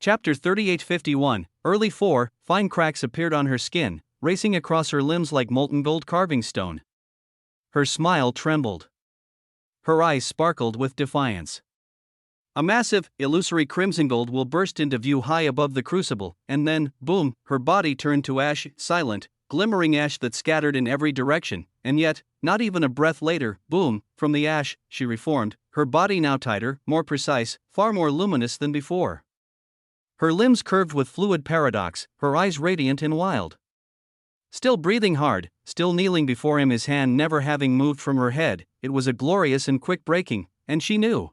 Chapter 3851, Early 4, fine cracks appeared on her skin, racing across her limbs like molten gold carving stone. Her smile trembled. Her eyes sparkled with defiance. A massive, illusory crimson gold will burst into view high above the crucible, and then, boom, her body turned to ash, silent, glimmering ash that scattered in every direction, and yet, not even a breath later, boom, from the ash, she reformed, her body now tighter, more precise, far more luminous than before. Her limbs curved with fluid paradox, her eyes radiant and wild. Still breathing hard, still kneeling before him, his hand never having moved from her head, it was a glorious and quick breaking, and she knew.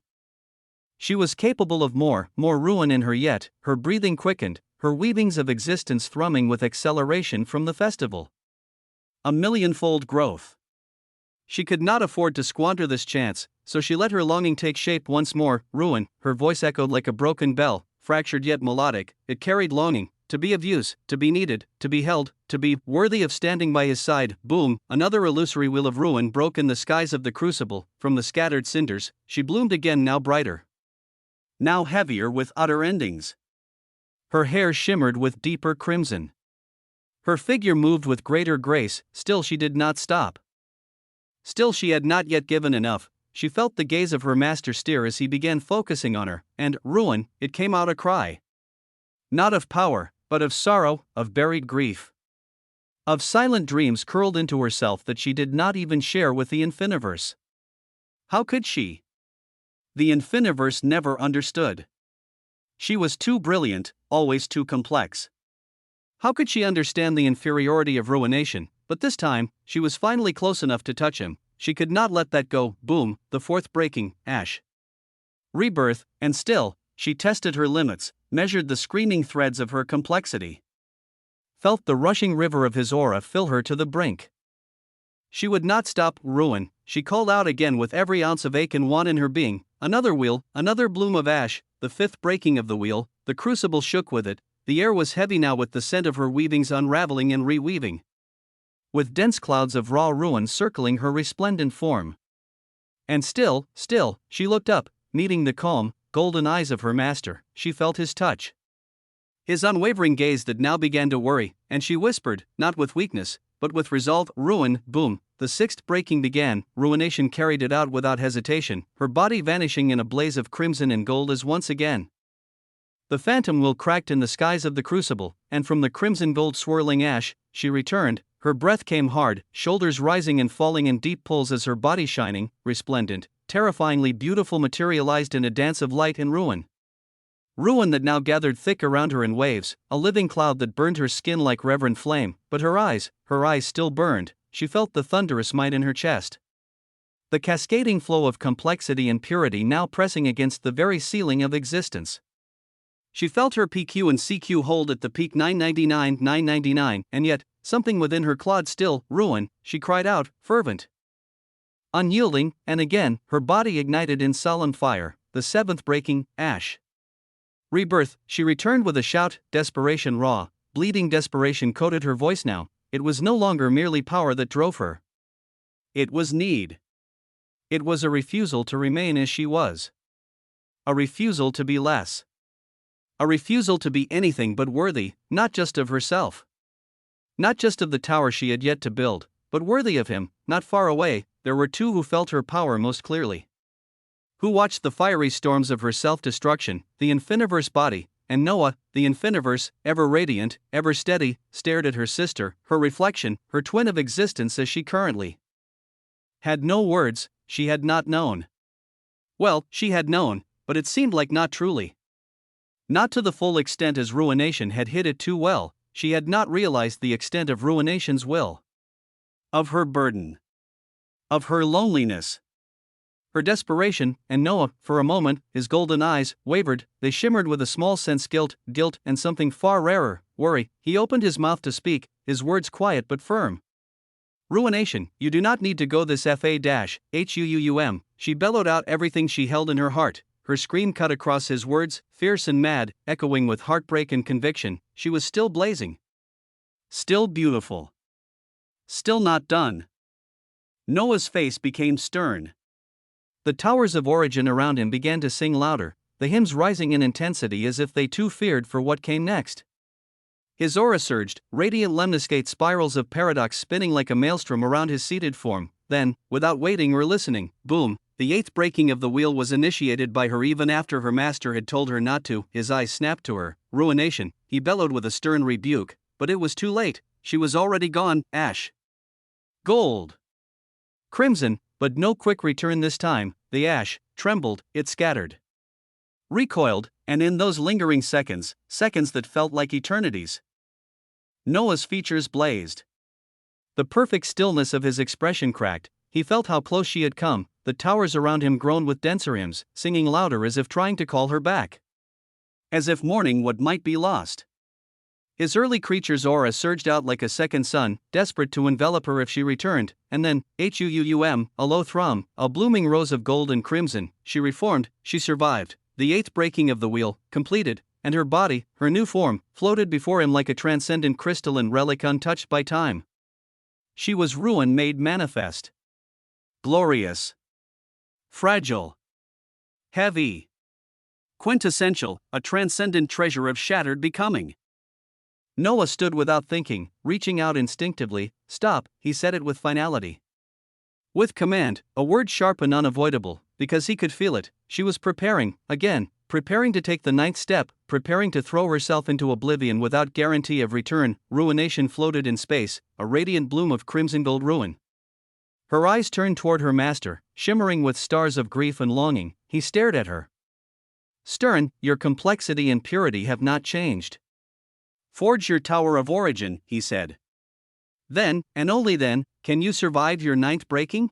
She was capable of more ruin in her yet, her breathing quickened, her weavings of existence thrumming with acceleration from the festival. A millionfold growth. She could not afford to squander this chance, so she let her longing take shape once more. Ruin, her voice echoed like a broken bell, fractured yet melodic, it carried longing, to be of use, to be needed, to be held, to be worthy of standing by his side. Boom, another illusory wheel of ruin broke in the skies of the crucible. From the scattered cinders, she bloomed again, now brighter, now heavier with utter endings. Her hair shimmered with deeper crimson. Her figure moved with greater grace, still she did not stop. Still she had not yet given enough. She felt the gaze of her master steer as he began focusing on her, and, ruin, it came out a cry. Not of power, but of sorrow, of buried grief. Of silent dreams curled into herself that she did not even share with the infiniverse. How could she? The infiniverse never understood. She was too brilliant, always too complex. How could she understand the inferiority of ruination? But this time, she was finally close enough to touch him. She could not let that go. Boom, the fourth breaking, ash. Rebirth, and still, she tested her limits, measured the screaming threads of her complexity. Felt the rushing river of his aura fill her to the brink. She would not stop. Ruin, she called out again with every ounce of ache and want in her being. Another wheel, another bloom of ash, the fifth breaking of the wheel, the crucible shook with it, the air was heavy now with the scent of her weavings unraveling and reweaving. With dense clouds of raw ruin circling her resplendent form. And still, she looked up, meeting the calm, golden eyes of her master. She felt his touch. His unwavering gaze that now began to worry, and she whispered, not with weakness, but with resolve, ruin. Boom, the sixth breaking began, ruination carried it out without hesitation, her body vanishing in a blaze of crimson and gold as once again. The phantom wheel cracked in the skies of the crucible, and from the crimson gold swirling ash, she returned, her breath came hard, shoulders rising and falling in deep pulls as her body shining, resplendent, terrifyingly beautiful materialized in a dance of light and ruin. Ruin that now gathered thick around her in waves, a living cloud that burned her skin like reverent flame, but her eyes still burned, she felt the thunderous might in her chest. The cascading flow of complexity and purity now pressing against the very ceiling of existence. She felt her PQ and CQ hold at the peak 999, and yet, something within her clawed still. Ruin, she cried out, fervent. Unyielding, and again, her body ignited in solemn fire, the seventh breaking, ash. Rebirth, she returned with a shout, desperation raw, bleeding desperation coated her voice now. It was no longer merely power that drove her. It was need. It was a refusal to remain as she was. A refusal to be less. A refusal to be anything but worthy, not just of herself. Not just of the tower she had yet to build, but worthy of him. Not far away, there were two who felt her power most clearly. Who watched the fiery storms of her self-destruction, the infiniverse body, and Noah, the infiniverse, ever radiant, ever steady, stared at her sister, her reflection, her twin of existence as she currently had no words. She had not known. Well, she had known, but it seemed like not truly. Not to the full extent as ruination had hid it too well. She had not realized the extent of ruination's will. Of her burden. Of her loneliness. Her desperation, and Noah, for a moment, his golden eyes, wavered, they shimmered with a small sense guilt, and something far rarer, worry. He opened his mouth to speak, his words quiet but firm. Ruination, you do not need to go this FA-HUUUM, she bellowed out everything she held in her heart. Her scream cut across his words, fierce and mad, echoing with heartbreak and conviction. She was still blazing. Still beautiful. Still not done. Noah's face became stern. The towers of origin around him began to sing louder, the hymns rising in intensity as if they too feared for what came next. His aura surged, radiant lemniscate spirals of paradox spinning like a maelstrom around his seated form. Then, without waiting or listening, boom, the eighth breaking of the wheel was initiated by her even after her master had told her not to. His eyes snapped to her. Ruination, he bellowed with a stern rebuke, but it was too late. She was already gone. Ash. Gold. Crimson, but no quick return this time. The ash trembled, it scattered. Recoiled, and in those lingering seconds that felt like eternities, Noah's features blazed. The perfect stillness of his expression cracked. He felt how close she had come. The towers around him groaned with denser hymns, singing louder as if trying to call her back. As if mourning what might be lost. His early creature's aura surged out like a second sun, desperate to envelop her if she returned, and then, a low thrum, a blooming rose of gold and crimson, she reformed, she survived, the eighth breaking of the wheel, completed, and her body, her new form, floated before him like a transcendent crystalline relic untouched by time. She was ruin made manifest. Glorious. Fragile. Heavy. Quintessential, a transcendent treasure of shattered becoming. Noah stood without thinking, reaching out instinctively. Stop, he said it with finality. With command, a word sharp and unavoidable, because he could feel it. She was preparing, again, preparing to take the ninth step, preparing to throw herself into oblivion without guarantee of return. Ruination floated in space, a radiant bloom of crimson gold ruin. Her eyes turned toward her master, shimmering with stars of grief and longing. He stared at her. Stern, your complexity and purity have not changed. Forge your tower of origin, he said. Then, and only then, can you survive your ninth breaking?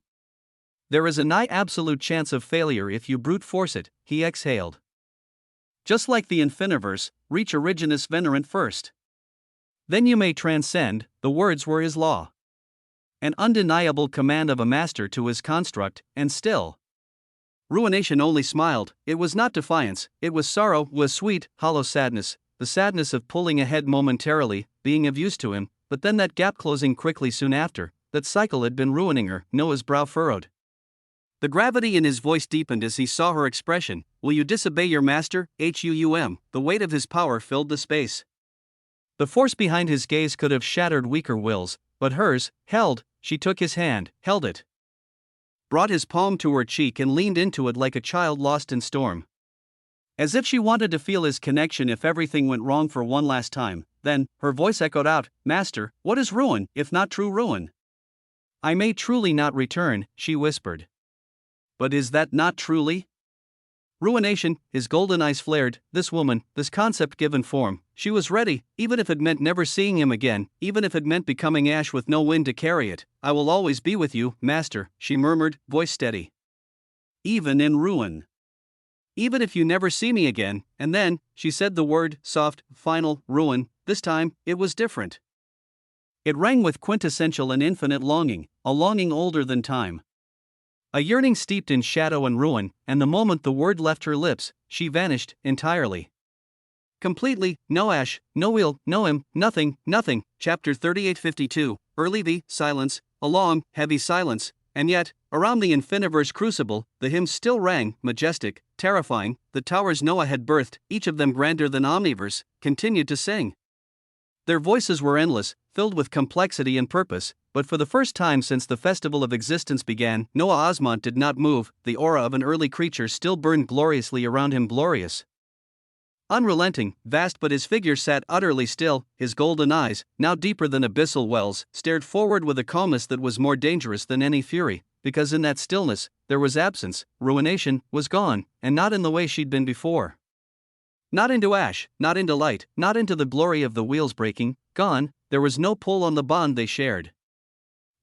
There is a nigh absolute chance of failure if you brute force it, he exhaled. Just like the Infiniverse, reach Originus Venerant first. Then you may transcend. The words were his law. An undeniable command of a master to his construct, and still. Ruination only smiled. It was not defiance, it was sorrow, was sweet, hollow sadness, the sadness of pulling ahead momentarily, being of use to him, but then that gap closing quickly soon after. That cycle had been ruining her. Noah's brow furrowed. The gravity in his voice deepened as he saw her expression. Will you disobey your master? The weight of his power filled the space. The force behind his gaze could have shattered weaker wills, but hers, held. She took his hand, held it. Brought his palm to her cheek and leaned into it like a child lost in storm. As if she wanted to feel his connection if everything went wrong for one last time. Then, her voice echoed out, Master, what is ruin, if not true ruin? I may truly not return, she whispered. But is that not truly? Ruination, his golden eyes flared. This woman, this concept given form, she was ready, even if it meant never seeing him again, even if it meant becoming ash with no wind to carry it. I will always be with you, Master, she murmured, voice steady. Even in ruin. Even if you never see me again. And then, she said the word, soft, final, ruin. This time, it was different. It rang with quintessential and infinite longing, a longing older than time. A yearning steeped in shadow and ruin, and the moment the word left her lips, she vanished, entirely. Completely, no ash, no wheel, no him, nothing, nothing. Chapter 3852, Early V, silence, a long, heavy silence, and yet, around the Infiniverse crucible, the hymns still rang, majestic, terrifying. The towers Noah had birthed, each of them grander than Omniverse, continued to sing. Their voices were endless, filled with complexity and purpose, but for the first time since the festival of existence began, Noah Osmont did not move. The aura of an early creature still burned gloriously around him, glorious. Unrelenting, vast, but his figure sat utterly still. His golden eyes, now deeper than abyssal wells, stared forward with a calmness that was more dangerous than any fury, because in that stillness, there was absence. Ruination was gone, and not in the way she'd been before. Not into ash, not into light, not into the glory of the wheels breaking. Gone. There was no pull on the bond they shared.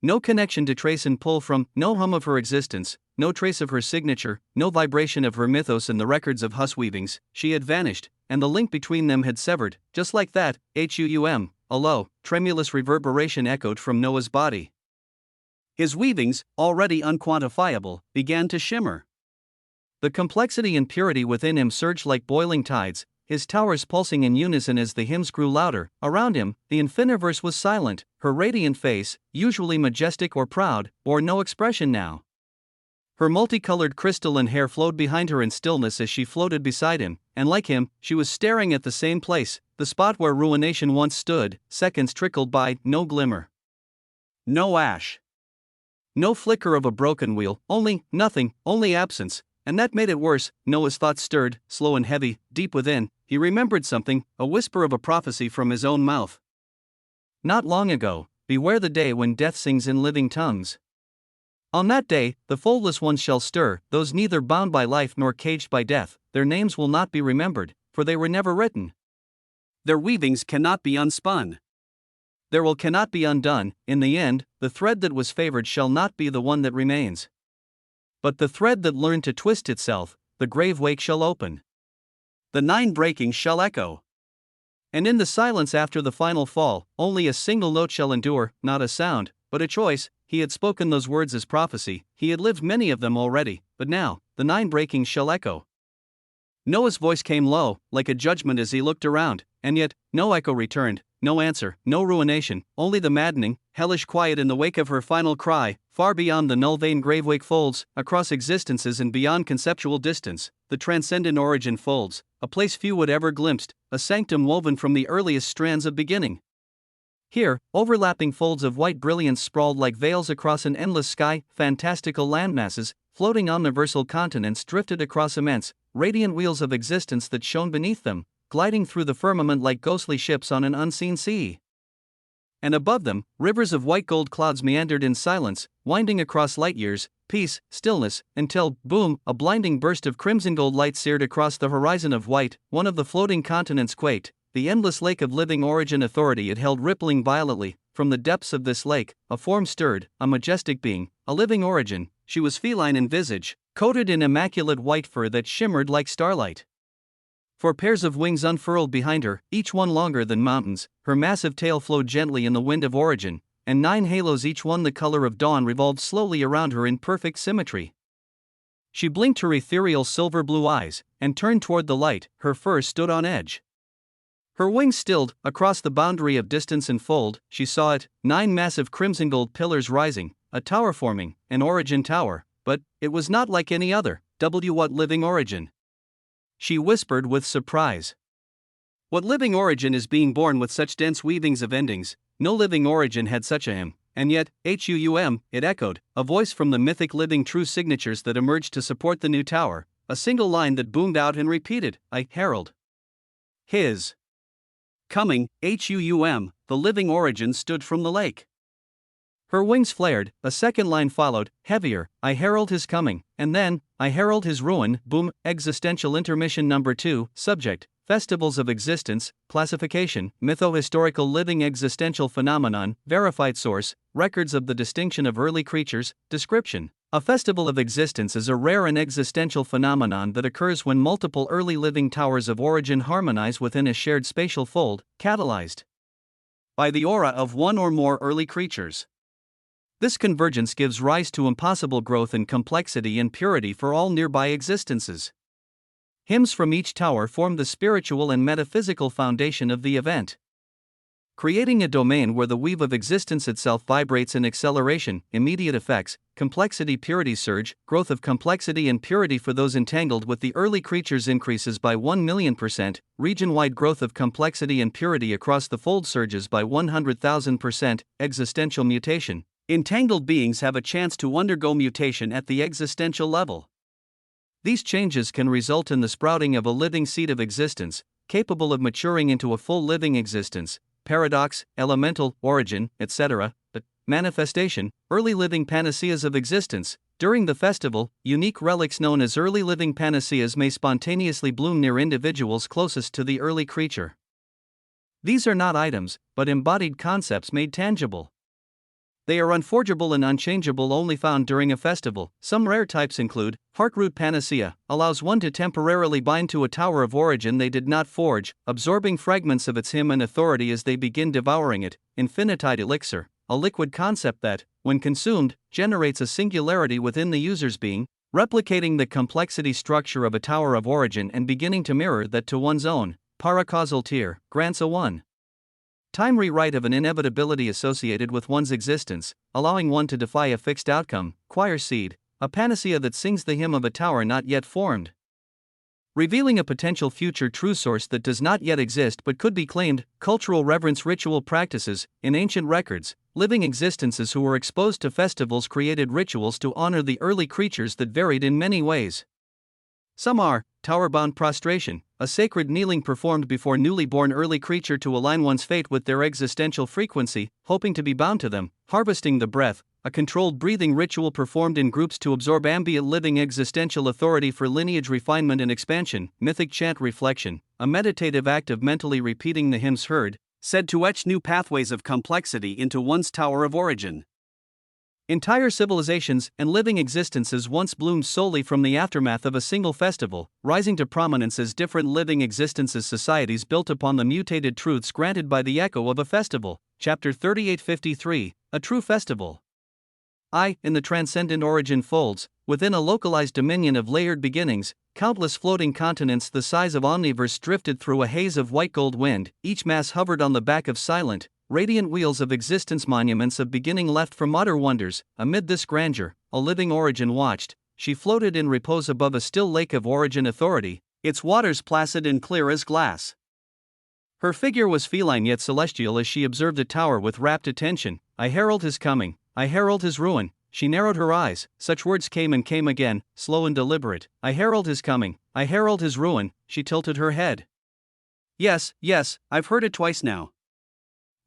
No connection to trace and pull from, no hum of her existence, no trace of her signature, no vibration of her mythos in the records of Huss weavings. She had vanished, and the link between them had severed, just like that. A low, tremulous reverberation echoed from Noah's body. His weavings, already unquantifiable, began to shimmer. The complexity and purity within him surged like boiling tides, his towers pulsing in unison as the hymns grew louder. Around him, the Infiniverse was silent. Her radiant face, usually majestic or proud, bore no expression now. Her multicolored crystalline hair flowed behind her in stillness as she floated beside him, and like him, she was staring at the same place, the spot where ruination once stood. Seconds trickled by, no glimmer. No ash. No flicker of a broken wheel, only absence, and that made it worse. Noah's thoughts stirred, slow and heavy, deep within. He remembered something, a whisper of a prophecy from his own mouth. Not long ago, beware the day when death sings in living tongues. On that day, the foldless ones shall stir, those neither bound by life nor caged by death. Their names will not be remembered, for they were never written. Their weavings cannot be unspun. Their will cannot be undone. In the end, the thread that was favored shall not be the one that remains. But the thread that learned to twist itself, the grave wake shall open. The 9 breakings shall echo. And in the silence after the final fall, only a single note shall endure, not a sound, but a choice. He had spoken those words as prophecy, he had lived many of them already, but now, the 9 breakings shall echo. Noah's voice came low, like a judgment as he looked around, and yet, no echo returned, no answer, no ruination, only the maddening, hellish quiet in the wake of her final cry, far beyond the null vein gravewake folds, across existences and beyond conceptual distance, the transcendent origin folds, a place few would ever glimpsed, a sanctum woven from the earliest strands of beginning. Here, overlapping folds of white brilliance sprawled like veils across an endless sky, fantastical landmasses, floating omniversal continents drifted across immense, radiant wheels of existence that shone beneath them, gliding through the firmament like ghostly ships on an unseen sea. And above them, rivers of white gold clouds meandered in silence, winding across light years, peace, stillness, until, boom, a blinding burst of crimson gold light seared across the horizon of white. One of the floating continents quaked. The endless lake of living origin authority it held rippling violently. From the depths of this lake, a form stirred, a majestic being, a living origin. She was feline in visage, coated in immaculate white fur that shimmered like starlight. 4 pairs of wings unfurled behind her, each one longer than mountains. Her massive tail flowed gently in the wind of origin, and 9 halos, each one the color of dawn, revolved slowly around her in perfect symmetry. She blinked her ethereal silver blue eyes, and turned toward the light. Her fur stood on edge. Her wings stilled, across the boundary of distance and fold, she saw it, 9 massive crimson gold pillars rising, a tower forming, an origin tower, but it was not like any other. What living origin? She whispered with surprise. What living origin is being born with such dense weavings of endings? No living origin had such a hymn, and yet, it echoed, a voice from the mythic living true signatures that emerged to support the new tower, a single line that boomed out and repeated, I herald. His coming, the living origin stood from the lake. Her wings flared, a second line followed, heavier, I herald his coming, and then, I herald his ruin. Boom, existential intermission number 2, subject, festivals of existence, classification, mytho-historical living existential phenomenon, verified source, records of the distinction of early creatures, description. A festival of existence is a rare and existential phenomenon that occurs when multiple early living towers of origin harmonize within a shared spatial fold, catalyzed by the aura of one or more early creatures. This convergence gives rise to impossible growth in complexity and purity for all nearby existences. Hymns from each tower form the spiritual and metaphysical foundation of the event, creating a domain where the weave of existence itself vibrates in acceleration, immediate effects, complexity purity surge, growth of complexity and purity for those entangled with the early creatures increases by 1,000,000%, region-wide growth of complexity and purity across the fold surges by 100,000%, existential mutation. Entangled beings have a chance to undergo mutation at the existential level. These changes can result in the sprouting of a living seed of existence, capable of maturing into a full living existence, paradox, elemental, origin, etc., but manifestation, early living panaceas of existence. During the festival, unique relics known as early living panaceas may spontaneously bloom near individuals closest to the early creature. These are not items, but embodied concepts made tangible. They are unforgeable and unchangeable, only found during a festival. Some rare types include Heartroot Panacea, allows one to temporarily bind to a tower of origin they did not forge, absorbing fragments of its hymn and authority as they begin devouring it. Infinitide Elixir, a liquid concept that, when consumed, generates a singularity within the user's being, replicating the complexity structure of a tower of origin and beginning to mirror that to one's own. Paracausal Tear, grants a one-time rewrite of an inevitability associated with one's existence, allowing one to defy a fixed outcome. Choir Seed, a panacea that sings the hymn of a tower not yet formed. Revealing a potential future true source that does not yet exist but could be claimed, cultural reverence ritual practices, in ancient records, living existences who were exposed to festivals created rituals to honor the early creatures that varied in many ways. Some are tower-bound prostration, a sacred kneeling performed before newly born early creature to align one's fate with their existential frequency, hoping to be bound to them, harvesting the breath, a controlled breathing ritual performed in groups to absorb ambient living existential authority for lineage refinement and expansion, mythic chant reflection, a meditative act of mentally repeating the hymns heard, said to etch new pathways of complexity into one's tower of origin. Entire civilizations and living existences once bloomed solely from the aftermath of a single festival, rising to prominence as different living existences societies built upon the mutated truths granted by the echo of a festival. Chapter 3853, A True Festival. In the transcendent origin folds, within a localized dominion of layered beginnings, countless floating continents the size of omniverse drifted through a haze of white gold wind, each mass hovered on the back of silent, radiant wheels of existence, monuments of beginning left for modern wonders. Amid this grandeur, a living origin watched. She floated in repose above a still lake of origin authority, its waters placid and clear as glass. Her figure was feline yet celestial as she observed the tower with rapt attention. I herald his coming, I herald his ruin. She narrowed her eyes, such words came and came again, slow and deliberate. I herald his coming, I herald his ruin. She tilted her head. Yes, I've heard it twice now.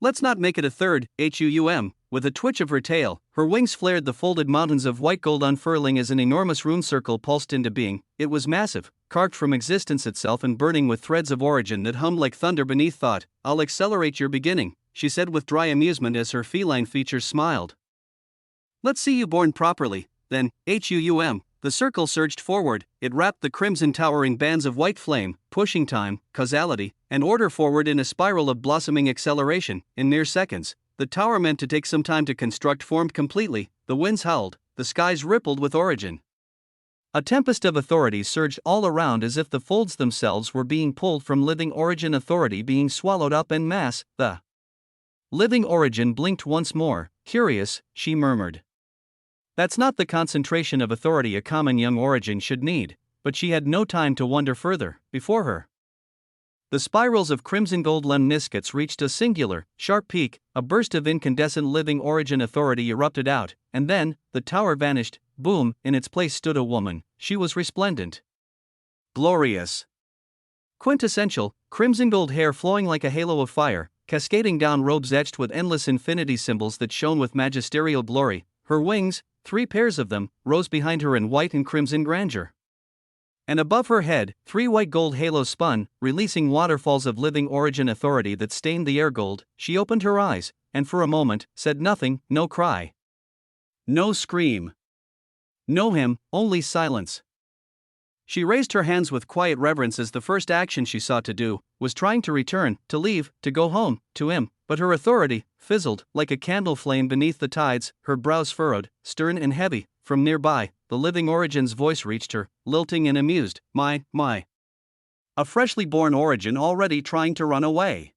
Let's not make it a third. With a twitch of her tail, her wings flared, the folded mountains of white gold unfurling as an enormous rune circle pulsed into being. It was massive, carved from existence itself and burning with threads of origin that hummed like thunder beneath thought. I'll accelerate your beginning, she said with dry amusement as her feline features smiled. Let's see you born properly, then. The circle surged forward, it wrapped the crimson towering bands of white flame, pushing time, causality, and order forward in a spiral of blossoming acceleration. In mere seconds, the tower meant to take some time to construct formed completely. The winds howled, the skies rippled with origin. A tempest of authority surged all around as if the folds themselves were being pulled from living origin authority, being swallowed up en masse. The living origin blinked once more. Curious, she murmured. That's not the concentration of authority a common young origin should need, but she had no time to wonder further. Before her, the spirals of crimson gold lemniscates reached a singular, sharp peak. A burst of incandescent living origin authority erupted out, and then, the tower vanished. Boom, in its place stood a woman. She was resplendent. Glorious. Quintessential, crimson gold hair flowing like a halo of fire, cascading down robes etched with endless infinity symbols that shone with magisterial glory. Her wings, 3 pairs of them, rose behind her in white and crimson grandeur. And above her head, 3 white gold halos spun, releasing waterfalls of living origin authority that stained the air gold. She opened her eyes, and for a moment, said nothing. No cry, no scream, no hymn, only silence. She raised her hands with quiet reverence as the first action she sought to do was trying to return, to leave, to go home, to him. But her authority fizzled like a candle flame beneath the tides, her brows furrowed, stern and heavy. From nearby, the living origin's voice reached her, lilting and amused. My. A freshly born origin already trying to run away.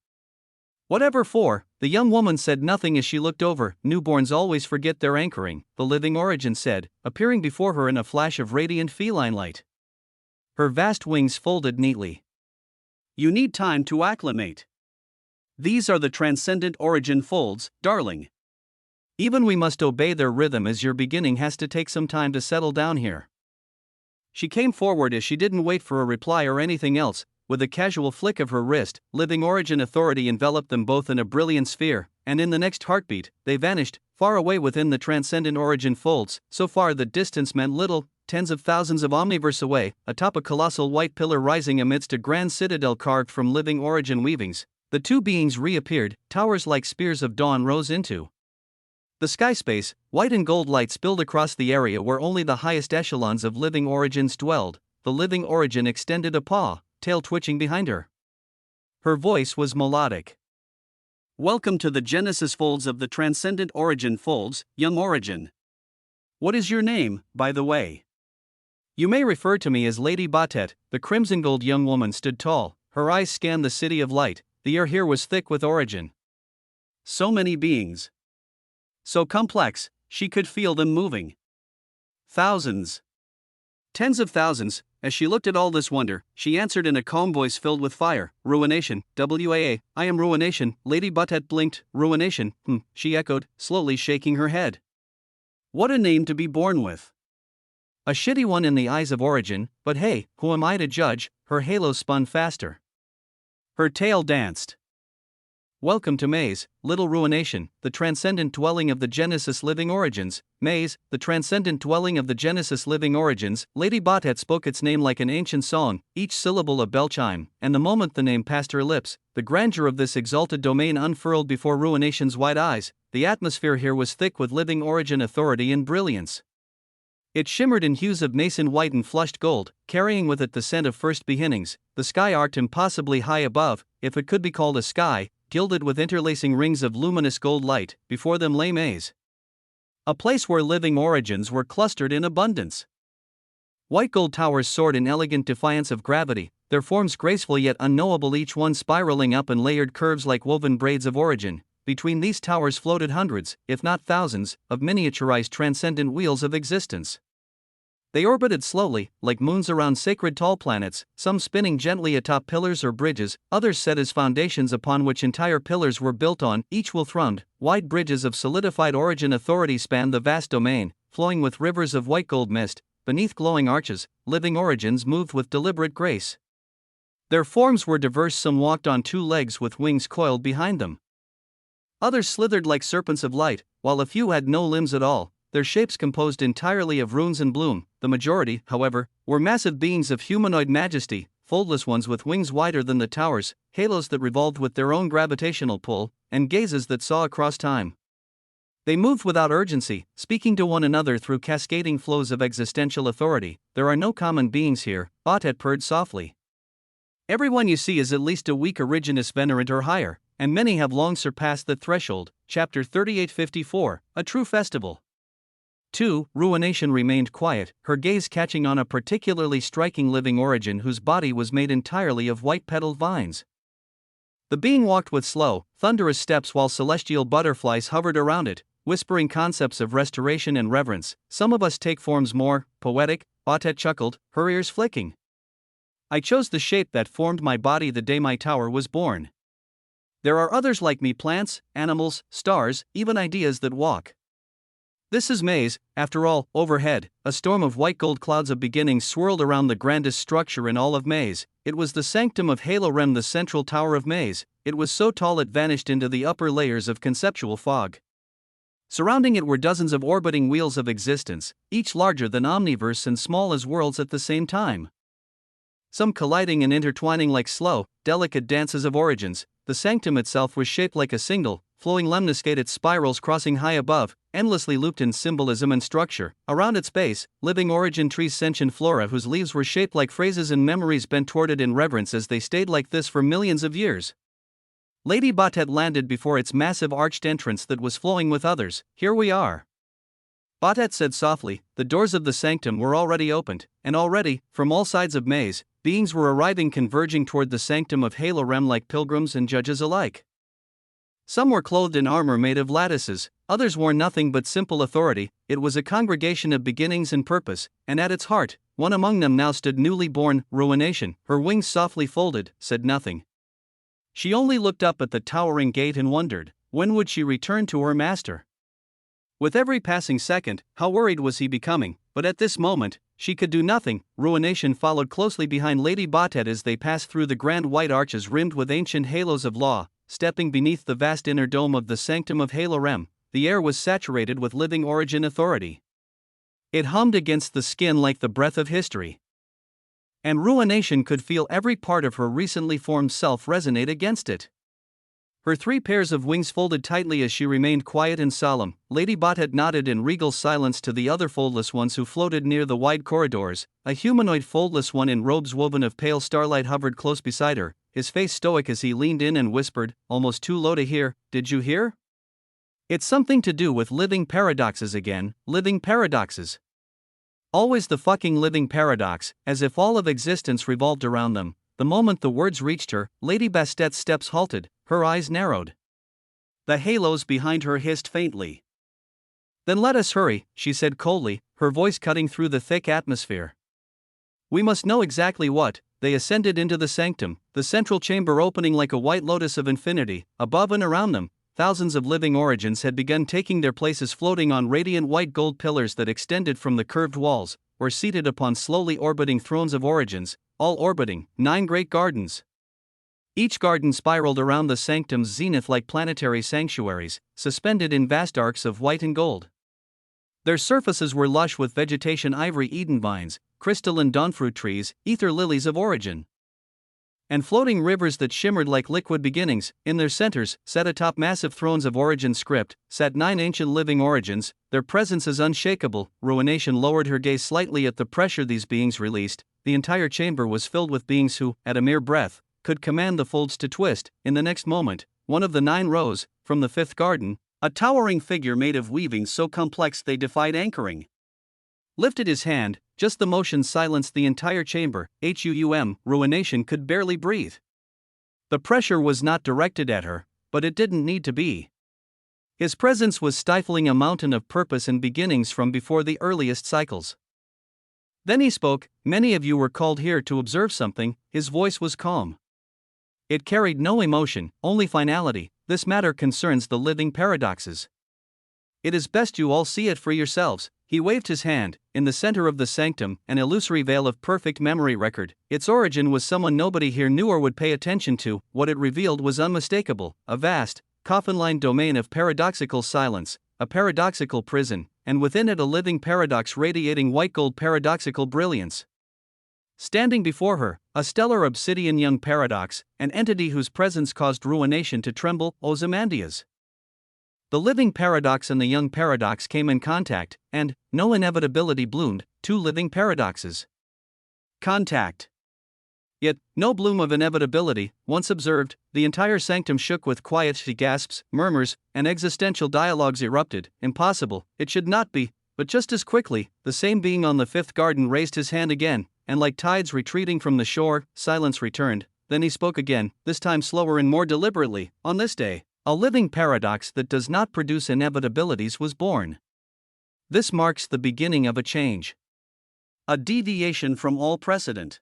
Whatever for? The young woman said nothing as she looked over. Newborns always forget their anchoring, the living origin said, appearing before her in a flash of radiant feline light. Her vast wings folded neatly. You need time to acclimate. These are the transcendent origin folds, darling. Even we must obey their rhythm as your beginning has to take some time to settle down here. She came forward as she didn't wait for a reply or anything else. With a casual flick of her wrist, living origin authority enveloped them both in a brilliant sphere, and in the next heartbeat, they vanished, far away within the transcendent origin folds, so far that distance meant little, tens of thousands of omniverse away, atop a colossal white pillar rising amidst a grand citadel carved from living origin weavings. The 2 beings reappeared, towers like spears of dawn rose into the sky space. White and gold light spilled across the area where only the highest echelons of living origins dwelled. The living origin extended a paw, tail twitching behind her. Her voice was melodic. Welcome to the Genesis folds of the transcendent origin folds, young origin. What is your name, by the way? You may refer to me as Lady Batet. The crimson gold young woman stood tall, her eyes scanned the city of light. The air here was thick with origin. So many beings. So complex, she could feel them moving. Thousands. Tens of thousands. As she looked at all this wonder, she answered in a calm voice filled with fire, "Ruination, WAA, I am ruination." Lady Butthead blinked. "Ruination, she echoed, slowly shaking her head. What a name to be born with. A shitty one in the eyes of Origin, but hey, who am I to judge? Her halo spun faster. Her tail danced. Welcome to Maze, little ruination, the transcendent dwelling of the Genesis living origins. Maze, the transcendent dwelling of the Genesis living origins. Lady Butthead spoke its name like an ancient song, each syllable a bell chime, and the moment the name passed her lips, the grandeur of this exalted domain unfurled before Ruination's wide eyes. The atmosphere here was thick with living origin authority and brilliance. It shimmered in hues of mason white and flushed gold, carrying with it the scent of first beginnings. The sky arced impossibly high above, if it could be called a sky, gilded with interlacing rings of luminous gold light. Before them lay Maze, a place where living origins were clustered in abundance. White gold towers soared in elegant defiance of gravity, their forms graceful yet unknowable, each one spiraling up in layered curves like woven braids of origin. Between these towers floated hundreds, if not thousands, of miniaturized transcendent wheels of existence. They orbited slowly, like moons around sacred tall planets, some spinning gently atop pillars or bridges, others set as foundations upon which entire pillars were built on. Each wheel thrummed. Wide bridges of solidified origin authority spanned the vast domain, flowing with rivers of white gold mist. Beneath glowing arches, living origins moved with deliberate grace. Their forms were diverse. Some walked on two legs with wings coiled behind them. Others slithered like serpents of light, while a few had no limbs at all, their shapes composed entirely of runes and bloom. The majority, however, were massive beings of humanoid majesty, foldless ones with wings wider than the towers, halos that revolved with their own gravitational pull, and gazes that saw across time. They moved without urgency, speaking to one another through cascading flows of existential authority. There are no common beings here, Butthead purred softly. Everyone you see is at least a weak Originus venerant or higher, and many have long surpassed the threshold. Chapter 3854, A True Festival. 2. Ruination remained quiet, her gaze catching on a particularly striking living origin whose body was made entirely of white-petaled vines. The being walked with slow, thunderous steps while celestial butterflies hovered around it, whispering concepts of restoration and reverence. Some of us take forms more poetic, Butthead chuckled, her ears flicking. I chose the shape that formed my body the day my tower was born. There are others like me, plants, animals, stars, even ideas that walk. This is Maze, after all. Overhead, a storm of white gold clouds of beginnings swirled around the grandest structure in all of Maze. It was the sanctum of Halo Rem, the central tower of Maze. It was so tall it vanished into the upper layers of conceptual fog. Surrounding it were dozens of orbiting wheels of existence, each larger than omniverse and small as worlds at the same time. Some colliding and intertwining like slow, delicate dances of origins. The sanctum itself was shaped like a single, flowing lemniscate, its spirals crossing high above, endlessly looped in symbolism and structure. Around its base, living origin trees, sentient flora whose leaves were shaped like phrases and memories bent toward it in reverence as they stayed like this for millions of years. Lady Butthead landed before its massive arched entrance that was flowing with others. Here we are. Butthead said softly. The doors of the sanctum were already opened, and already, from all sides of Maze, beings were arriving, converging toward the sanctum of Halo Rem like pilgrims and judges alike. Some were clothed in armor made of lattices, others wore nothing but simple authority. It was a congregation of beginnings and purpose, and at its heart, one among them now stood newly born. Ruination, her wings softly folded, said nothing. She only looked up at the towering gate and wondered, when would she return to her master? With every passing second, how worried was he becoming, but at this moment, she could do nothing. Ruination followed closely behind Lady Butthead as they passed through the grand white arches rimmed with ancient halos of law. Stepping beneath the vast inner dome of the sanctum of Halo Rem, the air was saturated with living origin authority. It hummed against the skin like the breath of history. And Ruination could feel every part of her recently formed self resonate against it. Her three pairs of wings folded tightly as she remained quiet and solemn. Lady Butthead nodded in regal silence to the other foldless ones who floated near the wide corridors. A humanoid foldless one in robes woven of pale starlight hovered close beside her, his face stoic as he leaned in and whispered, almost too low to hear, "Did you hear? It's something to do with living paradoxes again, living paradoxes. Always the fucking living paradox, as if all of existence revolved around them." The moment the words reached her, Lady Bastet's steps halted, her eyes narrowed. The halos behind her hissed faintly. "Then let us hurry," she said coldly, her voice cutting through the thick atmosphere. We must know exactly what. They ascended into the sanctum, the central chamber opening like a white lotus of infinity. Above and around them, thousands of living origins had begun taking their places, floating on radiant white gold pillars that extended from the curved walls, or seated upon slowly orbiting thrones of origins, all orbiting 9 great gardens. Each garden spiraled around the sanctum's zenith like planetary sanctuaries, suspended in vast arcs of white and gold. Their surfaces were lush with vegetation, ivory Eden vines, crystalline dawnfruit trees, ether lilies of origin, and floating rivers that shimmered like liquid beginnings. In their centers, set atop massive thrones of origin script, sat 9 ancient living origins, their presence is unshakable. Ruination lowered her gaze slightly at the pressure these beings released. The entire chamber was filled with beings who, at a mere breath, could command the folds to twist. In the next moment, one of the 9 rose, from the 5th garden, a towering figure made of weavings so complex they defied anchoring. Lifted his hand, just the motion silenced the entire chamber. Ruination could barely breathe. The pressure was not directed at her, but it didn't need to be. His presence was stifling a mountain of purpose and beginnings from before the earliest cycles. Then he spoke. Many of you were called here to observe something. His voice was calm. It carried no emotion, only finality. This matter concerns the living paradoxes. It is best you all see it for yourselves. He waved his hand. In the center of the sanctum, an illusory veil of perfect memory record. Its origin was someone nobody here knew or would pay attention to. What it revealed was unmistakable, a vast, coffin-lined domain of paradoxical silence, a paradoxical prison, and within it a living paradox radiating white gold paradoxical brilliance. Standing before her, a stellar obsidian young paradox, an entity whose presence caused ruination to tremble. Ozymandias. The living paradox and the young paradox came in contact, and no inevitability bloomed. 2 living paradoxes. Contact. Yet, no bloom of inevitability. Once observed, the entire sanctum shook with quiet gasps, murmurs, and existential dialogues erupted. Impossible, it should not be. But just as quickly, the same being on the 5th garden raised his hand again, and like tides retreating from the shore, silence returned. Then he spoke again, this time slower and more deliberately. On this day, a living paradox that does not produce inevitabilities was born. This marks the beginning of a change. A deviation from all precedent.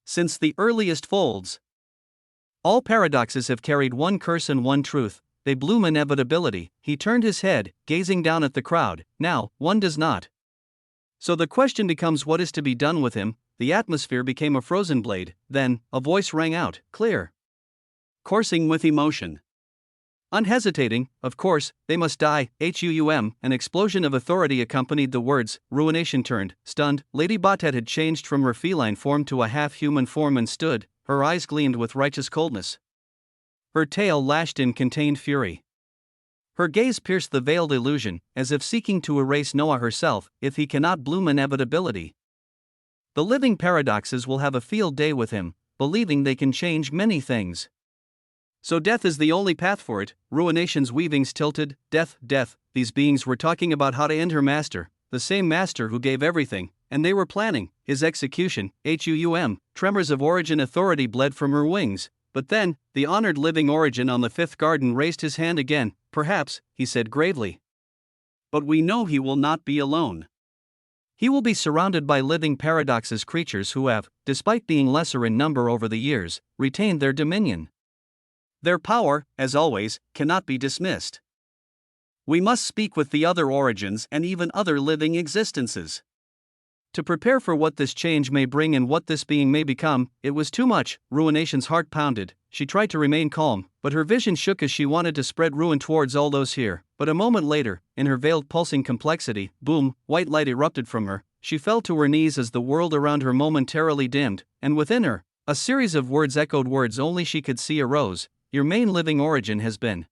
Since the earliest folds, all paradoxes have carried one curse and one truth. They bloom inevitability. He turned his head, gazing down at the crowd. Now, one does not. So the question becomes, what is to be done with him? The atmosphere became a frozen blade. Then, a voice rang out, clear, coursing with emotion. Unhesitating, of course, they must die. An explosion of authority accompanied the words. Ruination turned, stunned. Lady Batet had changed from her feline form to a half-human form and stood. Her eyes gleamed with righteous coldness. Her tail lashed in contained fury. Her gaze pierced the veiled illusion, as if seeking to erase Noah herself. If he cannot bloom inevitability, the living paradoxes will have a field day with him, believing they can change many things. So death is the only path for it. Ruination's weavings tilted. Death, death. These beings were talking about how to end her master, the same master who gave everything, and they were planning his execution. Tremors of origin authority bled from her wings. But then, the honored living origin on the 5th garden raised his hand again. Perhaps, he said gravely. But we know he will not be alone. He will be surrounded by living paradoxes, creatures who have, despite being lesser in number over the years, retained their dominion. Their power, as always, cannot be dismissed. We must speak with the other origins and even other living existences. To prepare for what this change may bring and what this being may become. It was too much. Ruination's heart pounded. She tried to remain calm, but her vision shook as she wanted to spread ruin towards all those here. But a moment later, in her veiled pulsing complexity, boom, white light erupted from her. She fell to her knees as the world around her momentarily dimmed, and within her, a series of words echoed, words only she could see, arose. Your main living origin has been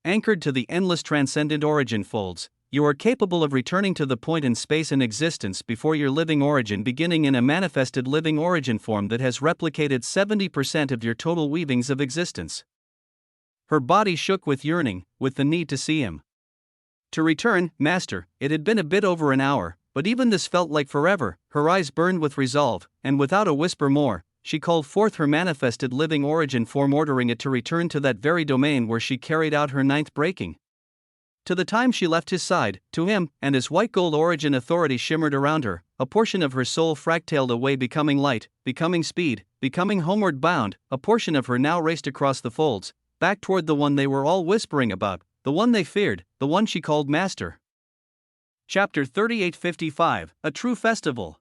anchored to the endless transcendent origin folds. You are capable of returning to the point in space and existence before your living origin, beginning in a manifested living origin form that has replicated 70% of your total weavings of existence. Her body shook with yearning, with the need to see him. To return, master. It had been a bit over an hour, but even this felt like forever. Her eyes burned with resolve, and without a whisper more, she called forth her manifested living origin form, ordering it to return to that very domain where she carried out her 9th breaking. To the time she left his side, to him, and his white gold origin authority shimmered around her, a portion of her soul fractaled away, becoming light, becoming speed, becoming homeward bound. A portion of her now raced across the folds, back toward the one they were all whispering about, the one they feared, the one she called Master. Chapter 3855, A True Festival.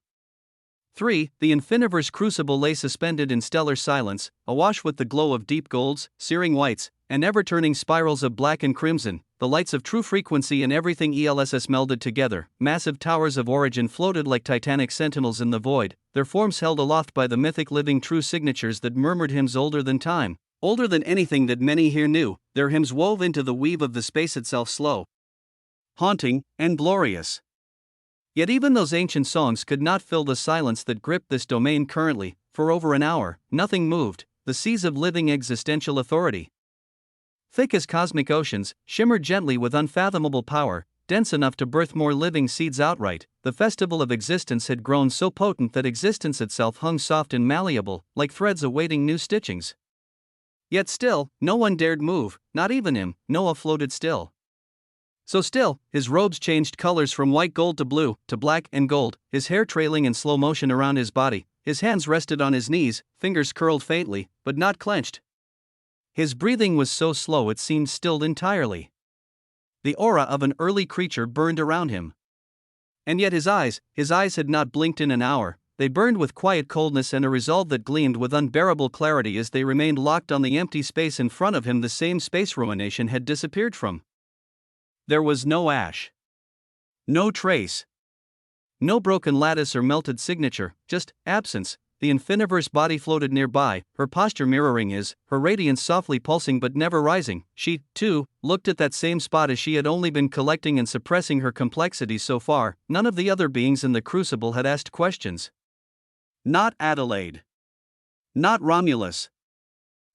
3. The Infiniverse Crucible lay suspended in stellar silence, awash with the glow of deep golds, searing whites, and ever-turning spirals of black and crimson, the lights of true frequency and everything ELSS melded together. Massive towers of origin floated like titanic sentinels in the void, their forms held aloft by the mythic living true signatures that murmured hymns older than time, older than anything that many here knew. Their hymns wove into the weave of the space itself, slow, haunting, and glorious. Yet even those ancient songs could not fill the silence that gripped this domain currently. For over an hour, nothing moved, the seas of living existential authority, thick as cosmic oceans, shimmered gently with unfathomable power, dense enough to birth more living seeds outright. The festival of existence had grown so potent that existence itself hung soft and malleable, like threads awaiting new stitchings. Yet still, no one dared move, not even him. Noah floated still. So still, his robes changed colors from white gold to blue, to black and gold, his hair trailing in slow motion around his body. His hands rested on his knees, fingers curled faintly, but not clenched. His breathing was so slow it seemed stilled entirely. The aura of an early creature burned around him. And yet his eyes had not blinked in an hour. They burned with quiet coldness and a resolve that gleamed with unbearable clarity as they remained locked on the empty space in front of him, the same space ruination had disappeared from. There was no ash, no trace, no broken lattice or melted signature, just absence. The Infiniverse body floated nearby, her posture mirroring his, her radiance softly pulsing but never rising. She, too, looked at that same spot as she had only been collecting and suppressing her complexity so far. None of the other beings in the crucible had asked questions. Not Adelaide. Not Romulus.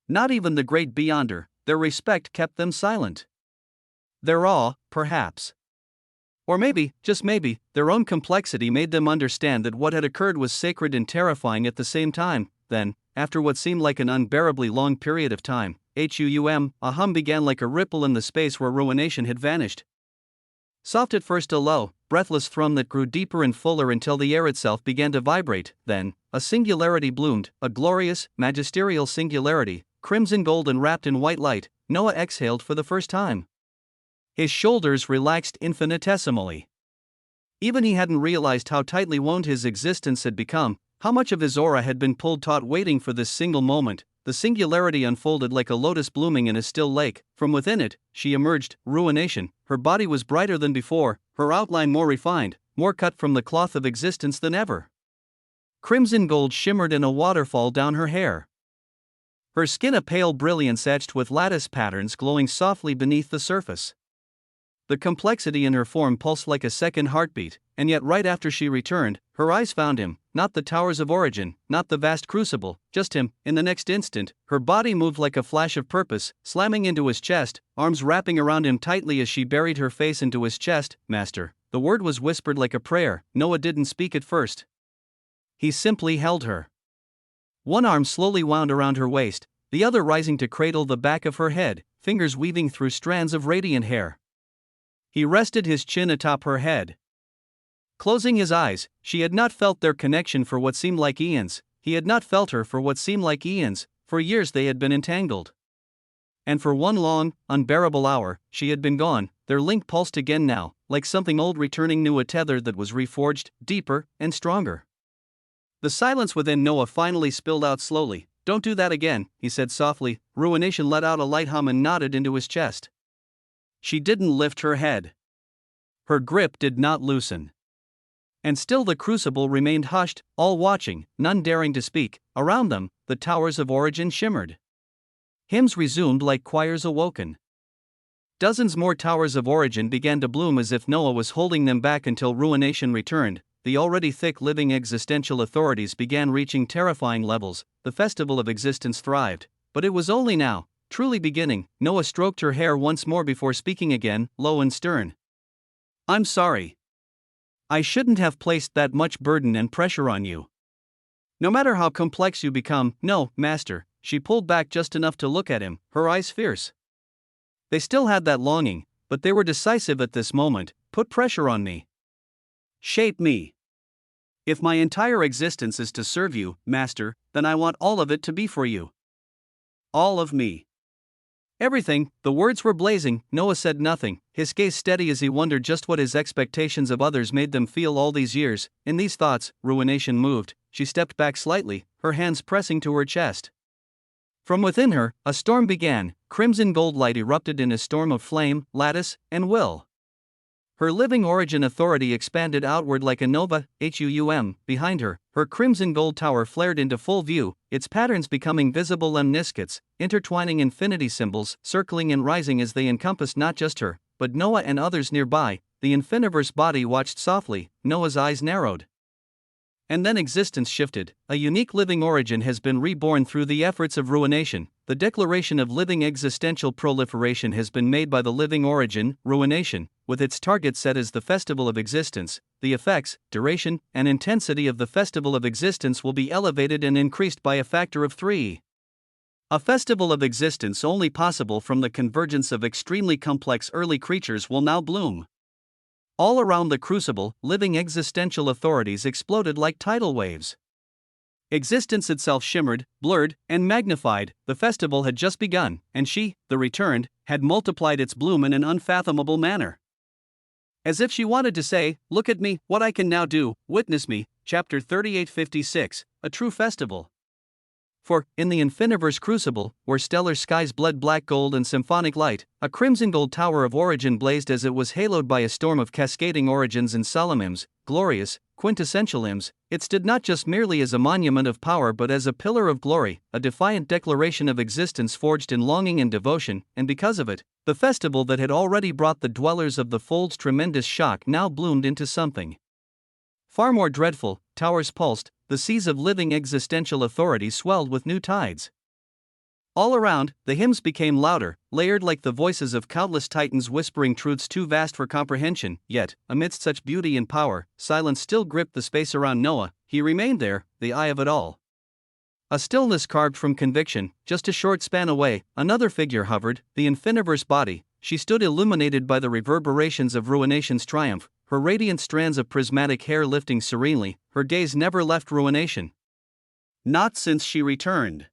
Not even the great Beyonder. Their respect kept them silent. Their awe, perhaps. Or maybe, just maybe, their own complexity made them understand that what had occurred was sacred and terrifying at the same time. Then, after what seemed like an unbearably long period of time, a hum began like a ripple in the space where ruination had vanished. Soft at first, a low, breathless thrum that grew deeper and fuller until the air itself began to vibrate. Then, a singularity bloomed, a glorious, magisterial singularity, crimson gold and wrapped in white light. Noah exhaled for the first time. His shoulders relaxed infinitesimally. Even he hadn't realized how tightly wound his existence had become, how much of his aura had been pulled taut waiting for this single moment. The singularity unfolded like a lotus blooming in a still lake. From within it, she emerged, ruination. Her body was brighter than before, her outline more refined, more cut from the cloth of existence than ever. Crimson gold shimmered in a waterfall down her hair. Her skin a pale brilliance etched with lattice patterns glowing softly beneath the surface. The complexity in her form pulsed like a second heartbeat, and yet right after she returned, her eyes found him, not the towers of origin, not the vast crucible, just him. In the next instant, her body moved like a flash of purpose, slamming into his chest, arms wrapping around him tightly as she buried her face into his chest. Master. The word was whispered like a prayer. Noah didn't speak at first. He simply held her. One arm slowly wound around her waist, the other rising to cradle the back of her head, fingers weaving through strands of radiant hair. He rested his chin atop her head. Closing his eyes, she had not felt their connection for what seemed like eons. He had not felt her for what seemed like eons. For years they had been entangled. And for one long, unbearable hour, she had been gone. Their link pulsed again now, like something old returning new, a tether that was reforged, deeper and stronger. The silence within Noah finally spilled out slowly. Don't do that again, he said softly. Ruination let out a light hum and nodded into his chest. She didn't lift her head. Her grip did not loosen. And still the crucible remained hushed, all watching, none daring to speak. Around them, the towers of origin shimmered. Hymns resumed like choirs awoken. Dozens more towers of origin began to bloom as if Noah was holding them back until ruination returned. The already thick living existential authorities began reaching terrifying levels. The festival of existence thrived. But it was only now, truly beginning. Noah stroked her hair once more before speaking again, low and stern. I'm sorry. I shouldn't have placed that much burden and pressure on you. No matter how complex you become, no, Master. She pulled back just enough to look at him, her eyes fierce. They still had that longing, but they were decisive at this moment. Put pressure on me. Shape me. If my entire existence is to serve you, Master, then I want all of it to be for you. All of me. Everything. The words were blazing. Noah said nothing, his gaze steady as he wondered just what his expectations of others made them feel all these years. In these thoughts, Ruination moved. She stepped back slightly, her hands pressing to her chest. From within her, a storm began. Crimson gold light erupted in a storm of flame, lattice, and will. Her living origin authority expanded outward like a nova, behind her. Her crimson gold tower flared into full view, its patterns becoming visible lemniscates, intertwining infinity symbols, circling and rising as they encompassed not just her, but Noah and others nearby. The Infiniverse body watched softly, Noah's eyes narrowed. And then existence shifted. A unique living origin has been reborn through the efforts of Ruination. The declaration of living existential proliferation has been made by the living origin, Ruination, with its target set as the Festival of Existence. The effects, duration, and intensity of the Festival of Existence will be elevated and increased by a factor of 3. A festival of existence only possible from the convergence of extremely complex early creatures will now bloom. All around the crucible, living existential authorities exploded like tidal waves. Existence itself shimmered, blurred, and magnified. The festival had just begun, and she, the returned, had multiplied its bloom in an unfathomable manner. As if she wanted to say, "Look at me, what I can now do, witness me." Chapter 3856, A True Festival. For, in the Infiniverse crucible, where stellar skies bled black gold and symphonic light, a crimson gold tower of origin blazed as it was haloed by a storm of cascading origins and solemn hymns, glorious, quintessential hymns. It stood not just merely as a monument of power but as a pillar of glory, a defiant declaration of existence forged in longing and devotion, and because of it, the festival that had already brought the dwellers of the Fold's tremendous shock now bloomed into something far more dreadful. Towers pulsed, the seas of living existential authority swelled with new tides. All around, the hymns became louder, layered like the voices of countless titans whispering truths too vast for comprehension. Yet, amidst such beauty and power, silence still gripped the space around Noah. He remained there, the eye of it all. A stillness carved from conviction. Just a short span away, another figure hovered, the Infiniverse body. She stood illuminated by the reverberations of Ruination's triumph, her radiant strands of prismatic hair lifting serenely. Her gaze never left Ruination. Not since she returned.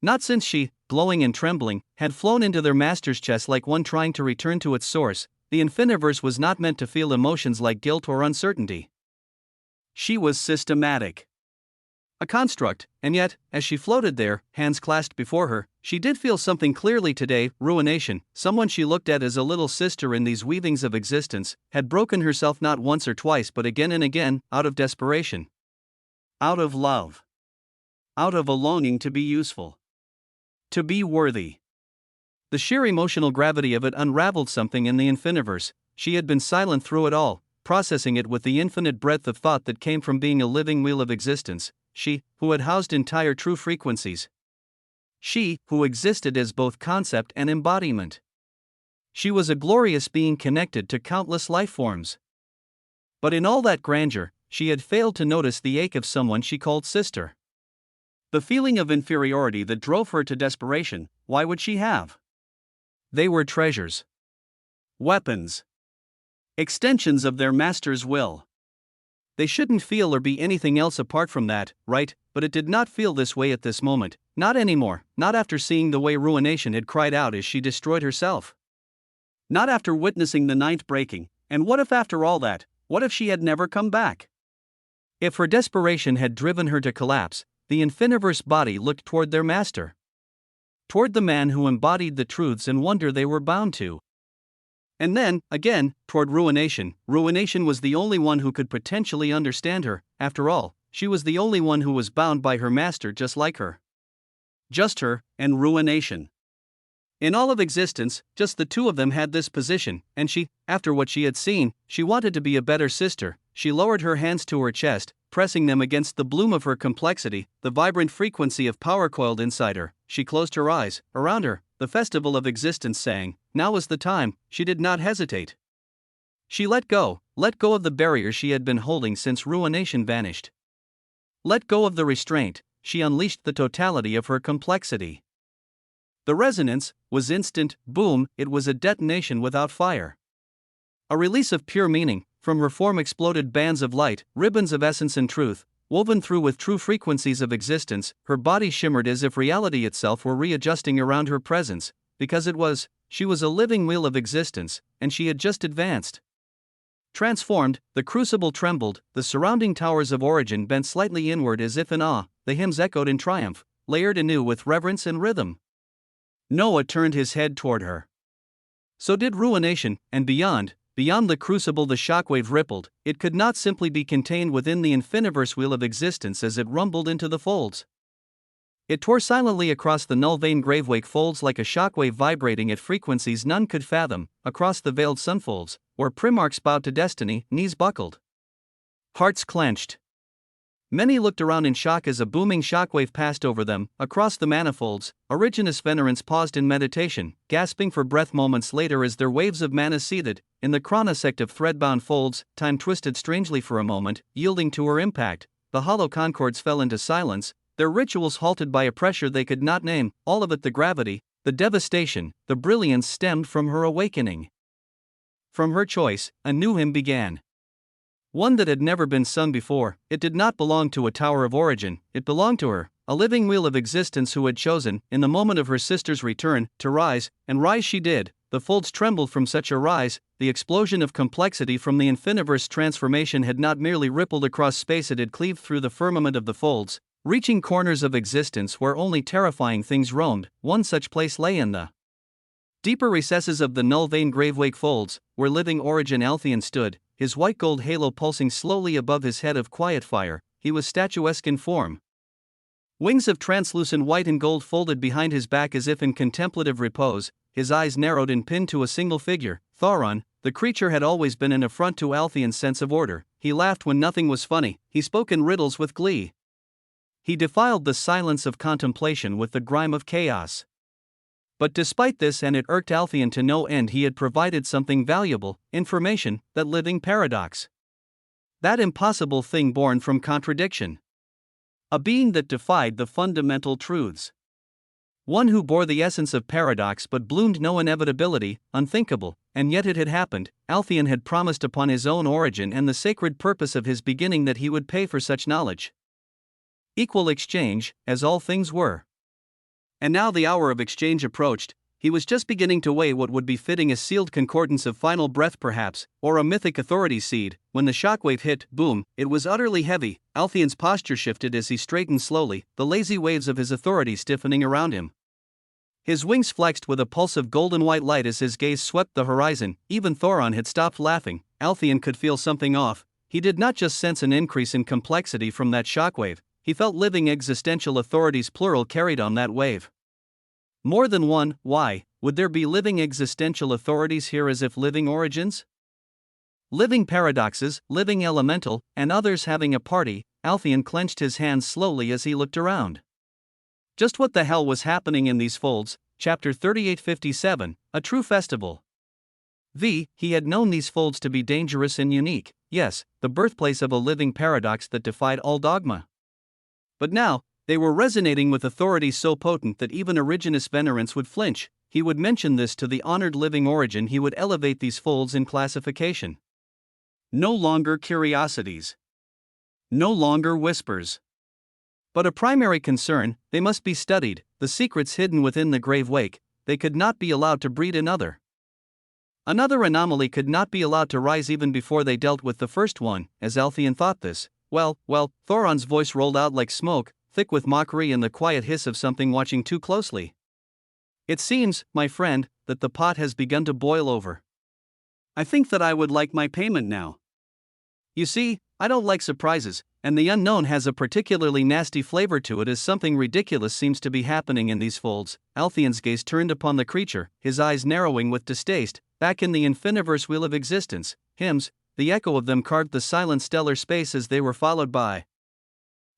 Not since she, glowing and trembling, had flown into their master's chest like one trying to return to its source. The Infiniverse was not meant to feel emotions like guilt or uncertainty. She was systematic. A construct, and yet, as she floated there, hands clasped before her, she did feel something clearly today. Ruination, someone she looked at as a little sister in these weavings of existence, had broken herself not once or twice but again and again, out of desperation. Out of love. Out of a longing to be useful. To be worthy. The sheer emotional gravity of it unraveled something in the Infiniverse. She had been silent through it all, processing it with the infinite breadth of thought that came from being a living wheel of existence. She, who had housed entire true frequencies. She, who existed as both concept and embodiment. She was a glorious being connected to countless life forms. But in all that grandeur, she had failed to notice the ache of someone she called sister. The feeling of inferiority that drove her to desperation. Why would she have? They were treasures. Weapons. Extensions of their master's will. They shouldn't feel or be anything else apart from that, right? But it did not feel this way at this moment, not anymore, not after seeing the way Ruination had cried out as she destroyed herself. Not after witnessing the ninth breaking. And what if after all that, what if she had never come back? If her desperation had driven her to collapse, the Infiniverse body looked toward their master. Toward the man who embodied the truths and wonder they were bound to. And then, again, toward Ruination. Ruination was the only one who could potentially understand her. After all, she was the only one who was bound by her master just like her. Just her, and Ruination. In all of existence, just the two of them had this position, and she, after what she had seen, she wanted to be a better sister. She lowered her hands to her chest, pressing them against the bloom of her complexity, the vibrant frequency of power coiled inside her. She closed her eyes. Around her, the festival of existence sang. Now was the time. She did not hesitate. She let go of the barrier she had been holding since Ruination vanished. Let go of the restraint. She unleashed the totality of her complexity. The resonance was instant, boom, it was a detonation without fire. A release of pure meaning, from her form exploded bands of light, ribbons of essence and truth, woven through with true frequencies of existence. Her body shimmered as if reality itself were readjusting around her presence, because she was a living wheel of existence, and she had just advanced. Transformed, the crucible trembled, the surrounding towers of origin bent slightly inward as if in awe, the hymns echoed in triumph, layered anew with reverence and rhythm. Noah turned his head toward her. So did ruination, and beyond the crucible the shockwave rippled. It could not simply be contained within the infiniverse wheel of existence as it rumbled into the folds. It tore silently across the null vein gravewake folds like a shockwave vibrating at frequencies none could fathom, across the veiled sunfolds, where primarchs bowed to destiny, knees buckled. Hearts clenched. Many looked around in shock as a booming shockwave passed over them. Across the manifolds, Originus Venerants paused in meditation, gasping for breath moments later as their waves of mana seethed. In the chronosect of threadbound folds, time twisted strangely for a moment, yielding to her impact. The hollow concords fell into silence, their rituals halted by a pressure they could not name, all of it the gravity, the devastation, the brilliance stemmed from her awakening. From her choice, a new hymn began. One that had never been sung before. It did not belong to a tower of origin, it belonged to her, a living wheel of existence who had chosen, in the moment of her sister's return, to rise, and rise she did. The folds trembled from such a rise. The explosion of complexity from the infiniverse transformation had not merely rippled across space, it had cleaved through the firmament of the folds, reaching corners of existence where only terrifying things roamed. One such place lay in the deeper recesses of the null vein gravewake folds, where living origin Altheon stood, his white gold halo pulsing slowly above his head of quiet fire. He was statuesque in form. Wings of translucent white and gold folded behind his back as if in contemplative repose, his eyes narrowed and pinned to a single figure, Thoron. The creature had always been an affront to Altheon's sense of order. He laughed when nothing was funny, he spoke in riddles with glee. He defiled the silence of contemplation with the grime of chaos. But despite this, and it irked Altheon to no end, he had provided something valuable, information, that living paradox. That impossible thing born from contradiction. A being that defied the fundamental truths. One who bore the essence of paradox but bloomed no inevitability, unthinkable, and yet it had happened. Altheon had promised upon his own origin and the sacred purpose of his beginning that he would pay for such knowledge. Equal exchange, as all things were. And now the hour of exchange approached. He was just beginning to weigh what would be fitting, a sealed concordance of final breath perhaps, or a mythic authority seed, when the shockwave hit. Boom, it was utterly heavy. Altheon's posture shifted as he straightened slowly, the lazy waves of his authority stiffening around him. His wings flexed with a pulse of golden white light as his gaze swept the horizon. Even Thoron had stopped laughing. Altheon could feel something off. He did not just sense an increase in complexity from that shockwave, he felt living existential authorities plural carried on that wave. More than one. Why would there be living existential authorities here, as if living origins? Living paradoxes, living elemental, and others having a party. Altheon clenched his hands slowly as he looked around. Just what the hell was happening in these folds? Chapter 3857, a true festival. He had known these folds to be dangerous and unique, yes, the birthplace of a living paradox that defied all dogma. But now, they were resonating with authority so potent that even Originus Venerants would flinch. He would mention this to the honored living origin. He would elevate these folds in classification. No longer curiosities. No longer whispers. But a primary concern, they must be studied, the secrets hidden within the grave wake. They could not be allowed to breed another. Another anomaly could not be allowed to rise even before they dealt with the first one. As Altheon thought this, well, Thoron's voice rolled out like smoke, thick with mockery and the quiet hiss of something watching too closely. It seems, my friend, that the pot has begun to boil over. I think that I would like my payment now. You see, I don't like surprises, and the unknown has a particularly nasty flavor to it, as something ridiculous seems to be happening in these folds. Altheon's gaze turned upon the creature, his eyes narrowing with distaste. Back in the infiniverse wheel of existence, hymns, the echo of them carved the silent stellar space as they were followed by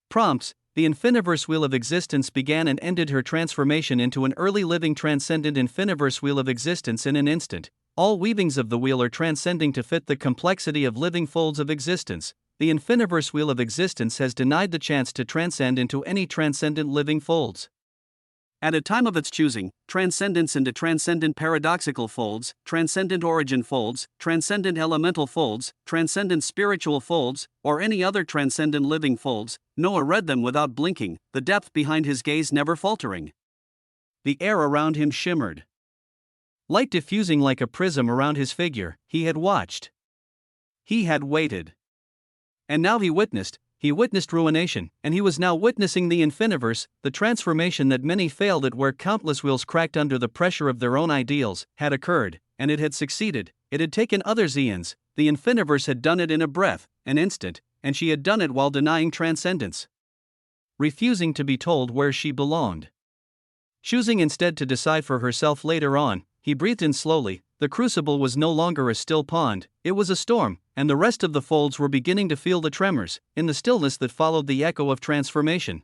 prompts. The infiniverse wheel of existence began and ended her transformation into an early living transcendent infiniverse wheel of existence in an instant. All weavings of the wheel are transcending to fit the complexity of living folds of existence. The infiniverse wheel of existence has denied the chance to transcend into any transcendent living folds. At a time of its choosing, transcendence into transcendent paradoxical folds, transcendent origin folds, transcendent elemental folds, transcendent spiritual folds, or any other transcendent living folds, Noah read them without blinking, the depth behind his gaze never faltering. The air around him shimmered. Light diffusing like a prism around his figure. He had watched. He had waited. And now he witnessed ruination, and he was now witnessing the infiniverse, the transformation that many failed at, where countless wills cracked under the pressure of their own ideals, had occurred, and it had succeeded. It had taken others eons. The infiniverse had done it in a breath, an instant, and she had done it while denying transcendence. Refusing to be told where she belonged. Choosing instead to decide for herself later on, he breathed in slowly. The crucible was no longer a still pond, it was a storm, and the rest of the folds were beginning to feel the tremors, in the stillness that followed the echo of transformation.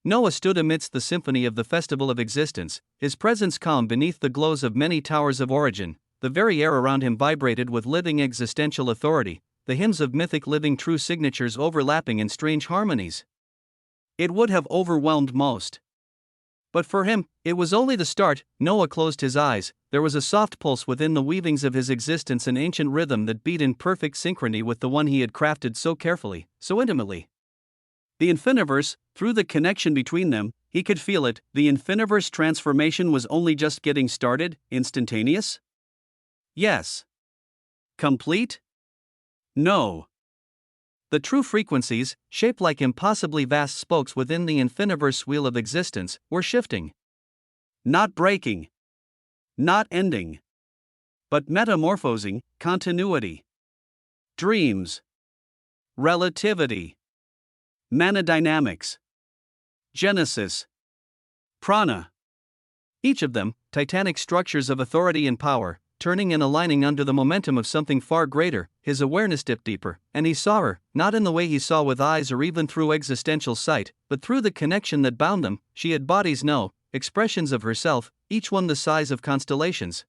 Noah stood amidst the symphony of the festival of existence, his presence calm beneath the glows of many towers of origin. The very air around him vibrated with living existential authority, the hymns of mythic living true signatures overlapping in strange harmonies. It would have overwhelmed most. But for him, it was only the start. Noah closed his eyes. There was a soft pulse within the weavings of his existence, an ancient rhythm that beat in perfect synchrony with the one he had crafted so carefully, so intimately. The infiniverse, through the connection between them, he could feel it. The infiniverse transformation was only just getting started, instantaneous? Yes. Complete? No. The true frequencies, shaped like impossibly vast spokes within the infiniverse wheel of existence, were shifting. Not breaking. Not ending. But metamorphosing, continuity. Dreams. Relativity. Manadynamics. Genesis. Prana. Each of them, titanic structures of authority and power, turning and aligning under the momentum of something far greater. His awareness dipped deeper, and he saw her, not in the way he saw with eyes or even through existential sight, but through the connection that bound them. She had bodies, no, expressions of herself, each one the size of constellations.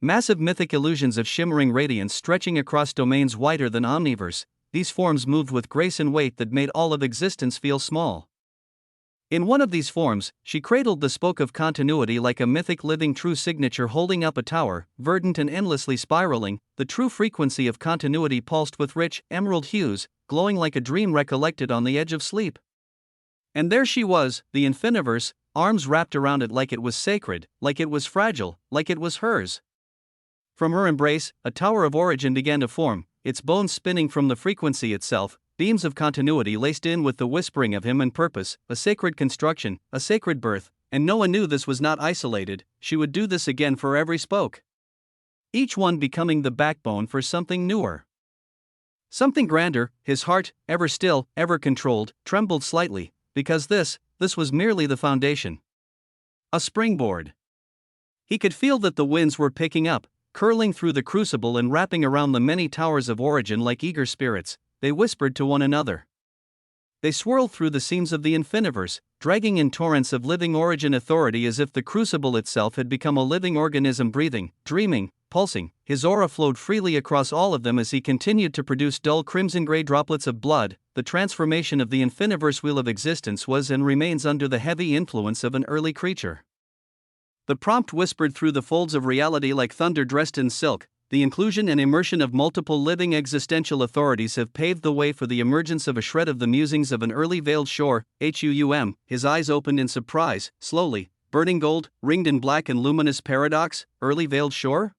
Massive mythic illusions of shimmering radiance stretching across domains wider than omniverse. These forms moved with grace and weight that made all of existence feel small. In one of these forms, she cradled the spoke of continuity like a mythic living true signature holding up a tower, verdant and endlessly spiraling. The true frequency of continuity pulsed with rich, emerald hues, glowing like a dream recollected on the edge of sleep. And there she was, the infiniverse, arms wrapped around it like it was sacred, like it was fragile, like it was hers. From her embrace, a tower of origin began to form, its bones spinning from the frequency itself. Beams of continuity laced in with the whispering of him and purpose, a sacred construction, a sacred birth, and Noah knew this was not isolated. She would do this again for every spoke. Each one becoming the backbone for something newer. Something grander. His heart, ever still, ever controlled, trembled slightly, because this was merely the foundation. A springboard. He could feel that the winds were picking up, curling through the crucible and wrapping around the many towers of origin like eager spirits. They whispered to one another. They swirled through the seams of the infiniverse, dragging in torrents of living origin authority as if the crucible itself had become a living organism breathing, dreaming, pulsing. His aura flowed freely across all of them as he continued to produce dull crimson-gray droplets of blood. The transformation of the infiniverse wheel of existence was and remains under the heavy influence of an early creature. The prompt whispered through the folds of reality like thunder dressed in silk. The inclusion and immersion of multiple living existential authorities have paved the way for the emergence of a shred of the musings of an early veiled shore. His eyes opened in surprise, slowly. Burning gold, ringed in black and luminous paradox, early veiled shore?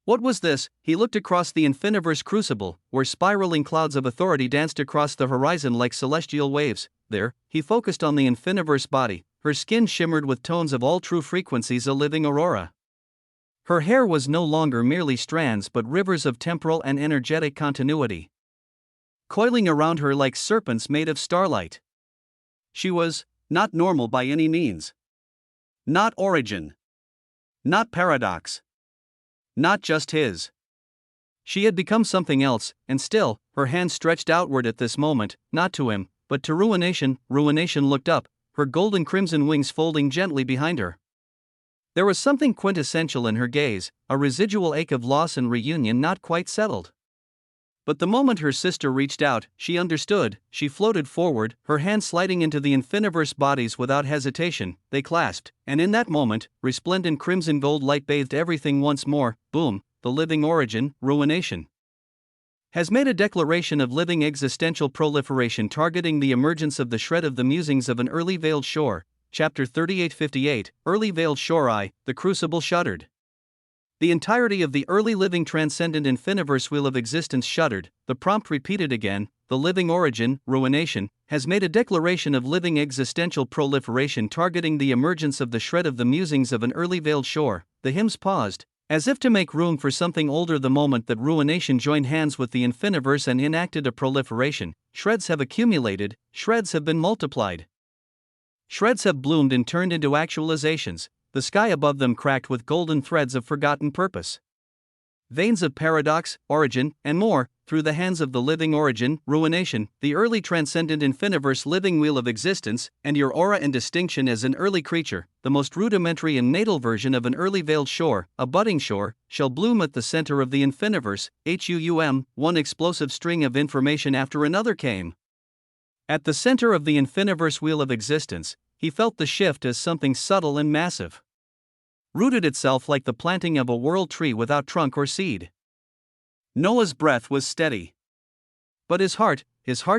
What was this? He looked across the infiniverse crucible, where spiraling clouds of authority danced across the horizon like celestial waves. There, he focused on the infiniverse body. Her skin shimmered with tones of all true frequencies, a living aurora. Her hair was no longer merely strands but rivers of temporal and energetic continuity, coiling around her like serpents made of starlight. She was not normal by any means. Not origin. Not paradox. Not just his. She had become something else, and still, her hand stretched outward at this moment, not to him, but to ruination. Ruination looked up, her golden crimson wings folding gently behind her. There was something quintessential in her gaze, a residual ache of loss and reunion not quite settled. But the moment her sister reached out, she understood. She floated forward, her hand sliding into the infiniverse bodies without hesitation. They clasped, and in that moment, resplendent crimson gold light bathed everything once more. Boom, the living origin, ruination, has made a declaration of living existential proliferation targeting the emergence of the shred of the musings of an early veiled shore. Chapter 3858, Early Veiled Shore. The Crucible shuddered. The entirety of the early living transcendent infiniverse wheel of existence shuddered. The prompt repeated again: the living origin, ruination, has made a declaration of living existential proliferation targeting the emergence of the shred of the musings of an early veiled shore. The hymns paused, as if to make room for something older. The moment that ruination joined hands with the infiniverse and enacted a proliferation, shreds have accumulated, shreds have been multiplied. Shreds have bloomed and turned into actualizations, the sky above them cracked with golden threads of forgotten purpose. Veins of paradox, origin, and more, through the hands of the living origin, ruination, the early transcendent infiniverse living wheel of existence, and your aura and distinction as an early creature, the most rudimentary and natal version of an early veiled shore, a budding shore, shall bloom at the center of the infiniverse. One explosive string of information after another came. At the center of the infiniverse wheel of existence, he felt the shift as something subtle and massive rooted itself like the planting of a world tree without trunk or seed. Noah's breath was steady. But his heart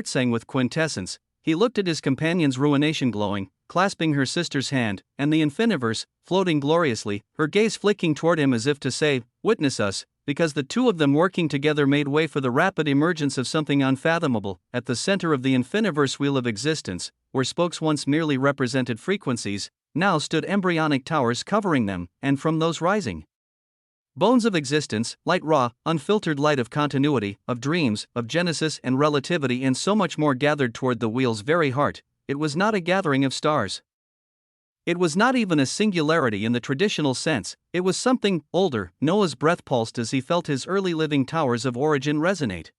sang with quintessence. He looked at his companion's ruination glowing, clasping her sister's hand, and the infiniverse, floating gloriously, her gaze flicking toward him as if to say, "Witness us," because the two of them working together made way for the rapid emergence of something unfathomable. At the center of the infiniverse wheel of existence, where spokes once merely represented frequencies, now stood embryonic towers covering them, and from those rising bones of existence, light, raw, unfiltered light of continuity, of dreams, of genesis and relativity, and so much more gathered toward the wheel's very heart. It was not a gathering of stars. It was not even a singularity in the traditional sense. It was something older. Noah's breath pulsed as he felt his early living towers of origin resonate.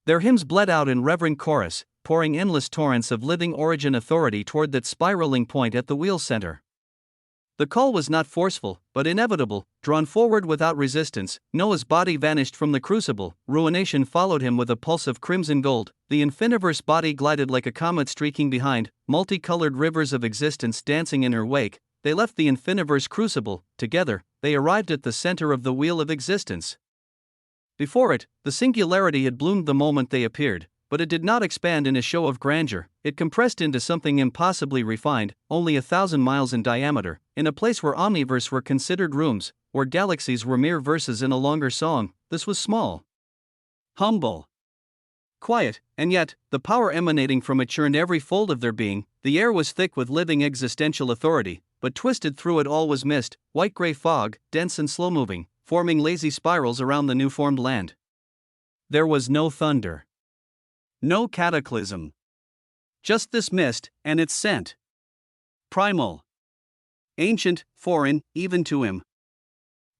Their hymns bled out in reverent chorus, pouring endless torrents of living origin authority toward that spiraling point at the wheel's center. The call was not forceful, but inevitable, drawn forward without resistance. Noah's body vanished from the crucible, ruination followed him with a pulse of crimson gold. The infiniverse body glided like a comet streaking behind, multicolored rivers of existence dancing in her wake. They left the infiniverse crucible. Together, they arrived at the center of the wheel of existence. Before it, the singularity had bloomed the moment they appeared, but it did not expand in a show of grandeur. It compressed into something impossibly refined, only 1,000 miles in diameter, in a place where omniverse were considered rooms, where galaxies were mere verses in a longer song. This was small, humble, quiet, and yet, the power emanating from it churned every fold of their being. The air was thick with living existential authority, but twisted through it all was mist, white-gray fog, dense and slow-moving, forming lazy spirals around the new-formed land. There was no thunder, no cataclysm. Just this mist, and its scent. Primal. Ancient, foreign, even to him.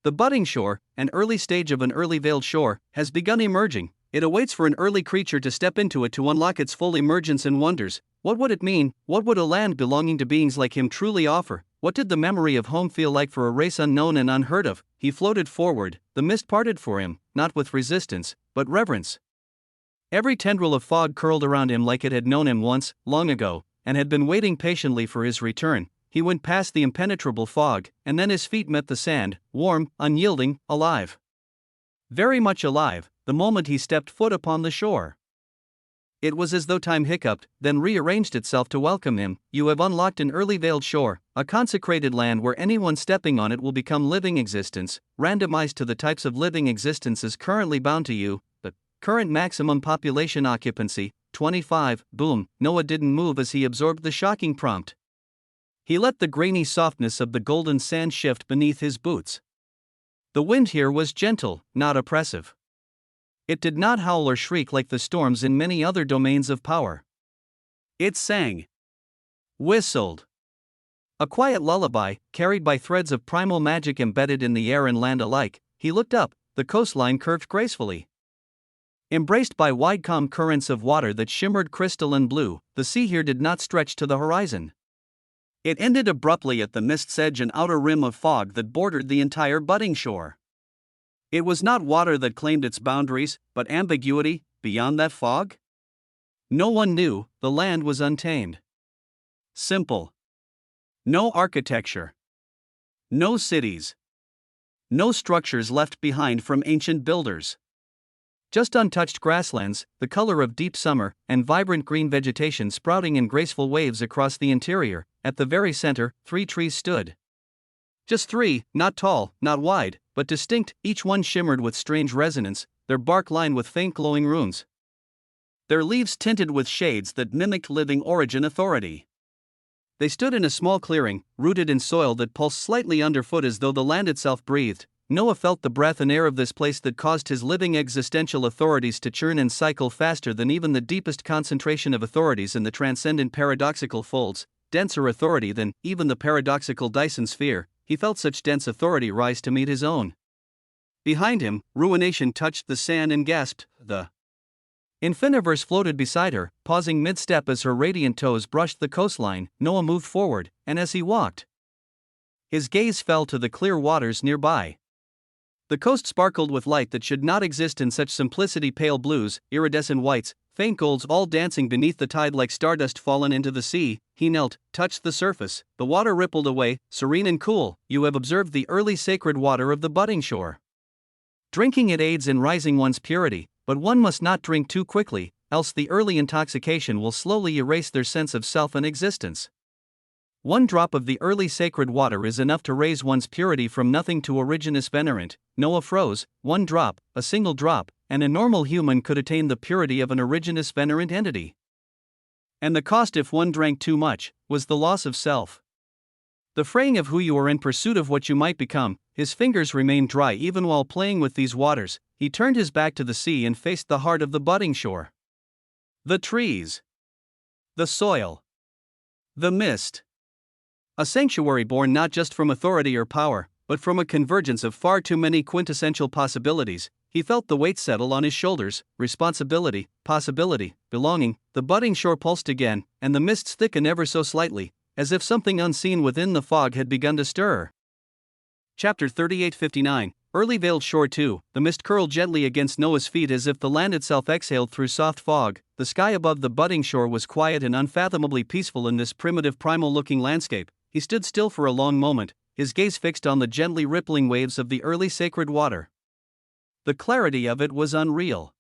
The budding shore, an early stage of an early veiled shore, has begun emerging. It awaits for an early creature to step into it to unlock its full emergence and wonders. What would it mean? What would a land belonging to beings like him truly offer? What did the memory of home feel like for a race unknown and unheard of? He floated forward, the mist parted for him, not with resistance, but reverence. Every tendril of fog curled around him like it had known him once, long ago, and had been waiting patiently for his return. He went past the impenetrable fog, and then his feet met the sand, warm, unyielding, alive. Very much alive, the moment he stepped foot upon the shore. It was as though time hiccuped, then rearranged itself to welcome him. You have unlocked an early veiled shore, a consecrated land where anyone stepping on it will become living existence, randomized to the types of living existences currently bound to you. Current maximum population occupancy, 25. Boom. Noah didn't move as he absorbed the shocking prompt. He let the grainy softness of the golden sand shift beneath his boots. The wind here was gentle, not oppressive. It did not howl or shriek like the storms in many other domains of power. It sang, whistled. A quiet lullaby, carried by threads of primal magic embedded in the air and land alike. He looked up, the coastline curved gracefully. Embraced by wide calm currents of water that shimmered crystalline blue, the sea here did not stretch to the horizon. It ended abruptly at the mist's edge, an outer rim of fog that bordered the entire budding shore. It was not water that claimed its boundaries, but ambiguity, beyond that fog? No one knew, the land was untamed. Simple. No architecture. No cities. No structures left behind from ancient builders. Just untouched grasslands, the color of deep summer, and vibrant green vegetation sprouting in graceful waves across the interior. At the very center, 3 trees stood. Just 3, not tall, not wide, but distinct, each one shimmered with strange resonance, their bark lined with faint glowing runes. Their leaves tinted with shades that mimicked living origin authority. They stood in a small clearing, rooted in soil that pulsed slightly underfoot as though the land itself breathed. Noah felt the breath and air of this place that caused his living existential authorities to churn and cycle faster than even the deepest concentration of authorities in the transcendent paradoxical folds, denser authority than even the paradoxical Dyson sphere. He felt such dense authority rise to meet his own. Behind him, ruination touched the sand and gasped, the Infiniverse floated beside her, pausing mid-step as her radiant toes brushed the coastline. Noah moved forward, and as he walked, his gaze fell to the clear waters nearby. The coast sparkled with light that should not exist in such simplicity: pale blues, iridescent whites, faint golds, all dancing beneath the tide like stardust fallen into the sea. He knelt, touched the surface, the water rippled away, serene and cool. You have observed the early sacred water of the budding shore. Drinking it aids in rising one's purity, but one must not drink too quickly, else the early intoxication will slowly erase their sense of self and existence. 1 drop of the early sacred water is enough to raise one's purity from nothing to originus venerant. Noah froze. 1 drop, a single drop, and a normal human could attain the purity of an originus venerant entity. And the cost, if one drank too much, was the loss of self. The fraying of who you are in pursuit of what you might become. His fingers remained dry even while playing with these waters. He turned his back to the sea and faced the heart of the budding shore. The trees. The soil. The mist. A sanctuary born not just from authority or power, but from a convergence of far too many quintessential possibilities. He felt the weight settle on his shoulders: responsibility, possibility, belonging. The budding shore pulsed again, and the mists thickened ever so slightly, as if something unseen within the fog had begun to stir. Chapter 38:59. Early veiled shore 2. The mist curled gently against Noah's feet as if the land itself exhaled through soft fog. The sky above the budding shore was quiet and unfathomably peaceful in this primitive, primal-looking landscape. He stood still for a long moment, his gaze fixed on the gently rippling waves of the early sacred water. The clarity of it was unreal.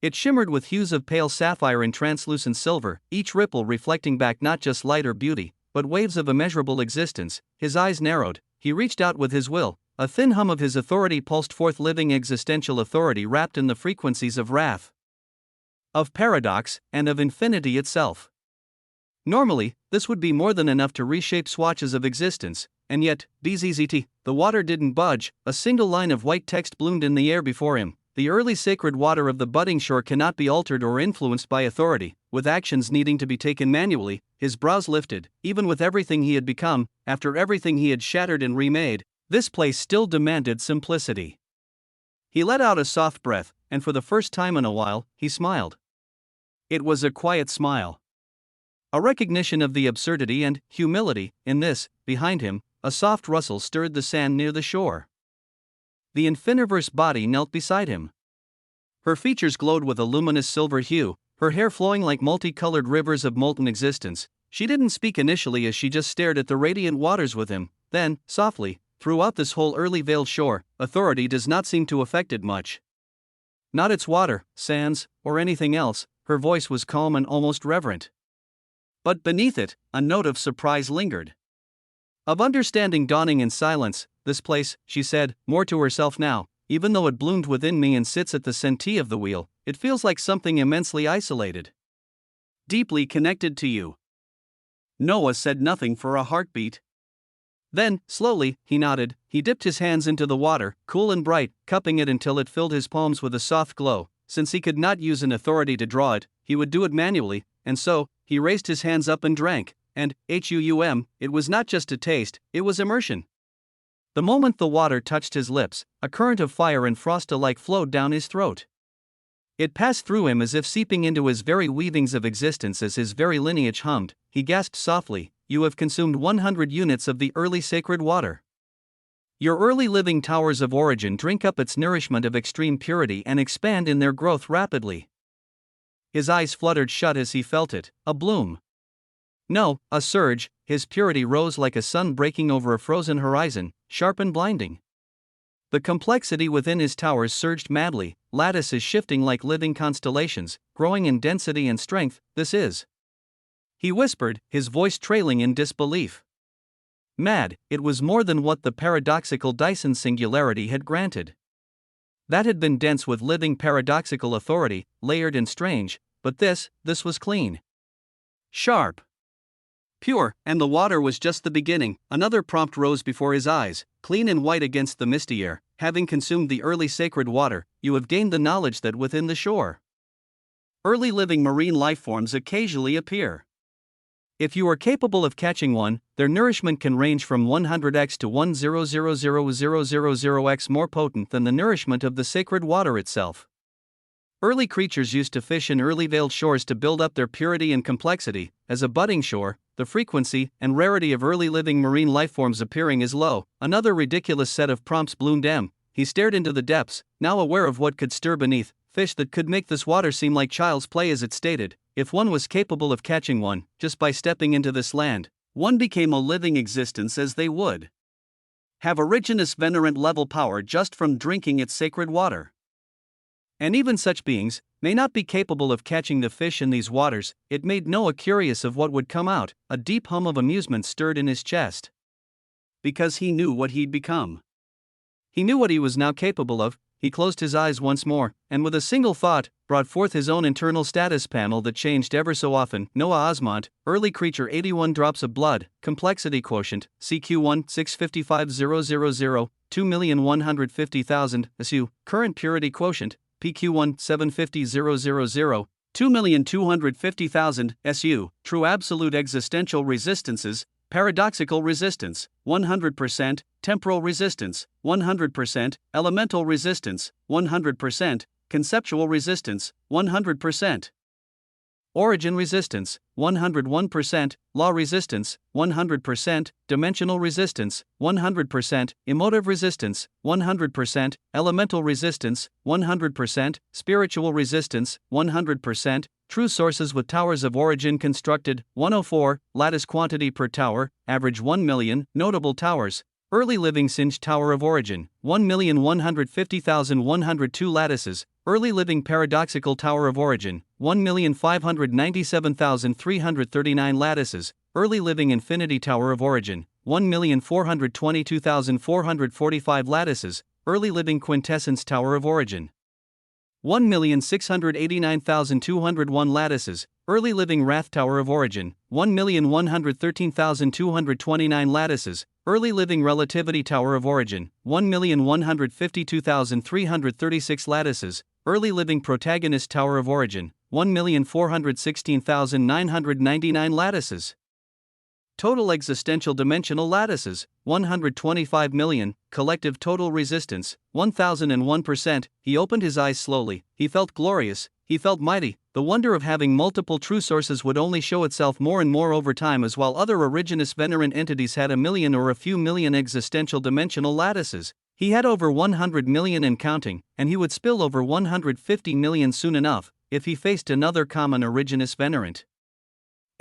It shimmered with hues of pale sapphire and translucent silver, each ripple reflecting back not just light or beauty, but waves of immeasurable existence. His eyes narrowed, he reached out with his will. A thin hum of his authority pulsed forth, living existential authority wrapped in the frequencies of wrath, of paradox, and of infinity itself. Normally, this would be more than enough to reshape swatches of existence, and yet, bzzzt, the water didn't budge. A single line of white text bloomed in the air before him. The early sacred water of the budding shore cannot be altered or influenced by authority, with actions needing to be taken manually. His brows lifted. Even with everything he had become, after everything he had shattered and remade, this place still demanded simplicity. He let out a soft breath, and for the first time in a while, he smiled. It was a quiet smile. A recognition of the absurdity and humility in this. Behind him, a soft rustle stirred the sand near the shore. The Infiniverse body knelt beside him. Her features glowed with a luminous silver hue, her hair flowing like multicolored rivers of molten existence. She didn't speak initially as she just stared at the radiant waters with him. Then, softly, throughout this whole early veiled shore, authority does not seem to affect it much. Not its water, sands, or anything else. Her voice was calm and almost reverent. But beneath it, a note of surprise lingered. Of understanding dawning in silence. This place, she said, more to herself now, even though it bloomed within me and sits at the centre of the wheel, it feels like something immensely isolated. Deeply connected to you. Noah said nothing for a heartbeat. Then, slowly, he nodded. He dipped his hands into the water, cool and bright, cupping it until it filled his palms with a soft glow. Since he could not use an authority to draw it, he would do it manually, and so, he raised his hands up and drank. And, it was not just a taste, it was immersion. The moment the water touched his lips, a current of fire and frost alike flowed down his throat. It passed through him as if seeping into his very weavings of existence as his very lineage hummed. He gasped softly, "You have consumed 100 units of the early sacred water. Your early living towers of origin drink up its nourishment of extreme purity and expand in their growth rapidly. His eyes fluttered shut as he felt it, a bloom. No, a surge. His purity rose like a sun breaking over a frozen horizon, sharp and blinding. The complexity within his towers surged madly, lattices shifting like living constellations, growing in density and strength. This is. He whispered, his voice trailing in disbelief. Mad, it was more than what the paradoxical Dyson singularity had granted. That had been dense with living paradoxical authority, layered and strange, but this was clean. Sharp. Pure, and the water was just the beginning. Another prompt rose before his eyes, clean and white against the misty air. Having consumed the early sacred water, you have gained the knowledge that within the shore, early living marine life forms occasionally appear. If you are capable of catching one, their nourishment can range from 100x to 1,000,000x more potent than the nourishment of the sacred water itself. Early creatures used to fish in early veiled shores to build up their purity and complexity. As a budding shore, the frequency and rarity of early living marine lifeforms appearing is low. Another ridiculous set of prompts bloomed. He stared into the depths, now aware of what could stir beneath. Fish that could make this water seem like child's play, as it stated. If one was capable of catching one, just by stepping into this land, one became a living existence, as they would have originous venerant level power just from drinking its sacred water. And even such beings may not be capable of catching the fish in these waters. It made Noah curious of what would come out. A deep hum of amusement stirred in his chest. Because he knew what he'd become. He knew what he was now capable of. He closed his eyes once more, and with a single thought, brought forth his own internal status panel that changed ever so often. Noah Osmont, early creature 81 drops of blood, complexity quotient, CQ1 655,000, 2,150,000, SU, current purity quotient, PQ1 750,000, 2,250,000, SU, true absolute existential resistances, paradoxical resistance, 100%, temporal resistance, 100%, elemental resistance, 100%, conceptual resistance, 100%. Origin resistance, 101%, law resistance, 100%, dimensional resistance, 100%, emotive resistance, 100%, elemental resistance, 100%, spiritual resistance, 100%, true sources with towers of origin constructed, 104, lattice quantity per tower, average 1 million, notable towers. Early living singed tower of origin, 1,150,102 lattices. Early living paradoxical tower of origin, 1,597,339 lattices. Early living infinity tower of origin, 1,422,445 lattices. Early living quintessence tower of origin, 1,689,201 lattices. Early living wrath tower of origin, 1,113,229 lattices. Early living relativity tower of origin, 1,152,336 lattices. Early living protagonist tower of origin, 1,416,999 lattices. Total existential dimensional lattices, 125 million. Collective total resistance, 1,001%. He opened his eyes slowly. He felt glorious. He felt mighty. The wonder of having multiple true sources would only show itself more and more over time, as while other originous venerant entities had a million or a few million existential dimensional lattices, he had over 100 million and counting, and he would spill over 150 million soon enough, if he faced another common originous venerant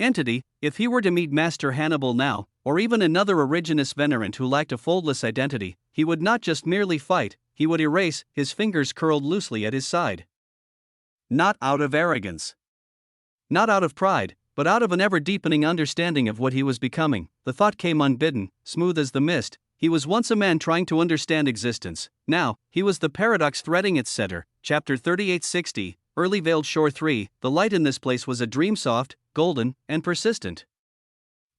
entity. If he were to meet Master Hannibal now, or even another originous venerant who lacked a foldless identity, he would not just merely fight, he would erase. His fingers curled loosely at his side. Not out of arrogance, not out of pride, but out of an ever-deepening understanding of what he was becoming. The thought came unbidden, smooth as the mist. He was once a man trying to understand existence. Now, he was the paradox threading its center. Chapter 3860, Early Veiled Shore 3. The light in this place was a dream, soft, golden, and persistent.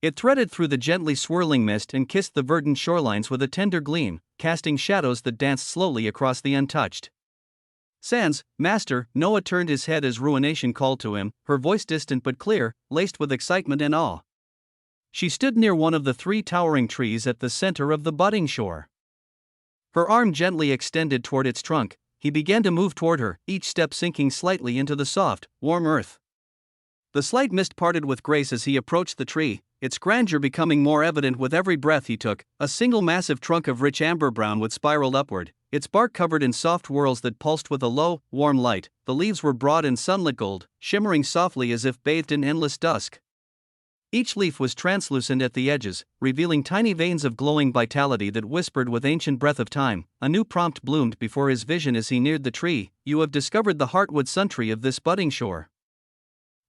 It threaded through the gently swirling mist and kissed the verdant shorelines with a tender gleam, casting shadows that danced slowly across the untouched sands. Master, Noah turned his head as Ruination called to him, her voice distant but clear, laced with excitement and awe. She stood near one of the 3 towering trees at the center of the budding shore. Her arm gently extended toward its trunk. He began to move toward her, each step sinking slightly into the soft, warm earth. The slight mist parted with grace as he approached the tree. its grandeur becoming more evident with every breath he took. A single massive trunk of rich amber brown would spiral upward, its bark covered in soft whorls that pulsed with a low, warm light. The leaves were broad and sunlit gold, shimmering softly as if bathed in endless dusk. Each leaf was translucent at the edges, revealing tiny veins of glowing vitality that whispered with ancient breath of time. A new prompt bloomed before his vision as he neared the tree. You have discovered the heartwood suntree of this budding shore.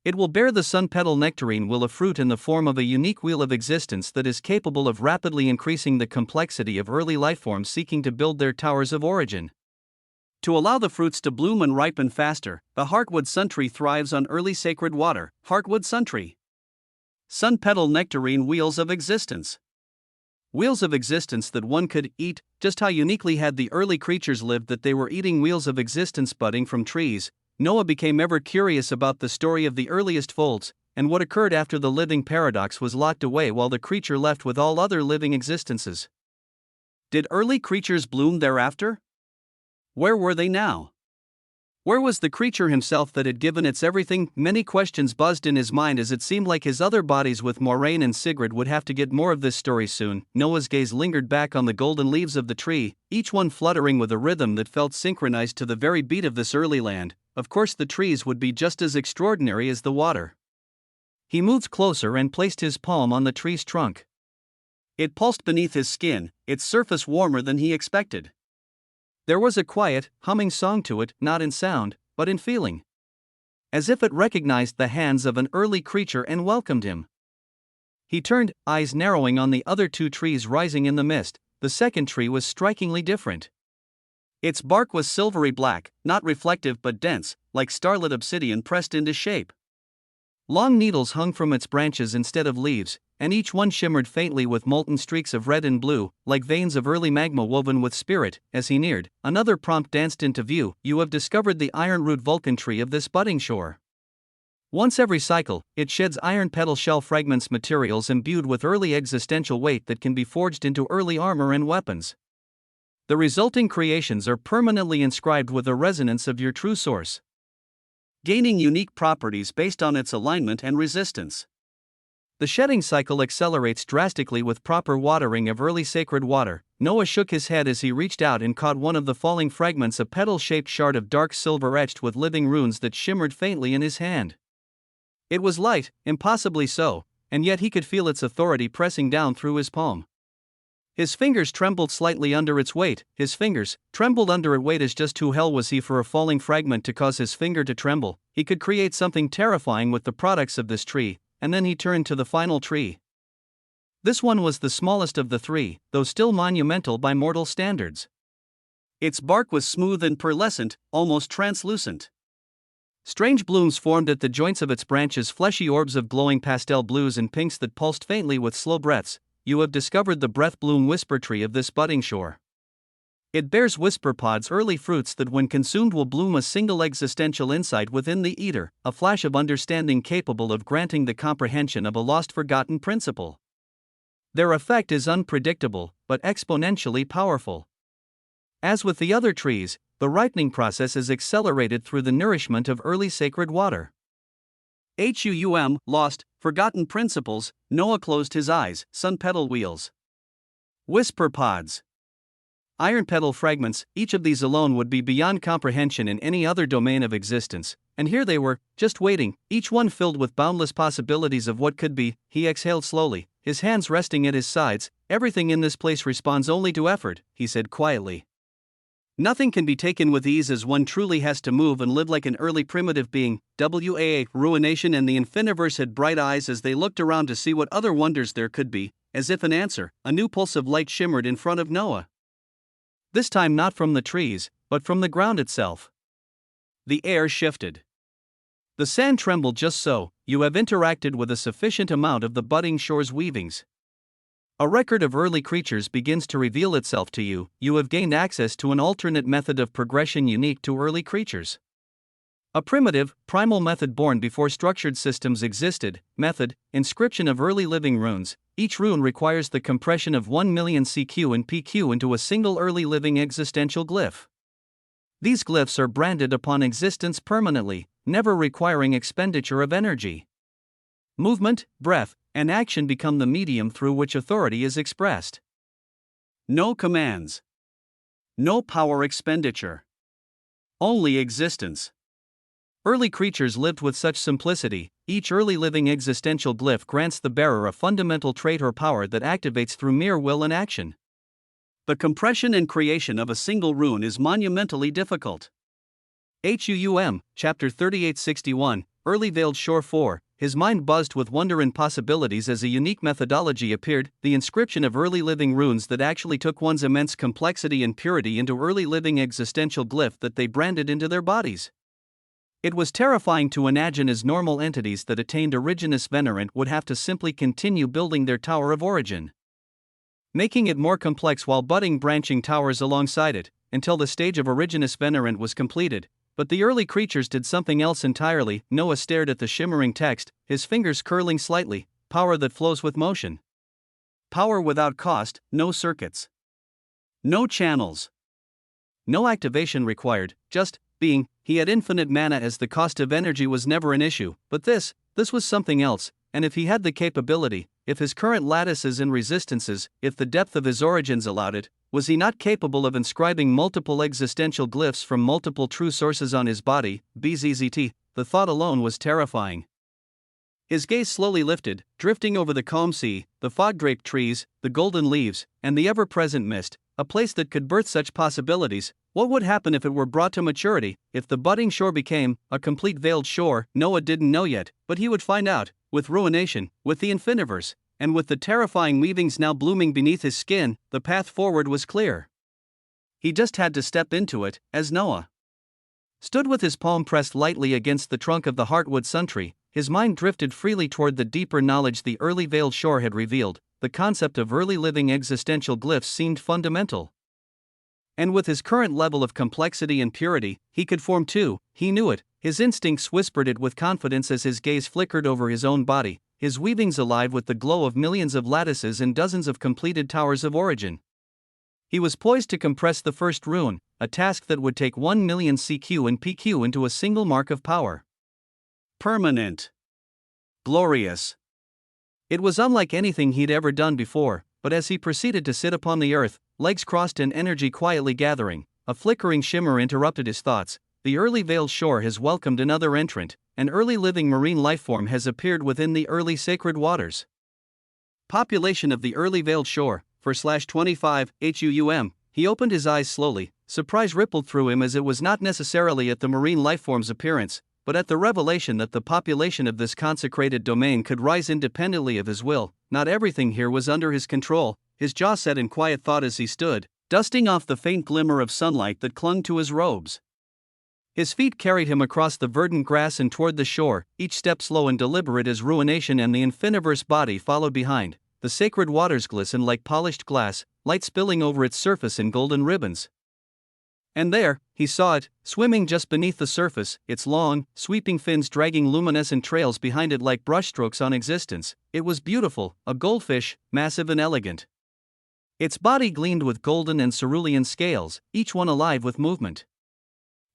It will bear the sun petal nectarine will of fruit in the form of a unique wheel of existence that is capable of rapidly increasing the complexity of early lifeforms seeking to build their towers of origin. To allow the fruits to bloom and ripen faster, the heartwood suntree thrives on early sacred water. Heartwood suntree. Sun petal nectarine wheels of existence. Wheels of existence that one could eat. Just how uniquely had the early creatures lived that they were eating wheels of existence budding from trees. Noah became ever curious about the story of the earliest folds, and what occurred after the living paradox was locked away while the creature left with all other living existences. Did early creatures bloom thereafter? Where were they now? Where was the creature himself that had given its everything? Many questions buzzed in his mind as it seemed like his other bodies with Moraine and Sigrid would have to get more of this story soon. Noah's gaze lingered back on the golden leaves of the tree, each one fluttering with a rhythm that felt synchronized to the very beat of this early land. Of course the trees would be just as extraordinary as the water. He moved closer and placed his palm on the tree's trunk. It pulsed beneath his skin, its surface warmer than he expected. There was a quiet, humming song to it, not in sound, but in feeling. As if it recognized the hands of an early creature and welcomed him. He turned, eyes narrowing on the other two trees rising in the mist. The second tree was strikingly different. Its bark was silvery black, not reflective but dense, like starlit obsidian pressed into shape. Long needles hung from its branches instead of leaves, and each one shimmered faintly with molten streaks of red and blue, like veins of early magma woven with spirit. As he neared, another prompt danced into view. You have discovered the ironroot vulcan tree of this budding shore. Once every cycle, it sheds iron petal shell fragments, materials imbued with early existential weight that can be forged into early armor and weapons. The resulting creations are permanently inscribed with the resonance of your true source, gaining unique properties based on its alignment and resistance. The shedding cycle accelerates drastically with proper watering of early sacred water. Noah shook his head as he reached out and caught one of the falling fragments, a petal-shaped shard of dark silver etched with living runes that shimmered faintly in his hand. It was light, impossibly so, and yet he could feel its authority pressing down through his palm. His fingers trembled slightly under its weight. His fingers trembled under its weight as just who hell was he for a falling fragment to cause his finger to tremble? He could create something terrifying with the products of this tree, and then he turned to the final tree. This one was the smallest of the three, though still monumental by mortal standards. Its bark was smooth and pearlescent, almost translucent. Strange blooms formed at the joints of its branches, fleshy orbs of glowing pastel blues and pinks that pulsed faintly with slow breaths. You have discovered the breath bloom whisper tree of this budding shore. It bears whisper pods, early fruits that when consumed will bloom a single existential insight within the eater, a flash of understanding capable of granting the comprehension of a lost forgotten principle. Their effect is unpredictable, but exponentially powerful. As with the other trees, the ripening process is accelerated through the nourishment of early sacred water. Lost, forgotten principles. Noah closed his eyes. Sun petal wheels. Whisper pods. Iron petal fragments. Each of these alone would be beyond comprehension in any other domain of existence, and here they were, just waiting, each one filled with boundless possibilities of what could be. He exhaled slowly, his hands resting at his sides. Everything in this place responds only to effort, he said quietly. Nothing can be taken with ease as one truly has to move and live like an early primitive being. Ruination and the Infiniverse had bright eyes as they looked around to see what other wonders there could be. As if an answer, a new pulse of light shimmered in front of Noah. This time not from the trees, but from the ground itself. The air shifted. The sand trembled just so. You have interacted with a sufficient amount of the budding shore's weavings. A record of early creatures begins to reveal itself to you. You have gained access to an alternate method of progression unique to early creatures. A primitive, primal method born before structured systems existed. Method, inscription of early living runes. Each rune requires the compression of 1 million CQ and PQ into a single early living existential glyph. These glyphs are branded upon existence permanently, never requiring expenditure of energy. Movement, breath, and action become the medium through which authority is expressed. No commands. No power expenditure. Only existence. Early creatures lived with such simplicity. Each early living existential glyph grants the bearer a fundamental trait or power that activates through mere will and action. The compression and creation of a single rune is monumentally difficult. Chapter 3861, Early Veiled Shore 4. His mind buzzed with wonder and possibilities as a unique methodology appeared, the inscription of early living runes that actually took one's immense complexity and purity into early living existential glyph that they branded into their bodies. It was terrifying to imagine as normal entities that attained Originus Venerant would have to simply continue building their Tower of Origin, making it more complex while budding branching towers alongside it, until the stage of Originus Venerant was completed. But the early creatures did something else entirely. Noah stared at the shimmering text, his fingers curling slightly. Power that flows with motion. Power without cost, no circuits. No channels. No activation required, just being. He had infinite mana as the cost of energy was never an issue, but this was something else, and if he had the capability, if his current lattices and resistances, if the depth of his origins allowed it, was he not capable of inscribing multiple existential glyphs from multiple true sources on his body? Bzzzt, the thought alone was terrifying. His gaze slowly lifted, drifting over the calm sea, the fog-draped trees, the golden leaves, and the ever-present mist, a place that could birth such possibilities. What would happen if it were brought to maturity, if the budding shore became a complete veiled shore? Noah didn't know yet, but he would find out, with ruination, with the infiniverse, and with the terrifying weavings now blooming beneath his skin. The path forward was clear. He just had to step into it, as Noah stood with his palm pressed lightly against the trunk of the heartwood suntree. His mind drifted freely toward the deeper knowledge the early veiled shore had revealed. The concept of early living existential glyphs seemed fundamental. And with his current level of complexity and purity, he could form two. He knew it, his instincts whispered it with confidence as his gaze flickered over his own body, his weavings alive with the glow of millions of lattices and dozens of completed towers of origin. He was poised to compress the first rune, a task that would take 1 million CQ and PQ into a single mark of power. Permanent. Glorious. It was unlike anything he'd ever done before, but as he proceeded to sit upon the earth, legs crossed and energy quietly gathering, a flickering shimmer interrupted his thoughts. The early veiled shore has welcomed another entrant. An early living marine lifeform has appeared within the early sacred waters. Population of the early veiled shore, /25, HUUM. He opened his eyes slowly. Surprise rippled through him as it was not necessarily at the marine lifeform's appearance, but at the revelation that the population of this consecrated domain could rise independently of his will. Not everything here was under his control. His jaw set in quiet thought as he stood, dusting off the faint glimmer of sunlight that clung to his robes. His feet carried him across the verdant grass and toward the shore, each step slow and deliberate as ruination and the infiniverse body followed behind. The sacred waters glistened like polished glass, light spilling over its surface in golden ribbons. And there, he saw it, swimming just beneath the surface, its long, sweeping fins dragging luminescent trails behind it like brushstrokes on existence. It was beautiful, a goldfish, massive and elegant. Its body gleamed with golden and cerulean scales, each one alive with movement.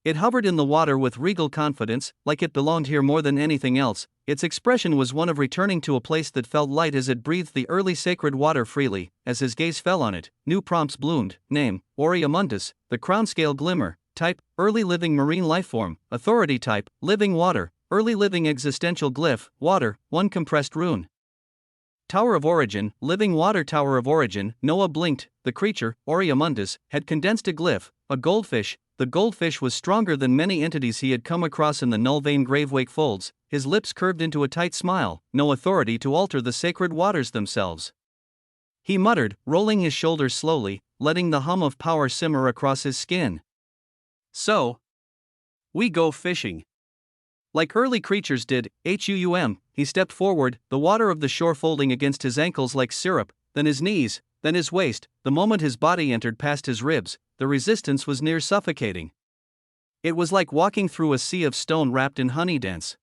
It hovered in the water with regal confidence, like it belonged here more than anything else. Its expression was one of returning to a place that felt light as it breathed the early sacred water freely. As his gaze fell on it, new prompts bloomed. Name, Oriamundus. The crown scale glimmer. Type, early living marine lifeform. Authority type, living water. Early living existential glyph, water, 1 compressed rune. Tower of Origin, living water. Tower of Origin. Noah blinked. The creature, Oriamundus, had condensed a glyph, a goldfish. The goldfish was stronger than many entities he had come across in the null-vein gravewake folds. His lips curved into a tight smile. No authority to alter the sacred waters themselves. He muttered, rolling his shoulders slowly, letting the hum of power simmer across his skin. So, we go fishing. Like early creatures did, HUUM, he stepped forward, the water of the shore folding against his ankles like syrup, then his knees, then his waist. The moment his body entered past his ribs, the resistance was near suffocating. It was like walking through a sea of stone wrapped in honey dance.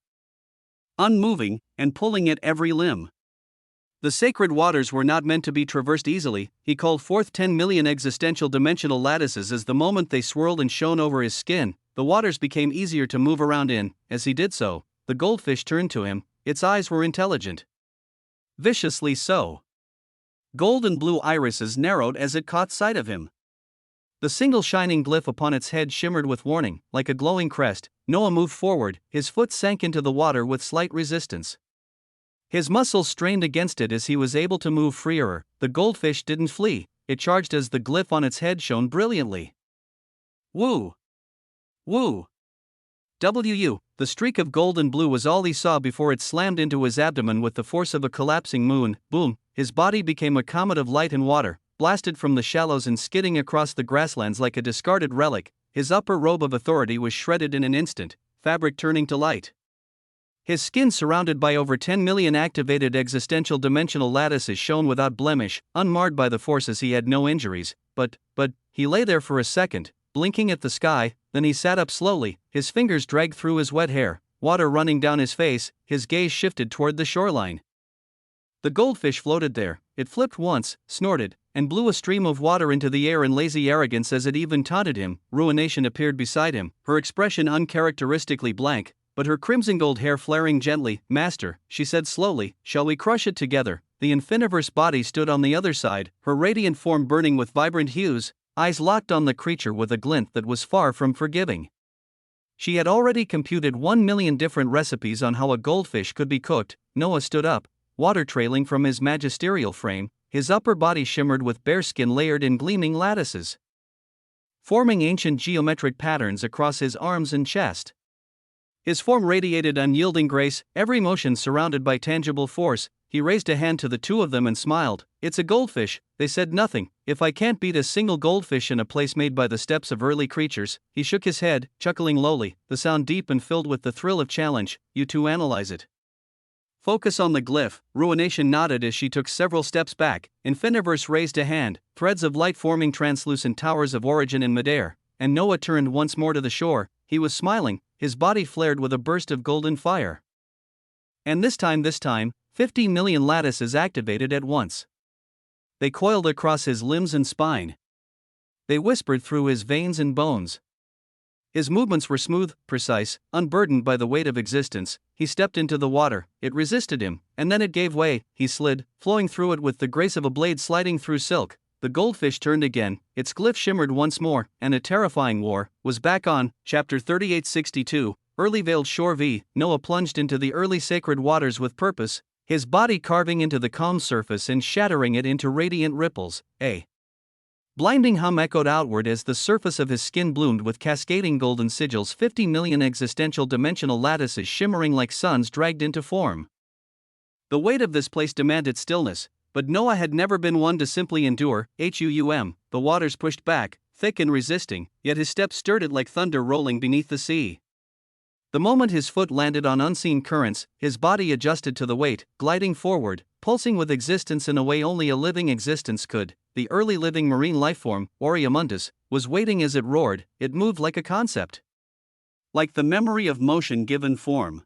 Unmoving, and pulling at every limb. The sacred waters were not meant to be traversed easily. He called forth 10 million existential dimensional lattices as the moment they swirled and shone over his skin, the waters became easier to move around in. As he did so, the goldfish turned to him, its eyes were intelligent. Viciously so. Gold and blue irises narrowed as it caught sight of him. The single shining glyph upon its head shimmered with warning, like a glowing crest. Noah moved forward, his foot sank into the water with slight resistance. His muscles strained against it as he was able to move freer. The goldfish didn't flee, it charged as the glyph on its head shone brilliantly. Woo! Woo! WU, the streak of gold and blue was all he saw before it slammed into his abdomen with the force of a collapsing moon. Boom! His body became a comet of light and water, blasted from the shallows and skidding across the grasslands like a discarded relic. His upper robe of authority was shredded in an instant, fabric turning to light. His skin, surrounded by over 10 million activated existential dimensional lattices, shone without blemish, unmarred by the forces. He had no injuries, but he lay there for a second, blinking at the sky. Then he sat up slowly, his fingers dragged through his wet hair, water running down his face. His gaze shifted toward the shoreline. The goldfish floated there. It flipped once, snorted, and blew a stream of water into the air in lazy arrogance as it even taunted him. Ruination appeared beside him, her expression uncharacteristically blank, but her crimson gold hair flaring gently. "Master," she said slowly, "shall we crush it together?" The infiniverse body stood on the other side, her radiant form burning with vibrant hues, eyes locked on the creature with a glint that was far from forgiving. She had already computed 1 million different recipes on how a goldfish could be cooked. Noah stood up, water trailing from his magisterial frame, his upper body shimmered with bare skin layered in gleaming lattices, forming ancient geometric patterns across his arms and chest. His form radiated unyielding grace, every motion surrounded by tangible force. He raised a hand to the two of them and smiled. "It's a goldfish." They said nothing. "If I can't beat a single goldfish in a place made by the steps of early creatures," he shook his head, chuckling lowly, the sound deep and filled with the thrill of challenge. "You two analyze it. Focus on the glyph." Ruination nodded as she took several steps back. Infiniverse raised a hand, threads of light forming translucent towers of origin in midair, and Noah turned once more to the shore. He was smiling, his body flared with a burst of golden fire. And this time, 50 million lattices activated at once. They coiled across his limbs and spine. They whispered through his veins and bones. His movements were smooth, precise, unburdened by the weight of existence. He stepped into the water, it resisted him, and then it gave way. He slid, flowing through it with the grace of a blade sliding through silk. The goldfish turned again, its glyph shimmered once more, and a terrifying war was back on. Chapter 3862, Early Veiled Shore v. Noah plunged into the early sacred waters with purpose, his body carving into the calm surface and shattering it into radiant ripples. A blinding hum echoed outward as the surface of his skin bloomed with cascading golden sigils. 50 million existential dimensional lattices shimmering like suns dragged into form. The weight of this place demanded stillness, but Noah had never been one to simply endure. The waters pushed back, thick and resisting, yet his steps stirred it like thunder rolling beneath the sea. The moment his foot landed on unseen currents, his body adjusted to the weight, gliding forward, pulsing with existence in a way only a living existence could. The early living marine lifeform, Oryamundus, was waiting as it roared. It moved like a concept, like the memory of motion given form.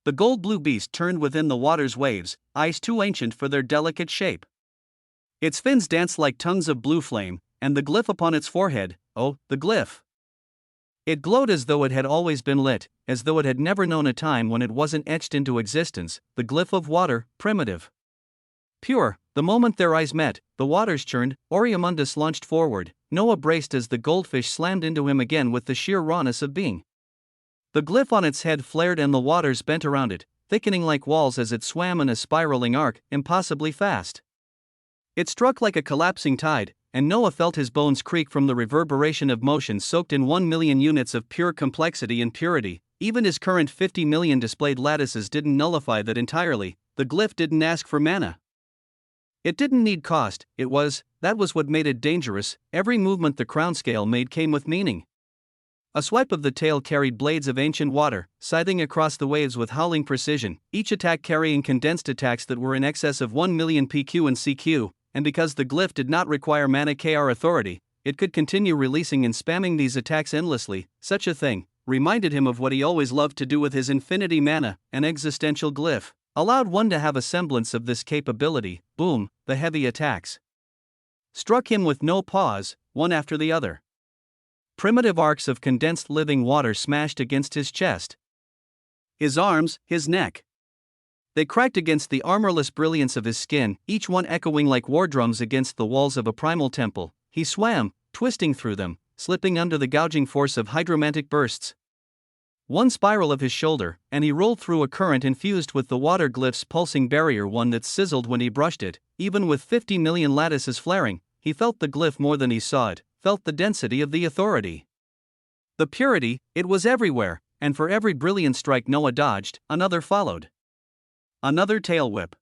The gold-blue beast turned within the water's waves, eyes too ancient for their delicate shape. Its fins danced like tongues of blue flame, and the glyph upon its forehead, oh, the glyph! It glowed as though it had always been lit, as though it had never known a time when it wasn't etched into existence. The glyph of water, primitive, pure. The moment their eyes met, the waters churned. Oryamundus launched forward. Noah braced as the goldfish slammed into him again with the sheer rawness of being. The glyph on its head flared and the waters bent around it, thickening like walls as it swam in a spiraling arc, impossibly fast. It struck like a collapsing tide, and Noah felt his bones creak from the reverberation of motion soaked in 1 million units of pure complexity and purity. Even his current 50 million displayed lattices didn't nullify that entirely. The glyph didn't ask for mana. It didn't need cost, that was what made it dangerous. Every movement the crown scale made came with meaning. A swipe of the tail carried blades of ancient water, scything across the waves with howling precision, each attack carrying condensed attacks that were in excess of 1 million PQ and CQ, and because the glyph did not require mana KR authority, it could continue releasing and spamming these attacks endlessly. Such a thing reminded him of what he always loved to do with his infinity mana. An existential glyph allowed one to have a semblance of this capability. Boom, the heavy attacks struck him with no pause, one after the other. Primitive arcs of condensed living water smashed against his chest, his arms, his neck. They cracked against the armorless brilliance of his skin, each one echoing like war drums against the walls of a primal temple. He swam, twisting through them, slipping under the gouging force of hydromantic bursts. One spiral of his shoulder, and he rolled through a current infused with the water glyph's pulsing barrier, one that sizzled when he brushed it. Even with 50 million lattices flaring, he felt the glyph more than he saw it, felt the density of the authority. The purity, it was everywhere, and for every brilliant strike Noah dodged, another followed. Another tail whip.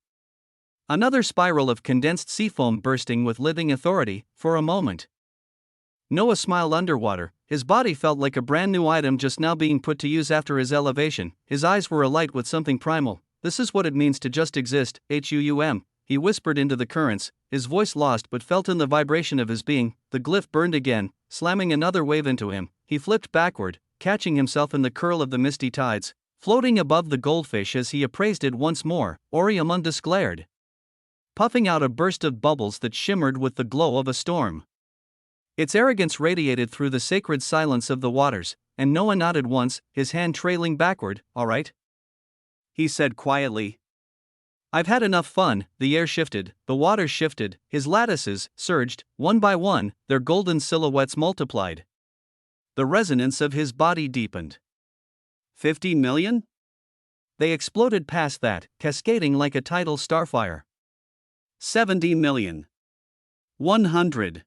Another spiral of condensed seafoam bursting with living authority. For a moment, Noah smiled underwater. His body felt like a brand new item just now being put to use after his elevation. His eyes were alight with something primal. This is what it means to just exist, HUUM. He whispered into the currents, his voice lost but felt in the vibration of his being. The glyph burned again, slamming another wave into him. He flipped backward, catching himself in the curl of the misty tides, floating above the goldfish as he appraised it once more. Oryamundus glared, puffing out a burst of bubbles that shimmered with the glow of a storm. Its arrogance radiated through the sacred silence of the waters, and Noah nodded once, his hand trailing backward. "All right," he said quietly. "I've had enough fun." The air shifted, the water shifted, his lattices surged, one by one, their golden silhouettes multiplied. The resonance of his body deepened. 50 million? They exploded past that, cascading like a tidal starfire. 70 million. 100.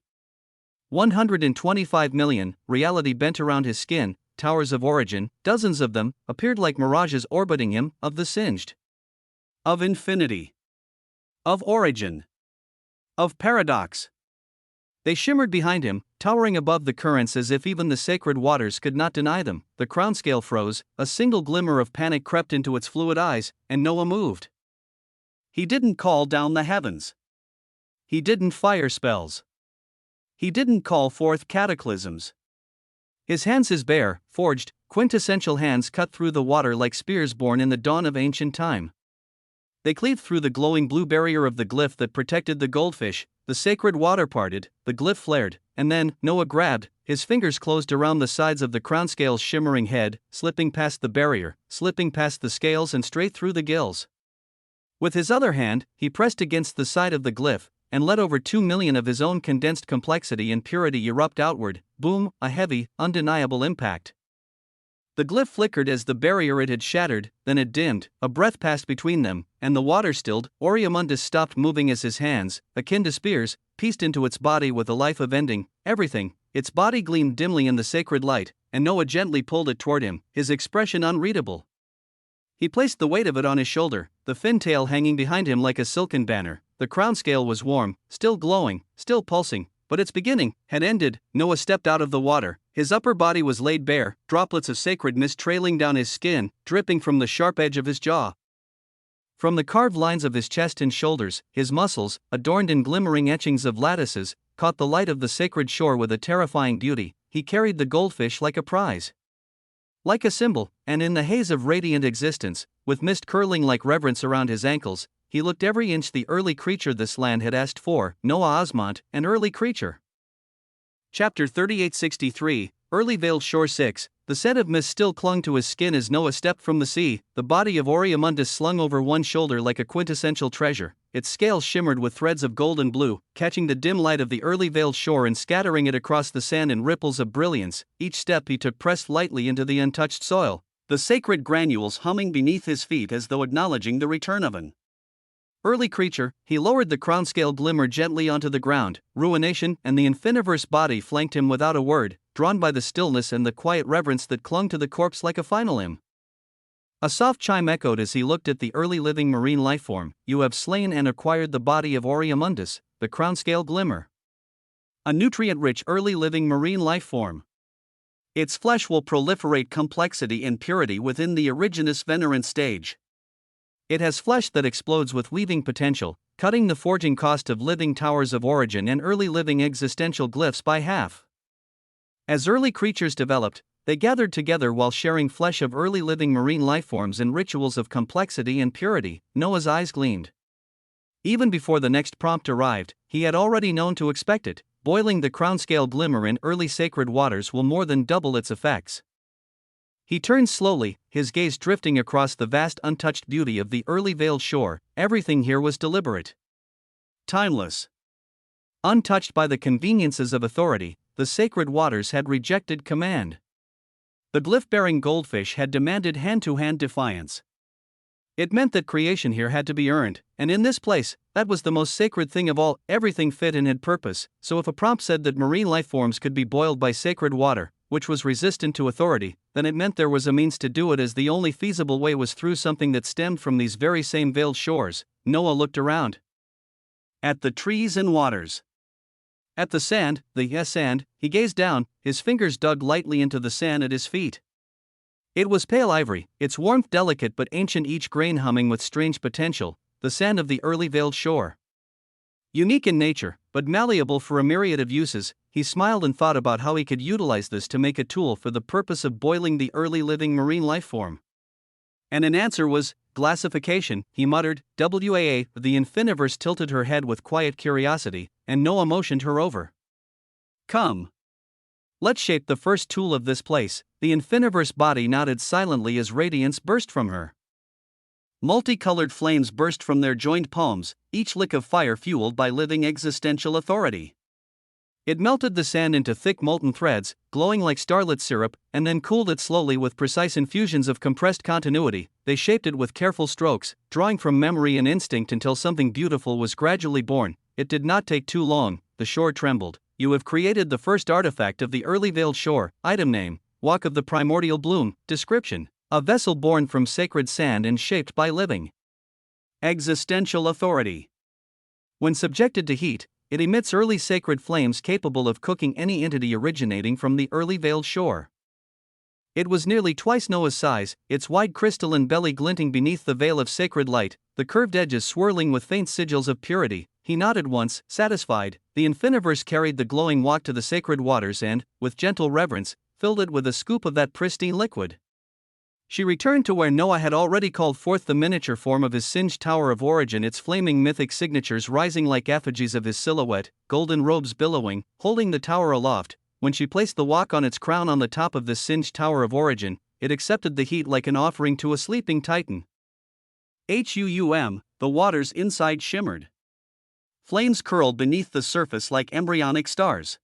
125 million, reality bent around his skin, towers of origin, dozens of them, appeared like mirages orbiting him, of the singed. Of infinity. Of origin. Of paradox. They shimmered behind him, towering above the currents as if even the sacred waters could not deny them. The crown scale froze, a single glimmer of panic crept into its fluid eyes, and Noah moved. He didn't call down the heavens. He didn't fire spells. He didn't call forth cataclysms. His hands, his bare, forged, quintessential hands, cut through the water like spears born in the dawn of ancient time. They cleaved through the glowing blue barrier of the glyph that protected the goldfish. The sacred water parted, the glyph flared, and then Noah grabbed. His fingers closed around the sides of the crown scale's shimmering head, slipping past the barrier, slipping past the scales and straight through the gills. With his other hand, he pressed against the side of the glyph, and let over 2 million of his own condensed complexity and purity erupt outward. Boom, a heavy, undeniable impact. The glyph flickered as the barrier it had shattered, then it dimmed, a breath passed between them, and the water stilled. Oryamundus stopped moving as his hands, akin to spears, pieced into its body with a life of ending everything. Its body gleamed dimly in the sacred light, and Noah gently pulled it toward him, his expression unreadable. He placed the weight of it on his shoulder, the fin tail hanging behind him like a silken banner. The crown scale was warm, still glowing, still pulsing, but its beginning had ended. Noah stepped out of the water. His upper body was laid bare, droplets of sacred mist trailing down his skin, dripping from the sharp edge of his jaw. From the carved lines of his chest and shoulders, his muscles, adorned in glimmering etchings of lattices, caught the light of the sacred shore with a terrifying beauty. He carried the goldfish like a prize, like a symbol, and in the haze of radiant existence, with mist curling like reverence around his ankles, he looked every inch the early creature this land had asked for. Noah Osmont, an early creature. Chapter 3863, Early Veiled Shore 6. The scent of mist still clung to his skin as Noah stepped from the sea, the body of Oryamundus slung over one shoulder like a quintessential treasure. Its scales shimmered with threads of gold and blue, catching the dim light of the early veiled shore and scattering it across the sand in ripples of brilliance. Each step he took pressed lightly into the untouched soil, the sacred granules humming beneath his feet as though acknowledging the return of an early creature. He lowered the crown scale glimmer gently onto the ground. Ruination and the infiniverse body flanked him without a word, drawn by the stillness and the quiet reverence that clung to the corpse like a final hymn. A soft chime echoed as he looked at the early living marine lifeform. You have slain and acquired the body of Oryamundus, the crown scale glimmer. A nutrient-rich early living marine lifeform. Its flesh will proliferate complexity and purity within the originous venerant stage. It has flesh that explodes with weaving potential, cutting the forging cost of living towers of origin and early living existential glyphs by half. As early creatures developed, they gathered together while sharing flesh of early living marine lifeforms and rituals of complexity and purity. Noah's eyes gleamed. Even before the next prompt arrived, he had already known to expect it. Boiling the crown scale glimmer in early sacred waters will more than double its effects. He turned slowly, his gaze drifting across the vast untouched beauty of the early veiled shore. Everything here was deliberate, timeless. Untouched by the conveniences of authority, the sacred waters had rejected command. The glyph-bearing goldfish had demanded hand-to-hand defiance. It meant that creation here had to be earned, and in this place, that was the most sacred thing of all. Everything fit and had purpose, so if a prompt said that marine lifeforms could be boiled by sacred water, which was resistant to authority, then it meant there was a means to do it, as the only feasible way was through something that stemmed from these very same veiled shores. Noah looked around. At the trees and waters. At the sand, he gazed down, his fingers dug lightly into the sand at his feet. It was pale ivory, its warmth delicate but ancient, each grain humming with strange potential, the sand of the early veiled shore. Unique in nature, but malleable for a myriad of uses, he smiled and thought about how he could utilize this to make a tool for the purpose of boiling the early living marine lifeform. And an answer was glassification, he muttered. WAA. The Infiniverse tilted her head with quiet curiosity, and Noah motioned her over. Come. Let's shape the first tool of this place. The Infiniverse body nodded silently as radiance burst from her. Multicolored flames burst from their joined palms, each lick of fire fueled by living existential authority. It melted the sand into thick molten threads, glowing like starlit syrup, and then cooled it slowly with precise infusions of compressed continuity. They shaped it with careful strokes, drawing from memory and instinct until something beautiful was gradually born. It did not take too long. The shore trembled. You have created the first artifact of the early veiled shore. Item name: Walk of the Primordial Bloom. Description: a vessel born from sacred sand and shaped by living existential authority. When subjected to heat, it emits early sacred flames capable of cooking any entity originating from the early veiled shore. It was nearly twice Noah's size, its wide crystalline belly glinting beneath the veil of sacred light, the curved edges swirling with faint sigils of purity. He nodded once, satisfied. The Infiniverse carried the glowing wok to the sacred waters and, with gentle reverence, filled it with a scoop of that pristine liquid. She returned to where Noah had already called forth the miniature form of his singed Tower of Origin, its flaming mythic signatures rising like effigies of his silhouette, golden robes billowing, holding the tower aloft. When she placed the wok on its crown on the top of this singed Tower of Origin, it accepted the heat like an offering to a sleeping titan. The waters inside shimmered. Flames curled beneath the surface like embryonic stars.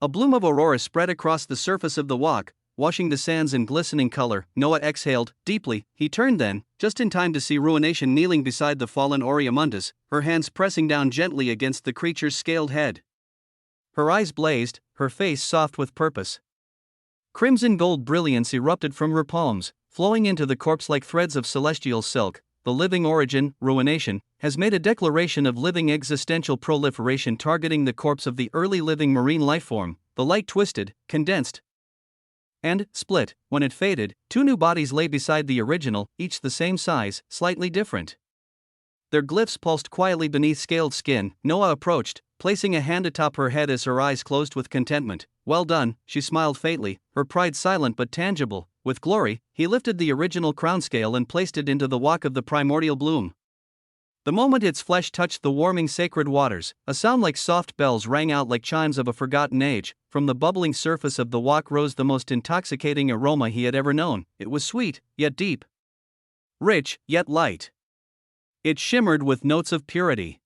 A bloom of aurora spread across the surface of the wok, washing the sands in glistening color. Noah exhaled deeply. He turned then, just in time to see Ruination kneeling beside the fallen Oreamundus, her hands pressing down gently against the creature's scaled head. Her eyes blazed, her face soft with purpose. Crimson gold brilliance erupted from her palms, flowing into the corpse like threads of celestial silk. The living origin, Ruination, has made a declaration of living existential proliferation targeting the corpse of the early living marine lifeform. The light twisted, condensed, and split. When it faded, two new bodies lay beside the original, each the same size, slightly different. Their glyphs pulsed quietly beneath scaled skin. Noah approached, placing a hand atop her head as her eyes closed with contentment. Well done, she smiled faintly, her pride silent but tangible. With glory, he lifted the original crown scale and placed it into the wok of the primordial bloom. The moment its flesh touched the warming sacred waters, a sound like soft bells rang out like chimes of a forgotten age. From the bubbling surface of the wok rose the most intoxicating aroma he had ever known. It was sweet, yet deep. Rich, yet light. It shimmered with notes of purity,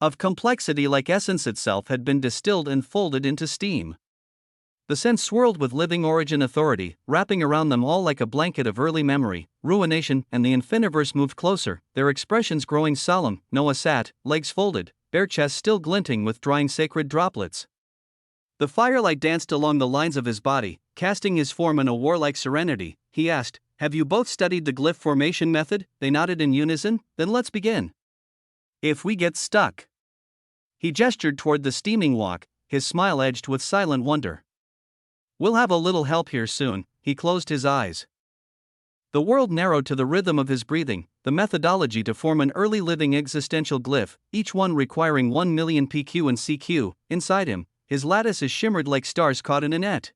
of complexity, like essence itself had been distilled and folded into steam. The scent swirled with living origin authority, wrapping around them all like a blanket of early memory. Ruination and the Infiniverse moved closer, their expressions growing solemn. Noah sat, legs folded, bare chest still glinting with drying sacred droplets. The firelight danced along the lines of his body, casting his form in a warlike serenity. He asked, "Have you both studied the glyph formation method?" They nodded in unison. "Then let's begin. If we get stuck." He gestured toward the steaming wok, his smile edged with silent wonder. "We'll have a little help here soon." He closed his eyes. The world narrowed to the rhythm of his breathing, the methodology to form an early living existential glyph, each one requiring 1 million PQ and CQ. Inside him, his lattices shimmered like stars caught in a net.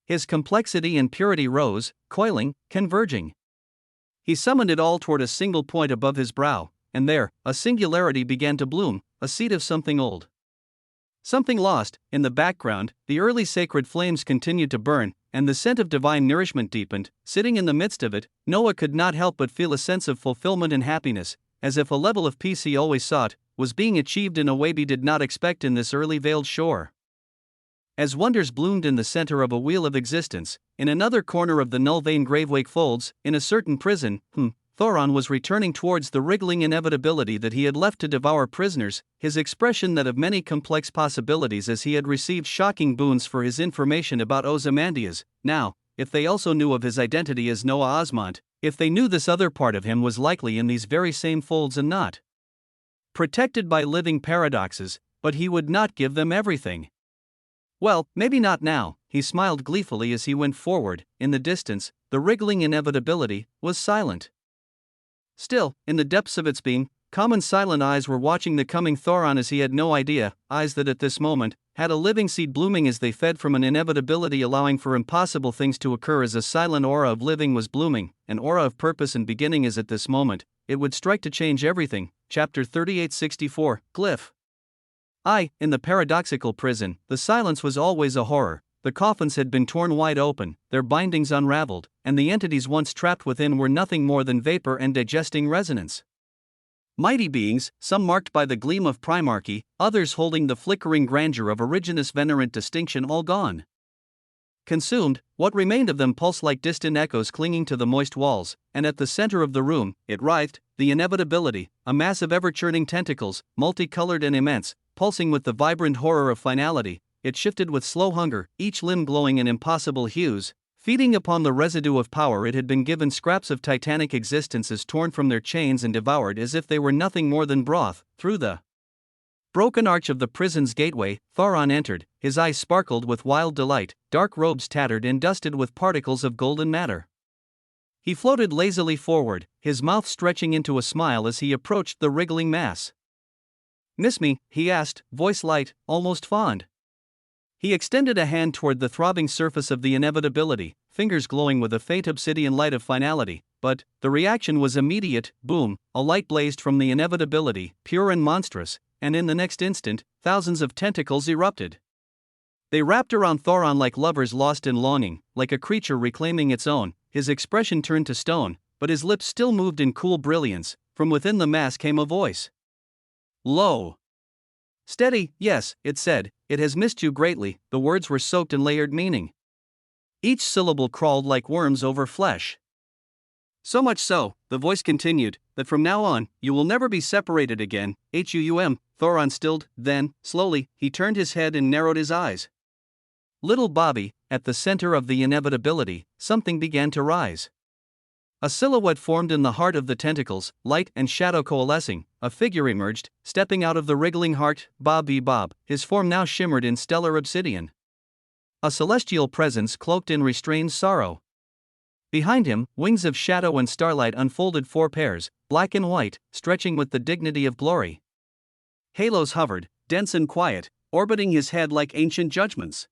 His complexity and purity rose, coiling, converging. He summoned it all toward a single point above his brow, and there, a singularity began to bloom, a seed of something old. Something lost. In the background, the early sacred flames continued to burn, and the scent of divine nourishment deepened. Sitting in the midst of it, Noah could not help but feel a sense of fulfillment and happiness, as if a level of peace he always sought was being achieved in a way he did not expect in this early veiled shore. As wonders bloomed in the center of a wheel of existence, in another corner of the null-vein gravewake folds, in a certain prison, Thoron was returning towards the wriggling inevitability that he had left to devour prisoners, his expression that of many complex possibilities as he had received shocking boons for his information about Ozymandias. Now, if they also knew of his identity as Noah Osmond, if they knew this other part of him was likely in these very same folds and not protected by living paradoxes, but he would not give them everything. Well, maybe not now, he smiled gleefully as he went forward. In the distance, the wriggling inevitability was silent. Still, in the depths of its being, common silent eyes were watching the coming Thoron as he had no idea, eyes that at this moment had a living seed blooming as they fed from an inevitability allowing for impossible things to occur as a silent aura of living was blooming, an aura of purpose and beginning as at this moment, it would strike to change everything. Chapter 3864, Glyph. In the paradoxical prison, the silence was always a horror. The coffins had been torn wide open, their bindings unraveled, and the entities once trapped within were nothing more than vapor and digesting resonance. Mighty beings, some marked by the gleam of primarchy, others holding the flickering grandeur of originous venerant distinction, all gone. Consumed, what remained of them pulsed like distant echoes clinging to the moist walls, and at the center of the room, it writhed, the inevitability, a mass of ever-churning tentacles, multicolored and immense, pulsing with the vibrant horror of finality. It shifted with slow hunger, each limb glowing in impossible hues, feeding upon the residue of power it had been given. Scraps of titanic existences torn from their chains and devoured as if they were nothing more than broth. Through the broken arch of the prison's gateway, Thoron entered, his eyes sparkled with wild delight, dark robes tattered and dusted with particles of golden matter. He floated lazily forward, his mouth stretching into a smile as he approached the wriggling mass. "Miss me?" he asked, voice light, almost fond. He extended a hand toward the throbbing surface of the inevitability, fingers glowing with a faint obsidian light of finality, but the reaction was immediate. Boom, a light blazed from the inevitability, pure and monstrous, and in the next instant, thousands of tentacles erupted. They wrapped around Thoron like lovers lost in longing, like a creature reclaiming its own. His expression turned to stone, but his lips still moved in cool brilliance. From within the mass came a voice. Low. Steady, yes, it said, it has missed you greatly. The words were soaked in layered meaning. Each syllable crawled like worms over flesh. So much so, the voice continued, that from now on, you will never be separated again. Thoron stilled, then, slowly, he turned his head and narrowed his eyes. Little Bobby, at the center of the inevitability, something began to rise. A silhouette formed in the heart of the tentacles, light and shadow coalescing. A figure emerged, stepping out of the wriggling heart. Bob, his form now shimmered in stellar obsidian. A celestial presence cloaked in restrained sorrow. Behind him, wings of shadow and starlight unfolded, four pairs, black and white, stretching with the dignity of glory. Halos hovered, dense and quiet, orbiting his head like ancient judgments.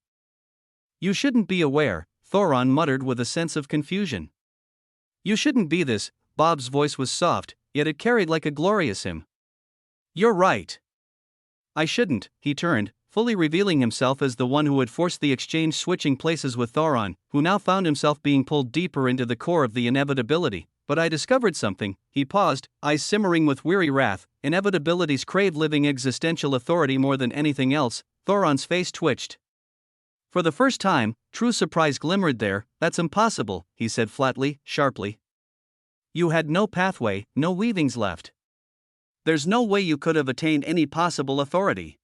You shouldn't be aware, Thoron muttered with a sense of confusion. You shouldn't be this. Bob's voice was soft, yet it carried like a glorious hymn. You're right. I shouldn't. He turned, fully revealing himself as the one who had forced the exchange, switching places with Thoron, who now found himself being pulled deeper into the core of the inevitability. But I discovered something. He paused, eyes simmering with weary wrath. Inevitabilities crave living existential authority more than anything else. Thoron's face twitched. For the first time, true surprise glimmered there. That's impossible, he said flatly, sharply. You had no pathway, no weavings left. There's no way you could have attained any possible authority.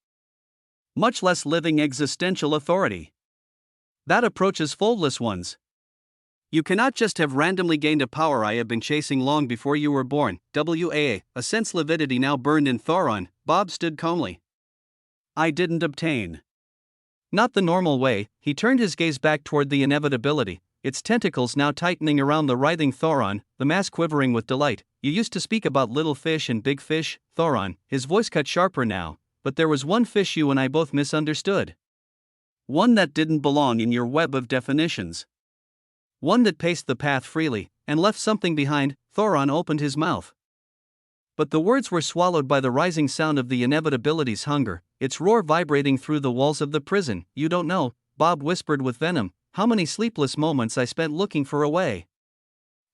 Much less living existential authority. That approaches foldless ones. You cannot just have randomly gained a power I have been chasing long before you were born. A sense lividity now burned in Thoron. Bob stood calmly. I didn't obtain. Not the normal way. He turned his gaze back toward the inevitability, its tentacles now tightening around the writhing Thoron, the mass quivering with delight. You used to speak about little fish and big fish, Thoron, his voice cut sharper now, but there was one fish you and I both misunderstood. One that didn't belong in your web of definitions. One that paced the path freely, and left something behind. Thoron opened his mouth. But the words were swallowed by the rising sound of the inevitability's hunger, its roar vibrating through the walls of the prison. You don't know, Bob whispered with venom. how many sleepless moments I spent looking for a way.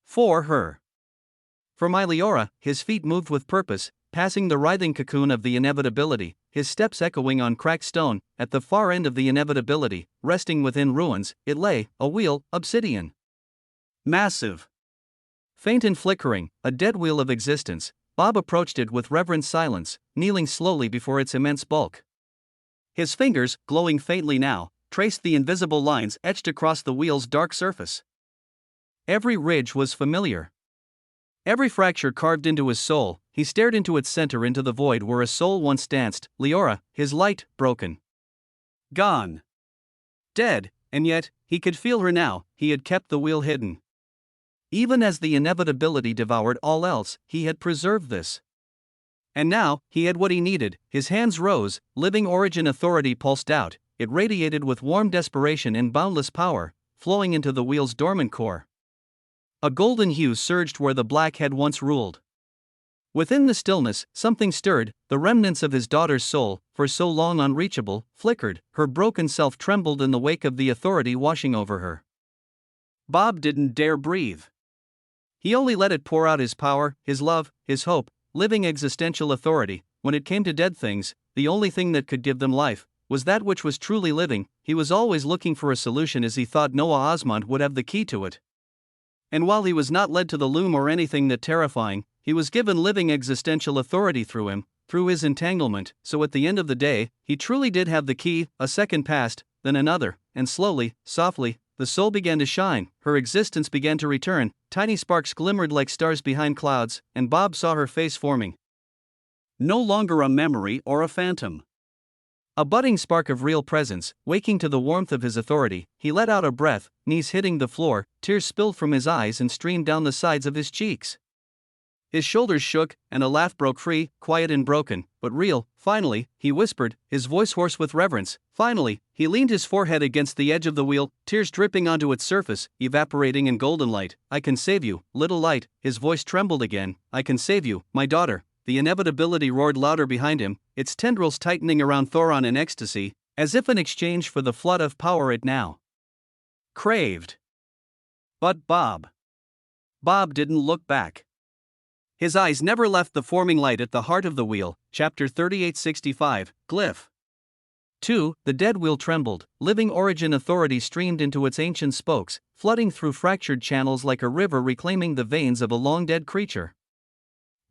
For her. For my Leora, his feet moved with purpose, passing the writhing cocoon of the inevitability, his steps echoing on cracked stone. At the far end of the inevitability, resting within ruins, it lay, a wheel, obsidian. Massive. Faint and flickering, a dead wheel of existence. Bob approached it with reverent silence, kneeling slowly before its immense bulk. His fingers, glowing faintly now, traced the invisible lines etched across the wheel's dark surface. Every ridge was familiar. Every fracture carved into his soul. He stared into its center, into the void where a soul once danced. Leora, his light, broken. Gone. Dead, and yet, he could feel her now. He had kept the wheel hidden. Even as the inevitability devoured all else, he had preserved this. And now, he had what he needed. His hands rose, living origin authority pulsed out. It radiated with warm desperation and boundless power, flowing into the wheel's dormant core. A golden hue surged where the black had once ruled. Within the stillness, something stirred. The remnants of his daughter's soul, for so long unreachable, flickered. Her broken self trembled in the wake of the authority washing over her. Bob didn't dare breathe. He only let it pour out his power, his love, his hope, living existential authority. When it came to dead things, the only thing that could give them life was that which was truly living. He was always looking for a solution, as he thought Noah Osmond would have the key to it. And while he was not led to the loom or anything that terrifying, he was given living existential authority through him, through his entanglement. So at the end of the day, he truly did have the key. A second passed, then another, and slowly, softly, the soul began to shine. Her existence began to return. Tiny sparks glimmered like stars behind clouds, and Bob saw her face forming. No longer a memory or a phantom. A budding spark of real presence. Waking to the warmth of his authority, he let out a breath, knees hitting the floor, tears spilled from his eyes and streamed down the sides of his cheeks. His shoulders shook, and a laugh broke free, quiet and broken, but real. Finally, he whispered, his voice hoarse with reverence. Finally, he leaned his forehead against the edge of the wheel, tears dripping onto its surface, evaporating in golden light. I can save you, little light. His voice trembled again. I can save you, my daughter. The inevitability roared louder behind him, its tendrils tightening around Thoron in ecstasy, as if in exchange for the flood of power it now craved. But Bob didn't look back. His eyes never left the forming light at the heart of the wheel. Chapter 3865, Glyph 2. The dead wheel trembled. Living origin authority streamed into its ancient spokes, flooding through fractured channels like a river reclaiming the veins of a long-dead creature.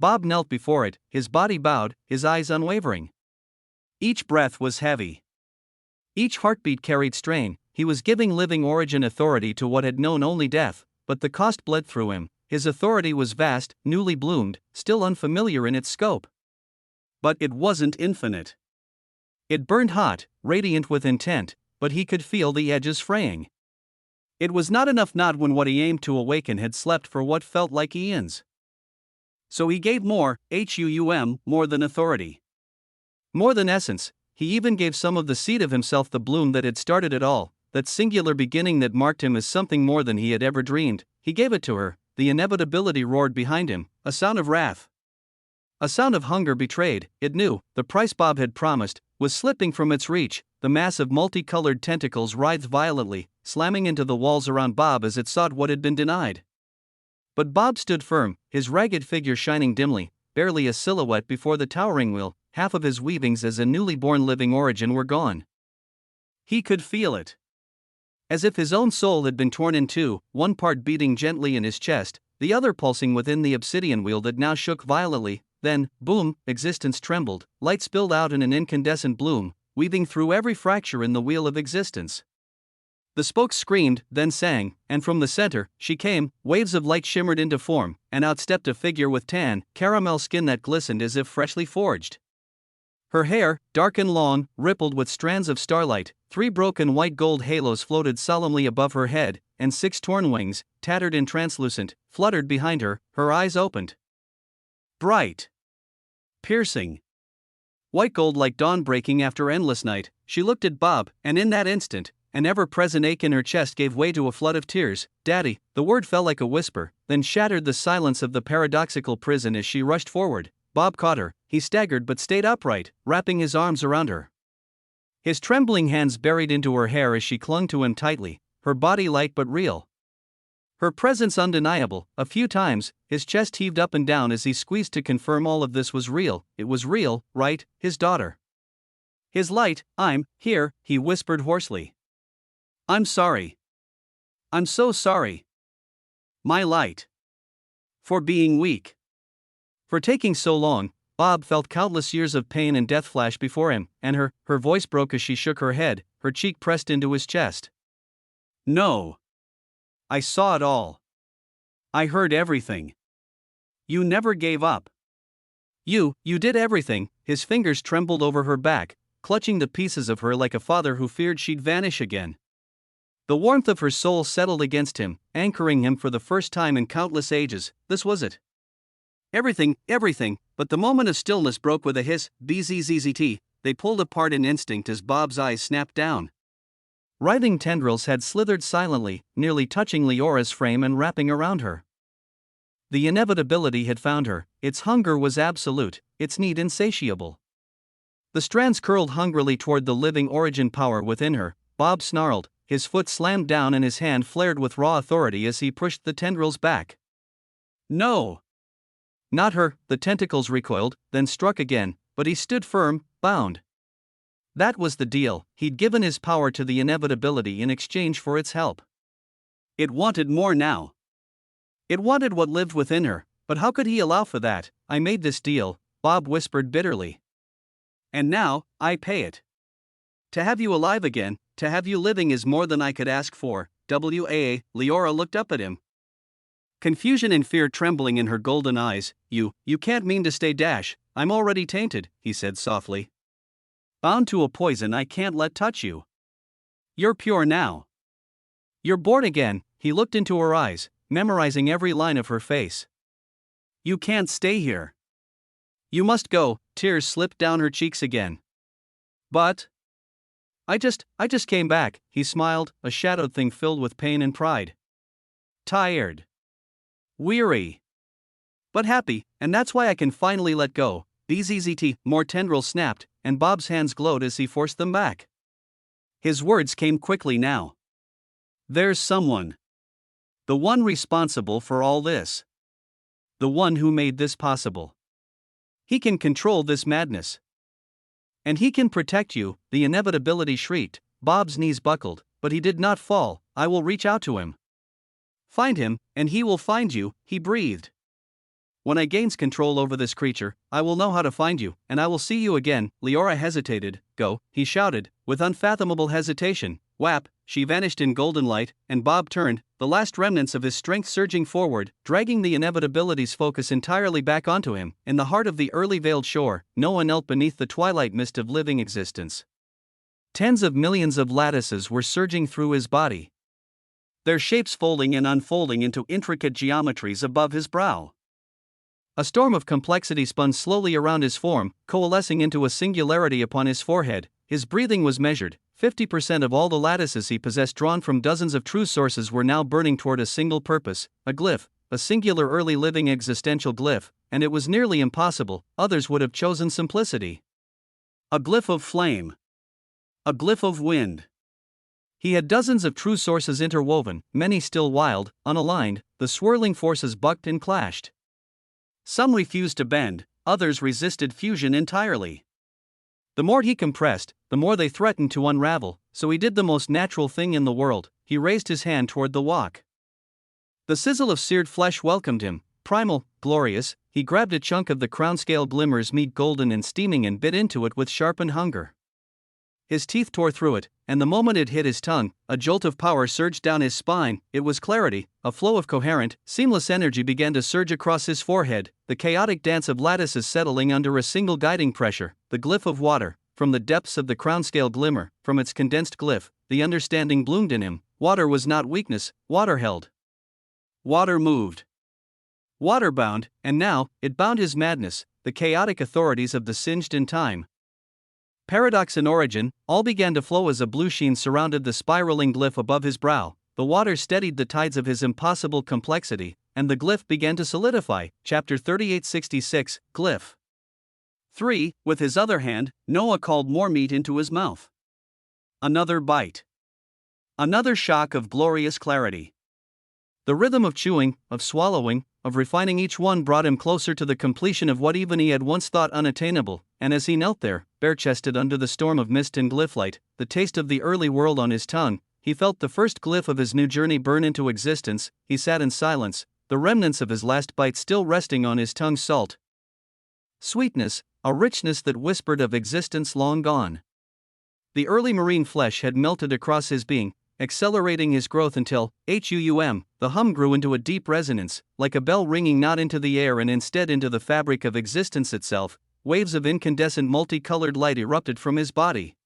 Bob knelt before it, his body bowed, his eyes unwavering. Each breath was heavy. Each heartbeat carried strain. He was giving living origin authority to what had known only death, but the cost bled through him. His authority was vast, newly bloomed, still unfamiliar in its scope. But it wasn't infinite. It burned hot, radiant with intent, but he could feel the edges fraying. It was not enough, not when what he aimed to awaken had slept for what felt like eons. So he gave more, more than authority. More than essence. He even gave some of the seed of himself, the bloom that had started it all, that singular beginning that marked him as something more than he had ever dreamed. He gave it to her. The inevitability roared behind him, a sound of wrath. A sound of hunger betrayed. It knew, the price Bob had promised was slipping from its reach. The mass of multicolored tentacles writhed violently, slamming into the walls around Bob as it sought what had been denied. But Bob stood firm, his ragged figure shining dimly, barely a silhouette before the towering wheel. Half of his weavings as a newly born living origin were gone. He could feel it. As if his own soul had been torn in two, one part beating gently in his chest, the other pulsing within the obsidian wheel that now shook violently. Then, boom, existence trembled, light spilled out in an incandescent bloom, weaving through every fracture in the wheel of existence. The spokes screamed, then sang, and from the center, she came. Waves of light shimmered into form, and out stepped a figure with tan, caramel skin that glistened as if freshly forged. Her hair, dark and long, rippled with strands of starlight. 3 broken white gold halos floated solemnly above her head, and 6 torn wings, tattered and translucent, fluttered behind her. Her eyes opened. Bright. Piercing. White gold like dawn breaking after endless night. She looked at Bob, and in that instant, an ever-present ache in her chest gave way to a flood of tears. Daddy, the word fell like a whisper, then shattered the silence of the paradoxical prison as she rushed forward. Bob caught her. He staggered but stayed upright, wrapping his arms around her. His trembling hands buried into her hair as she clung to him tightly. her body light but real. Her presence undeniable. A few times, his chest heaved up and down as he squeezed to confirm all of this was real. It was real, right, his daughter. His light. I'm here, he whispered hoarsely. I'm sorry. I'm so sorry. My light. For being weak. For taking so long. Bob felt countless years of pain and death flash before him, and her voice broke as she shook her head, her cheek pressed into his chest. No. I saw it all. I heard everything. You never gave up. You did everything. His fingers trembled over her back, clutching the pieces of her like a father who feared she'd vanish again. The warmth of her soul settled against him, anchoring him for the first time in countless ages. This was it. Everything, but the moment of stillness broke with a hiss. Bzzzt. They pulled apart in instinct as Bob's eyes snapped down. Writhing tendrils had slithered silently, nearly touching Leora's frame and wrapping around her. The inevitability had found her. Its hunger was absolute, its need insatiable. The strands curled hungrily toward the living origin power within her. Bob snarled, his foot slammed down and his hand flared with raw authority as he pushed the tendrils back. No! Not her. The tentacles recoiled, then struck again, but he stood firm, bound. That was the deal. He'd given his power to the inevitability in exchange for its help. It wanted more now. It wanted what lived within her, but how could he allow for that? I made this deal, Bob whispered bitterly. And now, I pay it. To have you alive again, to have you living is more than I could ask for. Leora looked up at him. Confusion and fear trembling in her golden eyes. You can't mean to stay. I'm already tainted, he said softly. Bound to a poison I can't let touch you. You're pure now. You're born again. He looked into her eyes, memorizing every line of her face. You can't stay here. You must go. Tears slipped down her cheeks again. But I just came back, he smiled, a shadowed thing filled with pain and pride. Tired. Weary. But happy, and that's why I can finally let go. Bzzzt. More tendrils snapped, and Bob's hands glowed as he forced them back. His words came quickly now. There's someone. The one responsible for all this. The one who made this possible. He can control this madness. And he can protect you, the inevitability shrieked. Bob's knees buckled, but he did not fall. I will reach out to him. Find him, and he will find you, he breathed. When I gains control over this creature, I will know how to find you, and I will see you again. Leora hesitated. Go, he shouted, with unfathomable hesitation. Whap, she vanished in golden light, and Bob turned, the last remnants of his strength surging forward, dragging the inevitability's focus entirely back onto him. In the heart of the early veiled shore, no one knelt beneath the twilight mist of living existence. Tens of millions of lattices were surging through his body, their shapes folding and unfolding into intricate geometries above his brow. A storm of complexity spun slowly around his form, coalescing into a singularity upon his forehead. His breathing was measured. 50% of all the lattices he possessed, drawn from dozens of true sources, were now burning toward a single purpose, a glyph, a singular early living existential glyph, and it was nearly impossible. Others would have chosen simplicity. A glyph of flame. A glyph of wind. He had dozens of true sources interwoven, many still wild, unaligned. The swirling forces bucked and clashed. Some refused to bend, others resisted fusion entirely. The more he compressed, the more they threatened to unravel, so he did the most natural thing in the world. He raised his hand toward the wok. The sizzle of seared flesh welcomed him, primal, glorious. He grabbed a chunk of the crown scale glimmers meat golden and steaming and bit into it with sharpened hunger. His teeth tore through it, and the moment it hit his tongue, a jolt of power surged down his spine. It was clarity, a flow of coherent, seamless energy began to surge across his forehead, the chaotic dance of lattices settling under a single guiding pressure, the glyph of water. From the depths of the crown scale glimmer, from its condensed glyph, the understanding bloomed in him. Water was not weakness, water held. Water moved. Water bound, and now, it bound his madness, the chaotic authorities of the singed in time. Paradox in origin, all began to flow as a blue sheen surrounded the spiraling glyph above his brow. The water steadied the tides of his impossible complexity, and the glyph began to solidify. Chapter 3866, Glyph. 3. With his other hand, Noah called more meat into his mouth. Another bite. Another shock of glorious clarity. The rhythm of chewing, of swallowing, of refining each one brought him closer to the completion of what even he had once thought unattainable, and as he knelt there, bare-chested under the storm of mist and glyph light, the taste of the early world on his tongue, he felt the first glyph of his new journey burn into existence. He sat in silence, the remnants of his last bite still resting on his tongue's salt sweetness, a richness that whispered of existence long gone. The early marine flesh had melted across his being, accelerating his growth until, the hum grew into a deep resonance, like a bell ringing not into the air and instead into the fabric of existence itself. Waves of incandescent multicolored light erupted from his body.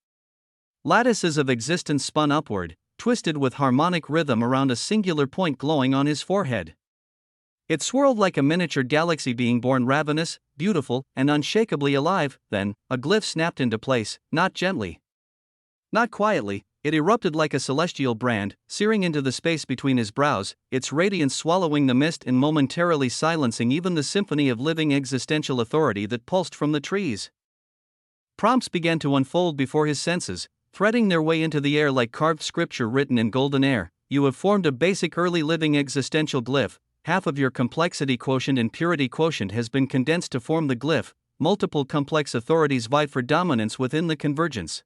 Lattices of existence spun upward, twisted with harmonic rhythm around a singular point glowing on his forehead. It swirled like a miniature galaxy being born, ravenous, beautiful, and unshakably alive. Then, a glyph snapped into place, not gently, not quietly. It erupted like a celestial brand, searing into the space between his brows, its radiance swallowing the mist and momentarily silencing even the symphony of living existential authority that pulsed from the trees. Prompts began to unfold before his senses, threading their way into the air like carved scripture written in golden air. You have formed a basic early living existential glyph. Half of your complexity quotient and purity quotient has been condensed to form the glyph. Multiple complex authorities vied for dominance within the convergence.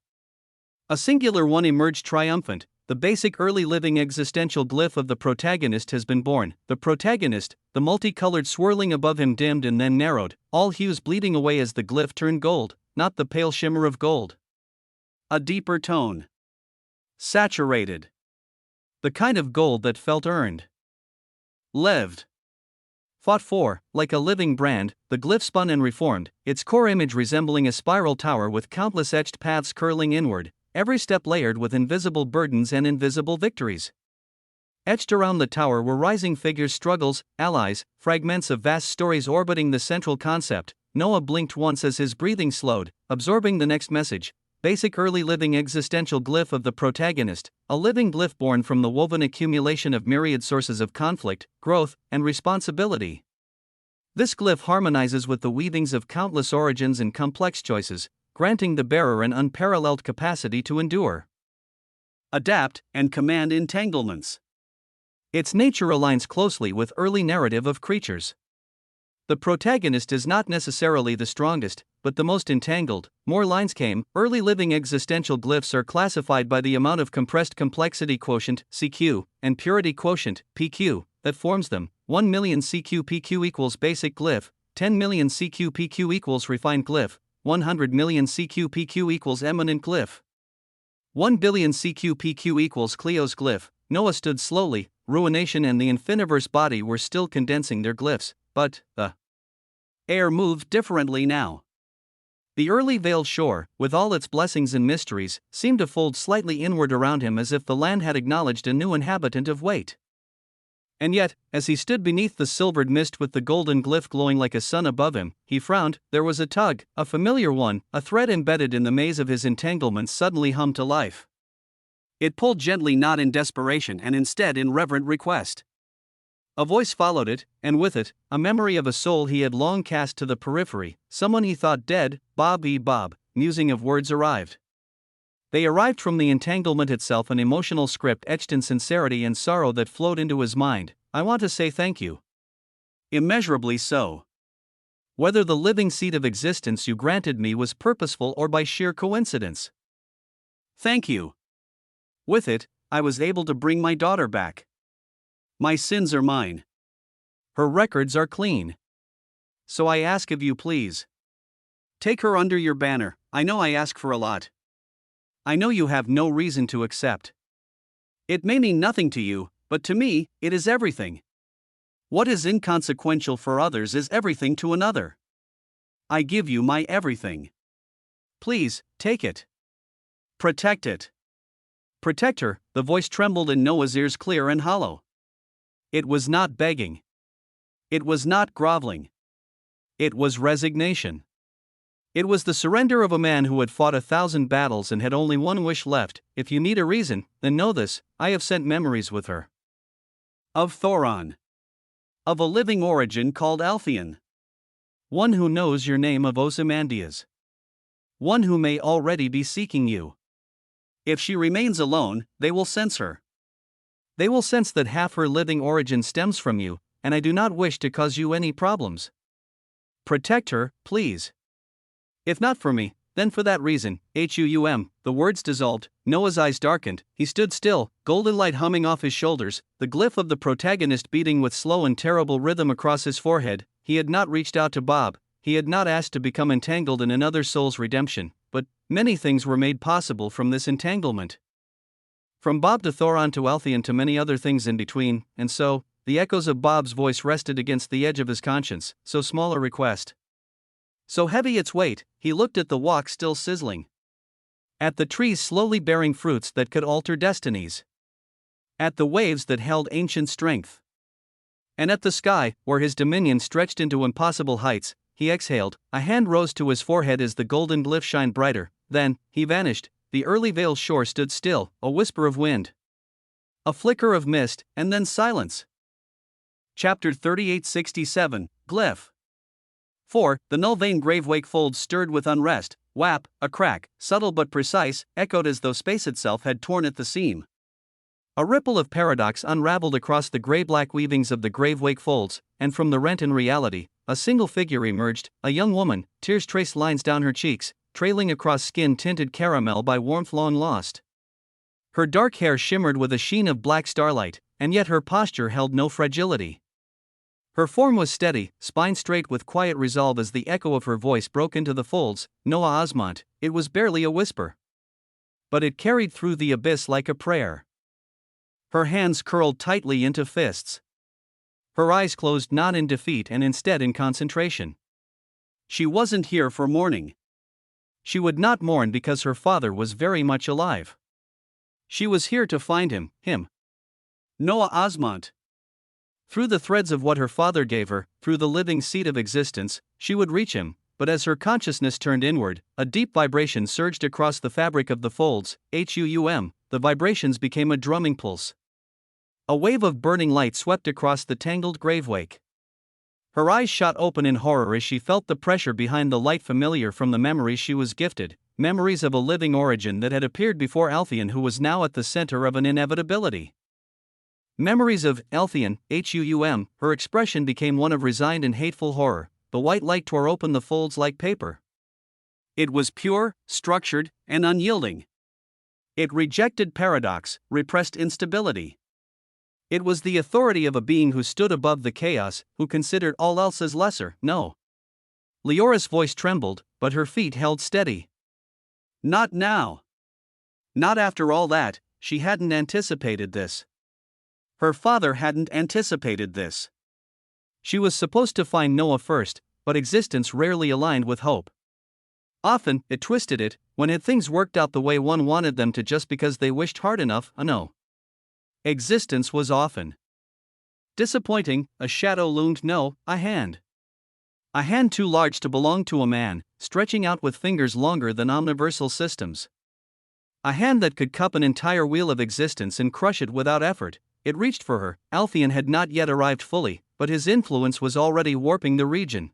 A singular one emerged triumphant. The basic early living existential glyph of the protagonist has been born. The protagonist, the multicolored swirling above him dimmed and then narrowed, all hues bleeding away as the glyph turned gold, not the pale shimmer of gold. A deeper tone. Saturated. The kind of gold that felt earned. Lived. Fought for, like a living brand, the glyph spun and reformed, its core image resembling a spiral tower with countless etched paths curling inward, every step layered with invisible burdens and invisible victories. Etched around the tower were rising figures, struggles, allies, fragments of vast stories orbiting the central concept. Noah blinked once as his breathing slowed, absorbing the next message. Basic early living existential glyph of the protagonist, a living glyph born from the woven accumulation of myriad sources of conflict, growth, and responsibility. This glyph harmonizes with the weavings of countless origins and complex choices, granting the bearer an unparalleled capacity to endure, adapt, and command entanglements. Its nature aligns closely with early narrative of creatures. The protagonist is not necessarily the strongest, but the most entangled. More lines came. Early living existential glyphs are classified by the amount of compressed complexity quotient, CQ, and purity quotient, PQ, that forms them. 1 million CQ-PQ equals basic glyph, 10 million CQ-PQ equals refined glyph, 100 million CQ-PQ equals eminent glyph. 1 billion CQ-PQ equals Cleo's glyph. Noah stood slowly. Ruination and the Infiniverse body were still condensing their glyphs, but the air moved differently now. The early veiled shore, with all its blessings and mysteries, seemed to fold slightly inward around him as if the land had acknowledged a new inhabitant of weight. And yet, as he stood beneath the silvered mist with the golden glyph glowing like a sun above him, he frowned. There was a tug, a familiar one, a thread embedded in the maze of his entanglements suddenly hummed to life. It pulled gently, not in desperation and instead in reverent request. A voice followed it, and with it, a memory of a soul he had long cast to the periphery, someone he thought dead. Bob, musing of words arrived. They arrived from the entanglement itself, an emotional script etched in sincerity and sorrow that flowed into his mind. I want to say thank you. Immeasurably so. Whether the living seed of existence you granted me was purposeful or by sheer coincidence. Thank you. With it, I was able to bring my daughter back. My sins are mine. Her records are clean. So I ask of you, please. Take her under your banner. I know I ask for a lot. I know you have no reason to accept. It may mean nothing to you, but to me, it is everything. What is inconsequential for others is everything to another. I give you my everything. Please, take it. Protect it. Protect her, the voice trembled in Noah's ears, clear and hollow. It was not begging. It was not groveling. It was resignation. It was the surrender of a man who had fought 1,000 battles and had only one wish left. If you need a reason, then know this: I have sent memories with her. Of Thoron. Of a living origin called Alpheon. One who knows your name, of Ozymandias. One who may already be seeking you. If she remains alone, they will sense her. They will sense that half her living origin stems from you, and I do not wish to cause you any problems. Protect her, please. If not for me, then for that reason. The words dissolved, Noah's eyes darkened, he stood still, golden light humming off his shoulders, the glyph of the protagonist beating with slow and terrible rhythm across his forehead. He had not reached out to Bob, he had not asked to become entangled in another soul's redemption, but many things were made possible from this entanglement. From Bob to Thoron to Altheon to many other things in between, and so, the echoes of Bob's voice rested against the edge of his conscience, so small a request. So heavy its weight, he looked at the walk still sizzling. At the trees slowly bearing fruits that could alter destinies. At the waves that held ancient strength. And at the sky, where his dominion stretched into impossible heights, he exhaled, a hand rose to his forehead as the golden glyph shined brighter, then, he vanished, the early veiled shore stood still, a whisper of wind. A flicker of mist, and then silence. Chapter 3867, Glyph. 4. The null vein gravewake folds stirred with unrest, whap, a crack, subtle but precise, echoed as though space itself had torn at the seam. A ripple of paradox unraveled across the gray-black weavings of the gravewake folds, and from the rent in reality, a single figure emerged, a young woman, tears traced lines down her cheeks, trailing across skin tinted caramel by warmth long lost. Her dark hair shimmered with a sheen of black starlight, and yet her posture held no fragility. Her form was steady, spine straight with quiet resolve as the echo of her voice broke into the folds, Noah Osmont. It was barely a whisper. But it carried through the abyss like a prayer. Her hands curled tightly into fists. Her eyes closed not in defeat and instead in concentration. She wasn't here for mourning. She would not mourn because her father was very much alive. She was here to find him. Noah Osmont. Through the threads of what her father gave her, through the living seed of existence, she would reach him, but as her consciousness turned inward, a deep vibration surged across the fabric of the folds, the vibrations became a drumming pulse. A wave of burning light swept across the tangled gravewake. Her eyes shot open in horror as she felt the pressure behind the light familiar from the memories she was gifted, memories of a living origin that had appeared before Altheon, who was now at the center of an inevitability. Memories of Altheon, her expression became one of resigned and hateful horror, the white light tore open the folds like paper. It was pure, structured, and unyielding. It rejected paradox, repressed instability. It was the authority of a being who stood above the chaos, who considered all else as lesser. No. Leora's voice trembled, but her feet held steady. Not now. Not after all that. She hadn't anticipated this. Her father hadn't anticipated this. She was supposed to find Noah first, but existence rarely aligned with hope. Often, it twisted it, when things worked out the way one wanted them to just because they wished hard enough. No. Existence was often disappointing. A shadow loomed. No, a hand. A hand too large to belong to a man, stretching out with fingers longer than omniversal systems. A hand that could cup an entire wheel of existence and crush it without effort. It reached for her. Altheon had not yet arrived fully, but his influence was already warping the region.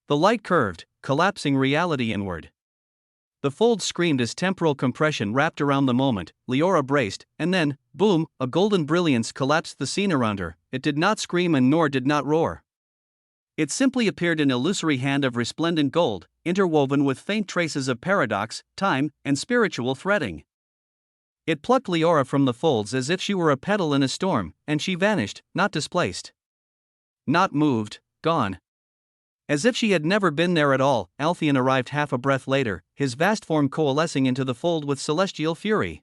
The light curved, collapsing reality inward. The folds screamed as temporal compression wrapped around the moment. Leora braced, and then, boom, a golden brilliance collapsed the scene around her. It did not scream and nor did not roar. It simply appeared an illusory hand of resplendent gold, interwoven with faint traces of paradox, time, and spiritual threading. It plucked Leora from the folds as if she were a petal in a storm, and she vanished, not displaced. Not moved, gone. As if she had never been there at all. Altheon arrived half a breath later, his vast form coalescing into the fold with celestial fury.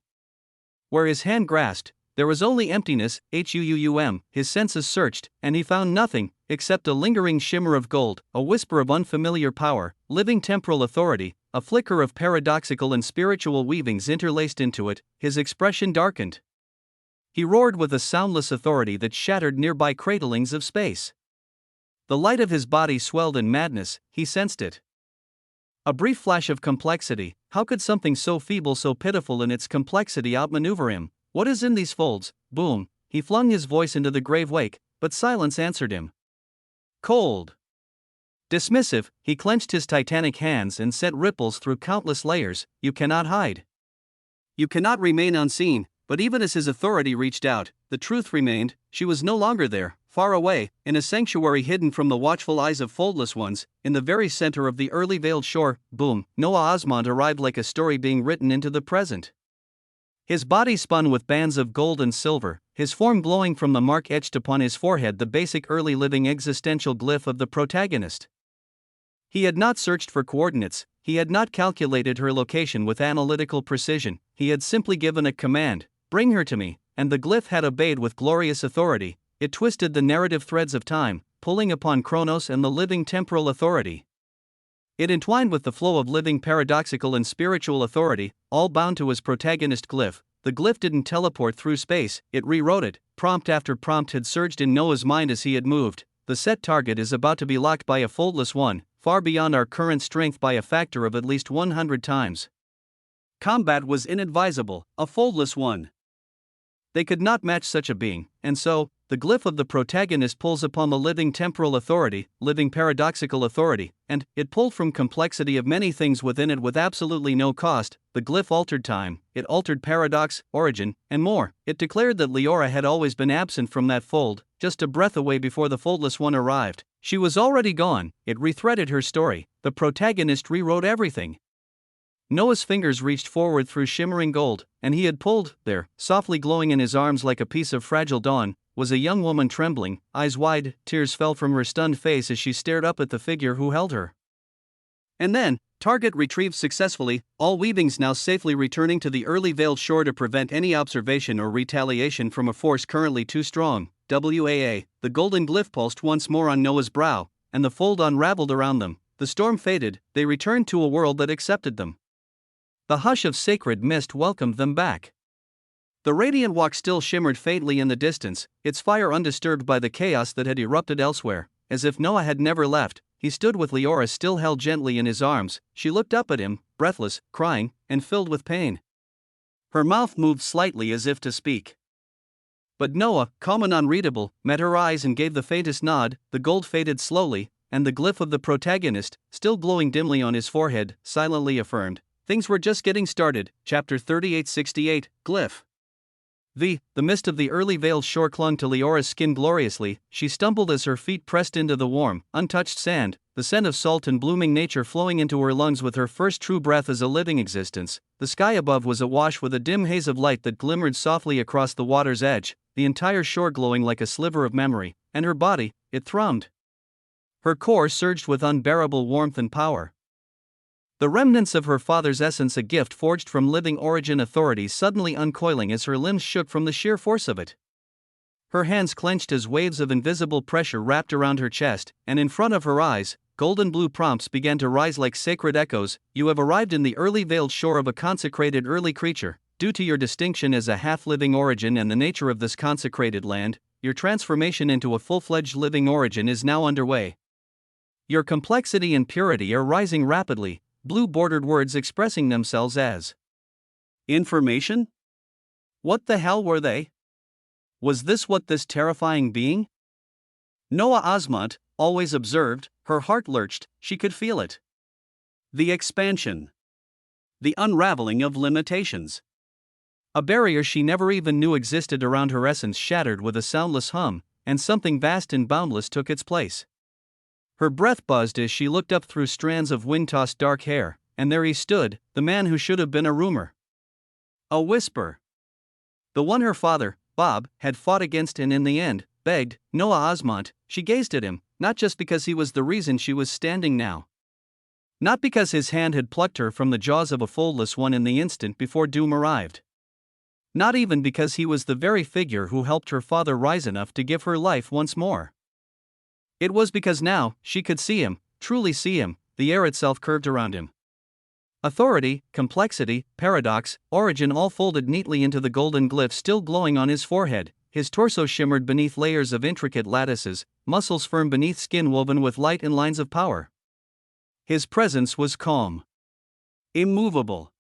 Where his hand grasped, there was only emptiness. His senses searched, and he found nothing, except a lingering shimmer of gold, a whisper of unfamiliar power, living temporal authority, a flicker of paradoxical and spiritual weavings interlaced into it. His expression darkened. He roared with a soundless authority that shattered nearby cradlings of space. The light of his body swelled in madness. He sensed it. A brief flash of complexity. How could something so feeble, so pitiful in its complexity outmaneuver him? What is in these folds? Boom. He flung his voice into the grave wake, but silence answered him. Cold. Dismissive, he clenched his titanic hands and sent ripples through countless layers. You cannot hide. You cannot remain unseen, but even as his authority reached out, the truth remained: she was no longer there, far away, in a sanctuary hidden from the watchful eyes of foldless ones, in the very center of the early veiled shore. Boom! Noah Osmond arrived like a story being written into the present. His body spun with bands of gold and silver, his form glowing from the mark etched upon his forehead, the basic early living existential glyph of the protagonist. He had not searched for coordinates, he had not calculated her location with analytical precision, he had simply given a command: bring her to me, and the glyph had obeyed with glorious authority. It twisted the narrative threads of time, pulling upon Chronos and the living temporal authority. It entwined with the flow of living paradoxical and spiritual authority, all bound to his protagonist glyph. The glyph didn't teleport through space, it rewrote it. Prompt after prompt had surged in Noah's mind as he had moved. The set target is about to be locked by a foldless one, far beyond our current strength by a factor of at least 100 times. Combat was inadvisable, a foldless one. They could not match such a being, and so, the glyph of the protagonist pulls upon the living temporal authority, living paradoxical authority, and it pulled from complexity of many things within it with absolutely no cost. The glyph altered time, it altered paradox, origin, and more. It declared that Leora had always been absent from that fold, just a breath away before the foldless one arrived. She was already gone. It rethreaded her story. The protagonist rewrote everything. Noah's fingers reached forward through shimmering gold, and he had pulled. There, softly glowing in his arms like a piece of fragile dawn, was a young woman trembling, eyes wide. Tears fell from her stunned face as she stared up at the figure who held her. And then, target retrieved successfully, all weavings now safely returning to the early veiled shore to prevent any observation or retaliation from a force currently too strong. WAA, the golden glyph pulsed once more on Noah's brow, and the fold unraveled around them. The storm faded, they returned to a world that accepted them. The hush of sacred mist welcomed them back. The radiant walk still shimmered faintly in the distance, its fire undisturbed by the chaos that had erupted elsewhere. As if Noah had never left, he stood with Leora still held gently in his arms. She looked up at him, breathless, crying, and filled with pain. Her mouth moved slightly as if to speak. But Noah, calm and unreadable, met her eyes and gave the faintest nod. The gold faded slowly, and the glyph of the protagonist, still glowing dimly on his forehead, silently affirmed: things were just getting started. Chapter 3868, Glyph. The mist of the early veiled shore clung to Leora's skin gloriously. She stumbled as her feet pressed into the warm, untouched sand, the scent of salt and blooming nature flowing into her lungs with her first true breath as a living existence. The sky above was awash with a dim haze of light that glimmered softly across the water's edge, the entire shore glowing like a sliver of memory, and her body, it thrummed. Her core surged with unbearable warmth and power. The remnants of her father's essence, a gift forged from living origin authority, suddenly uncoiling as her limbs shook from the sheer force of it. Her hands clenched as waves of invisible pressure wrapped around her chest, and in front of her eyes, golden blue prompts began to rise like sacred echoes. You have arrived in the early veiled shore of a consecrated early creature. Due to your distinction as a half-living origin and the nature of this consecrated land, your transformation into a full-fledged living origin is now underway. Your complexity and purity are rising rapidly, blue-bordered words expressing themselves as information? What the hell were they? Was this what this terrifying being? Noah Osmond always observed. Her heart lurched, she could feel it. The expansion. The unraveling of limitations. A barrier she never even knew existed around her essence shattered with a soundless hum, and something vast and boundless took its place. Her breath buzzed as she looked up through strands of wind-tossed dark hair, and there he stood, the man who should have been a rumor. A whisper. The one her father, Bob, had fought against and in the end, begged. Noah Osmond. She gazed at him, not just because he was the reason she was standing now. Not because his hand had plucked her from the jaws of a foldless one in the instant before doom arrived. Not even because he was the very figure who helped her father rise enough to give her life once more. It was because now, she could see him, truly see him. The air itself curved around him. Authority, complexity, paradox, origin all folded neatly into the golden glyph still glowing on his forehead. His torso shimmered beneath layers of intricate lattices, muscles firm beneath skin woven with light and lines of power. His presence was calm. Immovable.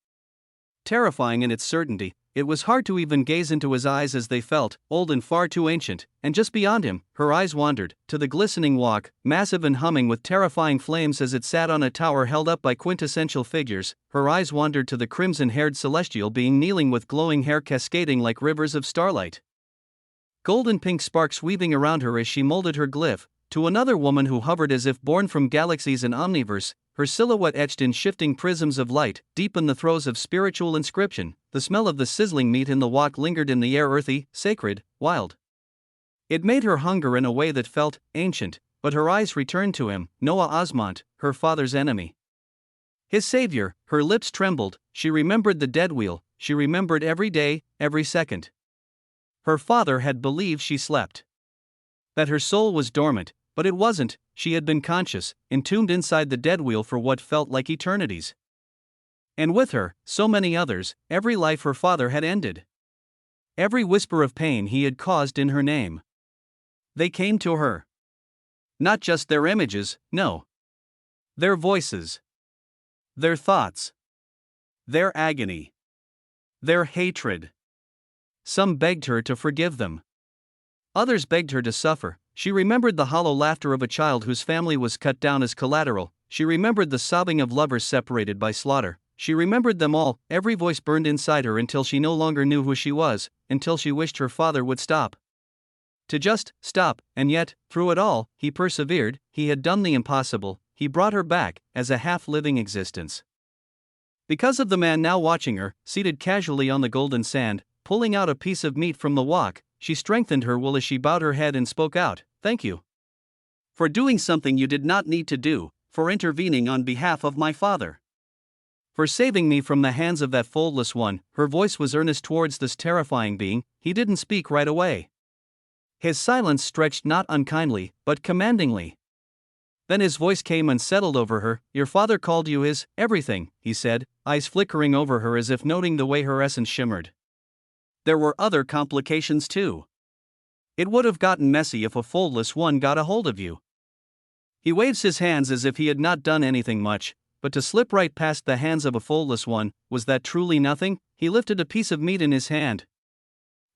Terrifying in its certainty, it was hard to even gaze into his eyes as they felt old and far too ancient, and just beyond him, her eyes wandered to the glistening walk, massive and humming with terrifying flames as it sat on a tower held up by quintessential figures. Her eyes wandered to the crimson-haired celestial being kneeling with glowing hair cascading like rivers of starlight. Golden pink sparks weaving around her as she molded her glyph, to another woman who hovered as if born from galaxies and omniverse, her silhouette etched in shifting prisms of light, deep in the throes of spiritual inscription. The smell of the sizzling meat in the wok lingered in the air, earthy, sacred, wild. It made her hunger in a way that felt ancient, but her eyes returned to him, Noah Osmont, her father's enemy. His savior. Her lips trembled, she remembered the dead wheel, she remembered every day, every second. Her father had believed she slept, that her soul was dormant, but it wasn't. She had been conscious, entombed inside the dead wheel for what felt like eternities. And with her, so many others, every life her father had ended. Every whisper of pain he had caused in her name. They came to her. Not just their images, no. Their voices. Their thoughts. Their agony. Their hatred. Some begged her to forgive them. Others begged her to suffer. She remembered the hollow laughter of a child whose family was cut down as collateral. She remembered the sobbing of lovers separated by slaughter. She remembered them all. Every voice burned inside her until she no longer knew who she was, until she wished her father would stop. To just stop, and yet, through it all, he persevered. He had done the impossible. He brought her back, as a half-living existence. Because of the man now watching her, seated casually on the golden sand, pulling out a piece of meat from the wok, she strengthened her will as she bowed her head and spoke out, "Thank you. For doing something you did not need to do, for intervening on behalf of my father. For saving me from the hands of that foldless one." Her voice was earnest towards this terrifying being. He didn't speak right away. His silence stretched not unkindly, but commandingly. Then his voice came and settled over her. "Your father called you his everything," he said, eyes flickering over her as if noting the way her essence shimmered. There were other complications too. It would have gotten messy if a foldless one got a hold of you. He waves his hands as if he had not done anything much, but to slip right past the hands of a foldless one, was that truly nothing? He lifted a piece of meat in his hand.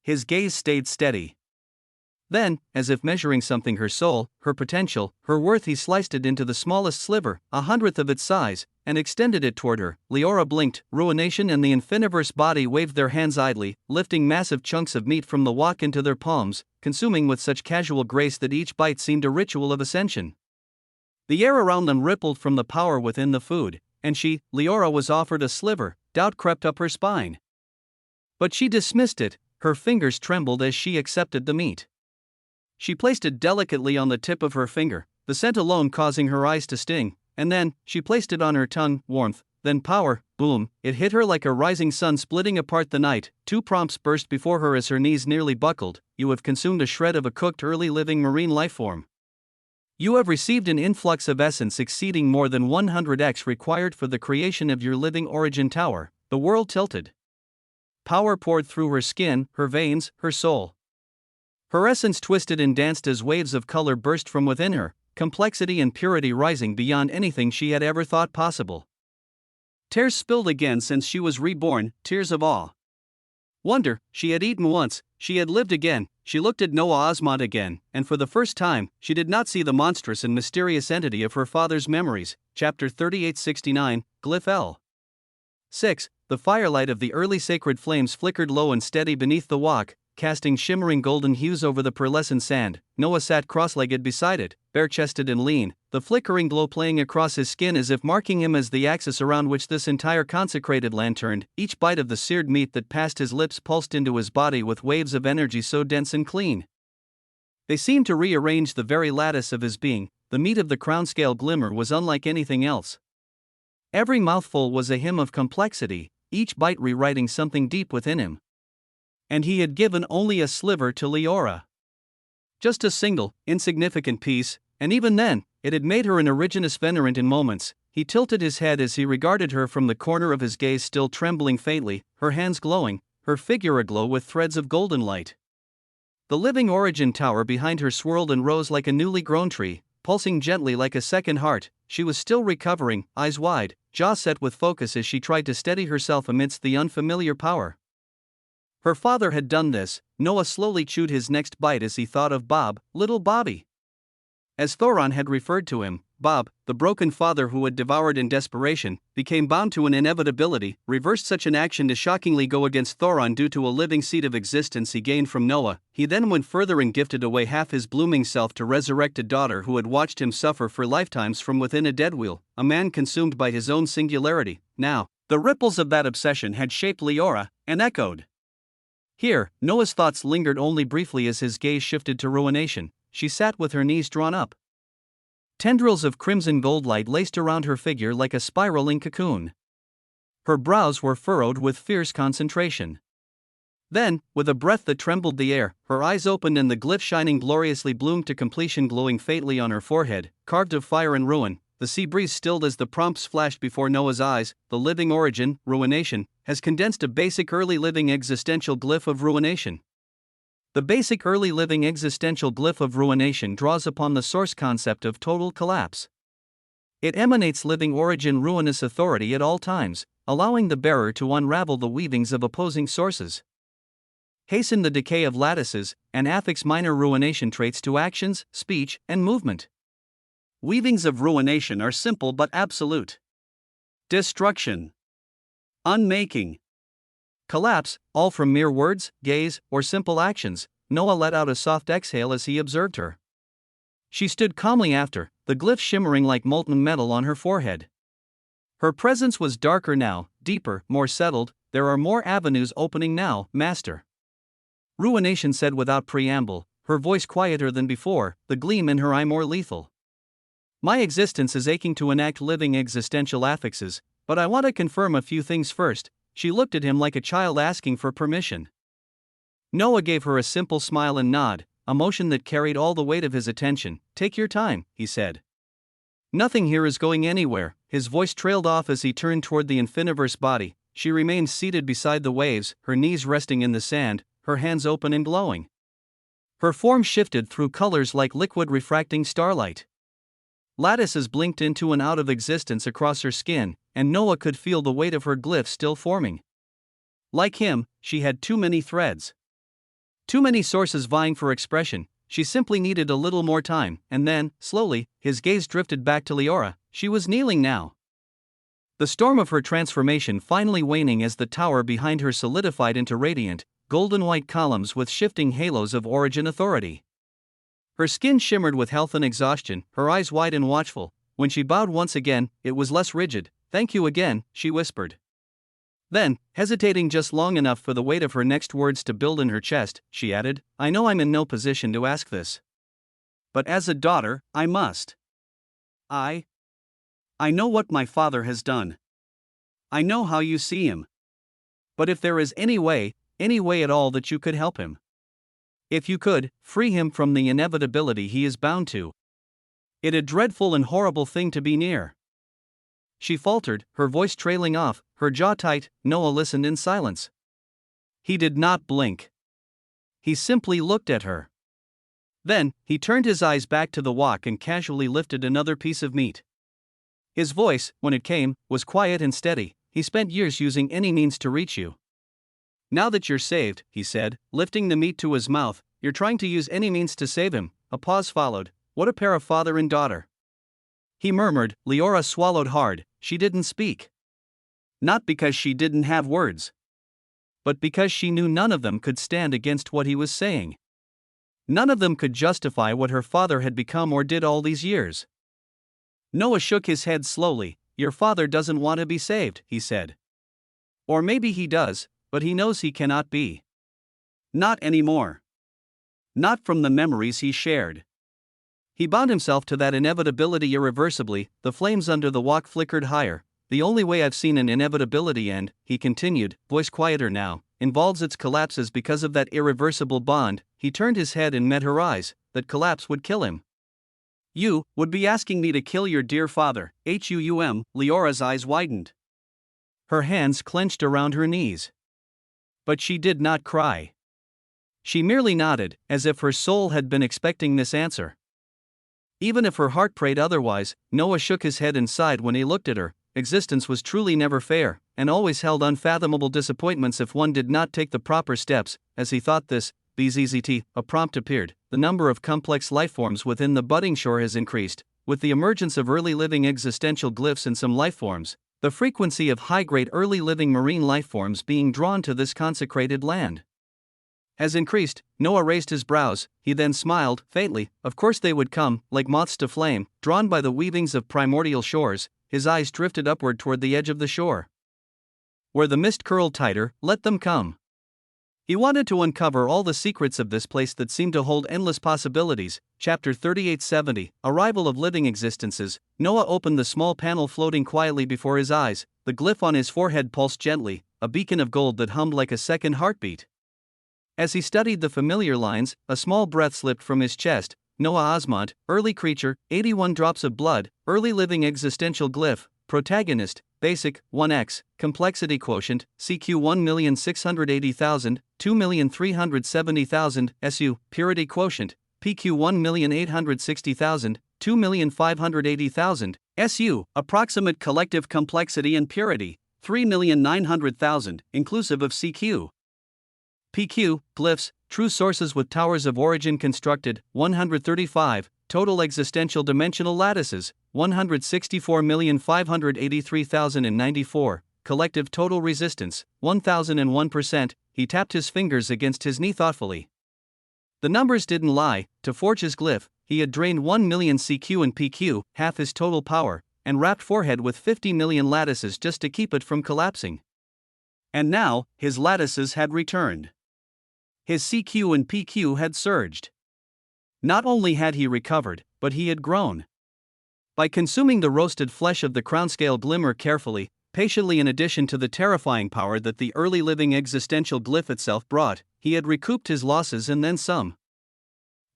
His gaze stayed steady. Then, as if measuring something, her soul, her potential, her worth, he sliced it into the smallest sliver, 1/100th of its size, and extended it toward her. Leora blinked. Ruination and the Infiniverse body waved their hands idly, lifting massive chunks of meat from the wok into their palms, consuming with such casual grace that each bite seemed a ritual of ascension. The air around them rippled from the power within the food, and she, Leora, was offered a sliver. Doubt crept up her spine. But she dismissed it. Her fingers trembled as she accepted the meat. She placed it delicately on the tip of her finger, the scent alone causing her eyes to sting, and then, she placed it on her tongue. Warmth, then power, boom, it hit her like a rising sun splitting apart the night. Two prompts burst before her as her knees nearly buckled. You have consumed a shred of a cooked early living marine lifeform. You have received an influx of essence exceeding more than 100x required for the creation of your living origin tower. The world tilted. Power poured through her skin, her veins, her soul. Her essence twisted and danced as waves of color burst from within her, complexity and purity rising beyond anything she had ever thought possible. Tears spilled again since she was reborn, tears of awe. Wonder. She had eaten once, she had lived again. She looked at Noah Osmont again, and for the first time, she did not see the monstrous and mysterious entity of her father's memories. Chapter 3869, Glyph L. 6. The firelight of the early sacred flames flickered low and steady beneath the wok, casting shimmering golden hues over the pearlescent sand. Noah sat cross-legged beside it, bare-chested and lean, the flickering glow playing across his skin as if marking him as the axis around which this entire consecrated land turned. Each bite of the seared meat that passed his lips pulsed into his body with waves of energy so dense and clean. They seemed to rearrange the very lattice of his being. The meat of the crown-scale glimmer was unlike anything else. Every mouthful was a hymn of complexity, each bite rewriting something deep within him. And he had given only a sliver to Leora. Just a single, insignificant piece, and even then, it had made her an originus venerant in moments. He tilted his head as he regarded her from the corner of his gaze, still trembling faintly, her hands glowing, her figure aglow with threads of golden light. The living origin tower behind her swirled and rose like a newly grown tree, pulsing gently like a second heart. She was still recovering, eyes wide, jaw set with focus as she tried to steady herself amidst the unfamiliar power. Her father had done this. Noah slowly chewed his next bite as he thought of Bob, little Bobby. As Thoron had referred to him, Bob, the broken father who had devoured in desperation, became bound to an inevitability, reversed such an action to shockingly go against Thoron due to a living seed of existence he gained from Noah. He then went further and gifted away half his blooming self to resurrect a daughter who had watched him suffer for lifetimes from within a dead wheel, a man consumed by his own singularity. Now, the ripples of that obsession had shaped Leora, and echoed. Here, Noah's thoughts lingered only briefly as his gaze shifted to ruination. She sat with her knees drawn up. Tendrils of crimson gold light laced around her figure like a spiraling cocoon. Her brows were furrowed with fierce concentration. Then, with a breath that trembled the air, her eyes opened and the glyph shining gloriously bloomed to completion, glowing faintly on her forehead, carved of fire and ruin. The sea breeze stilled as the prompts flashed before Noah's eyes. The living origin, ruination, has condensed a basic early living existential glyph of ruination. The basic early living existential glyph of ruination draws upon the source concept of total collapse. It emanates living origin ruinous authority at all times, allowing the bearer to unravel the weavings of opposing sources, hasten the decay of lattices, and affix minor ruination traits to actions, speech, and movement. Weavings of ruination are simple but absolute. Destruction, unmaking, collapse, all from mere words, gaze, or simple actions. Noah let out a soft exhale as he observed her. She stood calmly after, the glyph shimmering like molten metal on her forehead. Her presence was darker now, deeper, more settled. There are more avenues opening now, Master. Ruination said without preamble, her voice quieter than before, the gleam in her eye more lethal. My existence is aching to enact living existential affixes, but I want to confirm a few things first. She looked at him like a child asking for permission. Noah gave her a simple smile and nod, a motion that carried all the weight of his attention. Take your time, he said. Nothing here is going anywhere. His voice trailed off as he turned toward the infiniverse body. She remained seated beside the waves, her knees resting in the sand, her hands open and glowing. Her form shifted through colors like liquid refracting starlight. Lattices blinked into and out of existence across her skin, and Noah could feel the weight of her glyph still forming. Like him, she had too many threads. Too many sources vying for expression. She simply needed a little more time, and then, slowly, his gaze drifted back to Leora. She was kneeling now. The storm of her transformation finally waning as the tower behind her solidified into radiant, golden white columns with shifting halos of origin authority. Her skin shimmered with health and exhaustion, her eyes wide and watchful. When she bowed once again, it was less rigid. Thank you again, she whispered. Then, hesitating just long enough for the weight of her next words to build in her chest, she added, I know I'm in no position to ask this. But as a daughter, I must. I know what my father has done. I know how you see him. But if there is any way at all that you could help him. If you could, free him from the inevitability he is bound to. It's a dreadful and horrible thing to be near. She faltered, her voice trailing off, her jaw tight. Noah listened in silence. He did not blink. He simply looked at her. Then, he turned his eyes back to the wok and casually lifted another piece of meat. His voice, when it came, was quiet and steady. He spent years using any means to reach you. Now that you're saved, he said, lifting the meat to his mouth, you're trying to use any means to save him. A pause followed. What a pair of father and daughter. He murmured. Leora swallowed hard. She didn't speak. Not because she didn't have words, but because she knew none of them could stand against what he was saying. None of them could justify what her father had become or did all these years. Noah shook his head slowly. Your father doesn't want to be saved, he said. Or maybe he does, but he knows he cannot be. Not anymore. Not from the memories he shared. He bound himself to that inevitability irreversibly. The flames under the wok flickered higher. The only way I've seen an inevitability end, he continued, voice quieter now, involves its collapses because of that irreversible bond. He turned his head and met her eyes. That collapse would kill him. You would be asking me to kill your dear father, Leora's eyes widened. Her hands clenched around her knees. But she did not cry. She merely nodded, as if her soul had been expecting this answer. Even if her heart prayed otherwise, Noah shook his head and sighed when he looked at her. existence was truly never fair, and always held unfathomable disappointments if one did not take the proper steps. As he thought this, bzzt, a prompt appeared. The number of complex lifeforms within the budding shore has increased. With the emergence of early living existential glyphs in some lifeforms, the frequency of high-grade early living marine lifeforms being drawn to this consecrated land has increased. Noah raised his brows, he then smiled, faintly. Of course they would come, like moths to flame, drawn by the weavings of primordial shores. His eyes drifted upward toward the edge of the shore. Where the mist curled tighter, let them come. He wanted to uncover all the secrets of this place that seemed to hold endless possibilities. Chapter 3870, Arrival of Living Existences. Noah opened the small panel floating quietly before his eyes. The glyph on his forehead pulsed gently, a beacon of gold that hummed like a second heartbeat. As he studied the familiar lines, a small breath slipped from his chest. Noah Osmont, early creature, 81 drops of blood, early living existential glyph, protagonist, basic, 1x, complexity quotient, CQ 1,680,000, 2,370,000, SU, purity quotient, PQ 1,860,000, 2,580,000, SU, approximate collective complexity and purity, 3,900,000, inclusive of CQ. PQ, glyphs, true sources with towers of origin constructed, 135, total existential dimensional lattices, 164,583,094, collective total resistance, 1001%. He tapped his fingers against his knee thoughtfully. The numbers didn't lie. To forge his glyph, he had drained 1 million CQ and PQ, half his total power, and wrapped forehead with 50 million lattices just to keep it from collapsing. And now, his lattices had returned. His CQ and PQ had surged. Not only had he recovered, but he had grown. By consuming the roasted flesh of the crownscale glimmer carefully, patiently, in addition to the terrifying power that the early living existential glyph itself brought, he had recouped his losses and then some.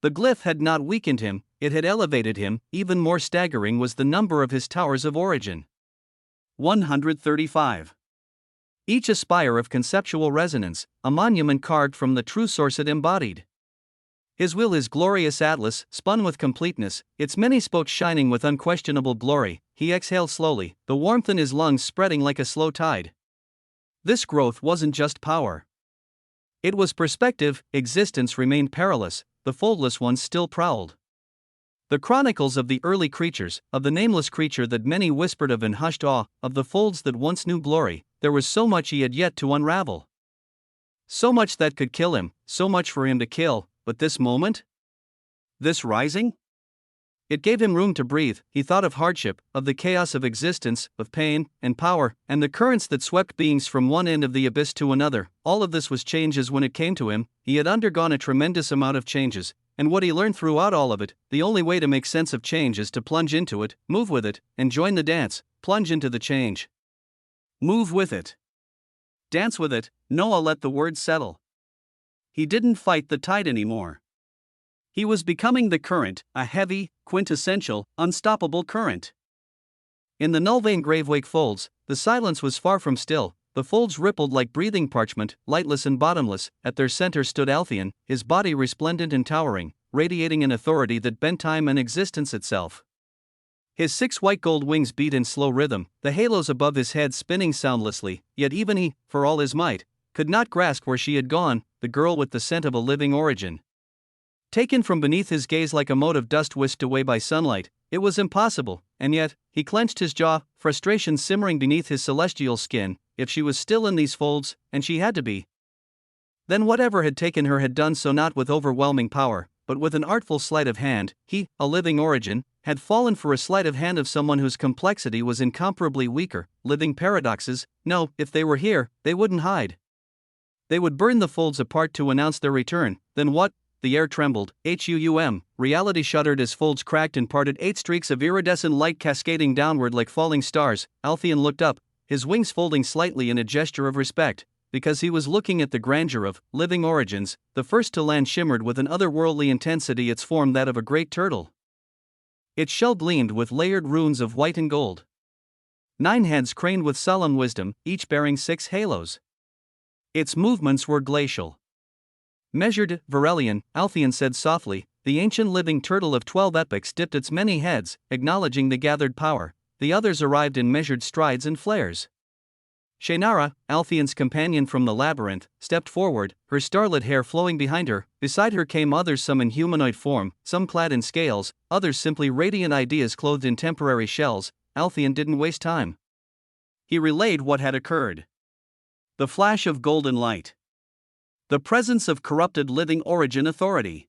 The glyph had not weakened him, it had elevated him. Even more staggering was the number of his towers of origin. 135. Each a spire of conceptual resonance, a monument carved from the true source it embodied. His will is glorious atlas, spun with completeness, its many spokes shining with unquestionable glory. He exhaled slowly, the warmth in his lungs spreading like a slow tide. This growth wasn't just power. It was perspective. Existence remained perilous, the foldless ones still prowled. The chronicles of the early creatures, of the nameless creature that many whispered of in hushed awe, of the folds that once knew glory, there was so much he had yet to unravel. So much that could kill him, so much for him to kill, but this moment? This rising? It gave him room to breathe. He thought of hardship, of the chaos of existence, of pain, and power, and the currents that swept beings from one end of the abyss to another. All of this was changes when it came to him. He had undergone a tremendous amount of changes, and what he learned throughout all of it, the only way to make sense of change is to plunge into it, move with it, and join the dance. Plunge into the change. Move with it. Dance with it. Noah let the words settle. He didn't fight the tide anymore. He was becoming the current, a heavy, quintessential, unstoppable current. In the Nullvein Gravewake folds, the silence was far from still. The folds rippled like breathing parchment, lightless and bottomless. At their center stood Altheon, his body resplendent and towering, radiating an authority that bent time and existence itself. His 6 white gold wings beat in slow rhythm, the halos above his head spinning soundlessly, yet even he, for all his might, could not grasp where she had gone, the girl with the scent of a living origin. Taken from beneath his gaze like a mote of dust whisked away by sunlight, it was impossible, and yet, he clenched his jaw, frustration simmering beneath his celestial skin. If she was still in these folds, and she had to be, then whatever had taken her had done so not with overwhelming power, but with an artful sleight of hand. He, a living origin, had fallen for a sleight of hand of someone whose complexity was incomparably weaker. Living paradoxes, no, if they were here, they wouldn't hide. They would burn the folds apart to announce their return. Then what? The air trembled. Reality shuddered as folds cracked and parted, 8 streaks of iridescent light cascading downward like falling stars. Altheon looked up, his wings folding slightly in a gesture of respect, because he was looking at the grandeur of living origins. The first to land shimmered with an otherworldly intensity, its form that of a great turtle. Its shell gleamed with layered runes of white and gold. 9 heads craned with solemn wisdom, each bearing 6 halos. Its movements were glacial. Measured, Varelian, Altheon said softly. The ancient living turtle of 12 epochs dipped its many heads, acknowledging the gathered power. the others arrived in measured strides and flares. Sheinara, Alfion's companion from the labyrinth, stepped forward, her starlit hair flowing behind her. Beside her came others, some in humanoid form, some clad in scales, others simply radiant ideas clothed in temporary shells. Alfion didn't waste time. He relayed what had occurred. The flash of golden light. The presence of corrupted living origin authority.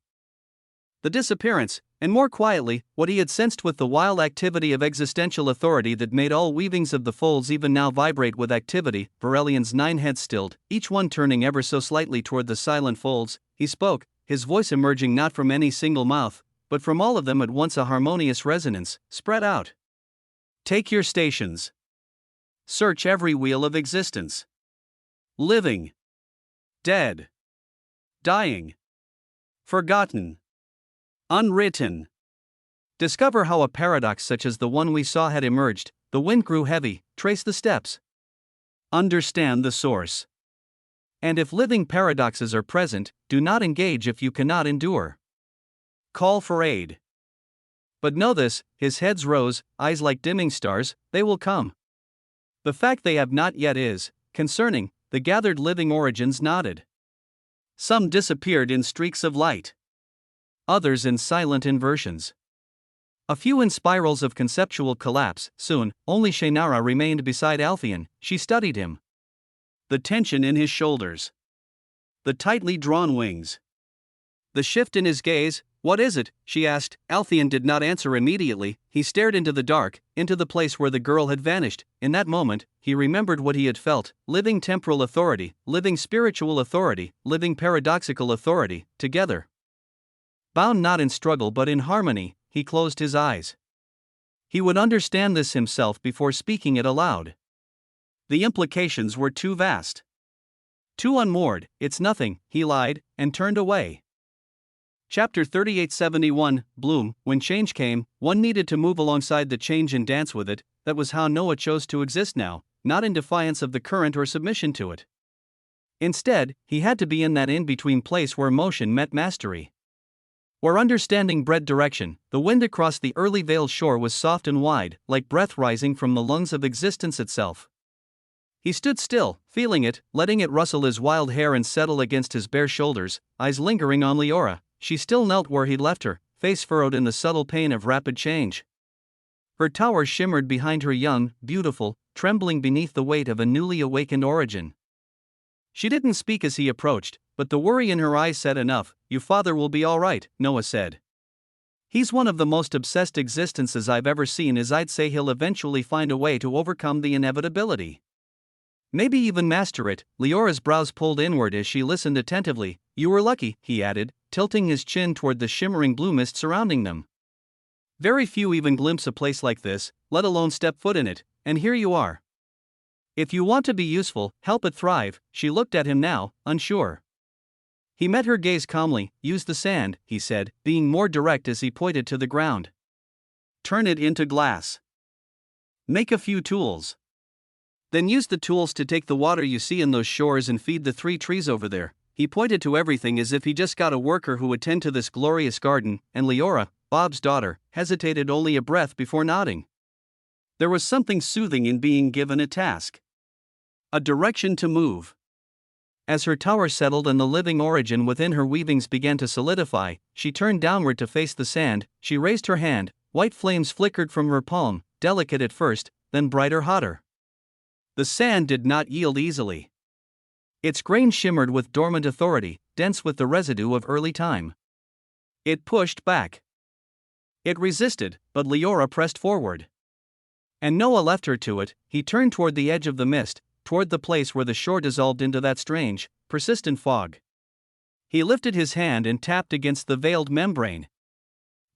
The disappearance, and more quietly, what he had sensed with the wild activity of existential authority that made all weavings of the folds even now vibrate with activity. Varelian's 9 heads stilled, each one turning ever so slightly toward the silent folds. He spoke, his voice emerging not from any single mouth, but from all of them at once, a harmonious resonance. Spread out. Take your stations. Search every wheel of existence. Living. Dead. Dying. Forgotten. Unwritten. Discover how a paradox such as the one we saw had emerged. The wind grew heavy. Trace the steps. Understand the source. And if living paradoxes are present, do not engage if you cannot endure. Call for aid. But know this, his heads rose, eyes like dimming stars, they will come. The fact they have not yet is concerning. The gathered living origins nodded. Some disappeared in streaks of light. Others in silent inversions. A few in spirals of conceptual collapse. Soon, only Sheinara remained beside Alfion. She studied him. The tension in his shoulders. The tightly drawn wings. The shift in his gaze. What is it? She asked. Alfion did not answer immediately. He stared into the dark, into the place where the girl had vanished. In that moment, he remembered what he had felt. Living temporal authority, living spiritual authority, living paradoxical authority, together. Bound not in struggle but in harmony, he closed his eyes. He would understand this himself before speaking it aloud. The implications were too vast. Too unmoored. It's nothing, he lied, and turned away. Chapter 3871, Bloom. When change came, one needed to move alongside the change and dance with it. That was how Noah chose to exist now, not in defiance of the current or submission to it. Instead, he had to be in that in-between place where motion met mastery. Where understanding bred direction. The wind across the early veiled shore was soft and wide, like breath rising from the lungs of existence itself. He stood still, feeling it, letting it rustle his wild hair and settle against his bare shoulders, eyes lingering on Leora. She still knelt where he'd left her, face furrowed in the subtle pain of rapid change. Her tower shimmered behind her, young, beautiful, trembling beneath the weight of a newly awakened origin. She didn't speak as he approached, but the worry in her eyes said enough. Your father will be all right, Noah said. He's one of the most obsessed existences I've ever seen. As I'd say, he'll eventually find a way to overcome the inevitability. Maybe even master it. Leora's brows pulled inward as she listened attentively. You were lucky, he added, tilting his chin toward the shimmering blue mist surrounding them. Very few even glimpse a place like this, let alone step foot in it, and here you are. If you want to be useful, help it thrive. She looked at him now, unsure. He met her gaze calmly. Use the sand, he said, being more direct as he pointed to the ground. Turn it into glass. Make a few tools. Then use the tools to take the water you see in those shores and feed the 3 trees over there. He pointed to everything as if he just got a worker who would tend to this glorious garden, and Leora, Bob's daughter, hesitated only a breath before nodding. There was something soothing in being given a task. A direction to move. As her tower settled and the living origin within her weavings began to solidify, she turned downward to face the sand. She raised her hand, white flames flickered from her palm, delicate at first, then brighter, hotter. The sand did not yield easily. Its grain shimmered with dormant authority, dense with the residue of early time. It pushed back. It resisted, but Leora pressed forward. And Noah left her to it. He turned toward the edge of the mist, toward the place where the shore dissolved into that strange, persistent fog. He lifted his hand and tapped against the veiled membrane.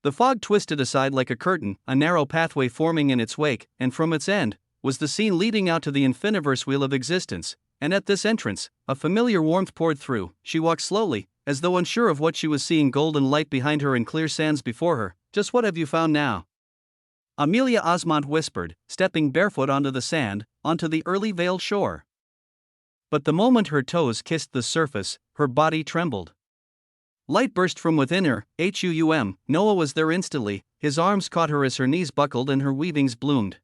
The fog twisted aside like a curtain, a narrow pathway forming in its wake, and from its end was the scene leading out to the infiniverse wheel of existence. And at this entrance, a familiar warmth poured through. She walked slowly, as though unsure of what she was seeing. Golden light behind her and clear sands before her. Just what have you found now? Amelia Osmond whispered, stepping barefoot onto the sand, onto the early veiled shore. But the moment her toes kissed the surface, her body trembled. Light burst from within her. Noah was there instantly. His arms caught her as her knees buckled and her weavings bloomed.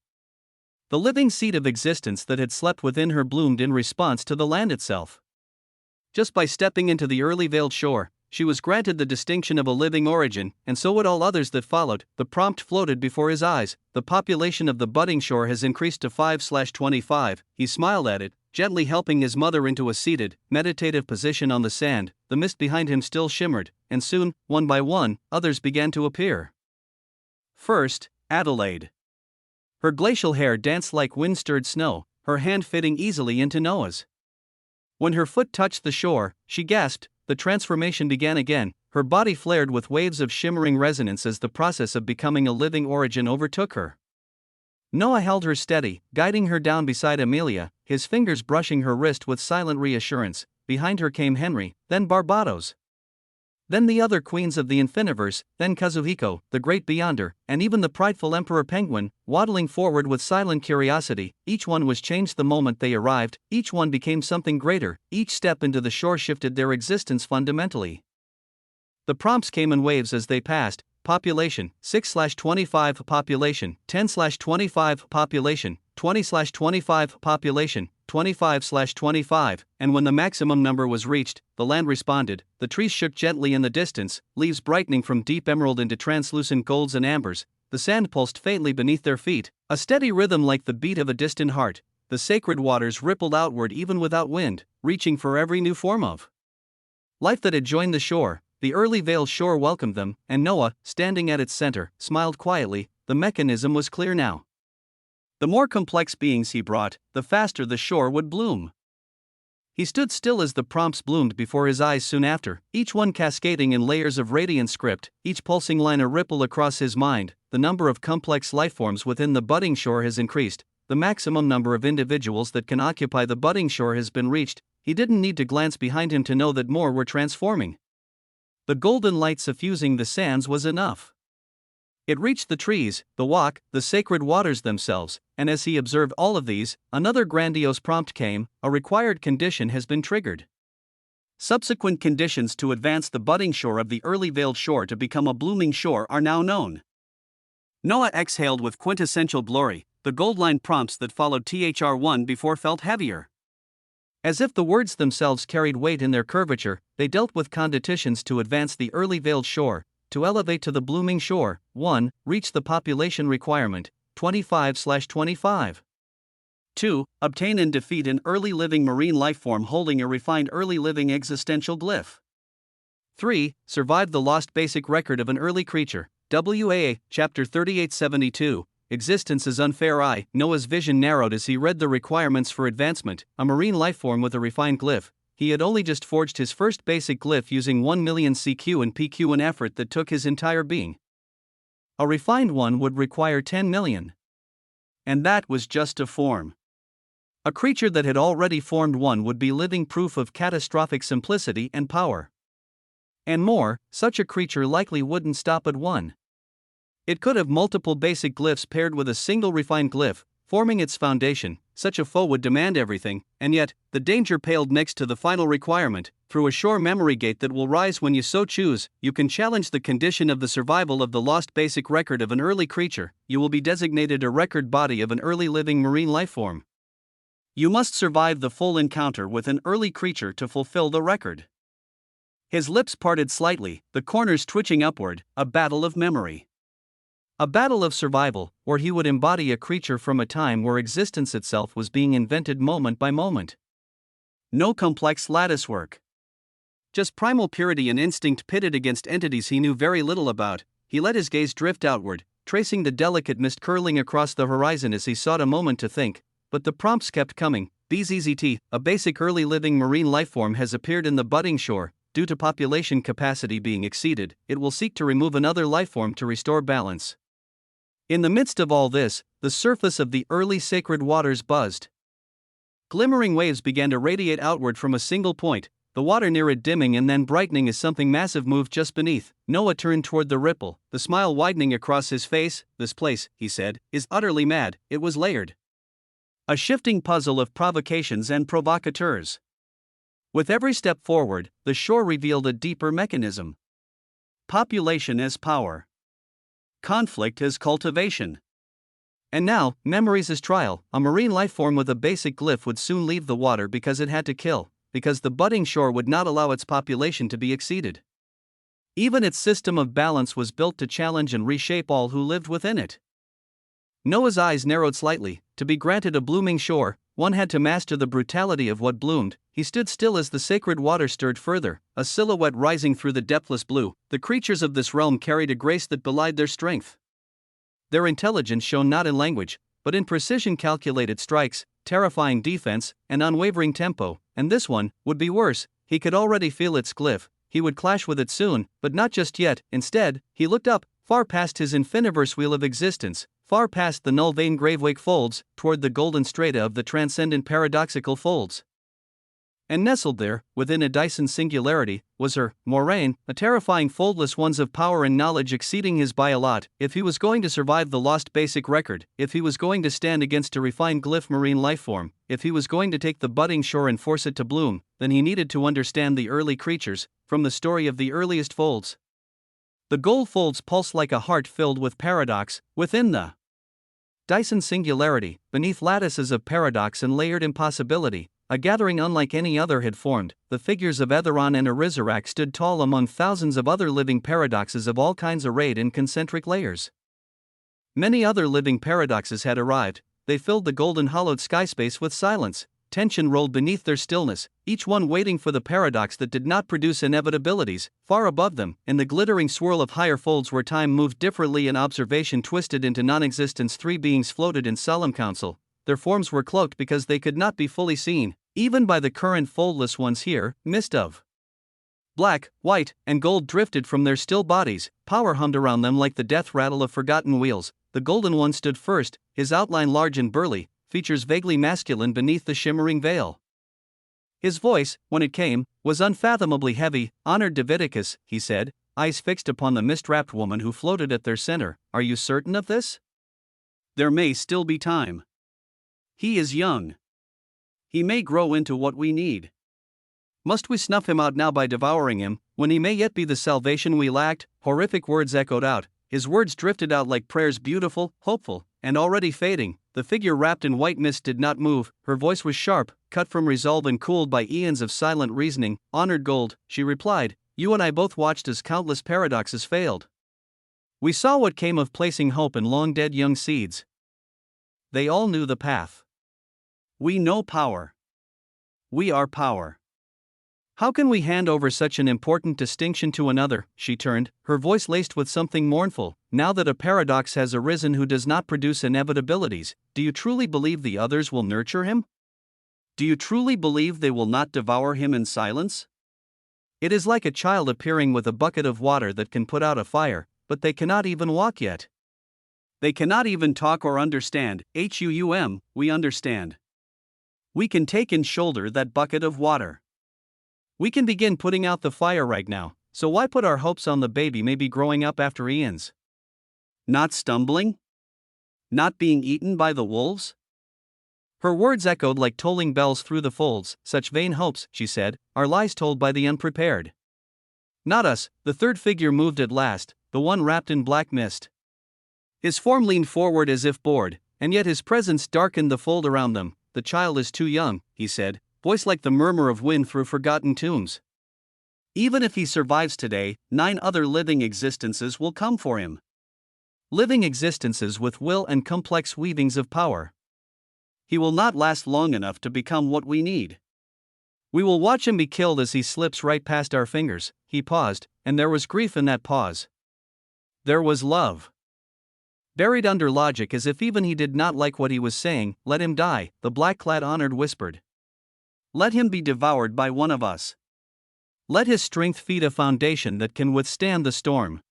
The living seed of existence that had slept within her bloomed in response to the land itself. Just by stepping into the early veiled shore, she was granted the distinction of a living origin, and so would all others that followed. The prompt floated before his eyes. The population of the budding shore has increased to 5/25. He smiled at it, gently helping his mother into a seated, meditative position on the sand. The mist behind him still shimmered, and soon, one by one, others began to appear. First, Adelaide. Her glacial hair danced like wind-stirred snow, her hand fitting easily into Noah's. When her foot touched the shore, she gasped. The transformation began again. Her body flared with waves of shimmering resonance as the process of becoming a living origin overtook her. Noah held her steady, guiding her down beside Amelia, his fingers brushing her wrist with silent reassurance. Behind her came Henry, then Barbados. Then the other queens of the Infiniverse, then Kazuhiko, the great beyonder, and even the prideful Emperor Penguin, waddling forward with silent curiosity. Each one was changed the moment they arrived, each one became something greater, each step into the shore shifted their existence fundamentally. The prompts came in waves as they passed: population, 6/25 population, 10/25 population, 20/25 population, 25/25, and when the maximum number was reached, the land responded. The trees shook gently in the distance, leaves brightening from deep emerald into translucent golds and ambers. The sand pulsed faintly beneath their feet, a steady rhythm like the beat of a distant heart. The sacred waters rippled outward even without wind, reaching for every new form of life that had joined the shore. The early veiled shore welcomed them, and Noah, standing at its center, smiled quietly. The mechanism was clear now. The more complex beings he brought, the faster the shore would bloom. He stood still as the prompts bloomed before his eyes soon after, each one cascading in layers of radiant script, each pulsing line a ripple across his mind. The number of complex lifeforms within the budding shore has increased. The maximum number of individuals that can occupy the budding shore has been reached. He didn't need to glance behind him to know that more were transforming. The golden light suffusing the sands was enough. It reached the trees, the walk, the sacred waters themselves, and as he observed all of these, another grandiose prompt came: a required condition has been triggered. Subsequent conditions to advance the budding shore of the early veiled shore to become a blooming shore are now known. Noah exhaled with quintessential glory. The gold-lined prompts that followed THR1 before felt heavier. As if the words themselves carried weight in their curvature, they dealt with conditions to advance the early veiled shore. To elevate to the blooming shore: 1. Reach the population requirement, 25/25. 2. Obtain and defeat an early living marine lifeform holding a refined early living existential glyph. 3. Survive the lost basic record of an early creature. WAA, Chapter 3872. Existence is unfair. Noah's vision narrowed as he read the requirements for advancement: a marine lifeform with a refined glyph. He had only just forged his first basic glyph using 1 million CQ and PQ, an effort that took his entire being. A refined one would require 10 million. And that was just to form. A creature that had already formed one would be living proof of catastrophic simplicity and power. And more, such a creature likely wouldn't stop at one. It could have multiple basic glyphs paired with a single refined glyph, forming its foundation. Such a foe would demand everything, and yet, the danger paled next to the final requirement. Through a shore memory gate that will rise when you so choose, you can challenge the condition of the survival of the lost basic record of an early creature. You will be designated a record body of an early living marine lifeform. You must survive the full encounter with an early creature to fulfill the record. His lips parted slightly, the corners twitching upward. A battle of memory. A battle of survival, where he would embody a creature from a time where existence itself was being invented moment by moment. No complex lattice work. Just primal purity and instinct pitted against entities he knew very little about. He let his gaze drift outward, tracing the delicate mist curling across the horizon as he sought a moment to think. But the prompts kept coming. BZZT, a basic early living marine lifeform has appeared in the budding shore. Due to population capacity being exceeded, it will seek to remove another lifeform to restore balance. In the midst of all this, the surface of the early sacred waters buzzed. Glimmering waves began to radiate outward from a single point, the water near it dimming and then brightening as something massive moved just beneath. Noah turned toward the ripple, the smile widening across his face. This place, he said, is utterly mad. It was layered. A shifting puzzle of provocations and provocateurs. With every step forward, the shore revealed a deeper mechanism. Population as power. Conflict as cultivation. And now, memories is trial. A marine lifeform with a basic glyph would soon leave the water because it had to kill, because the budding shore would not allow its population to be exceeded. Even its system of balance was built to challenge and reshape all who lived within it. Noah's eyes narrowed slightly. To be granted a blooming shore, one had to master the brutality of what bloomed. He stood still as the sacred water stirred further, a silhouette rising through the depthless blue. The creatures of this realm carried a grace that belied their strength. Their intelligence shone not in language, but in precision calculated strikes, terrifying defense, and unwavering tempo. And this one would be worse. He could already feel its glyph. He would clash with it soon, but not just yet. Instead, he looked up, far past his infiniverse wheel of existence, far past the null vein gravewake folds, toward the golden strata of the transcendent paradoxical folds. And nestled there, within a Dyson singularity, was her, Moraine, a terrifying foldless ones of power and knowledge exceeding his by a lot. If he was going to survive the lost basic record, if he was going to stand against a refined glyph marine lifeform, if he was going to take the budding shore and force it to bloom, then he needed to understand the early creatures, from the story of the earliest folds. The gold folds pulse like a heart filled with paradox, within the Dyson singularity, beneath lattices of paradox and layered impossibility. A gathering unlike any other had formed. The figures of Etheron and Arizarak stood tall among thousands of other living paradoxes of all kinds arrayed in concentric layers. Many other living paradoxes had arrived. They filled the golden hollowed skyspace with silence. Tension rolled beneath their stillness, each one waiting for the paradox that did not produce inevitabilities. Far above them, in the glittering swirl of higher folds where time moved differently and observation twisted into non-existence, three beings floated in solemn council. Their forms were cloaked because they could not be fully seen, even by the current foldless ones here. Mist of black, white, and gold drifted from their still bodies. Power hummed around them like the death rattle of forgotten wheels. The golden one stood first, his outline large and burly, features vaguely masculine beneath the shimmering veil. His voice, when it came, was unfathomably heavy. "Honored Davidicus," he said, eyes fixed upon the mist-wrapped woman who floated at their center. "Are you certain of this? There may still be time. He is young. He may grow into what we need. Must we snuff him out now by devouring him, when he may yet be the salvation we lacked?" Horrific words echoed out. His words drifted out like prayers, beautiful, hopeful, and already fading. The figure wrapped in white mist did not move. Her voice was sharp, cut from resolve and cooled by eons of silent reasoning. "Honored Gold," she replied, "you and I both watched as countless paradoxes failed. We saw what came of placing hope in long-dead young seeds. They all knew the path. We know power. We are power. How can we hand over such an important distinction to another?" She turned, her voice laced with something mournful. "Now that a paradox has arisen who does not produce inevitabilities, do you truly believe the others will nurture him? Do you truly believe they will not devour him in silence? It is like a child appearing with a bucket of water that can put out a fire, but they cannot even walk yet. They cannot even talk or understand. We understand. We can take and shoulder that bucket of water. We can begin putting out the fire right now, so why put our hopes on the baby maybe growing up after eons? Not stumbling? Not being eaten by the wolves?" Her words echoed like tolling bells through the folds. "Such vain hopes," she said, "are lies told by the unprepared. Not us." The third figure moved at last, the one wrapped in black mist. His form leaned forward as if bored, and yet his presence darkened the fold around them. "The child is too young," he said, voice like the murmur of wind through forgotten tombs. "Even if he survives today, 9 other living existences will come for him. Living existences with will and complex weavings of power. He will not last long enough to become what we need. We will watch him be killed as he slips right past our fingers." He paused, and there was grief in that pause. There was love. Buried under logic, as if even he did not like what he was saying. "Let him die," the black-clad honored whispered. "Let him be devoured by one of us. Let his strength feed a foundation that can withstand the storm.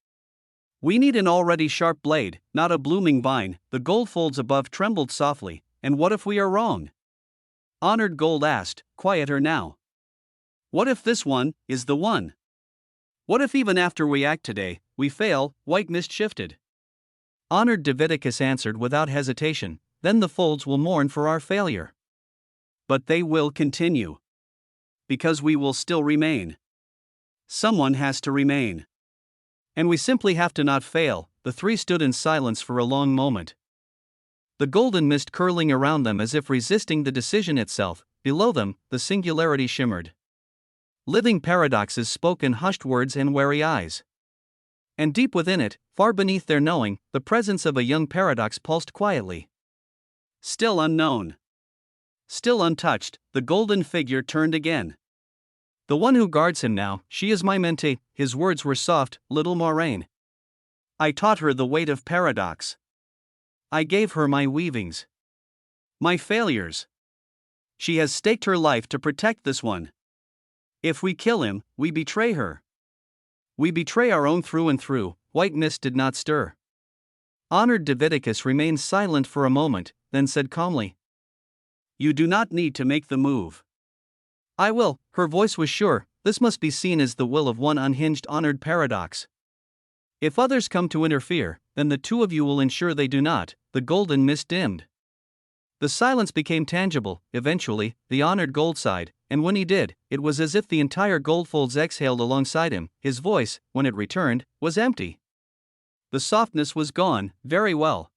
We need an already sharp blade, not a blooming vine." The gold folds above trembled softly. "And what if we are wrong?" Honored Gold asked, quieter now. "What if this one is the one? What if even after we act today, we fail?" White mist shifted. Honored Davidicus answered without hesitation, "Then the folds will mourn for our failure. But they will continue. Because we will still remain. Someone has to remain. And we simply have to not fail." The three stood in silence for a long moment. the golden mist curling around them as if resisting the decision itself. Below them, the singularity shimmered. Living paradoxes spoke in hushed words and wary eyes. And deep within it, far beneath their knowing, the presence of a young paradox pulsed quietly. Still unknown. Still untouched, the golden figure turned again. The one who guards him now, she is my mentee. His words were soft, little Moraine. I taught her the weight of paradox. I gave her my weavings. My failures. She has staked her life to protect this one. If we kill him, we betray her. We betray our own through and through. White mist did not stir. Honored Diviticus remained silent for a moment, then said calmly, You do not need to make the move. I will. Her voice was sure. This must be seen as the will of one unhinged honored paradox. If others come to interfere, then the two of you will ensure they do not. The golden mist dimmed. The silence became tangible. Eventually, the honored gold sighed, and when he did, it was as if the entire goldfolds exhaled alongside him. His voice, when it returned, was empty. The softness was gone. Very well.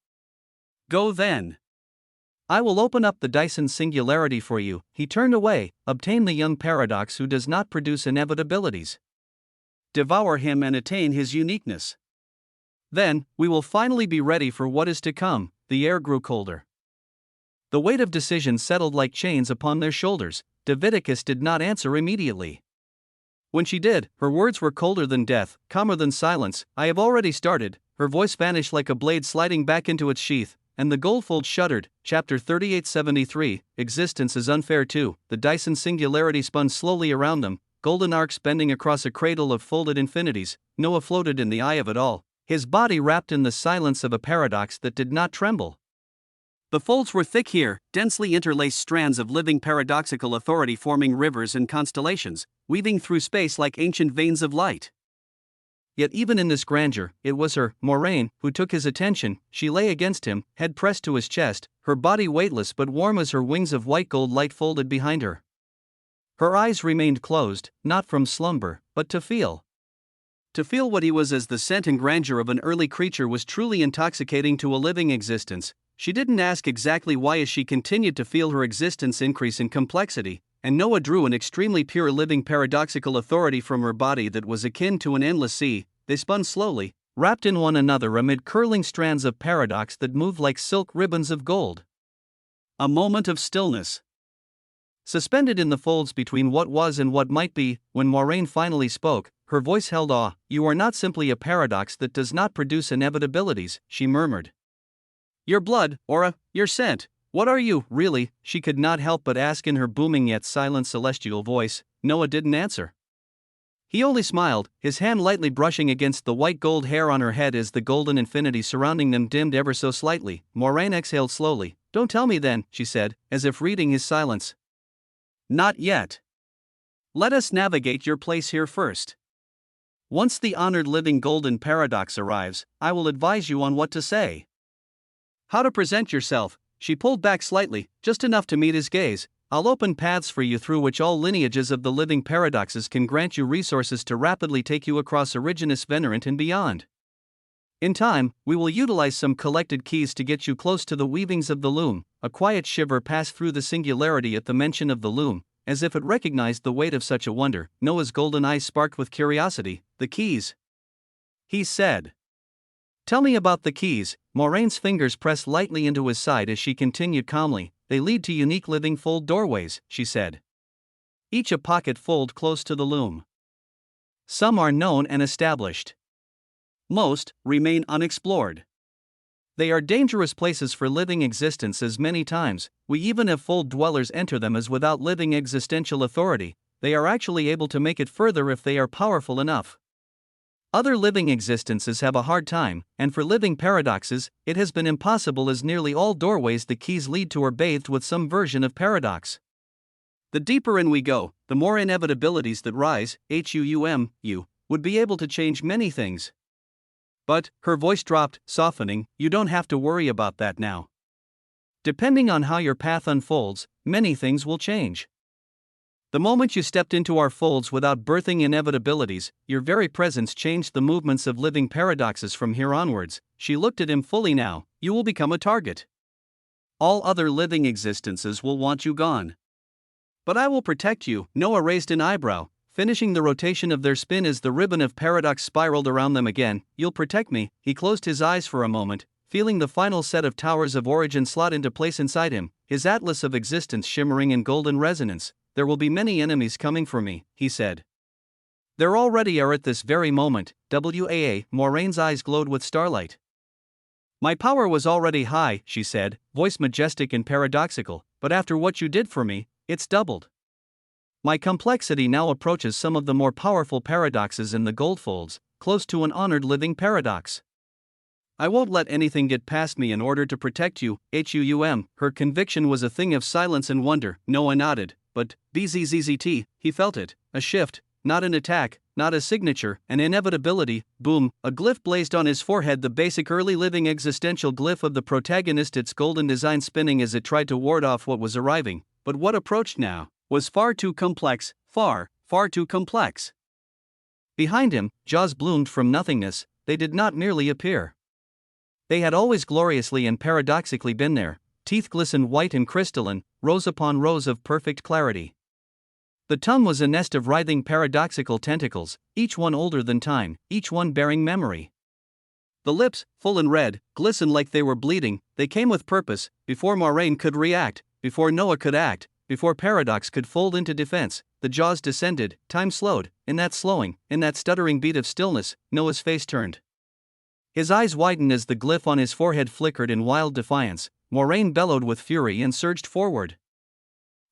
Go then. I will open up the Dyson singularity for you. He turned away. Obtain the young paradox who does not produce inevitabilities. Devour him and attain his uniqueness. Then, we will finally be ready for what is to come. The air grew colder. The weight of decision settled like chains upon their shoulders. Diviticus did not answer immediately. When she did, her words were colder than death, calmer than silence. I have already started. Her voice vanished like a blade sliding back into its sheath, and the goldfold shuddered. Chapter 3873, Existence is unfair too. The Dyson singularity spun slowly around them, golden arcs bending across a cradle of folded infinities. Noah floated in the eye of it all, his body wrapped in the silence of a paradox that did not tremble. The folds were thick here, densely interlaced strands of living paradoxical authority forming rivers and constellations, weaving through space like ancient veins of light. Yet even in this grandeur, it was her, Moraine, who took his attention. She lay against him, head pressed to his chest, her body weightless but warm as her wings of white gold light folded behind her. Her eyes remained closed, not from slumber, but to feel. To feel what he was, as the scent and grandeur of an early creature was truly intoxicating to a living existence. She didn't ask exactly why, as she continued to feel her existence increase in complexity, and Noah drew an extremely pure living paradoxical authority from her body that was akin to an endless sea. They spun slowly, wrapped in one another amid curling strands of paradox that moved like silk ribbons of gold. A moment of stillness. Suspended in the folds between what was and what might be, when Moraine finally spoke, her voice held awe. You are not simply a paradox that does not produce inevitabilities, she murmured. Your blood, aura, your scent, what are you, really? She could not help but ask in her booming yet silent celestial voice. Noah didn't answer. He only smiled, his hand lightly brushing against the white gold hair on her head as the golden infinity surrounding them dimmed ever so slightly. Moraine exhaled slowly. Don't tell me then, she said, as if reading his silence. Not yet. Let us navigate your place here first. Once the honored living golden paradox arrives, I will advise you on what to say. How to present yourself. She pulled back slightly, just enough to meet his gaze. I'll open paths for you through which all lineages of the living paradoxes can grant you resources to rapidly take you across Originus Venerant and beyond. In time, we will utilize some collected keys to get you close to the weavings of the loom. A quiet shiver passed through the singularity at the mention of the loom, as if it recognized the weight of such a wonder. Noah's golden eyes sparked with curiosity. The keys? He said. Tell me about the keys. Moraine's fingers pressed lightly into his side as she continued calmly. They lead to unique living fold doorways, she said. Each a pocket fold close to the loom. Some are known and established. Most remain unexplored. They are dangerous places for living existence, as many times we even have fold dwellers enter them as without living existential authority. They are actually able to make it further if they are powerful enough. Other living existences have a hard time, and for living paradoxes, it has been impossible, as nearly all doorways the keys lead to are bathed with some version of paradox. The deeper in we go, the more inevitabilities that rise. You would be able to change many things. But, her voice dropped, softening, you don't have to worry about that now. Depending on how your path unfolds, many things will change. The moment you stepped into our folds without birthing inevitabilities, your very presence changed the movements of living paradoxes from here onwards. She looked at him fully now. You will become a target. All other living existences will want you gone. But I will protect you. Noah raised an eyebrow, finishing the rotation of their spin as the ribbon of paradox spiraled around them again. You'll protect me. He closed his eyes for a moment, feeling the final set of towers of origin slot into place inside him, his atlas of existence shimmering in golden resonance. There will be many enemies coming for me, he said. There already are at this very moment. Moraine's eyes glowed with starlight. My power was already high, she said, voice majestic and paradoxical, but after what you did for me, it's doubled. My complexity now approaches some of the more powerful paradoxes in the goldfolds, close to an honored living paradox. I won't let anything get past me in order to protect you, Her conviction was a thing of silence and wonder. Noah nodded, but, bzzzt, he felt it, a shift, not an attack, not a signature, an inevitability. Boom, a glyph blazed on his forehead, the basic early living existential glyph of the protagonist, its golden design spinning as it tried to ward off what was arriving, but what approached now was far too complex, far too complex. Behind him, jaws bloomed from nothingness. They did not merely appear. They had always gloriously and paradoxically been there. Teeth glistened white and crystalline, rows upon rows of perfect clarity. The tongue was a nest of writhing paradoxical tentacles, each one older than time, each one bearing memory. The lips, full and red, glistened like they were bleeding. They came with purpose, before Moraine could react, before Noah could act, before paradox could fold into defense. The jaws descended, time slowed. In that slowing, in that stuttering beat of stillness, Noah's face turned. His eyes widened as the glyph on his forehead flickered in wild defiance. Moraine bellowed with fury and surged forward.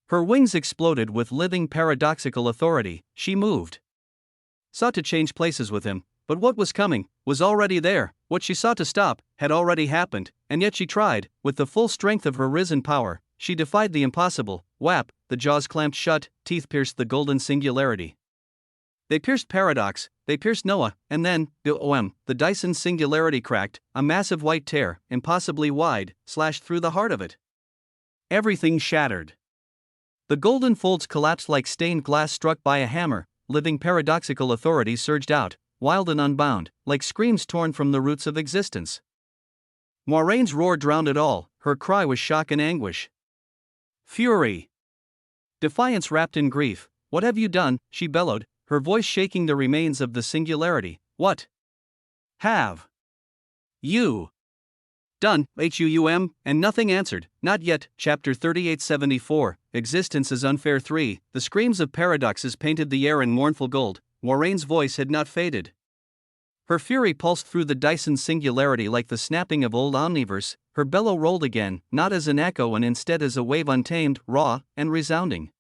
Her wings exploded with living paradoxical authority. She moved. Sought to change places with him, but what was coming was already there. What she sought to stop had already happened, and yet she tried. With the full strength of her risen power, she defied the impossible. Whap, the jaws clamped shut, teeth pierced the golden singularity. They pierced paradox, they pierced Noah, and then, the Dyson singularity cracked, a massive white tear, impossibly wide, slashed through the heart of it. Everything shattered. The golden folds collapsed like stained glass struck by a hammer. Living paradoxical authority surged out, wild and unbound, like screams torn from the roots of existence. Moraine's roar drowned it all. Her cry was shock and anguish. Fury. Defiance wrapped in grief. What have you done? She bellowed, her voice shaking the remains of the singularity. What have you done? And nothing answered. Not yet. Chapter 3874. Existence is unfair. 3. The screams of paradoxes painted the air in mournful gold. Moraine's voice had not faded. Her fury pulsed through the Dyson singularity like the snapping of old omniverse. Her bellow rolled again, not as an echo and instead as a wave, untamed, raw, and resounding.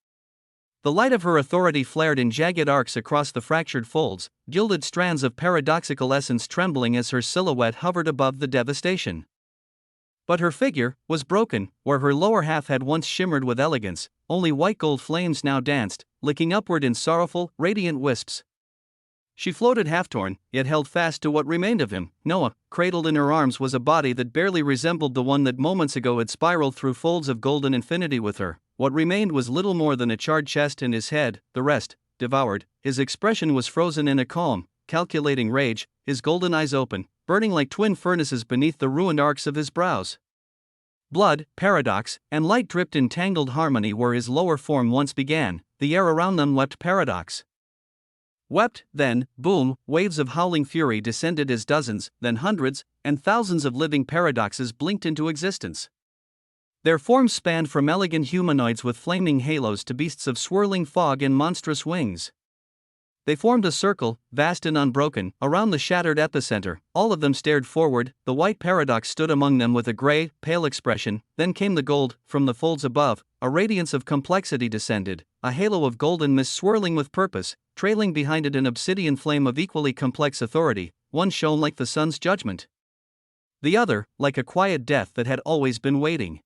The light of her authority flared in jagged arcs across the fractured folds, gilded strands of paradoxical essence trembling as her silhouette hovered above the devastation. But her figure was broken. Where her lower half had once shimmered with elegance, only white gold flames now danced, licking upward in sorrowful, radiant wisps. She floated half-torn, yet held fast to what remained of him. Noah, cradled in her arms, was a body that barely resembled the one that moments ago had spiraled through folds of golden infinity with her. What remained was little more than a charred chest and his head, the rest, devoured. His expression was frozen in a calm, calculating rage, his golden eyes open, burning like twin furnaces beneath the ruined arcs of his brows. Blood, paradox, and light dripped in tangled harmony where his lower form once began. The air around them wept paradox. Wept, then, boom, waves of howling fury descended as dozens, then hundreds, and thousands of living paradoxes blinked into existence. Their forms spanned from elegant humanoids with flaming halos to beasts of swirling fog and monstrous wings. They formed a circle, vast and unbroken, around the shattered epicenter. All of them stared forward. The white paradox stood among them with a gray, pale expression. Then came the gold. From the folds above, a radiance of complexity descended, a halo of golden mist swirling with purpose, trailing behind it an obsidian flame of equally complex authority. One shone like the sun's judgment, the other like a quiet death that had always been waiting.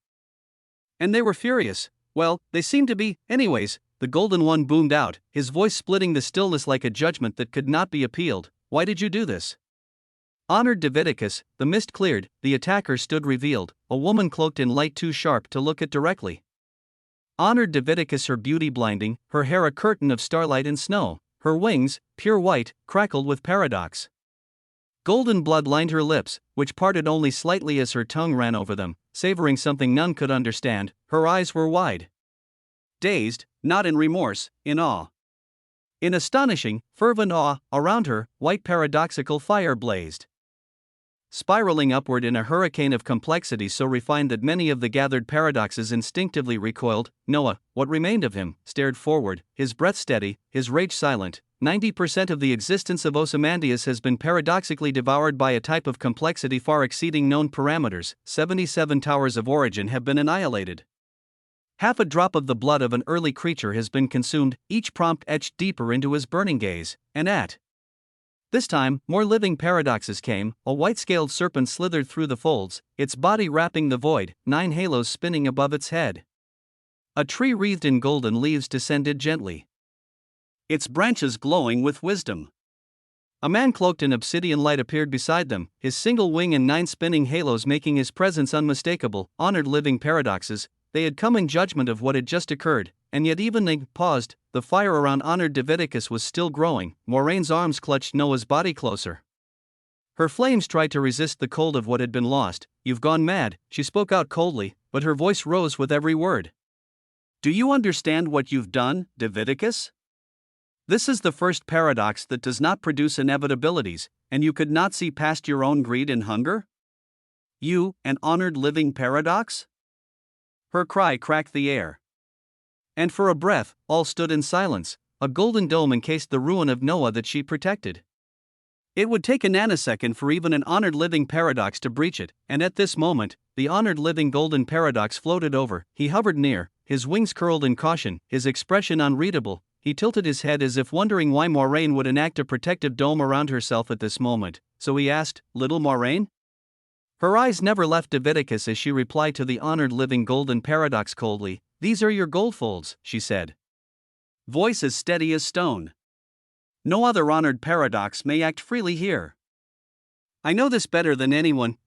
And they were furious. Well, they seemed to be, anyways. The golden one boomed out, his voice splitting the stillness like a judgment that could not be appealed. Why did you do this? Honored Davidicus, the mist cleared, the attacker stood revealed, a woman cloaked in light too sharp to look at directly. Honored Davidicus, her beauty blinding, her hair a curtain of starlight and snow, her wings, pure white, crackled with paradox. Golden blood lined her lips, which parted only slightly as her tongue ran over them, savoring something none could understand. Her eyes were wide. Dazed, not in remorse, in awe. In astonishing, fervent awe. Around her, white paradoxical fire blazed, spiraling upward in a hurricane of complexity so refined that many of the gathered paradoxes instinctively recoiled. Noah, what remained of him, stared forward, his breath steady, his rage silent. 90% of the existence of Ozymandias has been paradoxically devoured by a type of complexity far exceeding known parameters. 77 towers of origin have been annihilated. Half a drop of the blood of an early creature has been consumed, each prompt etched deeper into his burning gaze, and at this time, more living paradoxes came. A white-scaled serpent slithered through the folds, its body wrapping the void, 9 halos spinning above its head. A tree wreathed in golden leaves descended gently, its branches glowing with wisdom. A man cloaked in obsidian light appeared beside them, his single wing and 9 spinning halos making his presence unmistakable. Honored living paradoxes, they had come in judgment of what had just occurred, and yet even they paused. The fire around honored Davidicus was still growing. Moraine's arms clutched Noah's body closer. Her flames tried to resist the cold of what had been lost. You've gone mad, she spoke out coldly, but her voice rose with every word. Do you understand what you've done, Davidicus? This is the first paradox that does not produce inevitabilities, and you could not see past your own greed and hunger? You, an honored living paradox? Her cry cracked the air. And for a breath, all stood in silence. A golden dome encased the ruin of Noah that she protected. It would take a nanosecond for even an honored living paradox to breach it, and at this moment, the honored living golden paradox floated over. He hovered near, his wings curled in caution, his expression unreadable. He tilted his head as if wondering why Moraine would enact a protective dome around herself at this moment. So he asked, Little Moraine? Her eyes never left Davidicus as she replied to the honored living golden paradox coldly. These are your gold folds, she said. Voice as steady as stone. No other honored paradox may act freely here. I know this better than anyone.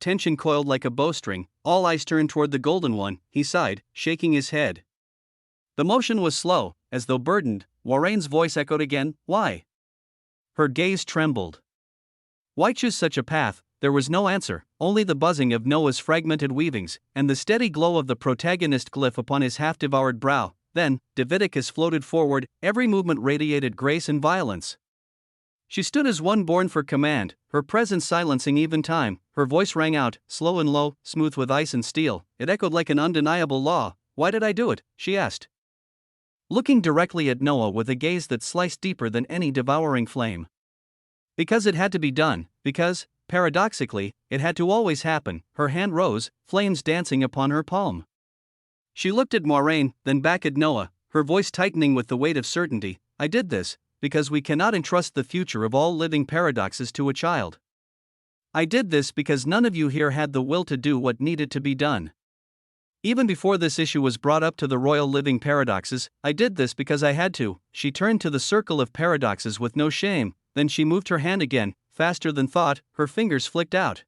Tension coiled like a bowstring, all eyes turned toward the golden one. He sighed, shaking his head. The motion was slow, as though burdened. Moraine's voice echoed again, why? Her gaze trembled. Why choose such a path? There was no answer, only the buzzing of Noah's fragmented weavings, and the steady glow of the protagonist glyph upon his half-devoured brow. Then, Davidicus floated forward, every movement radiated grace and violence. She stood as one born for command, her presence silencing even time. Her voice rang out, slow and low, smooth with ice and steel. It echoed like an undeniable law. Why did I do it? She asked, looking directly at Noah with a gaze that sliced deeper than any devouring flame. Because it had to be done, because, paradoxically, it had to always happen. Her hand rose, flames dancing upon her palm. She looked at Moraine, then back at Noah, her voice tightening with the weight of certainty. I did this, because we cannot entrust the future of all living paradoxes to a child. I did this because none of you here had the will to do what needed to be done. Even before this issue was brought up to the royal living paradoxes, I did this because I had to. She turned to the circle of paradoxes with no shame, then she moved her hand again, faster than thought, her fingers flicked out.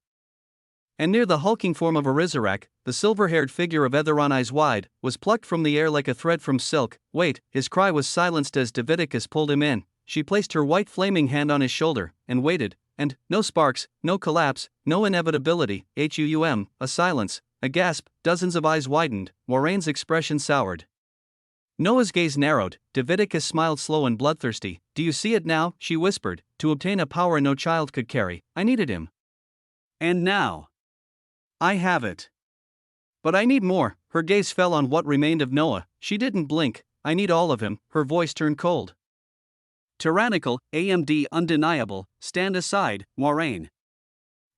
And near the hulking form of Arizarak, the silver-haired figure of Etheron eyes wide, was plucked from the air like a thread from silk. Wait, his cry was silenced as Davidicus pulled him in. She placed her white flaming hand on his shoulder, and waited, and, no sparks, no collapse, no inevitability, a silence, a gasp, dozens of eyes widened, Moraine's expression soured. Noah's gaze narrowed, Davidicus smiled slow and bloodthirsty. Do you see it now? She whispered. To obtain a power no child could carry, I needed him. And now I have it. But I need more. Her gaze fell on what remained of Noah. She didn't blink. I need all of him. Her voice turned cold. Tyrannical, AMD undeniable, stand aside, Moraine.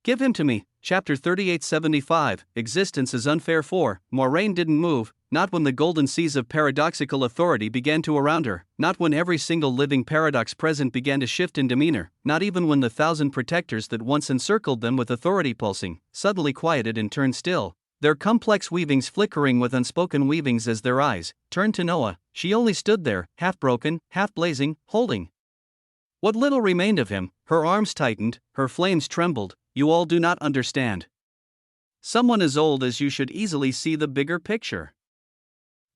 Give him to me. Chapter 3875, Existence is Unfair. 4. Moraine didn't move, not when the golden seas of paradoxical authority began to surround her, not when every single living paradox present began to shift in demeanor, not even when the 1,000 protectors that once encircled them with authority pulsing, suddenly quieted and turned still, their complex weavings flickering with unspoken weavings as their eyes turned to Noah. She only stood there, half broken, half blazing, holding what little remained of him. Her arms tightened, her flames trembled. You all do not understand. Someone as old as you should easily see the bigger picture.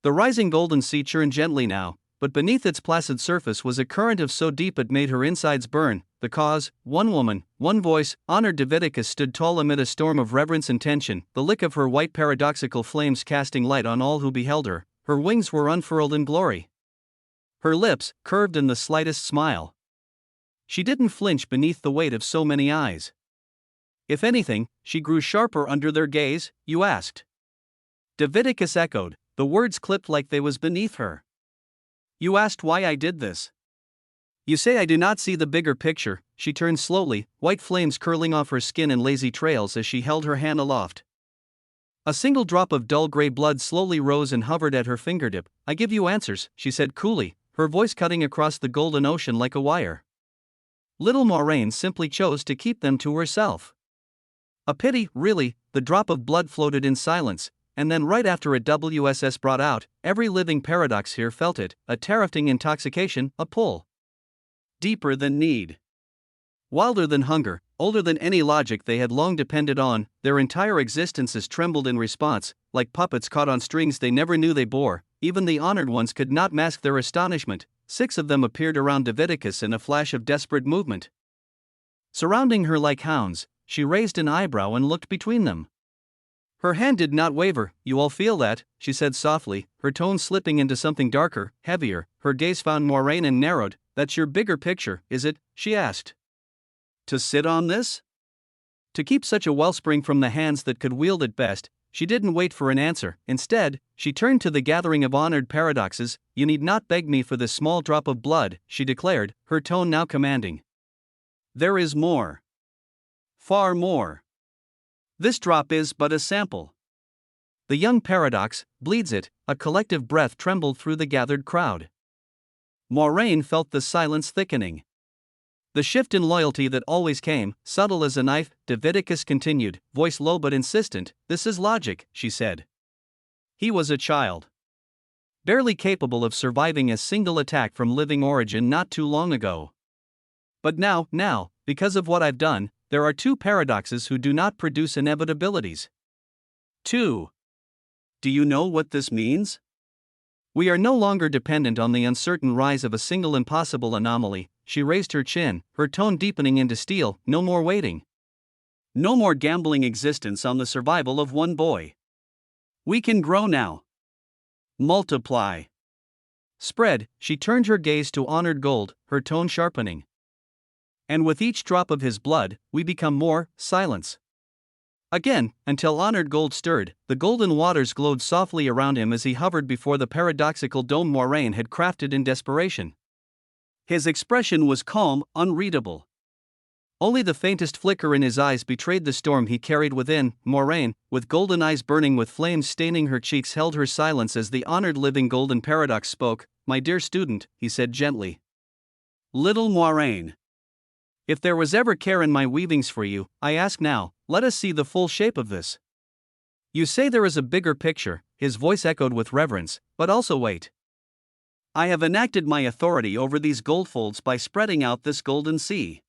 The rising golden sea churned gently now, but beneath its placid surface was a current of so deep it made her insides burn. The cause: one woman, one voice. Honored Diviticus stood tall amid a storm of reverence and tension, the lick of her white paradoxical flames casting light on all who beheld her. Her wings were unfurled in glory. Her lips curved in the slightest smile. She didn't flinch beneath the weight of so many eyes. If anything, she grew sharper under their gaze. You asked? Diviticus echoed, the words clipped like they was beneath her. You asked why I did this. You say I do not see the bigger picture. She turned slowly, white flames curling off her skin in lazy trails as she held her hand aloft. A single drop of dull gray blood slowly rose and hovered at her fingertip. I give you answers, she said coolly, her voice cutting across the golden ocean like a wire. Little Moraine simply chose to keep them to herself. A pity, really. The drop of blood floated in silence, and then right after it WSS brought out, every living paradox here felt it, a terrifying intoxication, a pull. Deeper than need. Wilder than hunger, older than any logic they had long depended on. Their entire existences trembled in response, like puppets caught on strings they never knew they bore. Even the honored ones could not mask their astonishment. 6 of them appeared around Diviticus in a flash of desperate movement. Surrounding her like hounds, she raised an eyebrow and looked between them. Her hand did not waver. You all feel that, she said softly, her tone slipping into something darker, heavier. Her gaze found Moraine and narrowed. That's your bigger picture, is it? She asked. To sit on this? To keep such a wellspring from the hands that could wield it best. She didn't wait for an answer. Instead, she turned to the gathering of honored paradoxes. You need not beg me for this small drop of blood, she declared, her tone now commanding. There is more. Far more. This drop is but a sample. The young paradox bleeds it. A collective breath trembled through the gathered crowd. Moraine felt the silence thickening. The shift in loyalty that always came, subtle as a knife. Diviticus continued, voice low but insistent. This is logic, she said. He was a child, barely capable of surviving a single attack from living origin not too long ago. But now, because of what I've done, there are 2 paradoxes who do not produce inevitabilities. 2. Do you know what this means? We are no longer dependent on the uncertain rise of a single impossible anomaly. She raised her chin, her tone deepening into steel. No more waiting. No more gambling existence on the survival of one boy. We can grow now. Multiply. Spread. She turned her gaze to honored gold, her tone sharpening. And with each drop of his blood, we become more. Silence. Again, until honored gold stirred, the golden waters glowed softly around him as he hovered before the paradoxical dome Moraine had crafted in desperation. His expression was calm, unreadable. Only the faintest flicker in his eyes betrayed the storm he carried within. Moraine, with golden eyes burning with flames staining her cheeks, held her silence as the honored living golden paradox spoke. My dear student, he said gently. Little Moraine. If there was ever care in my weavings for you, I ask now, let us see the full shape of this. You say there is a bigger picture, his voice echoed with reverence, but also wait. I have enacted my authority over these goldfolds by spreading out this golden sea.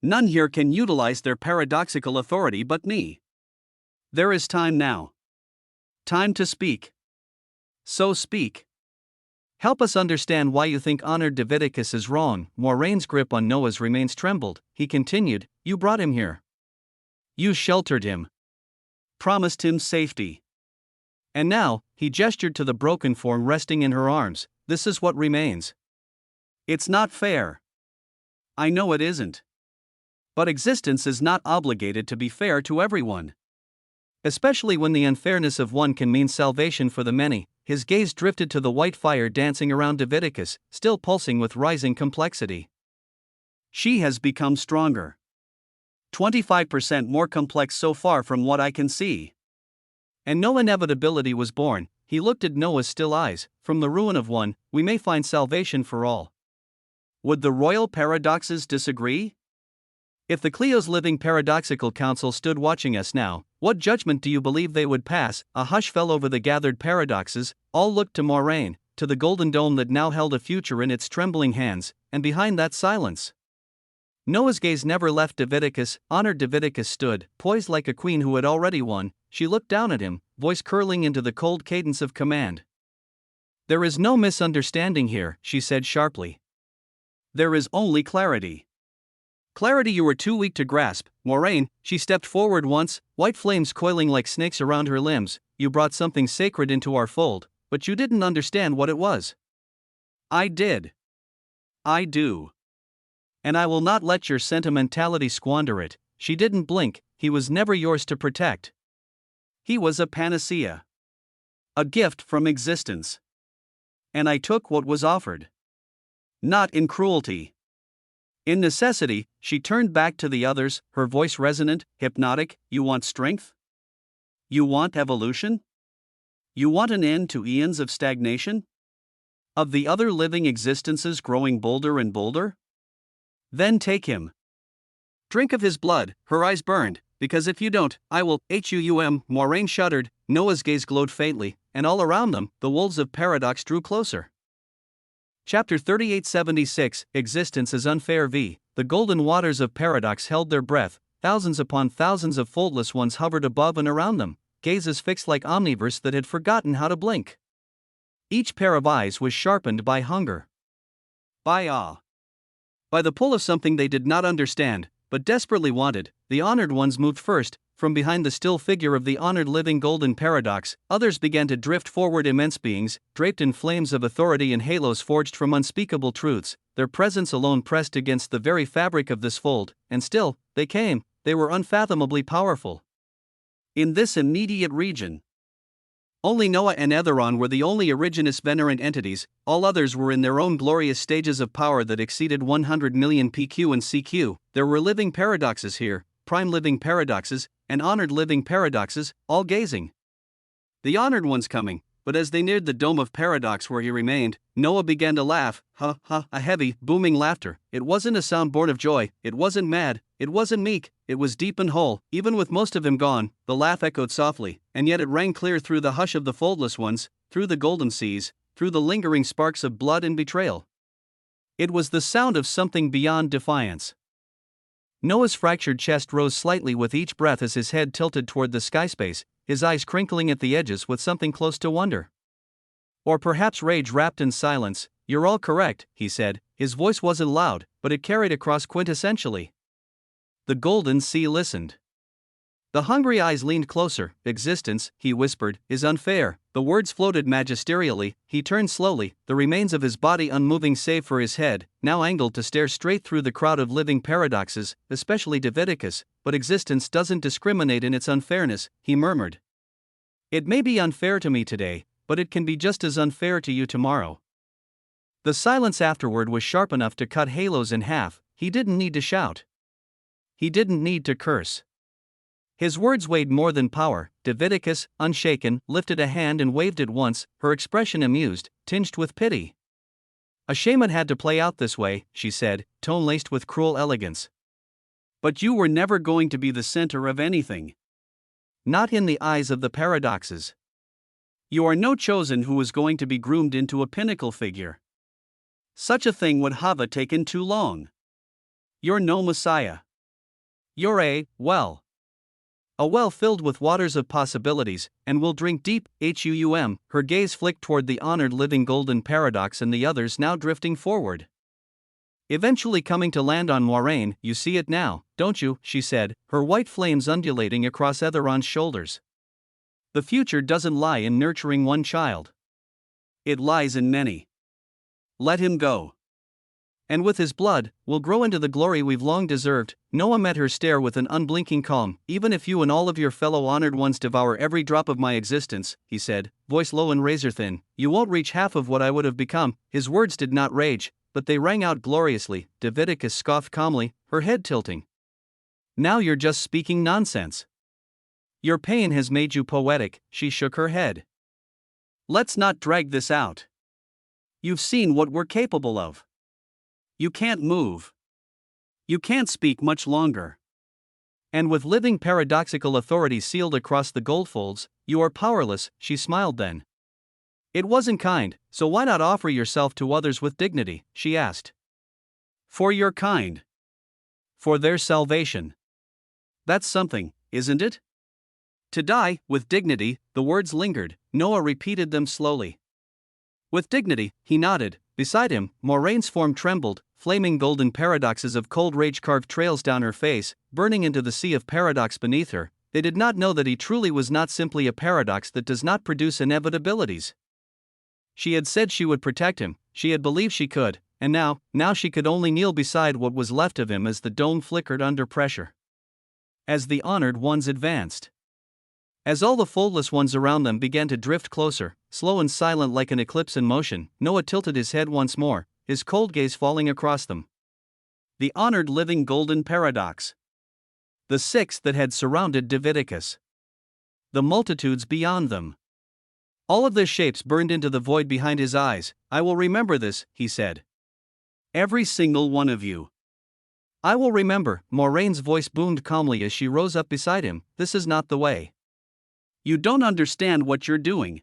None here can utilize their paradoxical authority but me. There is time now. Time to speak. So speak. Help us understand why you think honored Diviticus is wrong. Moraine's grip on Noah's remains trembled. He continued, you brought him here. You sheltered him. Promised him safety. And now, he gestured to the broken form resting in her arms. This is what remains. It's not fair. I know it isn't. But existence is not obligated to be fair to everyone. Especially when the unfairness of one can mean salvation for the many. His gaze drifted to the white fire dancing around Diviticus, still pulsing with rising complexity. She has become stronger. 25% more complex so far from what I can see. And no inevitability was born. He looked at Noah's still eyes. From the ruin of one, we may find salvation for all. Would the royal paradoxes disagree? If the Clio's living paradoxical council stood watching us now, what judgment do you believe they would pass? A hush fell over the gathered paradoxes. All looked to Moraine, to the golden dome that now held a future in its trembling hands, and behind that silence, Noah's gaze never left Diviticus. Honored Diviticus stood, poised like a queen who had already won. She looked down at him, voice curling into the cold cadence of command. There is no misunderstanding here, she said sharply. There is only clarity. Clarity you were too weak to grasp, Moraine. She stepped forward once, white flames coiling like snakes around her limbs. You brought something sacred into our fold, but you didn't understand what it was. I did. I do. And I will not let your sentimentality squander it. She didn't blink. He was never yours to protect. He was a panacea. A gift from existence. And I took what was offered. Not in cruelty. In necessity, she turned back to the others, her voice resonant, hypnotic. You want strength? You want evolution? You want an end to eons of stagnation? Of the other living existences growing bolder and bolder? Then take him. Drink of his blood. Her eyes burned. Because if you don't, I will. Moraine shuddered. Noah's gaze glowed faintly, and all around them, the wolves of paradox drew closer. Chapter 3876, Existence is Unfair v. The golden waters of paradox held their breath. Thousands upon thousands of foldless ones hovered above and around them, gazes fixed like omnivores that had forgotten how to blink. Each pair of eyes was sharpened by hunger. By awe. By the pull of something they did not understand, but desperately wanted. The honored ones moved first. From behind the still figure of the honored living golden paradox, others began to drift forward, immense beings, draped in flames of authority and halos forged from unspeakable truths. Their presence alone pressed against the very fabric of this fold, and still, they came. They were unfathomably powerful. In this immediate region, only Noah and Etheron were the only originous venerant entities. All others were in their own glorious stages of power that exceeded 100 million PQ and CQ. There were living paradoxes here, prime living paradoxes, and honored living paradoxes, all gazing. The honored ones coming, but as they neared the dome of paradox where he remained, Noah began to laugh, a heavy, booming laughter. It wasn't a sound born of joy, it wasn't mad, it wasn't meek, it was deep and whole. Even with most of him gone, the laugh echoed softly, and yet it rang clear through the hush of the foldless ones, through the golden seas, through the lingering sparks of blood and betrayal. It was the sound of something beyond defiance. Noah's fractured chest rose slightly with each breath as his head tilted toward the sky space, his eyes crinkling at the edges with something close to wonder. Or perhaps rage wrapped in silence. You're all correct, he said. His voice wasn't loud, but it carried across quintessentially. The golden sea listened. The hungry eyes leaned closer. Existence, he whispered, is unfair. The words floated magisterially. He turned slowly, the remains of his body unmoving save for his head, now angled to stare straight through the crowd of living paradoxes, especially Daviticus. But existence doesn't discriminate in its unfairness, he murmured. It may be unfair to me today, but it can be just as unfair to you tomorrow. The silence afterward was sharp enough to cut halos in half. He didn't need to shout. He didn't need to curse. His words weighed more than power. Daviticus, unshaken, lifted a hand and waved it once, her expression amused, tinged with pity. A shame it had to play out this way, she said, tone laced with cruel elegance. But you were never going to be the center of anything. Not in the eyes of the paradoxes. You are no chosen who is going to be groomed into a pinnacle figure. Such a thing would have taken too long. You're no messiah. You're a well filled with waters of possibilities, and will drink deep. Her gaze flicked toward the honored living golden paradox and the others now drifting forward. Eventually coming to land on Moraine. You see it now, don't you, she said, her white flames undulating across Etheron's shoulders. The future doesn't lie in nurturing one child. It lies in many. Let him go. And with his blood, we'll grow into the glory we've long deserved. Noah met her stare with an unblinking calm. Even if you and all of your fellow honored ones devour every drop of my existence, he said, voice low and razor thin, you won't reach half of what I would have become. His words did not rage, but they rang out gloriously. Daviticus scoffed calmly, her head tilting. Now you're just speaking nonsense. Your pain has made you poetic, she shook her head. Let's not drag this out. You've seen what we're capable of. You can't move. You can't speak much longer. And with living paradoxical authority sealed across the goldfolds, you are powerless, she smiled then. It wasn't kind, so why not offer yourself to others with dignity, she asked. For your kind. For their salvation. That's something, isn't it? To die, with dignity, the words lingered. Noah repeated them slowly. With dignity, he nodded. Beside him, Moraine's form trembled, flaming golden paradoxes of cold rage carved trails down her face, burning into the sea of paradox beneath her. They did not know that he truly was not simply a paradox that does not produce inevitabilities. She had said she would protect him, she had believed she could, and now she could only kneel beside what was left of him as the dome flickered under pressure. As the honored ones advanced. As all the foldless ones around them began to drift closer, slow and silent like an eclipse in motion, Noah tilted his head once more, his cold gaze falling across them. The honored living golden paradox. The six that had surrounded Diviticus. The multitudes beyond them. All of their shapes burned into the void behind his eyes. I will remember this, he said. Every single one of you. I will remember, Moraine's voice boomed calmly as she rose up beside him. This is not the way. You don't understand what you're doing.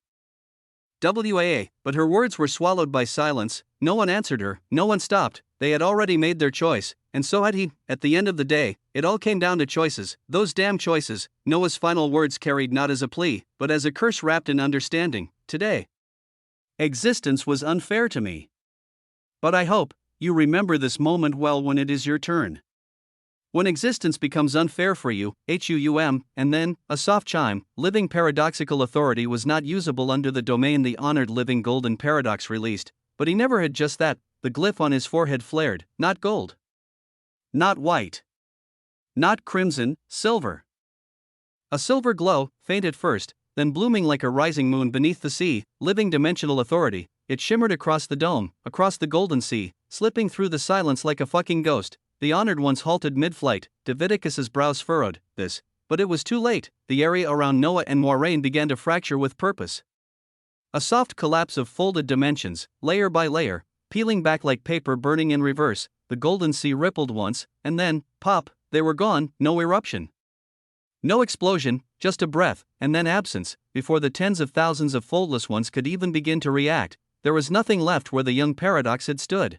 WAA, but her words were swallowed by silence. No one answered her, no one stopped. They had already made their choice, and so had he. At the end of the day, it all came down to choices, those damn choices. Noah's final words carried not as a plea, but as a curse wrapped in understanding. Today, existence was unfair to me. But I hope you remember this moment well when it is your turn. When existence becomes unfair for you, and then, a soft chime, living paradoxical authority was not usable under the domain the honored living golden paradox released, but he never had just that. The glyph on his forehead flared, not gold. Not white. Not crimson, silver. A silver glow, faint at first, then blooming like a rising moon beneath the sea, living dimensional authority. It shimmered across the dome, across the golden sea, slipping through the silence like a fucking ghost. The honored ones halted mid-flight, Diviticus's brows furrowed. But it was too late. The area around Noah and Moraine began to fracture with purpose. A soft collapse of folded dimensions, layer by layer, peeling back like paper burning in reverse. The golden sea rippled once, and then, pop, they were gone. No eruption. No explosion, just a breath, and then absence. Before the tens of thousands of foldless ones could even begin to react, there was nothing left where the young paradox had stood.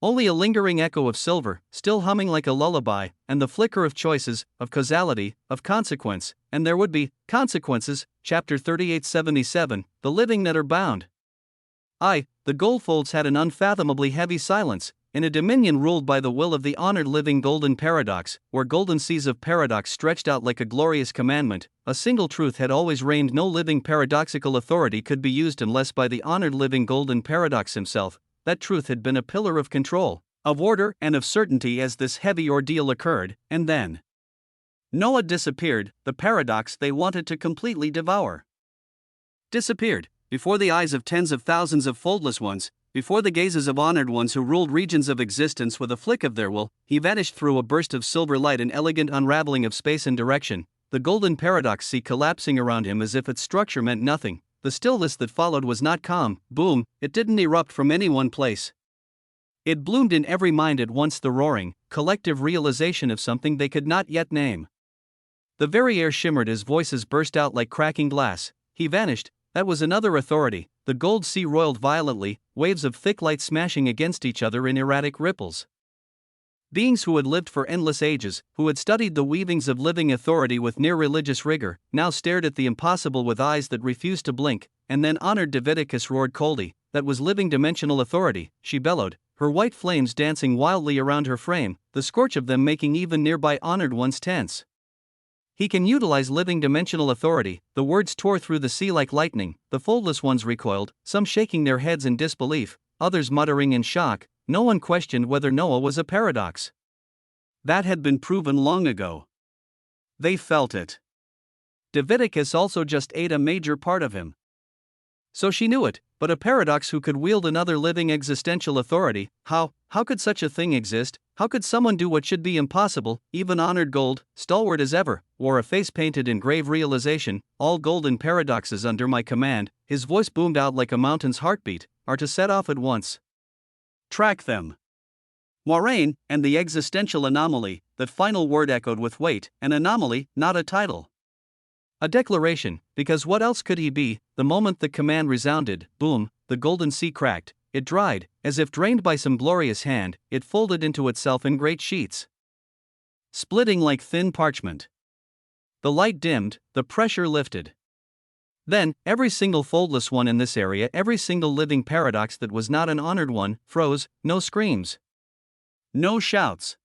Only a lingering echo of silver, still humming like a lullaby, and the flicker of choices, of causality, of consequence, and there would be consequences. Chapter 3877, The Living That Are Bound. The goldfolds had an unfathomably heavy silence, in a dominion ruled by the will of the honored living golden paradox, where golden seas of paradox stretched out like a glorious commandment. A single truth had always reigned: no living paradoxical authority could be used unless by the honored living golden paradox himself. That truth had been a pillar of control, of order, and of certainty as this heavy ordeal occurred, and then Noah disappeared, the paradox they wanted to completely devour. Disappeared, before the eyes of tens of thousands of foldless ones, before the gazes of honored ones who ruled regions of existence with a flick of their will. He vanished through a burst of silver light, an elegant unraveling of space and direction, the golden paradox sea collapsing around him as if its structure meant nothing. The stillness that followed was not calm. Boom, it didn't erupt from any one place. It bloomed in every mind at once, the roaring, collective realization of something they could not yet name. The very air shimmered as voices burst out like cracking glass. He vanished. That was another authority. The gold sea roiled violently, waves of thick light smashing against each other in erratic ripples. Beings who had lived for endless ages, who had studied the weavings of living authority with near religious rigor, now stared at the impossible with eyes that refused to blink. And then honored Diviticus roared coldly. That was living dimensional authority, she bellowed, her white flames dancing wildly around her frame, the scorch of them making even nearby honored ones tense. He can utilize living dimensional authority. The words tore through the sea like lightning. The foldless ones recoiled, some shaking their heads in disbelief, others muttering in shock. No one questioned whether Noah was a paradox. That had been proven long ago. They felt it. Diviticus also just ate a major part of him. So she knew it, but a paradox who could wield another living existential authority. How could such a thing exist? How could someone do what should be impossible? Even honored gold, stalwart as ever, wore a face painted in grave realization. All golden paradoxes under my command, his voice boomed out like a mountain's heartbeat, are to set off at once. Track them. Moraine, and the existential anomaly. That final word echoed with weight. An anomaly, not a title. A declaration, because what else could he be? The moment the command resounded, boom, the golden sea cracked. It dried, as if drained by some glorious hand. It folded into itself in great sheets, splitting like thin parchment. The light dimmed, the pressure lifted. Then, every single foldless one in this area, every single living paradox that was not an honored one, froze. No screams. No shouts.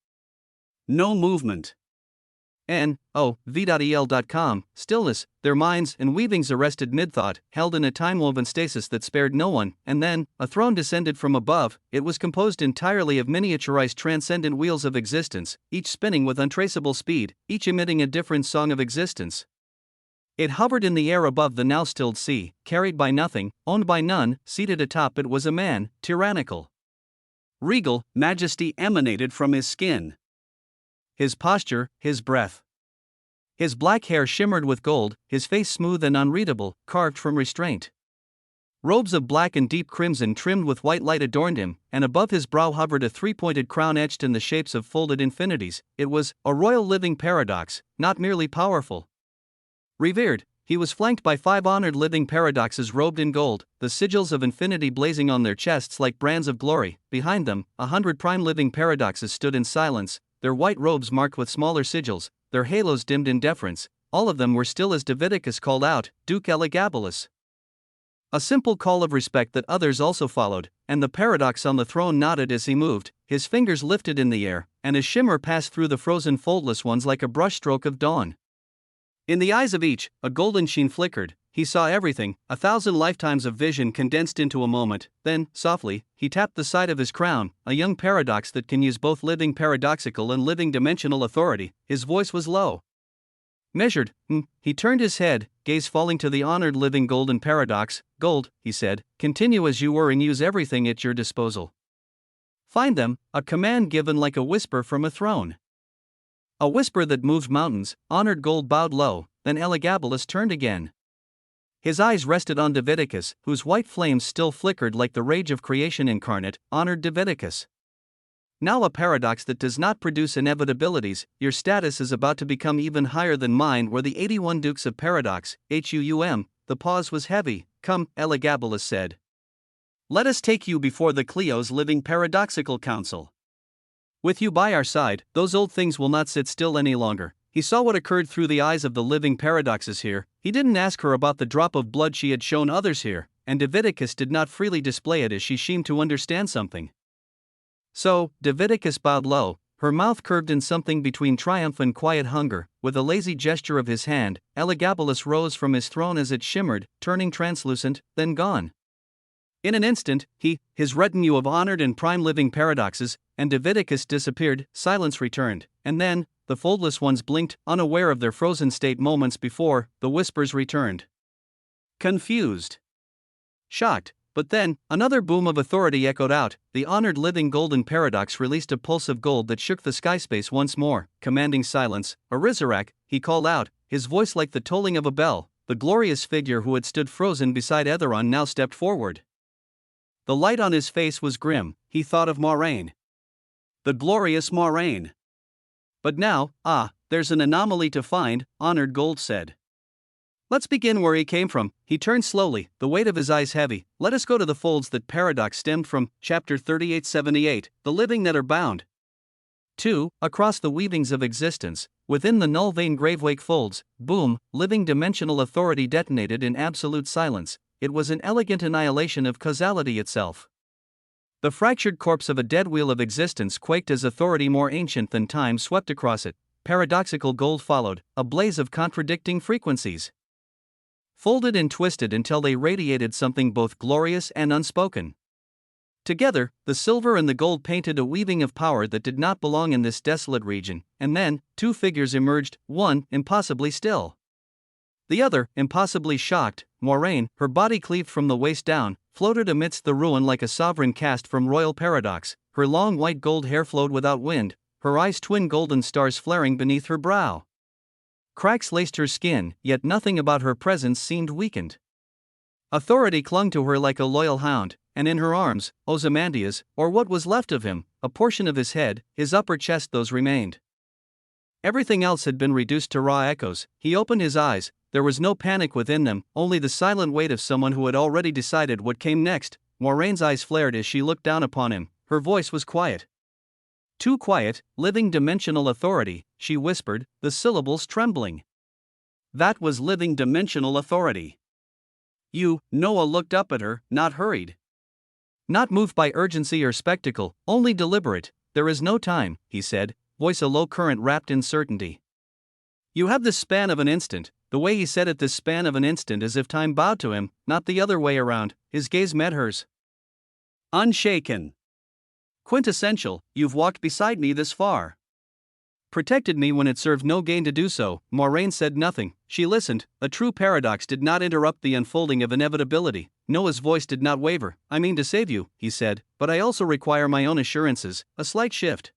No movement. V.el.com, stillness, their minds and weavings arrested mid-thought, held in a time-woven stasis that spared no one, and then, a throne descended from above. It was composed entirely of miniaturized transcendent wheels of existence, each spinning with untraceable speed, each emitting a different song of existence. It hovered in the air above the now stilled sea, carried by nothing, owned by none. Seated atop it was a man, tyrannical. Regal majesty emanated from his skin. His posture, his breath. His black hair shimmered with gold, his face smooth and unreadable, carved from restraint. Robes of black and deep crimson trimmed with white light adorned him, and above his brow hovered a three-pointed crown etched in the shapes of folded infinities. It was a royal living paradox, not merely powerful. Revered, he was flanked by 5 honored living paradoxes robed in gold, the sigils of infinity blazing on their chests like brands of glory. Behind them, 100 prime living paradoxes stood in silence, their white robes marked with smaller sigils, their halos dimmed in deference. All of them were still as Diviticus called out, Duke Elagabalus. A simple call of respect that others also followed, and the paradox on the throne nodded as he moved, his fingers lifted in the air, and his shimmer passed through the frozen foldless ones like a brushstroke of dawn. In the eyes of each, a golden sheen flickered. He saw everything, 1,000 lifetimes of vision condensed into a moment. Then, softly, he tapped the side of his crown, a young paradox that can use both living paradoxical and living dimensional authority. His voice was low. Measured. He turned his head, gaze falling to the honored living golden paradox. Gold, he said, continue as you were and use everything at your disposal. Find them, a command given like a whisper from a throne. A whisper that moved mountains. Honored gold bowed low, then Elagabalus turned again. His eyes rested on Diviticus, whose white flames still flickered like the rage of creation incarnate. Honored Diviticus. Now a paradox that does not produce inevitabilities, your status is about to become even higher than mine were the 81 dukes of paradox, HUUM. The pause was heavy. Come, Elagabalus said. Let us take you before the Clio's living paradoxical council. With you by our side, those old things will not sit still any longer. He saw what occurred through the eyes of the living paradoxes here. He didn't ask her about the drop of blood she had shown others here, and Diviticus did not freely display it as she seemed to understand something. So, Diviticus bowed low, her mouth curved in something between triumph and quiet hunger. With a lazy gesture of his hand, Elagabalus rose from his throne as it shimmered, turning translucent, then gone. In an instant, his retinue of honored and prime living paradoxes, and Diviticus disappeared. Silence returned, and then, the foldless ones blinked, unaware of their frozen state moments before. The whispers returned. Confused. Shocked, but then, another boom of authority echoed out. The honored living golden paradox released a pulse of gold that shook the sky space once more, commanding silence. Arizarak, he called out, his voice like the tolling of a bell. The glorious figure who had stood frozen beside Etheron now stepped forward. The light on his face was grim. He thought of Moraine. The glorious Moraine. But now, there's an anomaly to find, Honored Gold said. Let's begin where he came from. He turned slowly, the weight of his eyes heavy. Let us go to the folds that paradox stemmed from. Chapter 3878, The Living That Are Bound. 2. Across the weavings of existence, within the null vein gravewake folds, boom, living dimensional authority detonated in absolute silence. It was an elegant annihilation of causality itself. The fractured corpse of a dead wheel of existence quaked as authority more ancient than time swept across it. Paradoxical gold followed, a blaze of contradicting frequencies. Folded and twisted until they radiated something both glorious and unspoken. Together, the silver and the gold painted a weaving of power that did not belong in this desolate region, and then, 2 figures emerged, one, impossibly still. The other, impossibly shocked. Moraine, her body cleaved from the waist down, floated amidst the ruin like a sovereign cast from royal paradox. Her long white gold hair flowed without wind, her eyes twin golden stars flaring beneath her brow. Cracks laced her skin, yet nothing about her presence seemed weakened. Authority clung to her like a loyal hound, and in her arms, Ozymandias, or what was left of him, a portion of his head, his upper chest, those remained. Everything else had been reduced to raw echoes. He opened his eyes. There was no panic within them, only the silent weight of someone who had already decided what came next. Moraine's eyes flared as she looked down upon him. Her voice was quiet. Too quiet, living dimensional authority, she whispered, the syllables trembling. That was living dimensional authority. Noah looked up at her, not hurried. Not moved by urgency or spectacle, only deliberate. There is no time, he said, voice a low current wrapped in certainty. You have this span of an instant. The way he said it, this span of an instant, as if time bowed to him, not the other way around. His gaze met hers. Unshaken. Quintessential, you've walked beside me this far. Protected me when it served no gain to do so. Moraine said nothing. She listened. A true paradox did not interrupt the unfolding of inevitability. Noah's voice did not waver. I mean to save you, he said, but I also require my own assurances. A slight shift.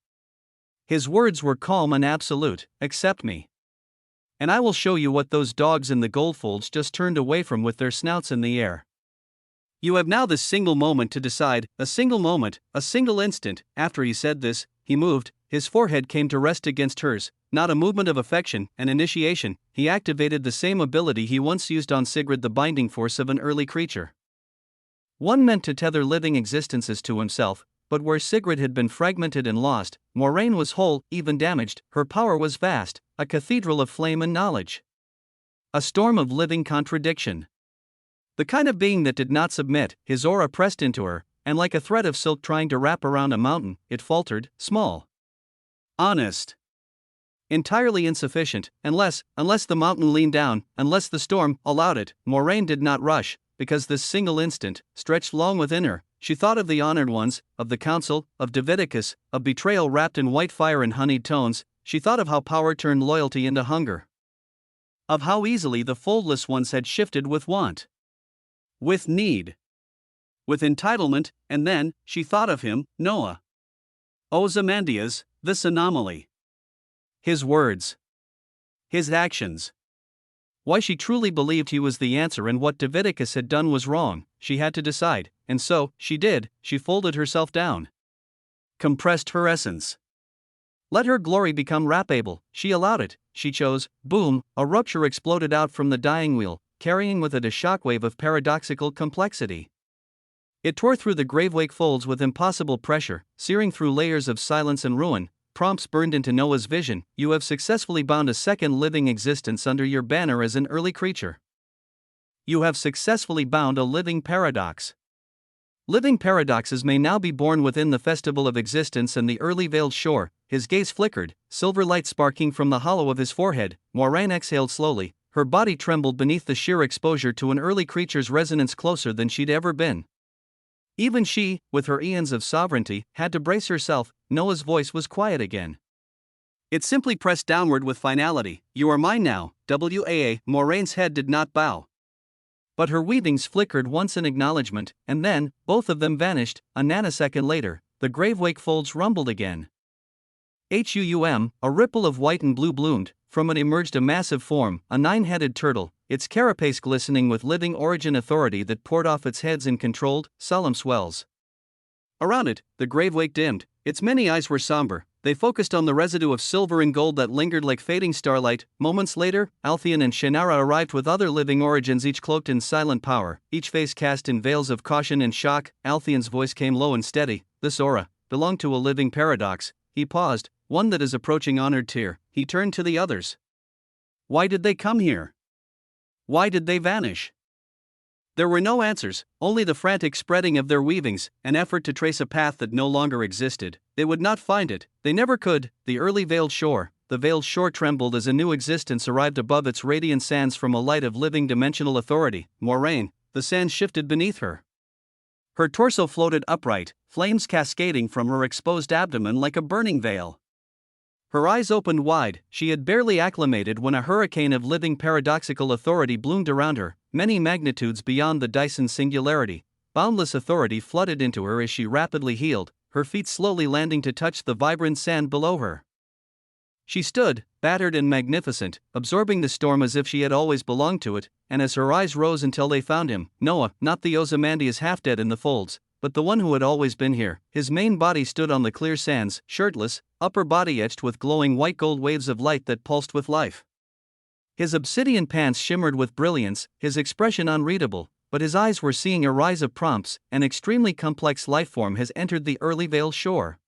His words were calm and absolute. Accept me. And I will show you what those dogs in the goldfolds just turned away from with their snouts in the air. You have now this single moment to decide, a single moment, a single instant. After he said this, he moved. His forehead came to rest against hers, not a movement of affection, an initiation. He activated the same ability he once used on Sigrid, the binding force of an early creature. One meant to tether living existences to himself, but where Sigrid had been fragmented and lost, Moraine was whole, even damaged. Her power was vast, a cathedral of flame and knowledge. A storm of living contradiction. The kind of being that did not submit. His aura pressed into her, and like a thread of silk trying to wrap around a mountain, it faltered, small. Honest. Entirely insufficient, unless the mountain leaned down, unless the storm allowed it. Moraine did not rush, because this single instant stretched long within her. She thought of the honored ones, of the council, of Davidicus, of betrayal wrapped in white fire and honeyed tones. She thought of how power turned loyalty into hunger. Of how easily the foldless ones had shifted with want. With need. With entitlement, and then, she thought of him, Noah. Ozymandias, this anomaly. His words. His actions. Why she truly believed he was the answer and what Davidicus had done was wrong, she had to decide, and so, she did. She folded herself down. Compressed her essence. Let her glory become rapable. She allowed it. She chose. Boom, a rupture exploded out from the dying wheel, carrying with it a shockwave of paradoxical complexity. It tore through the gravewake folds with impossible pressure, searing through layers of silence and ruin. Prompts burned into Noah's vision. You have successfully bound a second living existence under your banner as an early creature. You have successfully bound a living paradox. Living paradoxes may now be born within the festival of existence and the early veiled shore. His gaze flickered, silver light sparking from the hollow of his forehead. Moraine exhaled slowly. Her body trembled beneath the sheer exposure to an early creature's resonance closer than she'd ever been. Even she, with her eons of sovereignty, had to brace herself. Noah's voice was quiet again. It simply pressed downward with finality. You are mine now, WAA. Moraine's head did not bow. But her weavings flickered once in acknowledgement, and then, both of them vanished. A nanosecond later, the gravewake folds rumbled again. A ripple of white and blue bloomed. From it emerged a massive form, a 9-headed turtle, its carapace glistening with living origin authority that poured off its heads in controlled, solemn swells. Around it, the gravewake dimmed. Its many eyes were somber. They focused on the residue of silver and gold that lingered like fading starlight. Moments later, Altheian and Shannara arrived with other living origins, each cloaked in silent power, each face cast in veils of caution and shock. Altheian's voice came low and steady. This aura belonged to a living paradox. He paused, one that is approaching honored tier. He turned to the others. Why did they come here? Why did they vanish? There were no answers, only the frantic spreading of their weavings, an effort to trace a path that no longer existed. They would not find it, they never could. The veiled shore trembled as a new existence arrived above its radiant sands from a light of living dimensional authority. Moraine, the sands shifted beneath her. Her torso floated upright, flames cascading from her exposed abdomen like a burning veil. Her eyes opened wide. She had barely acclimated when a hurricane of living paradoxical authority bloomed around her, many magnitudes beyond the Dyson singularity. Boundless authority flooded into her as she rapidly healed, her feet slowly landing to touch the vibrant sand below her. She stood, battered and magnificent, absorbing the storm as if she had always belonged to it, and as her eyes rose until they found him, Noah, not the Ozymandias half-dead in the folds, but the one who had always been here. His main body stood on the clear sands, shirtless, upper body etched with glowing white gold waves of light that pulsed with life. His obsidian pants shimmered with brilliance, his expression unreadable, but his eyes were seeing a rise of prompts. An extremely complex lifeform has entered the early veiled shore.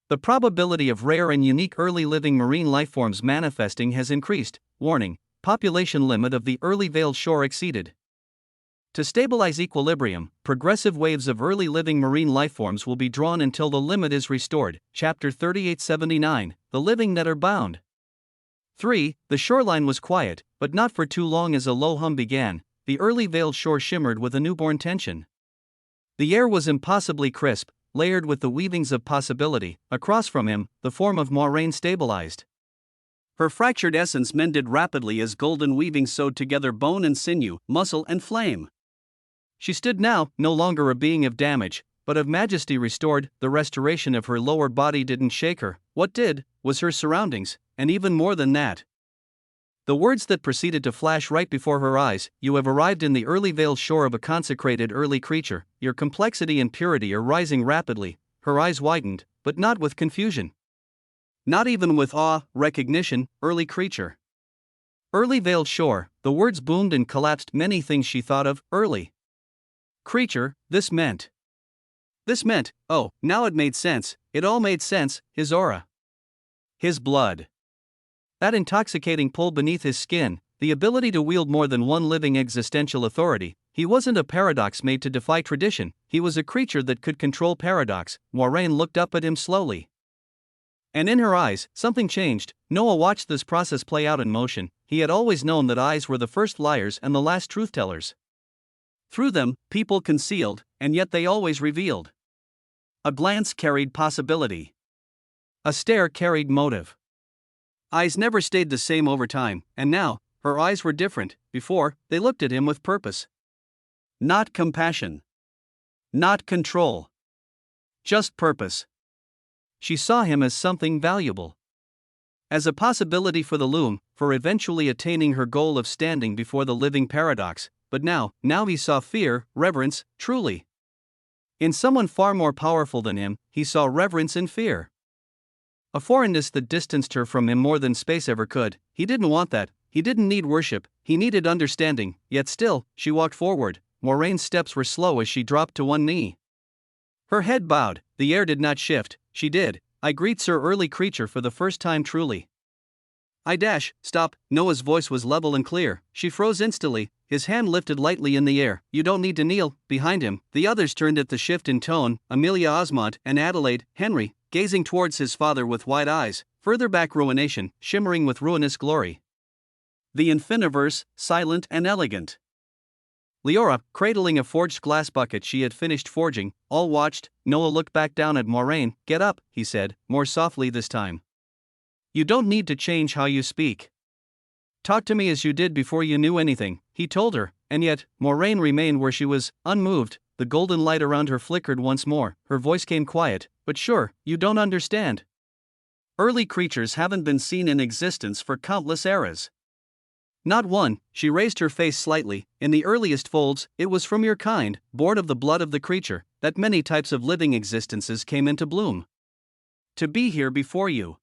The probability of rare and unique early living marine lifeforms manifesting has increased. Warning: population limit of the early veiled shore exceeded. To stabilize equilibrium, progressive waves of early living marine lifeforms will be drawn until the limit is restored. Chapter 3879, The Living That Are Bound. 3. The shoreline was quiet, but not for too long as a low hum began. The early veiled shore shimmered with a newborn tension. The air was impossibly crisp, layered with the weavings of possibility. Across from him, the form of Moiraine stabilized. Her fractured essence mended rapidly as golden weavings sewed together bone and sinew, muscle and flame. She stood now, no longer a being of damage, but of majesty restored. The restoration of her lower body didn't shake her. What did, was her surroundings, and even more than that. The words that proceeded to flash right before her eyes: "You have arrived in the early veiled shore of a consecrated early creature. Your complexity and purity are rising rapidly." Her eyes widened, but not with confusion. Not even with awe, recognition. Early creature. Early veiled shore. The words boomed and collapsed many things she thought of. Early creature, this meant. Oh, now it made sense. It all made sense. His aura. His blood. That intoxicating pull beneath his skin, the ability to wield more than one living existential authority. He wasn't a paradox made to defy tradition, he was a creature that could control paradox. Moiraine looked up at him slowly. And in her eyes, something changed. Noah watched this process play out in motion. He had always known that eyes were the first liars and the last truth-tellers. Through them, people concealed, and yet they always revealed. A glance carried possibility. A stare carried motive. Eyes never stayed the same over time, and now, her eyes were different. Before, they looked at him with purpose. Not compassion. Not control. Just purpose. She saw him as something valuable. As a possibility for the loom, for eventually attaining her goal of standing before the living paradox. But now he saw fear, reverence, truly. In someone far more powerful than him, he saw reverence and fear. A foreignness that distanced her from him more than space ever could. He didn't want that. He didn't need worship, he needed understanding. Yet still, she walked forward. Moiraine's steps were slow as she dropped to one knee. Her head bowed, the air did not shift. She did. "I greet Sir Early Creature for the first time truly." Stop. Noah's voice was level and clear. She froze instantly, his hand lifted lightly in the air. "You don't need to kneel." Behind him, the others turned at the shift in tone. Amelia Osmond and Adelaide, Henry, gazing towards his father with wide eyes. Further back, ruination, shimmering with ruinous glory. The Infiniverse, silent and elegant. Leora, cradling a forged glass bucket she had finished forging, all watched. Noah looked back down at Moiraine. "Get up," he said, more softly this time. "You don't need to change how you speak. Talk to me as you did before you knew anything," he told her, and yet, Moiraine remained where she was, unmoved. The golden light around her flickered once more. Her voice came quiet. "But sure, you don't understand. Early creatures haven't been seen in existence for countless eras. Not one." She raised her face slightly. "In the earliest folds, it was from your kind, born of the blood of the creature, that many types of living existences came into bloom. To be here before you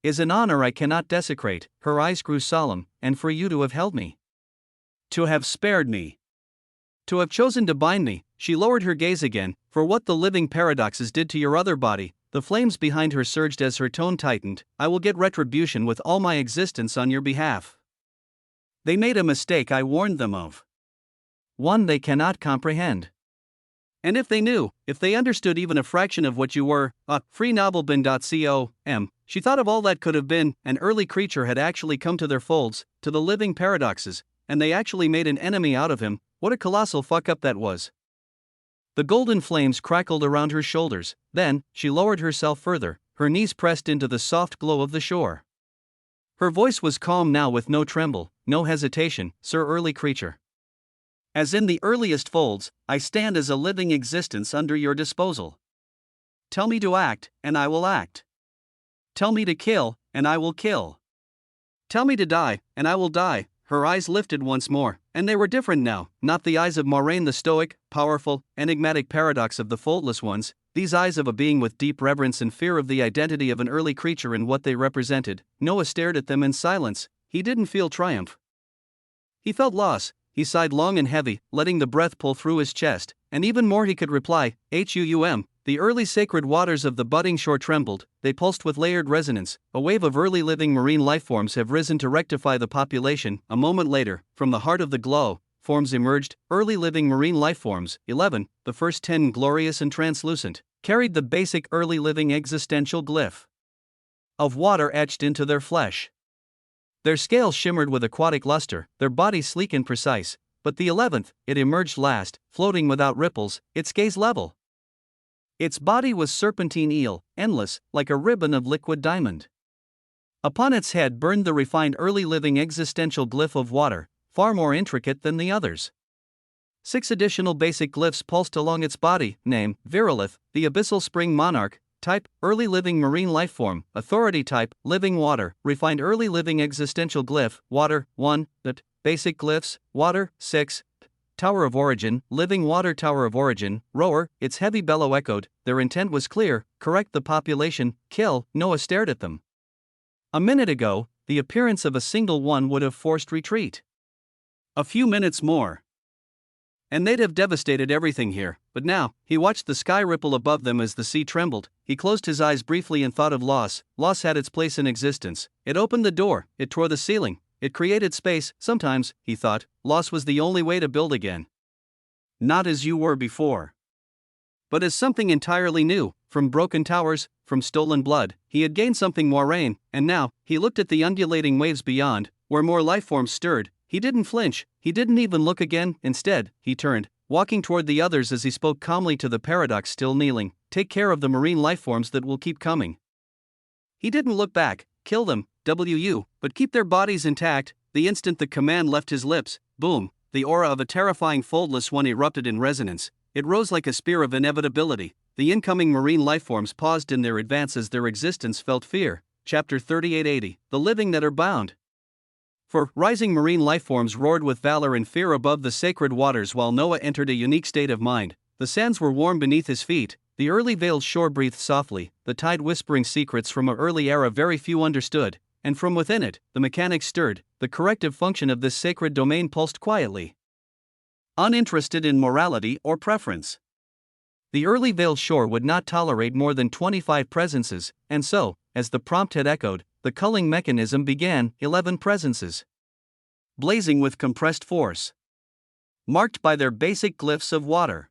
is an honor I cannot desecrate." Her eyes grew solemn. "And for you to have held me. To have spared me. To have chosen to bind me." She lowered her gaze again. "For what the living paradoxes did to your other body." The flames behind her surged as her tone tightened. "I will get retribution with all my existence on your behalf. They made a mistake I warned them of. One they cannot comprehend. And if they knew, if they understood even a fraction of what you were, freenovelbin.com." She thought of all that could have been. An early creature had actually come to their folds, to the living paradoxes, and they actually made an enemy out of him. What a colossal fuck up that was. The golden flames crackled around her shoulders. Then, she lowered herself further, her knees pressed into the soft glow of the shore. Her voice was calm now, with no tremble, no hesitation. "Sir Early Creature. As in the earliest folds, I stand as a living existence under your disposal. Tell me to act, and I will act. Tell me to kill, and I will kill. Tell me to die, and I will die." Her eyes lifted once more, and they were different now, not the eyes of Moiraine, the stoic, powerful, enigmatic paradox of the foldless ones, these eyes of a being with deep reverence and fear of the identity of an early creature and what they represented. Noah stared at them in silence. He didn't feel triumph. He felt loss. He sighed long and heavy, letting the breath pull through his chest, and even more he could reply. The early sacred waters of the budding shore trembled, they pulsed with layered resonance. A wave of early living marine lifeforms have risen to rectify the population. A moment later, from the heart of the glow, forms emerged, early living marine life forms. 11. The first 10, glorious and translucent, carried the basic early living existential glyph of water etched into their flesh. Their scales shimmered with aquatic luster, their bodies sleek and precise, but the 11th, it emerged last, floating without ripples, its gaze level. Its body was serpentine eel, endless, like a ribbon of liquid diamond. Upon its head burned the refined early living existential glyph of water, far more intricate than the others. 6 additional basic glyphs pulsed along its body: name, Virilith, the abyssal spring monarch; type, early living marine life form; authority type, living water; refined early living existential glyph, water, 1, basic glyphs, water, 6. Tower of origin, living water. Tower of origin, rower, its heavy bellow echoed. Their intent was clear: correct the population, kill. Noah stared at them. A minute ago, the appearance of a single one would have forced retreat. A few minutes more, and they'd have devastated everything here, but now, he watched the sky ripple above them as the sea trembled. He closed his eyes briefly and thought of loss. Loss had its place in existence. It opened the door, it tore the ceiling, it created space. Sometimes, he thought, loss was the only way to build again. Not as you were before, but as something entirely new. From broken towers, from stolen blood, he had gained something Moiraine, and now, he looked at the undulating waves beyond, where more lifeforms stirred. He didn't flinch, he didn't even look again. Instead, he turned, walking toward the others as he spoke calmly to the paradox still kneeling. Take care of the marine lifeforms that will keep coming. He didn't look back. Kill them, but keep their bodies intact. The instant the command left his lips, boom, the aura of a terrifying foldless one erupted in resonance. It rose like a spear of inevitability. The incoming marine lifeforms paused in their advance as their existence felt fear. Chapter 3880, The Living That Are Bound. For, rising marine lifeforms roared with valor and fear above the sacred waters while Noah entered a unique state of mind. The sands were warm beneath his feet, the early veiled shore breathed softly, the tide whispering secrets from an early era very few understood, and from within it, the mechanics stirred, the corrective function of this sacred domain pulsed quietly. Uninterested in morality or preference. The early veiled shore would not tolerate more than 25 presences, and so, as the prompt had echoed, the culling mechanism began. 11 presences. Blazing with compressed force. Marked by their basic glyphs of water.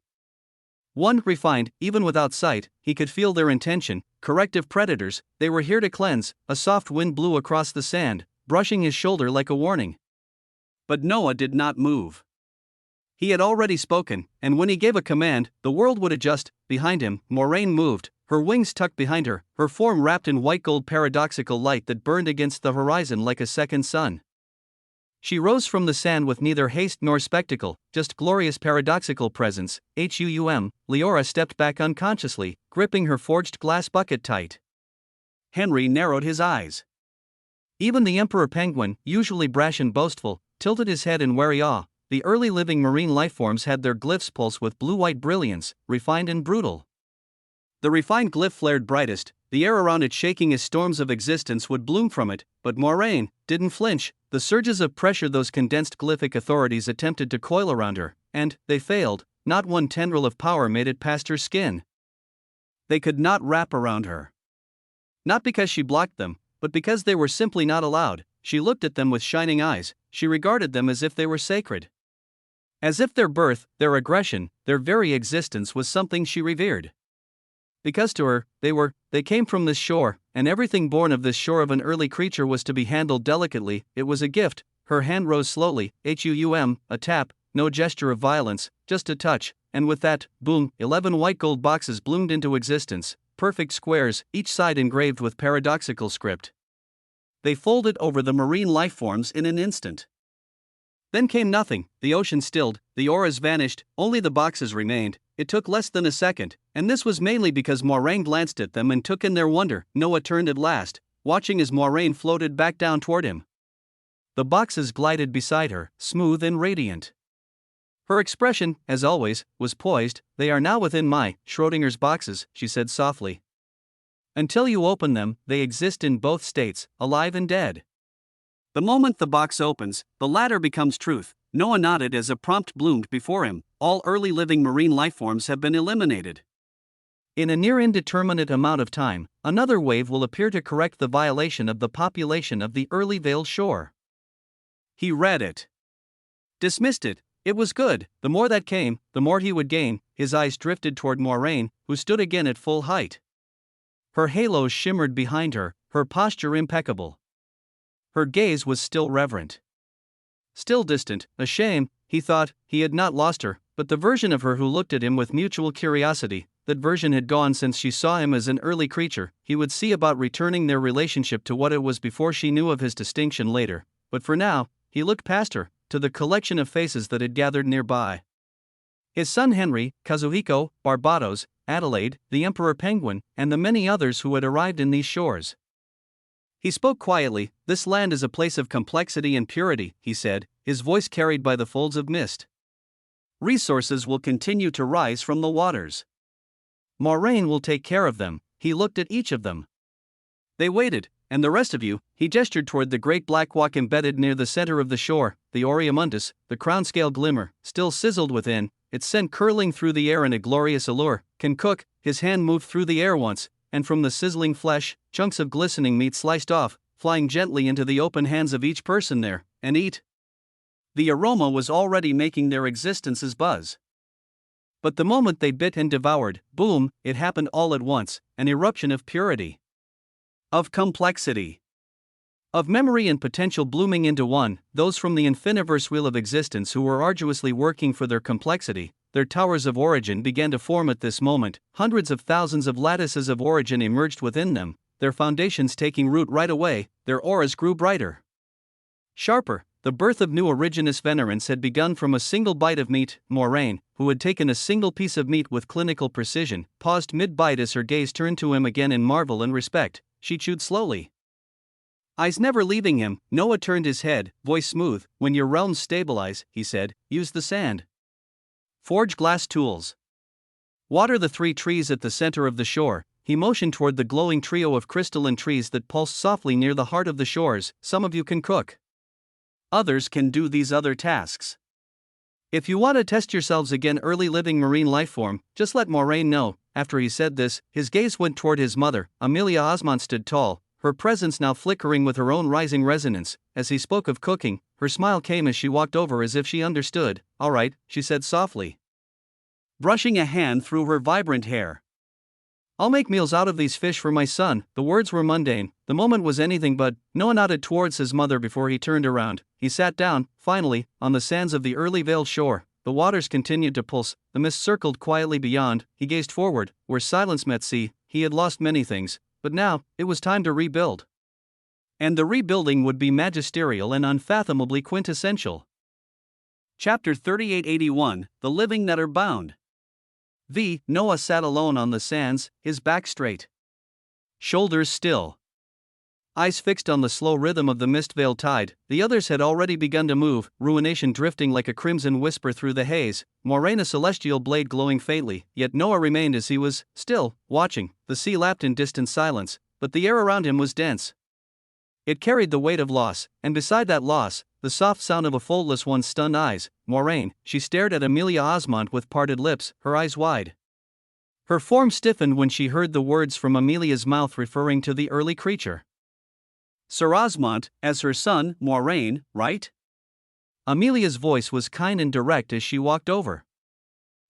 1. Refined, even without sight, he could feel their intention. Corrective predators, they were here to cleanse. A soft wind blew across the sand, brushing his shoulder like a warning. But Noah did not move. He had already spoken, and when he gave a command, the world would adjust. Behind him, Moiraine moved, her wings tucked behind her, her form wrapped in white gold paradoxical light that burned against the horizon like a second sun. She rose from the sand with neither haste nor spectacle, just glorious paradoxical presence. Leora stepped back unconsciously, gripping her forged glass bucket tight. Henry narrowed his eyes. Even the emperor penguin, usually brash and boastful, tilted his head in wary awe. The early living marine lifeforms had their glyphs pulse with blue-white brilliance, refined and brutal. The refined glyph flared brightest, the air around it shaking as storms of existence would bloom from it, but Moiraine didn't flinch. The surges of pressure those condensed glyphic authorities attempted to coil around her, and they failed. Not one tendril of power made it past her skin. They could not wrap around her. Not because she blocked them, but because they were simply not allowed. She looked at them with shining eyes, she regarded them as if they were sacred. As if their birth, their aggression, their very existence was something she revered. Because to her, they came from this shore, and everything born of this shore of an early creature was to be handled delicately. It was a gift. Her hand rose slowly, a tap, no gesture of violence, just a touch, and with that, boom, 11 white gold boxes bloomed into existence, perfect squares, each side engraved with paradoxical script. They folded over the marine lifeforms in an instant. Then came nothing. The ocean stilled, the auras vanished, only the boxes remained. It took less than a second, and this was mainly because Moiraine glanced at them and took in their wonder. Noah turned at last, watching as Moiraine floated back down toward him. The boxes glided beside her, smooth and radiant. Her expression, as always, was poised. They are now within my, Schrodinger's boxes, she said softly. Until you open them, they exist in both states, alive and dead. The moment the box opens, the latter becomes truth. Noah nodded as a prompt bloomed before him. All early living marine lifeforms have been eliminated. In a near indeterminate amount of time, another wave will appear to correct the violation of the population of the early veiled shore. He read it. Dismissed it, It was good. The more that came, the more he would gain. His eyes drifted toward Moraine, who stood again at full height. Her halos shimmered behind her, her posture impeccable. Her gaze was still reverent. Still distant. A shame, he thought, he had not lost her, but the version of her who looked at him with mutual curiosity, that version had gone since she saw him as an early creature. He would see about returning their relationship to what it was before she knew of his distinction later, but for now, he looked past her, to the collection of faces that had gathered nearby. His son Henry, Kazuhiko, Barbados, Adelaide, the Emperor Penguin, and the many others who had arrived in these shores. He spoke quietly. This land is a place of complexity and purity, he said, his voice carried by the folds of mist. Resources will continue to rise from the waters. Moraine will take care of them. He looked at each of them. They waited, and the rest of you, he gestured toward the great black rock embedded near the center of the shore, the Oriamundus, the crown scale glimmer, still sizzled within, its scent curling through the air in a glorious allure, can cook. His hand moved through the air once, and from the sizzling flesh, chunks of glistening meat sliced off, flying gently into the open hands of each person there, and eat. The aroma was already making their existences buzz. But the moment they bit and devoured, boom, it happened all at once, an eruption of purity. Of complexity. Of memory and potential blooming into one, those from the infiniverse wheel of existence who were arduously working for their complexity, their towers of origin began to form at this moment. Hundreds of thousands of lattices of origin emerged within them, their foundations taking root right away. Their auras grew brighter. Sharper. The birth of new originous venerants had begun from a single bite of meat. Moraine, who had taken a single piece of meat with clinical precision, paused mid-bite as her gaze turned to him again in marvel and respect. She chewed slowly, eyes never leaving him. Noah turned his head, voice smooth. When your realms stabilize, he said, use the sand. Forge glass tools. Water the 3 trees at the center of the shore. He motioned toward the glowing trio of crystalline trees that pulsed softly near the heart of the shores. Some of you can cook. Others can do these other tasks. If you want to test yourselves again, early living marine life form, just let Moraine know. After he said this, his gaze went toward his mother. Amelia Osmond stood tall, her presence now flickering with her own rising resonance. As he spoke of cooking, her smile came as she walked over as if she understood. All right, she said softly, brushing a hand through her vibrant hair. I'll make meals out of these fish for my son. The words were mundane, the moment was anything but. Noah nodded towards his mother before he turned around. He sat down, finally, on the sands of the early veiled shore. The waters continued to pulse, the mist circled quietly beyond. He gazed forward, where silence met sea. He had lost many things, but now, it was time to rebuild. And the rebuilding would be magisterial and unfathomably quintessential. Chapter 3881, The Living That Are Bound. Noah sat alone on the sands, his back straight, shoulders still, eyes fixed on the slow rhythm of the mist-veiled tide. The others had already begun to move, ruination drifting like a crimson whisper through the haze, Moraine a celestial blade glowing faintly. Yet Noah remained as he was, still, watching. The sea lapped in distant silence, but the air around him was dense. It carried the weight of loss, and beside that loss, the soft sound of a foldless one's stunned eyes. Moraine, she stared at Amelia Osmond with parted lips, her eyes wide. Her form stiffened when she heard the words from Amelia's mouth referring to the early creature. Sir Osmond, as her son, Moraine, right? Amelia's voice was kind and direct as she walked over.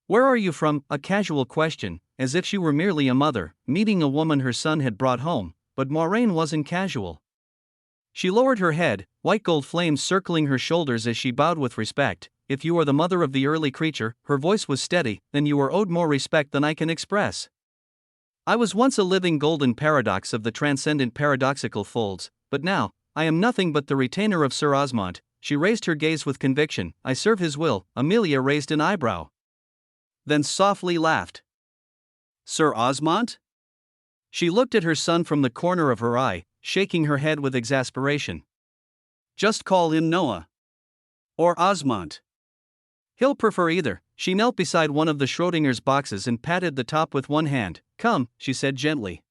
Where are you from? A casual question, as if she were merely a mother, meeting a woman her son had brought home, but Moraine wasn't casual. She lowered her head, white gold flames circling her shoulders as she bowed with respect. If you are the mother of the early creature, her voice was steady, then you are owed more respect than I can express. I was once a living golden paradox of the transcendent paradoxical folds, but now, I am nothing but the retainer of Sir Osmond. She raised her gaze with conviction. I serve his will. Amelia raised an eyebrow, then softly laughed. Sir Osmond? She looked at her son from the corner of her eye, shaking her head with exasperation. Just call him Noah. Or Osmond. He'll prefer either. She knelt beside one of the Schrodinger's boxes and patted the top with one hand. Come, she said gently.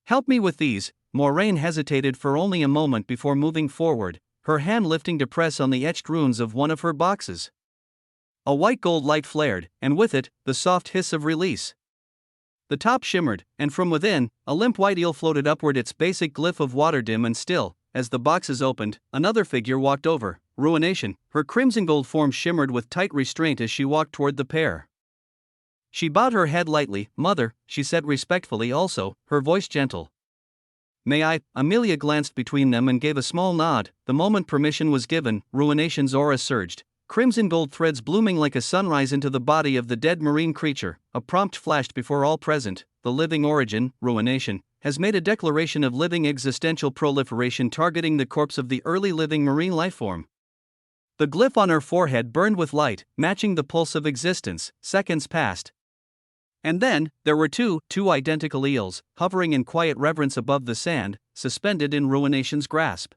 Help me with these. Moraine hesitated for only a moment before moving forward, her hand lifting to press on the etched runes of one of her boxes. A white gold light flared, and with it, the soft hiss of release. The top shimmered, and from within, a limp white eel floated upward, its basic glyph of water dim and still. as the boxes opened, another figure walked over, Ruination. Her crimson gold form shimmered with tight restraint as she walked toward the pair. She bowed her head lightly. "Mother," she said respectfully, also, her voice gentle. "May I?" Amelia glanced between them and gave a small nod. The moment permission was given, Ruination's aura surged, crimson gold threads blooming like a sunrise into the body of the dead marine creature. A prompt flashed before all present: the living origin, Ruination, has made a declaration of living existential proliferation targeting the corpse of the early living marine lifeform. The glyph on her forehead burned with light, matching the pulse of existence. Seconds passed. And then, there were two identical eels, hovering in quiet reverence above the sand, suspended in Ruination's grasp.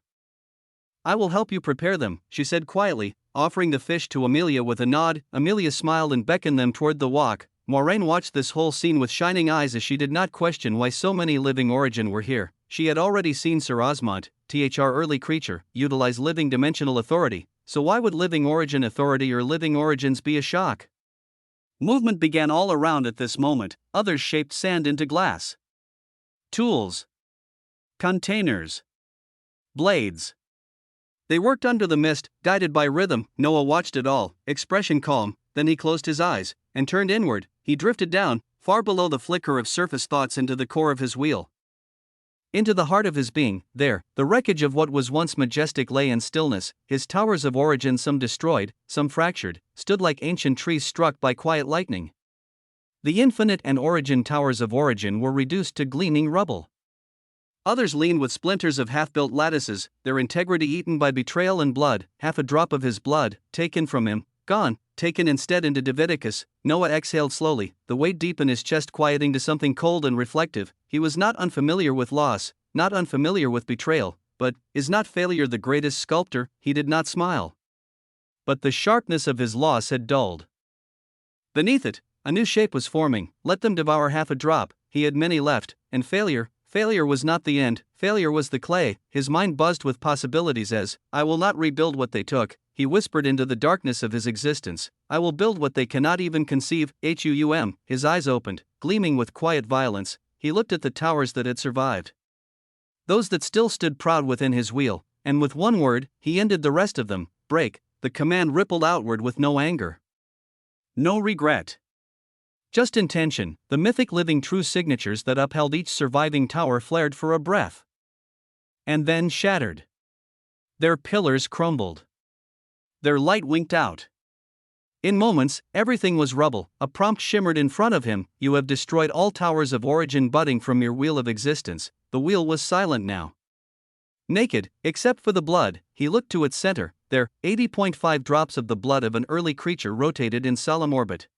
"I will help you prepare them," she said quietly, offering the fish to Amelia with a nod. Amelia smiled and beckoned them toward the wok. Moraine watched this whole scene with shining eyes as she did not question why so many living origin were here. She had already seen Sir Osmond, THR early creature, utilize living dimensional authority, so why would living origin authority or living origins be a shock? Movement began all around at this moment. Others shaped sand into glass. Tools. Containers. Blades. They worked under the mist, guided by rhythm. Noah watched it all, expression calm. Then he closed his eyes and turned inward. He drifted down, far below the flicker of surface thoughts, into the core of his wheel. Into the heart of his being. There, the wreckage of what was once majestic lay in stillness. His towers of origin, some destroyed, some fractured, stood like ancient trees struck by quiet lightning. The infinite and origin towers of origin were reduced to gleaming rubble. Others leaned with splinters of half-built lattices, their integrity eaten by betrayal and blood. Half a drop of his blood, taken from him, gone, taken instead into Daviticus. Noah exhaled slowly, the weight deep in his chest quieting to something cold and reflective. He was not unfamiliar with loss, not unfamiliar with betrayal, but, is not failure the greatest sculptor? He did not smile. But the sharpness of his loss had dulled. Beneath it, a new shape was forming. Let them devour half a drop. He had many left, and failure was not the end, failure was the clay. His mind buzzed with possibilities as, "I will not rebuild what they took," he whispered into the darkness of his existence. "I will build what they cannot even conceive." His eyes opened, gleaming with quiet violence. He looked at the towers that had survived. Those that still stood proud within his wheel, and with one word, he ended the rest of them. Break. The command rippled outward with no anger. No regret. Just intention. The mythic living true signatures that upheld each surviving tower flared for a breath. And then shattered. Their pillars crumbled. Their light winked out. In moments, everything was rubble. A prompt shimmered in front of him: "You have destroyed all towers of origin budding from your wheel of existence." The wheel was silent now. Naked, except for the blood, he looked to its center. There, 80.5 drops of the blood of an early creature rotated in solemn orbit.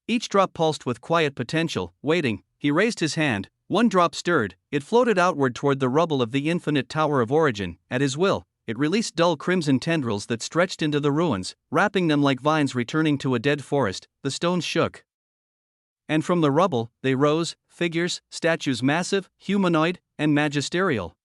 Each drop pulsed with quiet potential, waiting. He raised his hand. One drop stirred. It floated outward toward the rubble of the infinite tower of origin. At his will, it released dull crimson tendrils that stretched into the ruins, wrapping them like vines returning to a dead forest. The stones shook. And from the rubble, they rose, figures, statues massive, humanoid, and magisterial.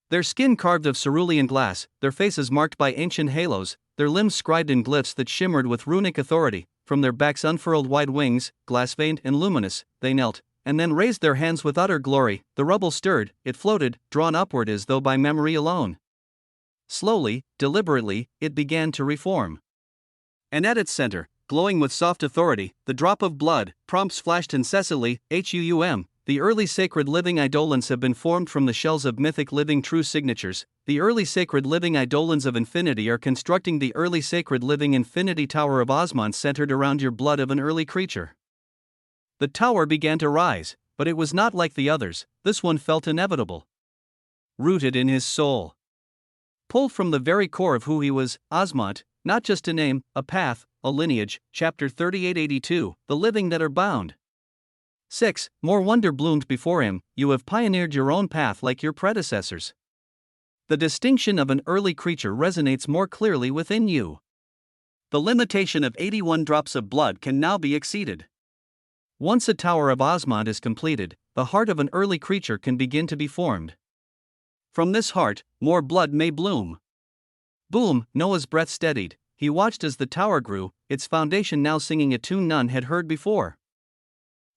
Their skin carved of cerulean glass, their faces marked by ancient halos, their limbs scribed in glyphs that shimmered with runic authority. From their backs unfurled wide wings, glass-veined and luminous, they knelt, and then raised their hands with utter glory. The rubble stirred, it floated, drawn upward as though by memory alone. Slowly, deliberately, it began to reform. And at its center, glowing with soft authority, the drop of blood, prompts flashed incessantly. The early sacred living eidolons have been formed from the shells of mythic living true signatures. The early sacred living eidolons of infinity are constructing the early sacred living infinity tower of Osmond centered around your blood of an early creature. The tower began to rise, but it was not like the others. This one felt inevitable. Rooted in his soul. Pulled from the very core of who he was, Osmond, not just a name, a path, a lineage. Chapter 3882, The Living That Are Bound. 6. More wonder bloomed before him. You have pioneered your own path like your predecessors. The distinction of an early creature resonates more clearly within you. The limitation of 81 drops of blood can now be exceeded. Once a tower of Osmond is completed, the heart of an early creature can begin to be formed. From this heart, more blood may bloom. Boom! Noah's breath steadied. He watched as the tower grew, its foundation now singing a tune none had heard before.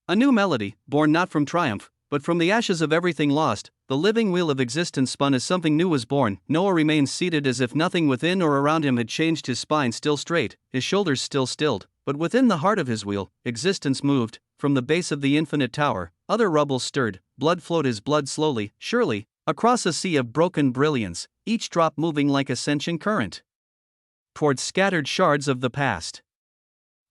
A new melody, born not from triumph, but from the ashes of everything lost. the living wheel of existence spun as something new was born. Noah remained seated as if nothing within or around him had changed, his spine still straight, his shoulders still stilled, but within the heart of his wheel, existence moved. From the base of the infinite tower, other rubble stirred, blood flowed, his blood slowly, surely, across a sea of broken brilliance, each drop moving like a sentient current towards scattered shards of the past.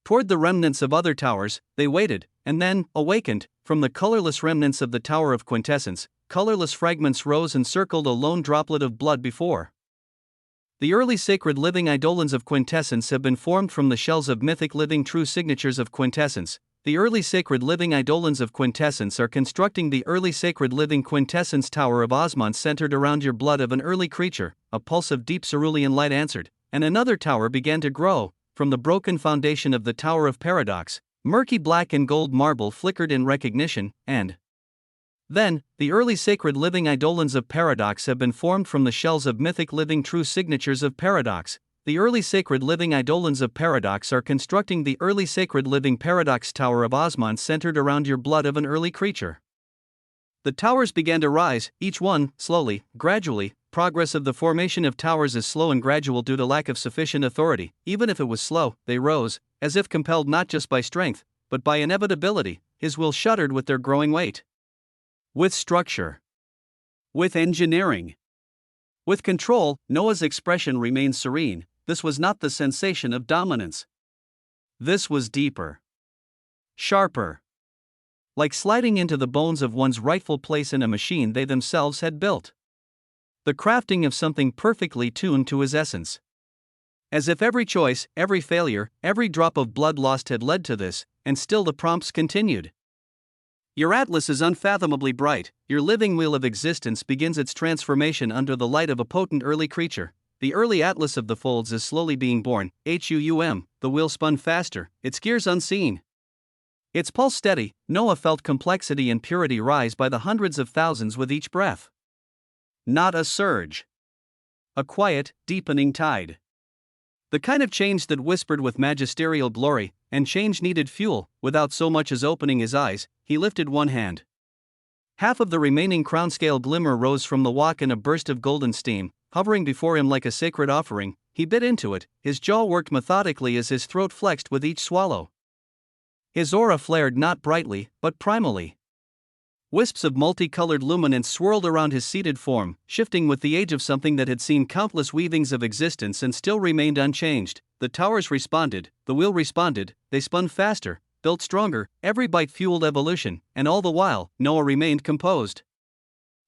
Toward the remnants of other towers, they waited, and then, awakened, from the colorless remnants of the Tower of Quintessence, colorless fragments rose and circled a lone droplet of blood before. The early sacred living eidolons of quintessence have been formed from the shells of mythic living true signatures of quintessence. The early sacred living eidolons of quintessence are constructing the early sacred living quintessence tower of osmond centered around your blood of an early creature. A pulse of deep cerulean light answered, and another tower began to grow. From the broken foundation of the Tower of Paradox, murky black and gold marble flickered in recognition, and then, the early sacred living eidolons of Paradox have been formed from the shells of mythic living true signatures of Paradox. The early sacred living eidolons of Paradox are constructing the early sacred living Paradox Tower of Osmond centered around your blood of an early creature. The towers began to rise, each one, slowly, gradually. Progress of the formation of towers is slow and gradual due to lack of sufficient authority. Even if it was slow, they rose, as if compelled not just by strength, but by inevitability. His will shuddered with their growing weight. With structure, with engineering, with control, Noah's expression remained serene. This was not the sensation of dominance. This was deeper, sharper, like sliding into the bones of one's rightful place in a machine they themselves had built. The crafting of something perfectly tuned to his essence. As if every choice, every failure, every drop of blood lost had led to this, and still the prompts continued. Your atlas is unfathomably bright, your living wheel of existence begins its transformation under the light of a potent early creature. The early atlas of the folds is slowly being born. The wheel spun faster, its gears unseen. Its pulse steady. Noah felt complexity and purity rise by the hundreds of thousands with each breath. Not a surge. A quiet, deepening tide. The kind of change that whispered with magisterial glory, and change needed fuel. Without so much as opening his eyes, he lifted one hand. Half of the remaining crown-scale glimmer rose from the wok in a burst of golden steam, hovering before him like a sacred offering. He bit into it, his jaw worked methodically as his throat flexed with each swallow. His aura flared not brightly, but primally. Wisps of multicolored luminance swirled around his seated form, shifting with the age of something that had seen countless weavings of existence and still remained unchanged. The towers responded, the wheel responded, they spun faster, built stronger, every bite fueled evolution, and all the while, Noah remained composed.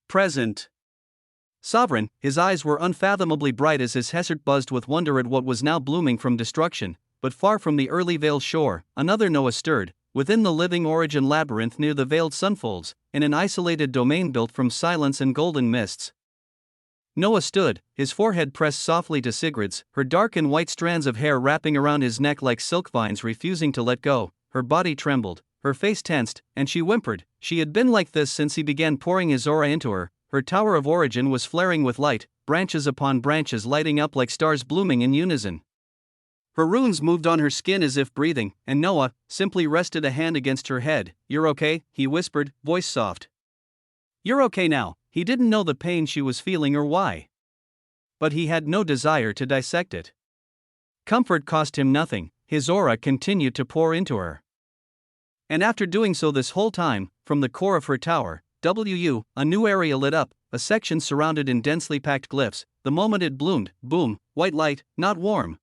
Present. Sovereign, his eyes were unfathomably bright as his heart buzzed with wonder at what was now blooming from destruction. But far from the early veiled shore, another Noah stirred. Within the living origin labyrinth near the veiled sunfolds, in an isolated domain built from silence and golden mists. Noah stood, his forehead pressed softly to Sigrid's, her dark and white strands of hair wrapping around his neck like silk vines refusing to let go. Her body trembled, her face tensed, and she whimpered. She had been like this since he began pouring his aura into her. Her tower of origin was flaring with light, branches upon branches lighting up like stars blooming in unison. Her runes moved on her skin as if breathing, and Noah simply rested a hand against her head. "You're okay," he whispered, voice soft. "You're okay now." He didn't know the pain she was feeling or why. But he had no desire to dissect it. Comfort cost him nothing, his aura continued to pour into her. And after doing so this whole time, from the core of her tower, a new area lit up, a section surrounded in densely packed glyphs. The moment it bloomed, boom, white light, not warm,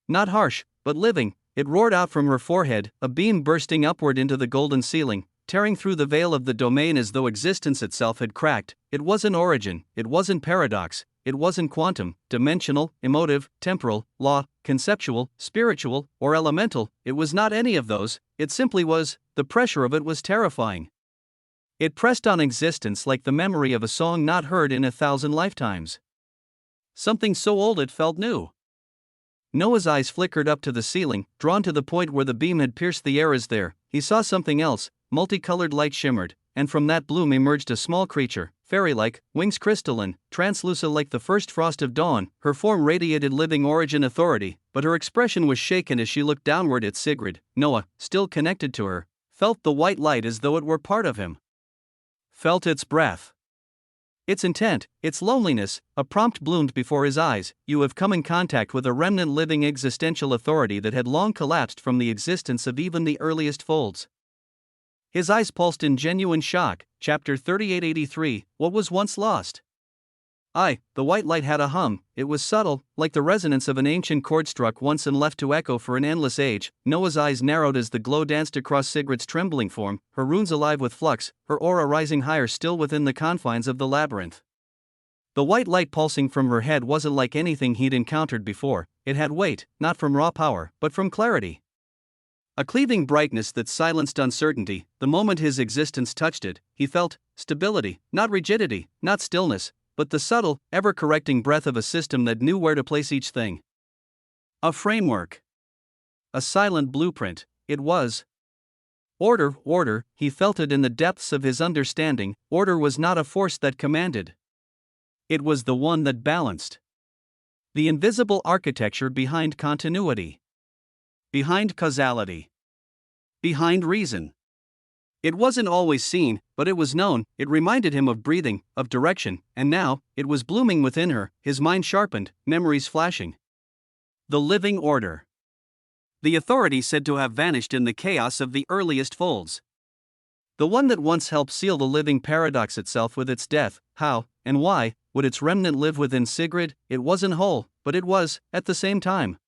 not harsh, but living, it roared out from her forehead, a beam bursting upward into the golden ceiling, tearing through the veil of the domain as though existence itself had cracked. It wasn't origin, it wasn't paradox, it wasn't quantum, dimensional, emotive, temporal, law, conceptual, spiritual, or elemental. It was not any of those, it simply was. The pressure of it was terrifying. It pressed on existence like the memory of a song not heard in 1,000 lifetimes. Something so old it felt new. Noah's eyes flickered up to the ceiling, drawn to the point where the beam had pierced the air. As there, he saw something else. Multicolored light shimmered, and from that bloom emerged a small creature, fairy-like, wings crystalline, translucent like the first frost of dawn. Her form radiated living origin authority, but her expression was shaken as she looked downward at Sigrid. Noah, still connected to her, felt the white light as though it were part of him. Felt its breath. Its intent, its loneliness, a prompt bloomed before his eyes. You have come in contact with a remnant living existential authority that had long collapsed from the existence of even the earliest folds. His eyes pulsed in genuine shock. Chapter 3883, What Was Once Lost? The white light had a hum. It was subtle, like the resonance of an ancient chord struck once and left to echo for an endless age. Noah's eyes narrowed as the glow danced across Sigrid's trembling form, her runes alive with flux, her aura rising higher still within the confines of the labyrinth. The white light pulsing from her head wasn't like anything he'd encountered before. It had weight, not from raw power, but from clarity. A cleaving brightness that silenced uncertainty. The moment his existence touched it, he felt stability, not rigidity, not stillness, but the subtle, ever-correcting breath of a system that knew where to place each thing. A framework. A silent blueprint. It was order, order. He felt it in the depths of his understanding. Order was not a force that commanded. It was the one that balanced. The invisible architecture behind continuity. Behind causality. Behind reason. It wasn't always seen, but it was known. It reminded him of breathing, of direction, and now, it was blooming within her, his mind sharpened, memories flashing. The living order. The authority said to have vanished in the chaos of the earliest folds. The one that once helped seal the living paradox itself with its death. How, and why, would its remnant live within Sigrid? It wasn't whole, but it was, at the same time.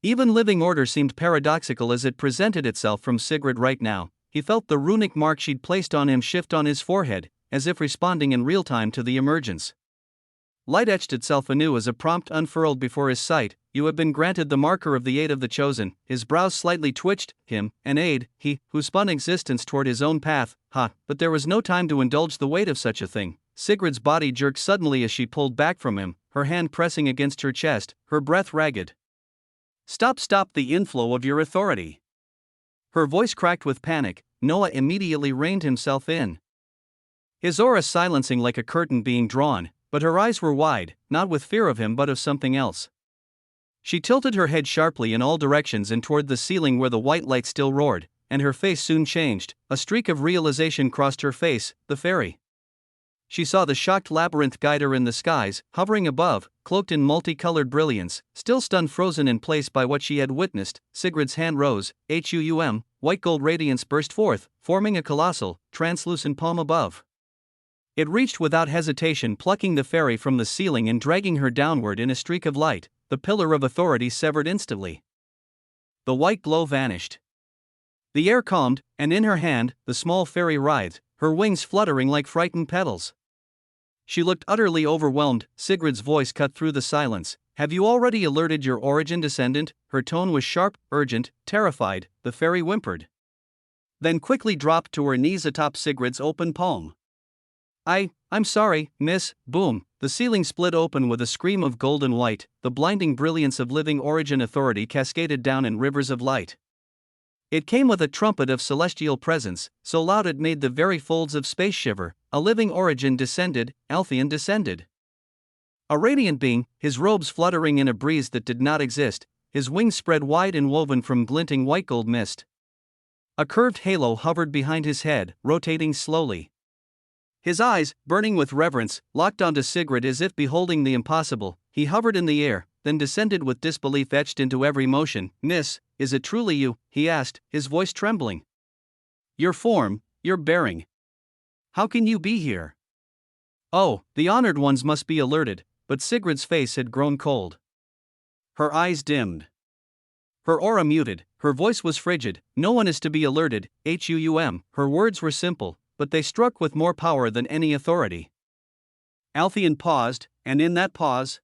Even living order seemed paradoxical as it presented itself from Sigrid right now. He felt the runic mark she'd placed on him shift on his forehead, as if responding in real time to the emergence. Light etched itself anew as a prompt unfurled before his sight. You have been granted the marker of the aid of the chosen. His brows slightly twitched. Him, an aid, he, who spun existence toward his own path. But there was no time to indulge the weight of such a thing. Sigrid's body jerked suddenly as she pulled back from him, her hand pressing against her chest, her breath ragged. Stop the inflow of your authority. Her voice cracked with panic. Noah immediately reined himself in. His aura silencing like a curtain being drawn, but her eyes were wide, not with fear of him but of something else. She tilted her head sharply in all directions and toward the ceiling where the white light still roared, and her face soon changed. A streak of realization crossed her face. The fairy. She saw the shocked labyrinth guider in the skies, hovering above, cloaked in multicolored brilliance, still stunned frozen in place by what she had witnessed. Sigrid's hand rose, white gold radiance burst forth, forming a colossal, translucent palm above. It reached without hesitation, plucking the fairy from the ceiling and dragging her downward in a streak of light. The pillar of authority severed instantly. The white glow vanished. The air calmed, and in her hand, the small fairy writhed, her wings fluttering like frightened petals. She looked utterly overwhelmed. Sigrid's voice cut through the silence. Have you already alerted your origin descendant? Her tone was sharp, urgent, terrified. The fairy whimpered. Then quickly dropped to her knees atop Sigrid's open palm. I'm sorry, miss. Boom. The ceiling split open with a scream of golden white. The blinding brilliance of living origin authority cascaded down in rivers of light. It came with a trumpet of celestial presence, so loud it made the very folds of space shiver. A living origin descended, Althean descended. A radiant being, his robes fluttering in a breeze that did not exist, his wings spread wide and woven from glinting white gold mist. A curved halo hovered behind his head, rotating slowly. His eyes, burning with reverence, locked onto Sigrid as if beholding the impossible. He hovered in the air, then descended with disbelief etched into every motion. Miss, is it truly you? He asked, his voice trembling. Your form, your bearing. How can you be here? Oh, the honored ones must be alerted, but Sigrid's face had grown cold. Her eyes dimmed. Her aura muted, her voice was frigid. No one is to be alerted, Her words were simple, but they struck with more power than any authority. Althean paused, and in that pause,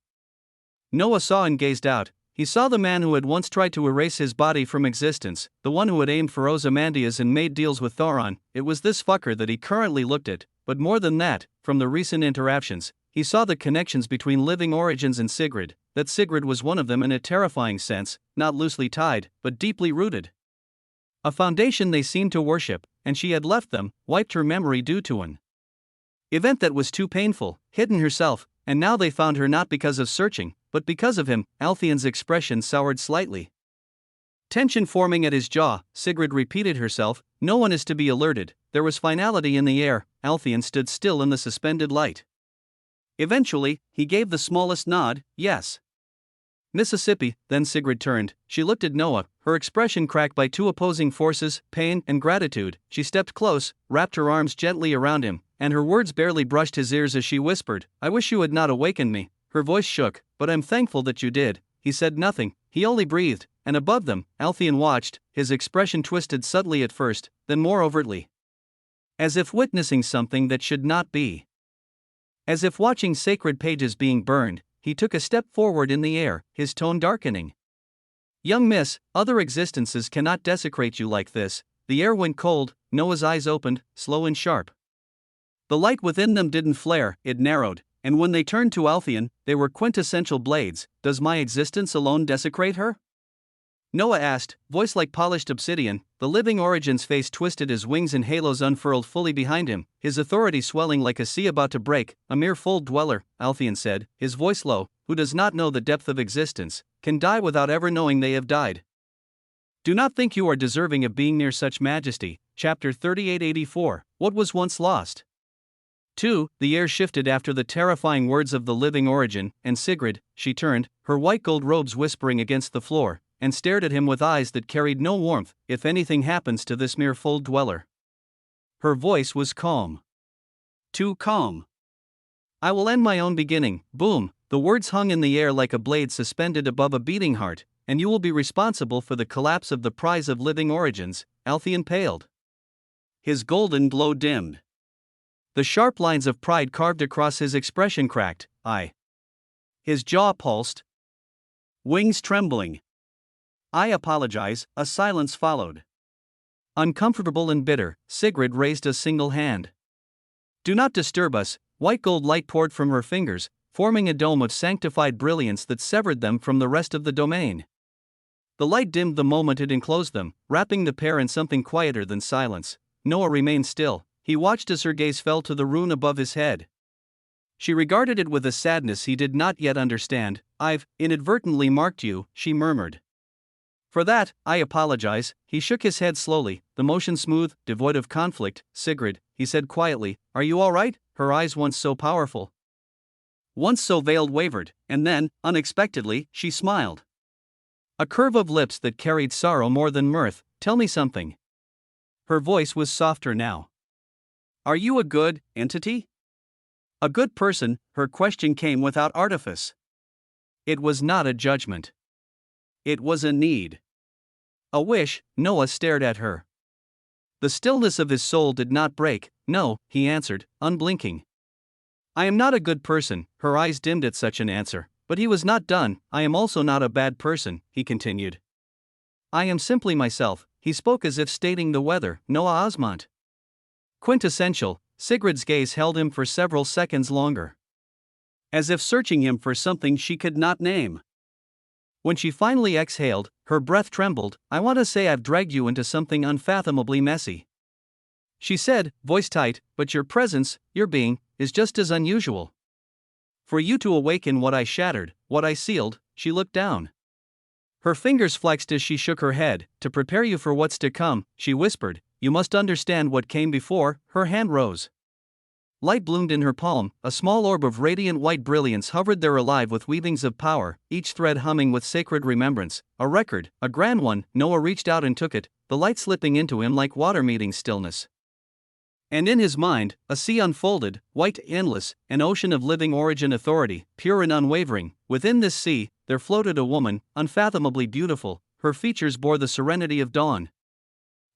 Noah saw and gazed out. He saw the man who had once tried to erase his body from existence, the one who had aimed for Ozymandias and made deals with Thoron. It was this fucker that he currently looked at, but more than that, from the recent interactions, he saw the connections between living origins and Sigrid, that Sigrid was one of them in a terrifying sense, not loosely tied, but deeply rooted. A foundation they seemed to worship, and she had left them, wiped her memory due to an event that was too painful, hidden herself, and now they found her not because of searching, but because of him. Althean's expression soured slightly. Tension forming at his jaw, Sigrid repeated herself, no one is to be alerted. There was finality in the air. Althean stood still in the suspended light. Eventually, he gave the smallest nod, yes. Mississippi, then Sigrid turned. She looked at Noah, her expression cracked by two opposing forces, pain and gratitude. She stepped close, wrapped her arms gently around him, and her words barely brushed his ears as she whispered, "I wish you had not awakened me." Her voice shook, "But I'm thankful that you did." He said nothing, he only breathed, and above them, Althien watched, his expression twisted subtly at first, then more overtly. As if witnessing something that should not be. As if watching sacred pages being burned, he took a step forward in the air, his tone darkening. "Young miss, other existences cannot desecrate you like this." The air went cold, Noah's eyes opened, slow and sharp. The light within them didn't flare, it narrowed, and when they turned to Althien, they were quintessential blades. "Does my existence alone desecrate her?" Noah asked, voice like polished obsidian. The living Origin's face twisted as wings and halos unfurled fully behind him, his authority swelling like a sea about to break. "A mere fold dweller," Althien said, his voice low, "who does not know the depth of existence, can die without ever knowing they have died. Do not think you are deserving of being near such majesty." Chapter 3884, What Was Once Lost. 2. The air shifted after the terrifying words of the living Origin, and Sigrid, she turned, her white gold robes whispering against the floor, and stared at him with eyes that carried no warmth. "If anything happens to this mere fold dweller." Her voice was calm. Too calm. "I will end my own beginning." Boom, the words hung in the air like a blade suspended above a beating heart, "and you will be responsible for the collapse of the prize of living origins." Althien paled. His golden glow dimmed. The sharp lines of pride carved across his expression cracked. "I." His jaw pulsed. Wings trembling. "I apologize." A silence followed. Uncomfortable and bitter, Sigrid raised a single hand. "Do not disturb us." White gold light poured from her fingers, forming a dome of sanctified brilliance that severed them from the rest of the domain. The light dimmed the moment it enclosed them, wrapping the pair in something quieter than silence. Noah remained still. He watched as her gaze fell to the rune above his head. She regarded it with a sadness he did not yet understand. "I've inadvertently marked you," she murmured. "For that, I apologize." He shook his head slowly, the motion smooth, devoid of conflict. "Sigrid," he said quietly, "are you all right?" Her eyes, once so powerful, once so veiled, wavered, and then, unexpectedly, she smiled. A curve of lips that carried sorrow more than mirth. "Tell me something." Her voice was softer now. "Are you a good entity? A good person?" Her question came without artifice. It was not a judgment. It was a need. A wish. Noah stared at her. The stillness of his soul did not break. "No," he answered, unblinking. "I am not a good person." Her eyes dimmed at such an answer, but he was not done. "I am also not a bad person," he continued. "I am simply myself." He spoke as if stating the weather. Noah Osmont. Quintessential. Sigrid's gaze held him for several seconds longer, as if searching him for something she could not name. When she finally exhaled, her breath trembled. "I want to say I've dragged you into something unfathomably messy," she said, voice tight, "but your presence, your being, is just as unusual. For you to awaken what I shattered, what I sealed." She looked down. Her fingers flexed as she shook her head. "To prepare you for what's to come," she whispered, "you must understand what came before." Her hand rose. Light bloomed in her palm, a small orb of radiant white brilliance hovered there, alive with weavings of power, each thread humming with sacred remembrance. A record, a grand one. Noah reached out and took it, the light slipping into him like water meeting stillness. And in his mind, a sea unfolded, white, endless, an ocean of living origin authority, pure and unwavering. Within this sea, there floated a woman, unfathomably beautiful. Her features bore the serenity of dawn.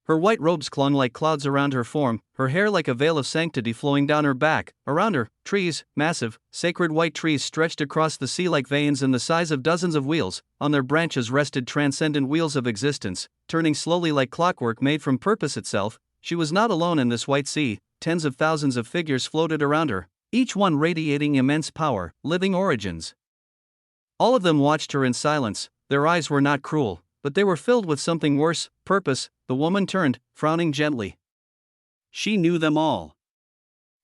Her white robes clung like clouds around her form, her hair like a veil of sanctity flowing down her back. Around her, trees, massive, sacred white trees stretched across the sea like veins in the size of dozens of wheels. On their branches rested transcendent wheels of existence, turning slowly like clockwork made from purpose itself. She was not alone in this white sea. Tens of thousands of figures floated around her, each one radiating immense power, living origins. All of them watched her in silence. Their eyes were not cruel, but they were filled with something worse, purpose. The woman turned, frowning gently. She knew them all.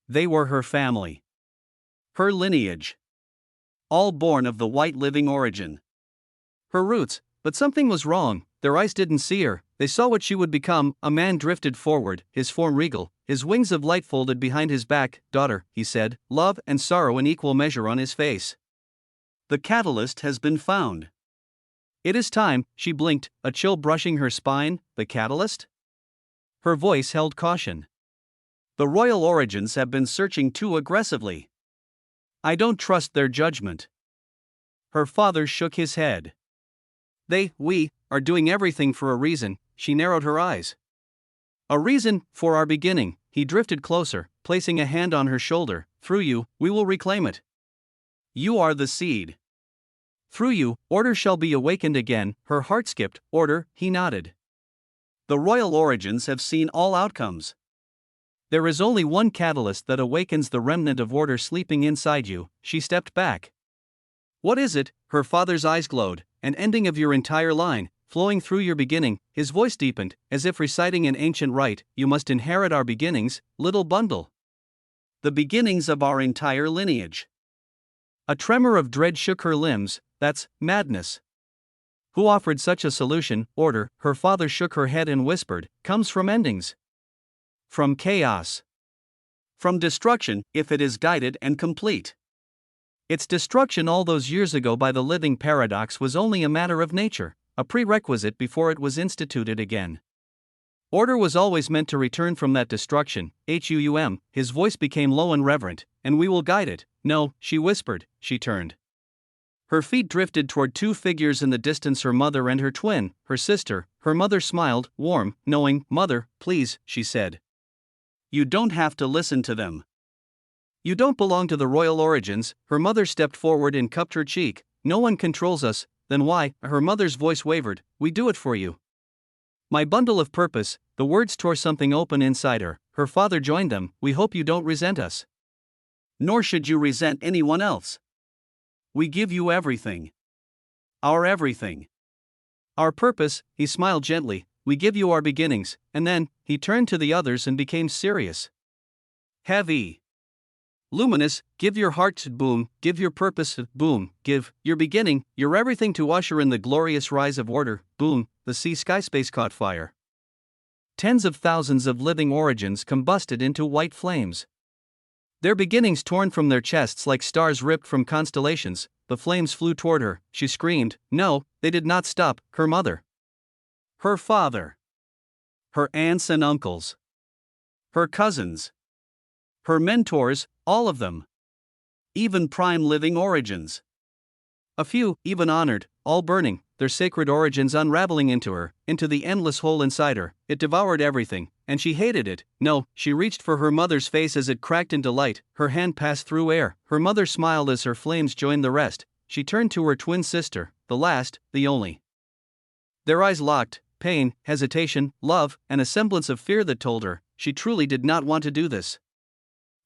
They were her family. Her lineage. All born of the white living origin. Her roots, but something was wrong. Their eyes didn't see her, they saw what she would become. A man drifted forward, his form regal, his wings of light folded behind his back. "Daughter," he said, love and sorrow in equal measure on his face. "The catalyst has been found." "It is time," she blinked, a chill brushing her spine. "The catalyst?" Her voice held caution. "The Royal Origins have been searching too aggressively. I don't trust their judgment." Her father shook his head. We are doing everything for a reason." She narrowed her eyes. "A reason for our beginning." He drifted closer, placing a hand on her shoulder. "Through you, we will reclaim it. You are the seed. Through you, order shall be awakened again." Her heart skipped. "Order?" He nodded. "The Royal Origins have seen all outcomes. There is only one catalyst that awakens the remnant of order sleeping inside you." She stepped back. "What is it?" Her father's eyes glowed. "An ending of your entire line, flowing through your beginning." His voice deepened, as if reciting an ancient rite. "You must inherit our beginnings, little bundle. The beginnings of our entire lineage." A tremor of dread shook her limbs. "That's madness. Who offered such a solution?" "Order," her father shook her head and whispered, "comes from endings. From chaos. From destruction, if it is guided and complete. Its destruction all those years ago by the living paradox was only a matter of nature, a prerequisite before it was instituted again. Order was always meant to return from that destruction. His voice became low and reverent. "And we will guide it." "No," she whispered. She turned. Her feet drifted toward two figures in the distance, her mother and her twin, her sister. Her mother smiled, warm, knowing. "Mother, please," she said. "You don't have to listen to them. You don't belong to the Royal Origins." Her mother stepped forward and cupped her cheek. "No one controls us." "Then why?" Her mother's voice wavered. "We do it for you." "My bundle of purpose." The words tore something open inside her. Her father joined them. "We hope you don't resent us. Nor should you resent anyone else. We give you everything. Our everything. Our purpose." He smiled gently. "We give you our beginnings." And then, he turned to the others and became serious. Heavy. Luminous. "Give your heart to Boom, give your purpose to Boom, give your beginning, your everything to usher in the glorious rise of order." Boom, the sky space caught fire. Tens of thousands of living origins combusted into white flames. Their beginnings torn from their chests like stars ripped from constellations. The flames flew toward her. She screamed. No, they did not stop. Her mother. Her father. Her aunts and uncles. Her cousins. Her mentors, all of them. Even prime living origins. A few, even honored, all burning, their sacred origins unraveling into her, into the endless hole inside her. It devoured everything, and she hated it. No, she reached for her mother's face as it cracked into light. Her hand passed through air. Her mother smiled as her flames joined the rest. She turned to her twin sister, the last, the only. Their eyes locked, pain, hesitation, love, and a semblance of fear that told her she truly did not want to do this.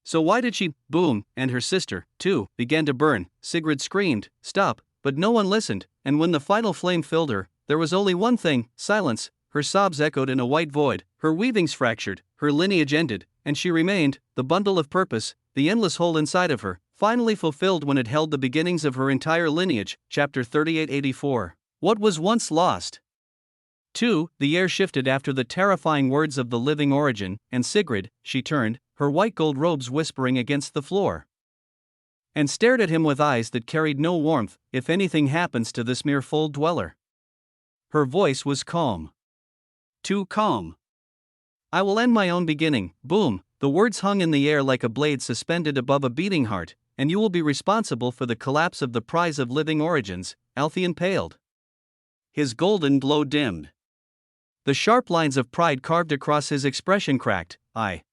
So why did she? Boom, and her sister, too, began to burn. Sigrid screamed, "Stop," but no one listened, and when the final flame filled her, there was only one thing: silence. Her sobs echoed in a white void, her weavings fractured, her lineage ended, and she remained, the bundle of purpose, the endless hole inside of her, finally fulfilled when it held the beginnings of her entire lineage. Chapter 3884. What was once lost. 2. The air shifted after the terrifying words of the living origin, and Sigrid, she turned, her white gold robes whispering against the floor, and stared at him with eyes that carried no warmth. "If anything happens to this mere fold dweller." Her voice was calm. Too calm. "I will end my own beginning." Boom, the words hung in the air like a blade suspended above a beating heart. "And you will be responsible for the collapse of the prize of living origins." Altheian paled. His golden glow dimmed. The sharp lines of pride carved across his expression cracked. "I."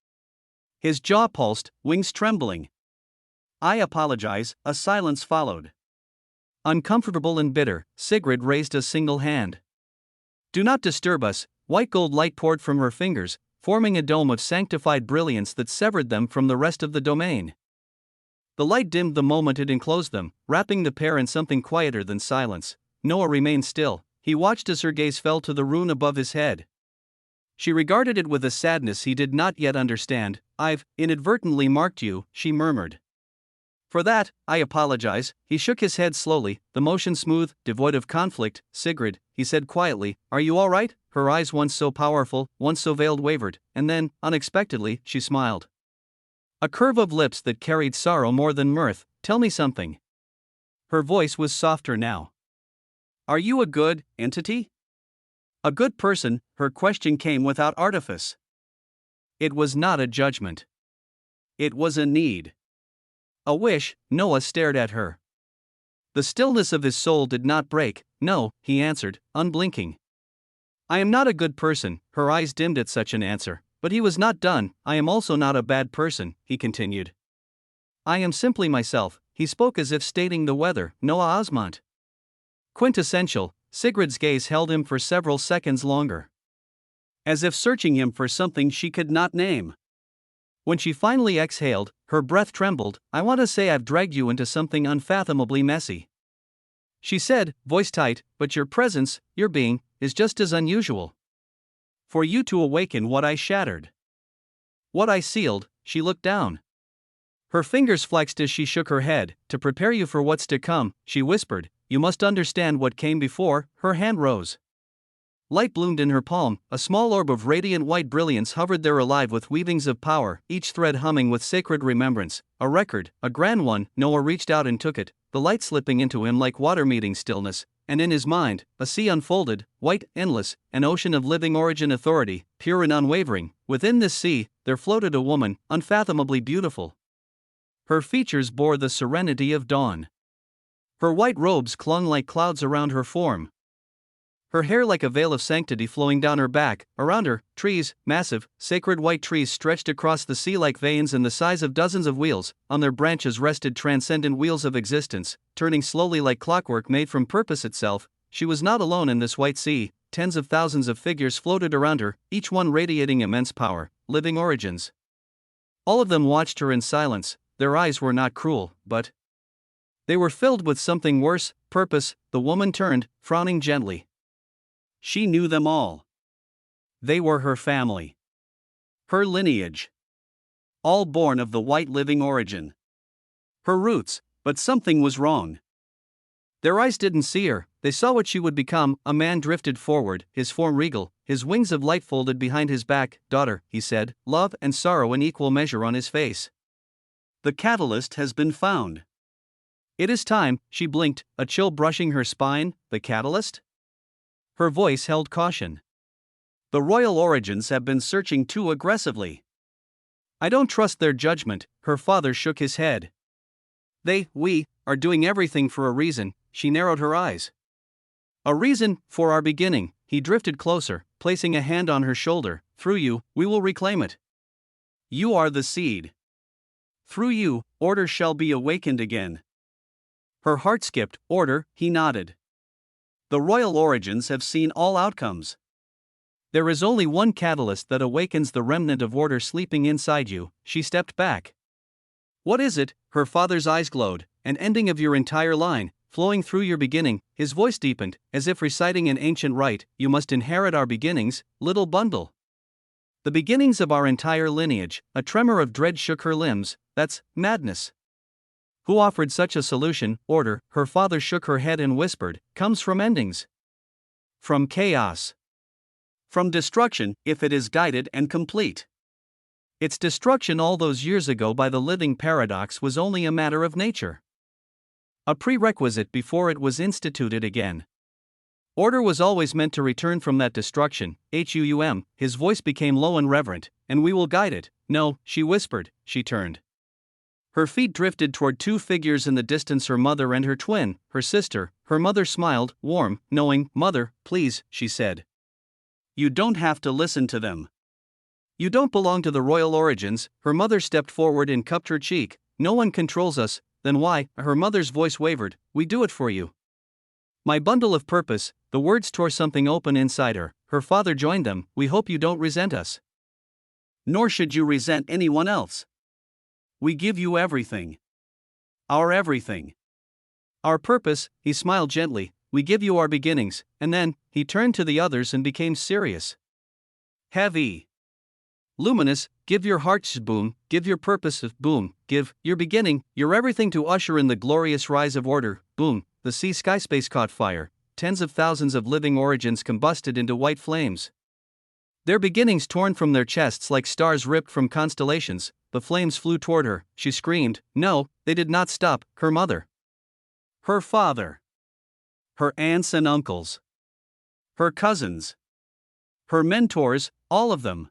His jaw pulsed, wings trembling. "I apologize." A silence followed. Uncomfortable and bitter, Sigrid raised a single hand. "Do not disturb us." White gold light poured from her fingers, forming a dome of sanctified brilliance that severed them from the rest of the domain. The light dimmed the moment it enclosed them, wrapping the pair in something quieter than silence. Noah remained still. He watched as her gaze fell to the rune above his head. She regarded it with a sadness he did not yet understand. "I've inadvertently marked you," she murmured. For that, I apologize. He shook his head slowly, the motion smooth, devoid of conflict. Sigrid, he said quietly, are you all right? Her eyes, once so powerful, once so veiled, wavered, and then, unexpectedly, she smiled. A curve of lips that carried sorrow more than mirth. Tell me something. Her voice was softer now. Are you a good entity? A good person? Her question came without artifice. It was not a judgment. It was a need. A wish. Noah stared at her. The stillness of his soul did not break. No, he answered, unblinking. I am not a good person. Her eyes dimmed at such an answer, but he was not done. I am also not a bad person, he continued. I am simply myself. He spoke as if stating the weather. Noah Osmont. Quintessential. Sigrid's gaze held him for several seconds longer, as if searching him for something she could not name. When she finally exhaled, her breath trembled. I want to say I've dragged you into something unfathomably messy, she said, voice tight, but your presence, your being, is just as unusual. For you to awaken what I shattered, what I sealed. She looked down. Her fingers flexed as she shook her head. To prepare you for what's to come, she whispered, you must understand what came before. Her hand rose. Light bloomed in her palm, a small orb of radiant white brilliance hovered there, alive with weavings of power, each thread humming with sacred remembrance. A record, a grand one. Noah reached out and took it, the light slipping into him like water meeting stillness, and in his mind, a sea unfolded, white, endless, an ocean of living origin authority, pure and unwavering. Within this sea, there floated a woman, unfathomably beautiful. Her features bore the serenity of dawn. Her white robes clung like clouds around her form. Her hair like a veil of sanctity flowing down her back. Around her, trees, massive, sacred white trees stretched across the sea like veins and the size of dozens of wheels. On their branches rested transcendent wheels of existence, turning slowly like clockwork made from purpose itself. She was not alone in this white sea. Tens of thousands of figures floated around her, each one radiating immense power, living origins. All of them watched her in silence. Their eyes were not cruel, but they were filled with something worse, purpose. The woman turned, frowning gently. She knew them all. They were her family. Her lineage. All born of the white living origin. Her roots, but something was wrong. Their eyes didn't see her, they saw what she would become. A man drifted forward, his form regal, his wings of light folded behind his back. Daughter, he said, love and sorrow in equal measure on his face. The catalyst has been found. It is time. She blinked, a chill brushing her spine. The catalyst? Her voice held caution. The royal origins have been searching too aggressively. I don't trust their judgment. Her father shook his head. We, are doing everything for a reason. She narrowed her eyes. A reason, for our beginning. He drifted closer, placing a hand on her shoulder. Through you, we will reclaim it. You are the seed. Through you, order shall be awakened again. Her heart skipped. Order, he nodded. The royal origins have seen all outcomes. There is only one catalyst that awakens the remnant of order sleeping inside you. She stepped back. What is it? Her father's eyes glowed. An ending of your entire line, flowing through your beginning. His voice deepened, as if reciting an ancient rite. You must inherit our beginnings, little bundle. The beginnings of our entire lineage. A tremor of dread shook her limbs. That's madness. Who offered such a solution? Order, her father shook her head and whispered, comes from endings. From chaos. From destruction, if it is guided and complete. Its destruction all those years ago by the living paradox was only a matter of nature. A prerequisite before it was instituted again. Order was always meant to return from that destruction. His voice became low and reverent, and we will guide it. No, she whispered. She turned. Her feet drifted toward two figures in the distance, her mother and her twin, her sister. Her mother smiled, warm, knowing. Mother, please, she said. You don't have to listen to them. You don't belong to the royal origins. Her mother stepped forward and cupped her cheek. No one controls us. Then why? Her mother's voice wavered. We do it for you. My bundle of purpose. The words tore something open inside her. Her father joined them. We hope you don't resent us. Nor should you resent anyone else. We give you everything. Our everything. Our purpose, he smiled gently. We give you our beginnings. And then, he turned to the others and became serious. Heavy. Luminous, give your heart's boom, give your purpose, boom, give your beginning, your everything to usher in the glorious rise of order, boom. The sky space caught fire, tens of thousands of living origins combusted into white flames. Their beginnings torn from their chests like stars ripped from constellations. The flames flew toward her. She screamed. No, they did not stop. Her mother, her father, her aunts and uncles, her cousins, her mentors, all of them.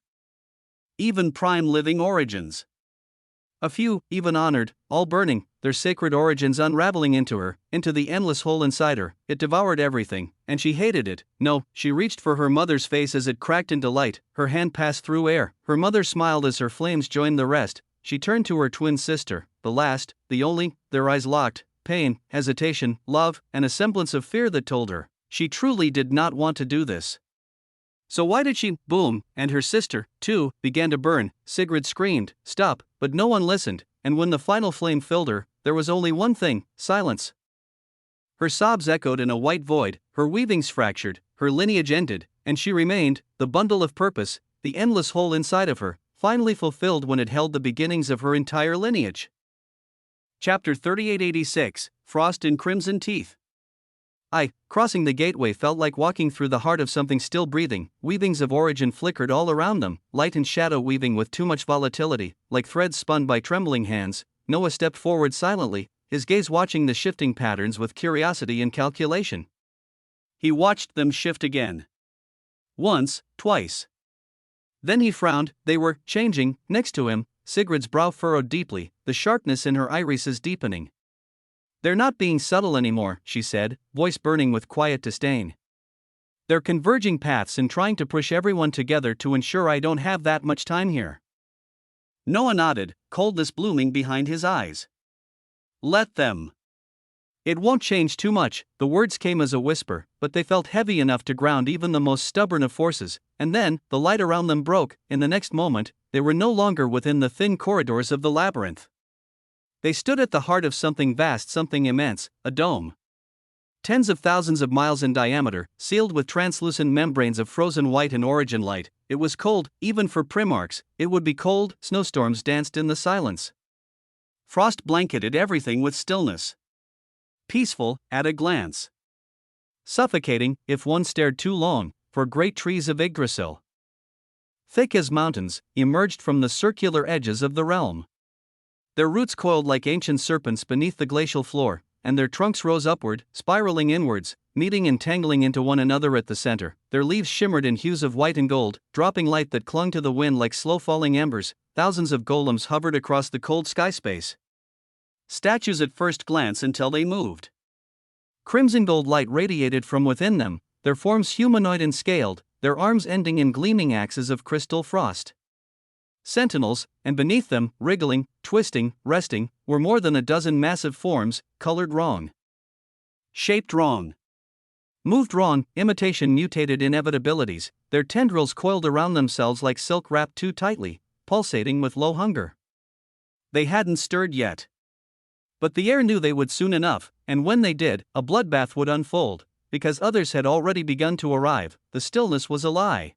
Even prime living origins. A few, even honored, all burning, their sacred origins unraveling into her, into the endless hole inside her. It devoured everything, and she hated it. No, she reached for her mother's face as it cracked into light, her hand passed through air. Her mother smiled as her flames joined the rest. She turned to her twin sister, the last, the only, their eyes locked, pain, hesitation, love, and a semblance of fear that told her she truly did not want to do this. So why did she, boom, and her sister, too, began to burn. Sigrid screamed, stop, but no one listened, and when the final flame filled her, there was only one thing, silence. Her sobs echoed in a white void, her weavings fractured, her lineage ended, and she remained, the bundle of purpose, the endless hole inside of her, finally fulfilled when it held the beginnings of her entire lineage. Chapter 3886, Frost in Crimson Teeth. Crossing the gateway felt like walking through the heart of something still breathing. Weavings of origin flickered all around them, light and shadow weaving with too much volatility, like threads spun by trembling hands. Noah stepped forward silently, his gaze watching the shifting patterns with curiosity and calculation. He watched them shift again. Once, twice. Then he frowned. They were changing. Next to him, Sigrid's brow furrowed deeply, the sharpness in her irises deepening. They're not being subtle anymore, she said, voice burning with quiet disdain. They're converging paths and trying to push everyone together to ensure I don't have that much time here. Noah nodded, coldness blooming behind his eyes. Let them. It won't change too much. The words came as a whisper, but they felt heavy enough to ground even the most stubborn of forces, and then, the light around them broke. In the next moment, they were no longer within the thin corridors of the labyrinth. They stood at the heart of something vast, something immense, a dome. Tens of thousands of miles in diameter, sealed with translucent membranes of frozen white and origin light. It was cold, even for Primarchs. It would be cold. Snowstorms danced in the silence. Frost blanketed everything with stillness. Peaceful, at a glance. Suffocating, if one stared too long, for great trees of Yggdrasil, thick as mountains, emerged from the circular edges of the realm. Their roots coiled like ancient serpents beneath the glacial floor, and their trunks rose upward, spiraling inwards, meeting and tangling into one another at the center. Their leaves shimmered in hues of white and gold, dropping light that clung to the wind like slow-falling embers. Thousands of golems hovered across the cold sky space. Statues at first glance until they moved. Crimson gold light radiated from within them, their forms humanoid and scaled, their arms ending in gleaming axes of crystal frost. Sentinels, and beneath them, wriggling, twisting, resting, were more than a dozen massive forms, colored wrong. Shaped wrong. Moved wrong. Imitation mutated inevitabilities, their tendrils coiled around themselves like silk wrapped too tightly, pulsating with low hunger. They hadn't stirred yet. But the air knew they would soon enough, and when they did, a bloodbath would unfold, because others had already begun to arrive. The stillness was a lie.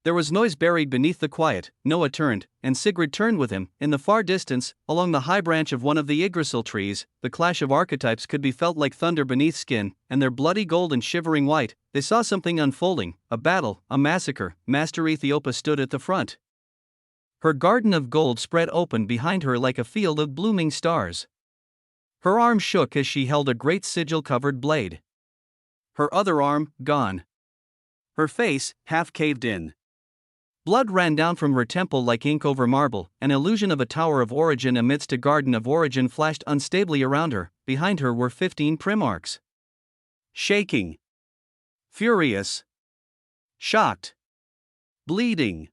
There was noise buried beneath the quiet. Noah turned, and Sigrid turned with him. In the far distance, along the high branch of one of the Yggdrasil trees, the clash of archetypes could be felt like thunder beneath skin, and their bloody gold and shivering white. They saw something unfolding, a battle, a massacre. Master Ethiopia stood at the front. Her garden of gold spread open behind her like a field of blooming stars. Her arm shook as she held a great sigil-covered blade. Her other arm, gone. Her face, half caved in. Blood ran down from her temple like ink over marble. An illusion of a tower of origin amidst a garden of origin flashed unstably around her. Behind her were 15 Primarchs. Shaking. Furious. Shocked. Bleeding.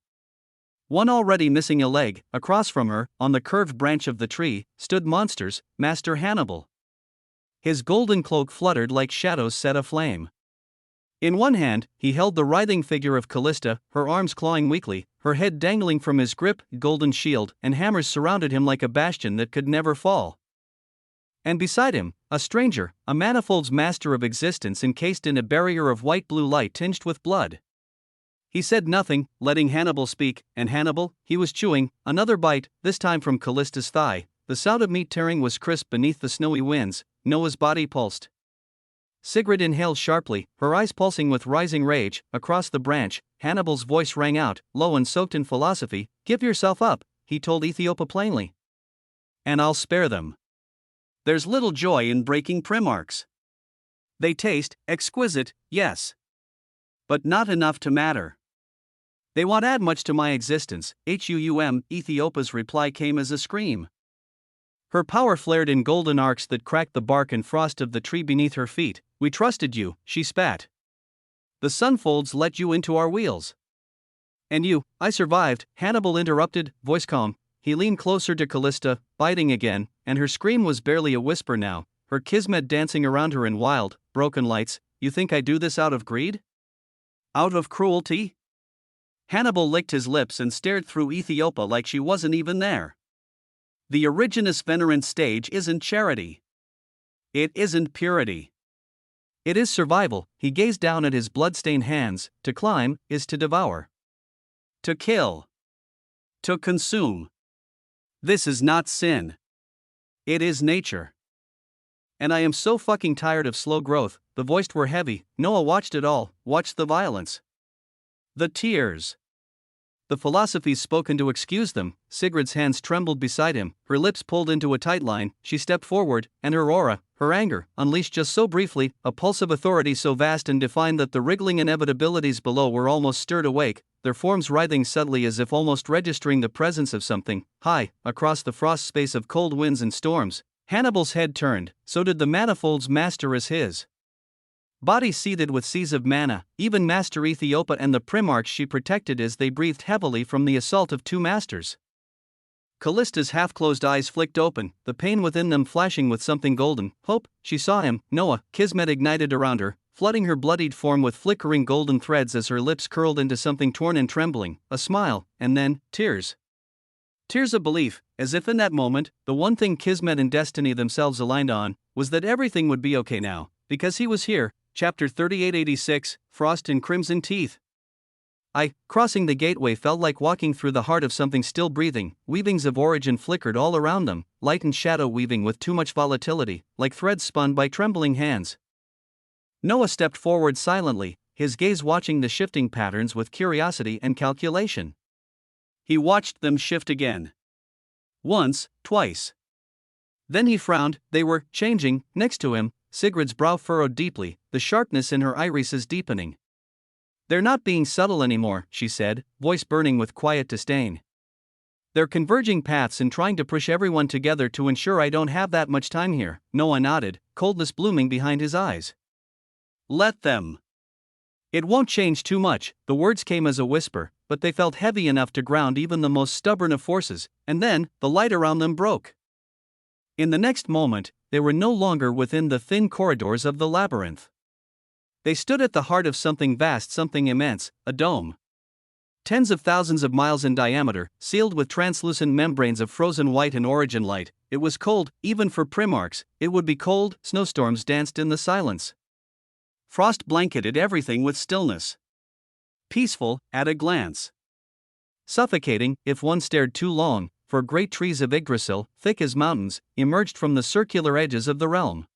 One already missing a leg. Across from her, on the curved branch of the tree, stood Monsters, Master Hannibal. His golden cloak fluttered like shadows set aflame. In one hand, he held the writhing figure of Callista, her arms clawing weakly, her head dangling from his grip. Golden shield and hammers surrounded him like a bastion that could never fall. And beside him, a stranger, a manifold's master of existence encased in a barrier of white-blue light tinged with blood. He said nothing, letting Hannibal speak, and Hannibal, he was chewing, another bite, this time from Callista's thigh. The sound of meat tearing was crisp beneath the snowy winds. Noah's body pulsed. Sigrid inhaled sharply, her eyes pulsing with rising rage. Across the branch, Hannibal's voice rang out, low and soaked in philosophy. Give yourself up, he told Ethiopia plainly. And I'll spare them. There's little joy in breaking primarchs. They taste exquisite, yes. But not enough to matter. They won't add much to my existence. Ethiopia's reply came as a scream. Her power flared in golden arcs that cracked the bark and frost of the tree beneath her feet. We trusted you, she spat. The sunfolds let you into our wheels. And you, I survived, Hannibal interrupted, voice calm. He leaned closer to Callista, biting again, and her scream was barely a whisper now, her kismet dancing around her in wild, broken lights. You think I do this out of greed? Out of cruelty? Hannibal licked his lips and stared through Ethiopia like she wasn't even there. The Origenus Venerant stage isn't charity. It isn't purity. It is survival. He gazed down at his blood-stained hands. To climb is to devour. To kill. To consume. This is not sin. It is nature. And I am so fucking tired of slow growth. The voices were heavy. Noah watched it all, watched the violence. The tears. The philosophies spoken to excuse them. Sigrid's hands trembled beside him, her lips pulled into a tight line. She stepped forward, and her aura, her anger, unleashed just so briefly, a pulse of authority so vast and defined that the wriggling inevitabilities below were almost stirred awake, their forms writhing subtly as if almost registering the presence of something. High, across the frost space of cold winds and storms, Hannibal's head turned, so did the manifold's master as his. Body seethed with seas of mana, even Master Ethiopia and the primarchs she protected as they breathed heavily from the assault of two masters. Callista's half-closed eyes flicked open, the pain within them flashing with something golden. Hope, she saw him. Noah, kismet ignited around her, flooding her bloodied form with flickering golden threads as her lips curled into something torn and trembling, a smile, and then, tears. Tears of belief, as if in that moment, the one thing Kismet and Destiny themselves aligned on, was that everything would be okay now, because he was here. Chapter 3886, Frost and Crimson Teeth. Crossing the gateway felt like walking through the heart of something still breathing. Weavings of origin flickered all around them, light and shadow weaving with too much volatility, like threads spun by trembling hands. Noah stepped forward silently, his gaze watching the shifting patterns with curiosity and calculation. He watched them shift again. Once, twice. Then he frowned. They were changing. Next to him, Sigrid's brow furrowed deeply, the sharpness in her irises deepening. They're not being subtle anymore, she said, voice burning with quiet disdain. They're converging paths and trying to push everyone together to ensure I don't have that much time here. Noah nodded, coldness blooming behind his eyes. Let them. It won't change too much. The words came as a whisper, but they felt heavy enough to ground even the most stubborn of forces, and then, the light around them broke. In the next moment, they were no longer within the thin corridors of the labyrinth. They stood at the heart of something vast, something immense, a dome. Tens of thousands of miles in diameter, sealed with translucent membranes of frozen white and origin light. It was cold, even for primarchs. It would be cold. Snowstorms danced in the silence. Frost blanketed everything with stillness. Peaceful, at a glance. Suffocating, if one stared too long, for great trees of Yggdrasil, thick as mountains, emerged from the circular edges of the realm.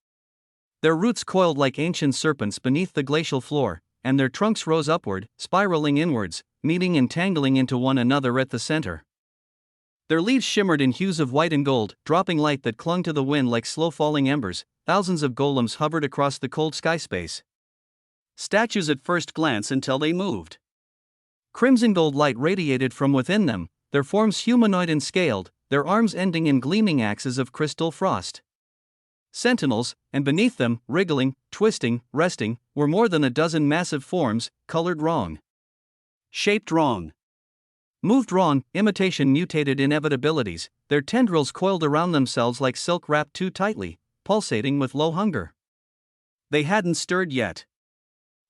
Their roots coiled like ancient serpents beneath the glacial floor, and their trunks rose upward, spiraling inwards, meeting and tangling into one another at the center. Their leaves shimmered in hues of white and gold, dropping light that clung to the wind like slow-falling embers. Thousands of golems hovered across the cold sky space. Statues at first glance until they moved. Crimson gold light radiated from within them, their forms humanoid and scaled, their arms ending in gleaming axes of crystal frost. Sentinels, and beneath them, wriggling, twisting, resting, were more than a dozen massive forms, colored wrong. Shaped wrong. Moved wrong. Imitation mutated inevitabilities, their tendrils coiled around themselves like silk wrapped too tightly, pulsating with low hunger. They hadn't stirred yet.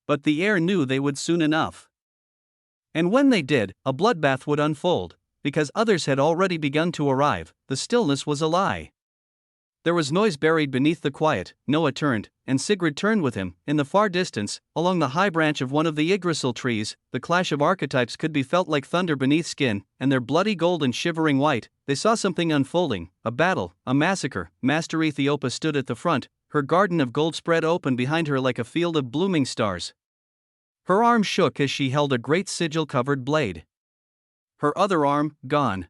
But the air knew they would soon enough. And when they did, a bloodbath would unfold, because others had already begun to arrive. The stillness was a lie. There was noise buried beneath the quiet. Noah turned, and Sigrid turned with him. In the far distance, along the high branch of one of the Yggdrasil trees, the clash of archetypes could be felt like thunder beneath skin, and their bloody gold and shivering white. They saw something unfolding, a battle, a massacre. Master Ethiopia stood at the front, her garden of gold spread open behind her like a field of blooming stars. Her arm shook as she held a great sigil-covered blade. Her other arm, gone.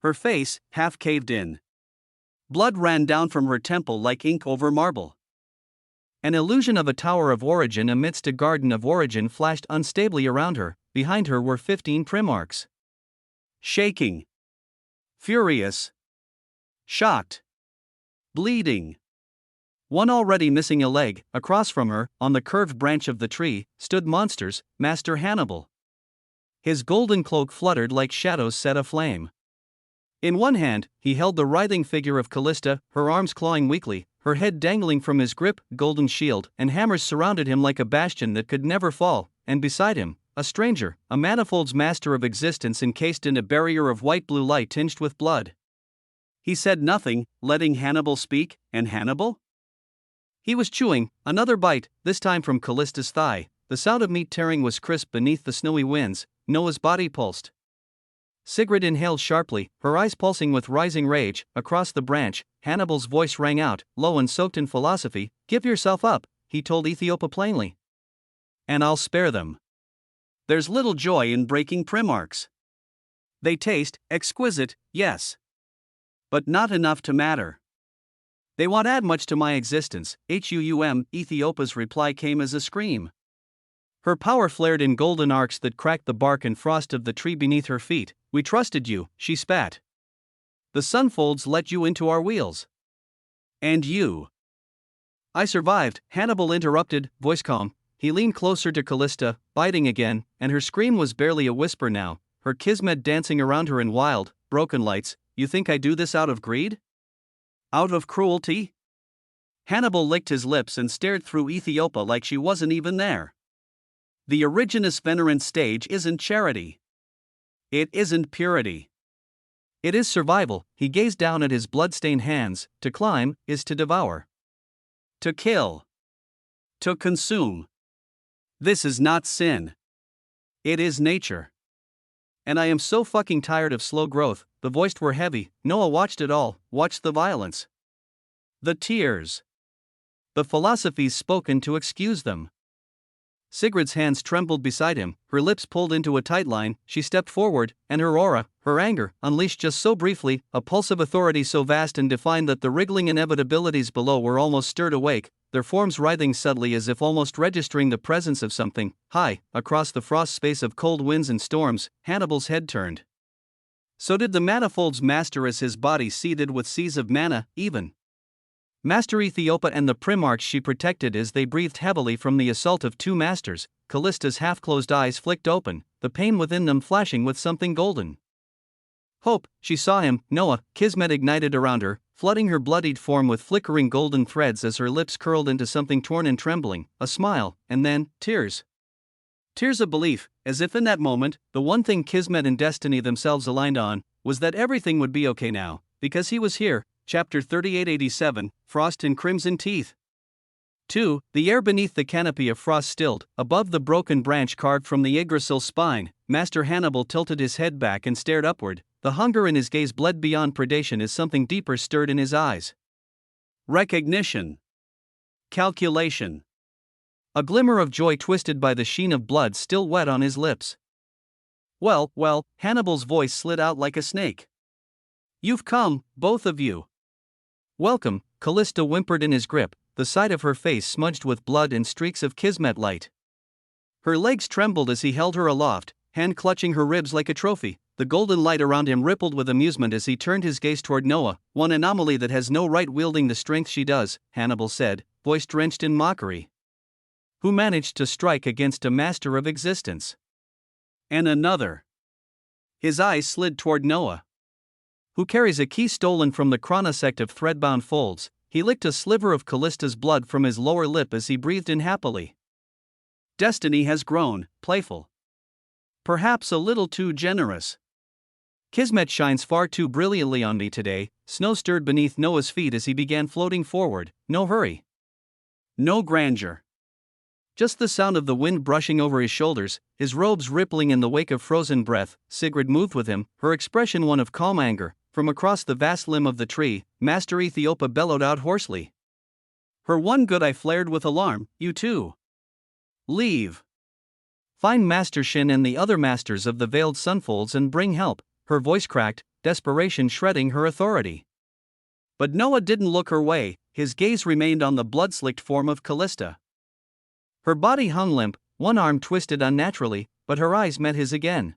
Her face, half caved in. Blood ran down from her temple like ink over marble. An illusion of a tower of origin amidst a garden of origin flashed unstably around her. Behind her were 15 primarchs. Shaking. Furious. Shocked. Bleeding. One already missing a leg. Across from her, on the curved branch of the tree, stood monsters, Master Hannibal. His golden cloak fluttered like shadows set aflame. In one hand, he held the writhing figure of Callista, her arms clawing weakly, her head dangling from his grip. Golden shield and hammers surrounded him like a bastion that could never fall, and beside him, a stranger, a manifold's master of existence encased in a barrier of white-blue light tinged with blood. He said nothing, letting Hannibal speak. And Hannibal? He was chewing, another bite, this time from Callista's thigh. The sound of meat tearing was crisp beneath the snowy winds. Noah's body pulsed. Sigrid inhaled sharply, her eyes pulsing with rising rage. Across the branch, Hannibal's voice rang out, low and soaked in philosophy. Give yourself up, he told Ethiopia plainly. And I'll spare them. There's little joy in breaking primarchs. They taste exquisite, yes. But not enough to matter. They won't add much to my existence. Ethiopia's reply came as a scream. Her power flared in golden arcs that cracked the bark and frost of the tree beneath her feet. We trusted you, she spat. The sunfolds let you into our wheels. And you. I survived, Hannibal interrupted, voice calm. He leaned closer to Callista, biting again, and her scream was barely a whisper now, her kismet dancing around her in wild, broken lights. You think I do this out of greed? Out of cruelty? Hannibal licked his lips and stared through Ethiopia like she wasn't even there. The Origenus Venerans stage isn't charity. It isn't purity. It is survival. He gazed down at his blood-stained hands. To climb is to devour. To kill. To consume. This is not sin. It is nature. And I am so fucking tired of slow growth. The voices were heavy. Noah watched it all, watched the violence. The tears. The philosophies spoken to excuse them. Sigrid's hands trembled beside him, her lips pulled into a tight line. She stepped forward, and her aura, her anger, unleashed just so briefly, a pulse of authority so vast and defined that the wriggling inevitabilities below were almost stirred awake, their forms writhing subtly as if almost registering the presence of something. High, across the frost space of cold winds and storms, Hannibal's head turned. So did the manifold's master as his body seethed with seas of mana, even. Master Ethiopia and the primarchs she protected as they breathed heavily from the assault of two masters. Callista's half-closed eyes flicked open, the pain within them flashing with something golden. Hope, she saw him. Noah, kismet ignited around her, flooding her bloodied form with flickering golden threads as her lips curled into something torn and trembling, a smile, and then, tears. Tears of belief, as if in that moment, the one thing kismet and destiny themselves aligned on, was that everything would be okay now, because he was here. Chapter 3887, Frost in Crimson Teeth. 2. The air beneath the canopy of frost stilled. Above the broken branch carved from the Yggdrasil's spine, Master Hannibal tilted his head back and stared upward. The hunger in his gaze bled beyond predation as something deeper stirred in his eyes. Recognition. Calculation. A glimmer of joy twisted by the sheen of blood still wet on his lips. Well, Hannibal's voice slid out like a snake. You've come, both of you. Welcome, Callista whimpered in his grip, the side of her face smudged with blood and streaks of kismet light. Her legs trembled as he held her aloft, hand clutching her ribs like a trophy. The golden light around him rippled with amusement as he turned his gaze toward Noah. One anomaly that has no right wielding the strength she does, Hannibal said, voice drenched in mockery. Who managed to strike against a master of existence? And another. His eyes slid toward Noah. Who carries a key stolen from the chronosect of threadbound folds. He licked a sliver of Callista's blood from his lower lip as he breathed in happily. Destiny has grown, playful. Perhaps a little too generous. Kismet shines far too brilliantly on me today. Snow stirred beneath Noah's feet as he began floating forward. No hurry. No grandeur. Just the sound of the wind brushing over his shoulders, his robes rippling in the wake of frozen breath. Sigrid moved with him, her expression one of calm anger. From across the vast limb of the tree, Master Ethiopia bellowed out hoarsely. Her one good eye flared with alarm. You too. Leave. Find Master Shin and the other masters of the veiled sunfolds and bring help. Her voice cracked, desperation shredding her authority. But Noah didn't look her way, his gaze remained on the blood-slicked form of Callista. Her body hung limp, one arm twisted unnaturally, but her eyes met his again.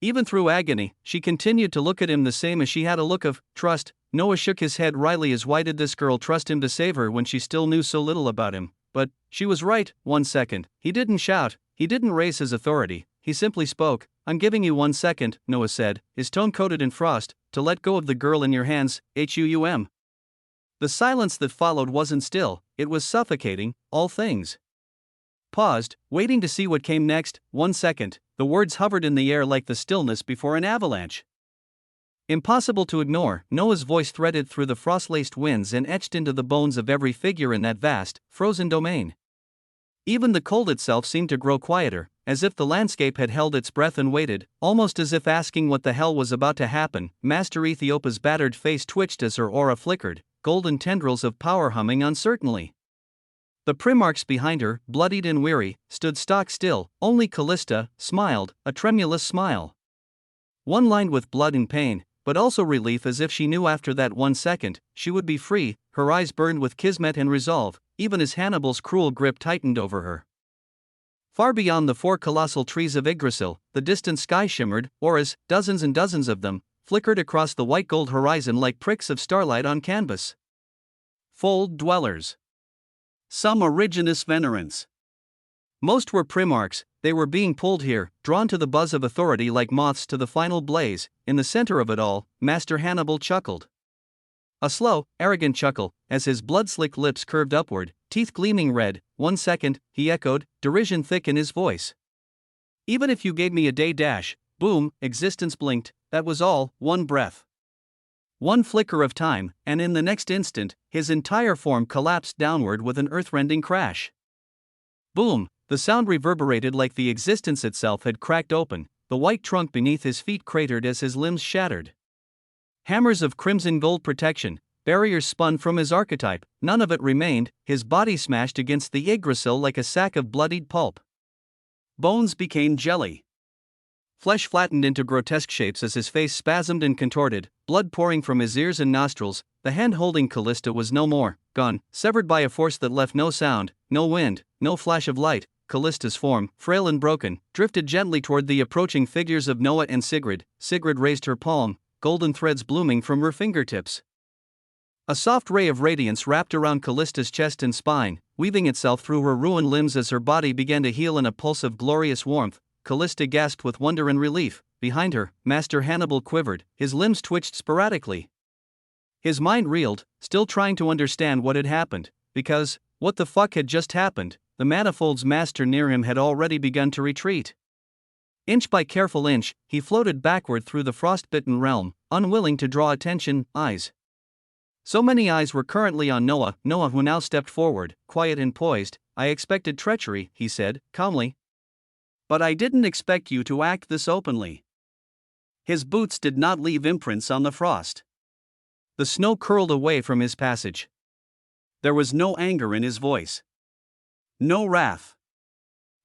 Even through agony, she continued to look at him the same as she had a look of trust. Noah shook his head wryly as why did this girl trust him to save her when she still knew so little about him? But she was right. 1 second. He didn't shout, he didn't raise his authority, he simply spoke. I'm giving you 1 second, Noah said, his tone coated in frost, to let go of the girl in your hands. Huum. The silence that followed wasn't still, it was suffocating. All things paused, waiting to see what came next. 1 second, the words hovered in the air like the stillness before an avalanche. Impossible to ignore, Noah's voice threaded through the frost-laced winds and etched into the bones of every figure in that vast, frozen domain. Even the cold itself seemed to grow quieter, as if the landscape had held its breath and waited, almost as if asking what the hell was about to happen. Master Ethiopia's battered face twitched as her aura flickered, golden tendrils of power humming uncertainly. The Primarchs behind her, bloodied and weary, stood stock still. Only Callista smiled, a tremulous smile. One lined with blood and pain, but also relief, as if she knew after that 1 second, she would be free. Her eyes burned with kismet and resolve, even as Hannibal's cruel grip tightened over her. Far beyond the 4 colossal trees of Yggdrasil, the distant sky shimmered, auras, dozens and dozens of them, flickered across the white gold horizon like pricks of starlight on canvas. Fold dwellers. Some originous venerants. Most were Primarchs. They were being pulled here, drawn to the buzz of authority like moths to the final blaze. In the center of it all, Master Hannibal chuckled. A slow, arrogant chuckle, as his blood-slicked lips curved upward, teeth gleaming red. 1 second, he echoed, derision thick in his voice. Even if you gave me a day dash, boom, existence blinked, that was all. One breath. One flicker of time, and in the next instant, his entire form collapsed downward with an earth-rending crash. Boom, the sound reverberated like the existence itself had cracked open, the white trunk beneath his feet cratered as his limbs shattered. Hammers of crimson gold protection, barriers spun from his archetype, none of it remained, his body smashed against the Yggdrasil like a sack of bloodied pulp. Bones became jelly. Flesh flattened into grotesque shapes as his face spasmed and contorted, blood pouring from his ears and nostrils. The hand holding Callista was no more, gone, severed by a force that left no sound, no wind, no flash of light. Callista's form, frail and broken, drifted gently toward the approaching figures of Noah and Sigrid. Sigrid raised her palm, golden threads blooming from her fingertips. A soft ray of radiance wrapped around Callista's chest and spine, weaving itself through her ruined limbs as her body began to heal in a pulse of glorious warmth. Callista gasped with wonder and relief. Behind her, Master Hannibal quivered, his limbs twitched sporadically. His mind reeled, still trying to understand what had happened, because, what the fuck had just happened? The Manifold's master near him had already begun to retreat. Inch by careful inch, he floated backward through the frost-bitten realm, unwilling to draw attention. Eyes. So many eyes were currently on Noah, who now stepped forward, quiet and poised. I expected treachery, he said, calmly. But I didn't expect you to act this openly. His boots did not leave imprints on the frost. The snow curled away from his passage. There was no anger in his voice. No wrath.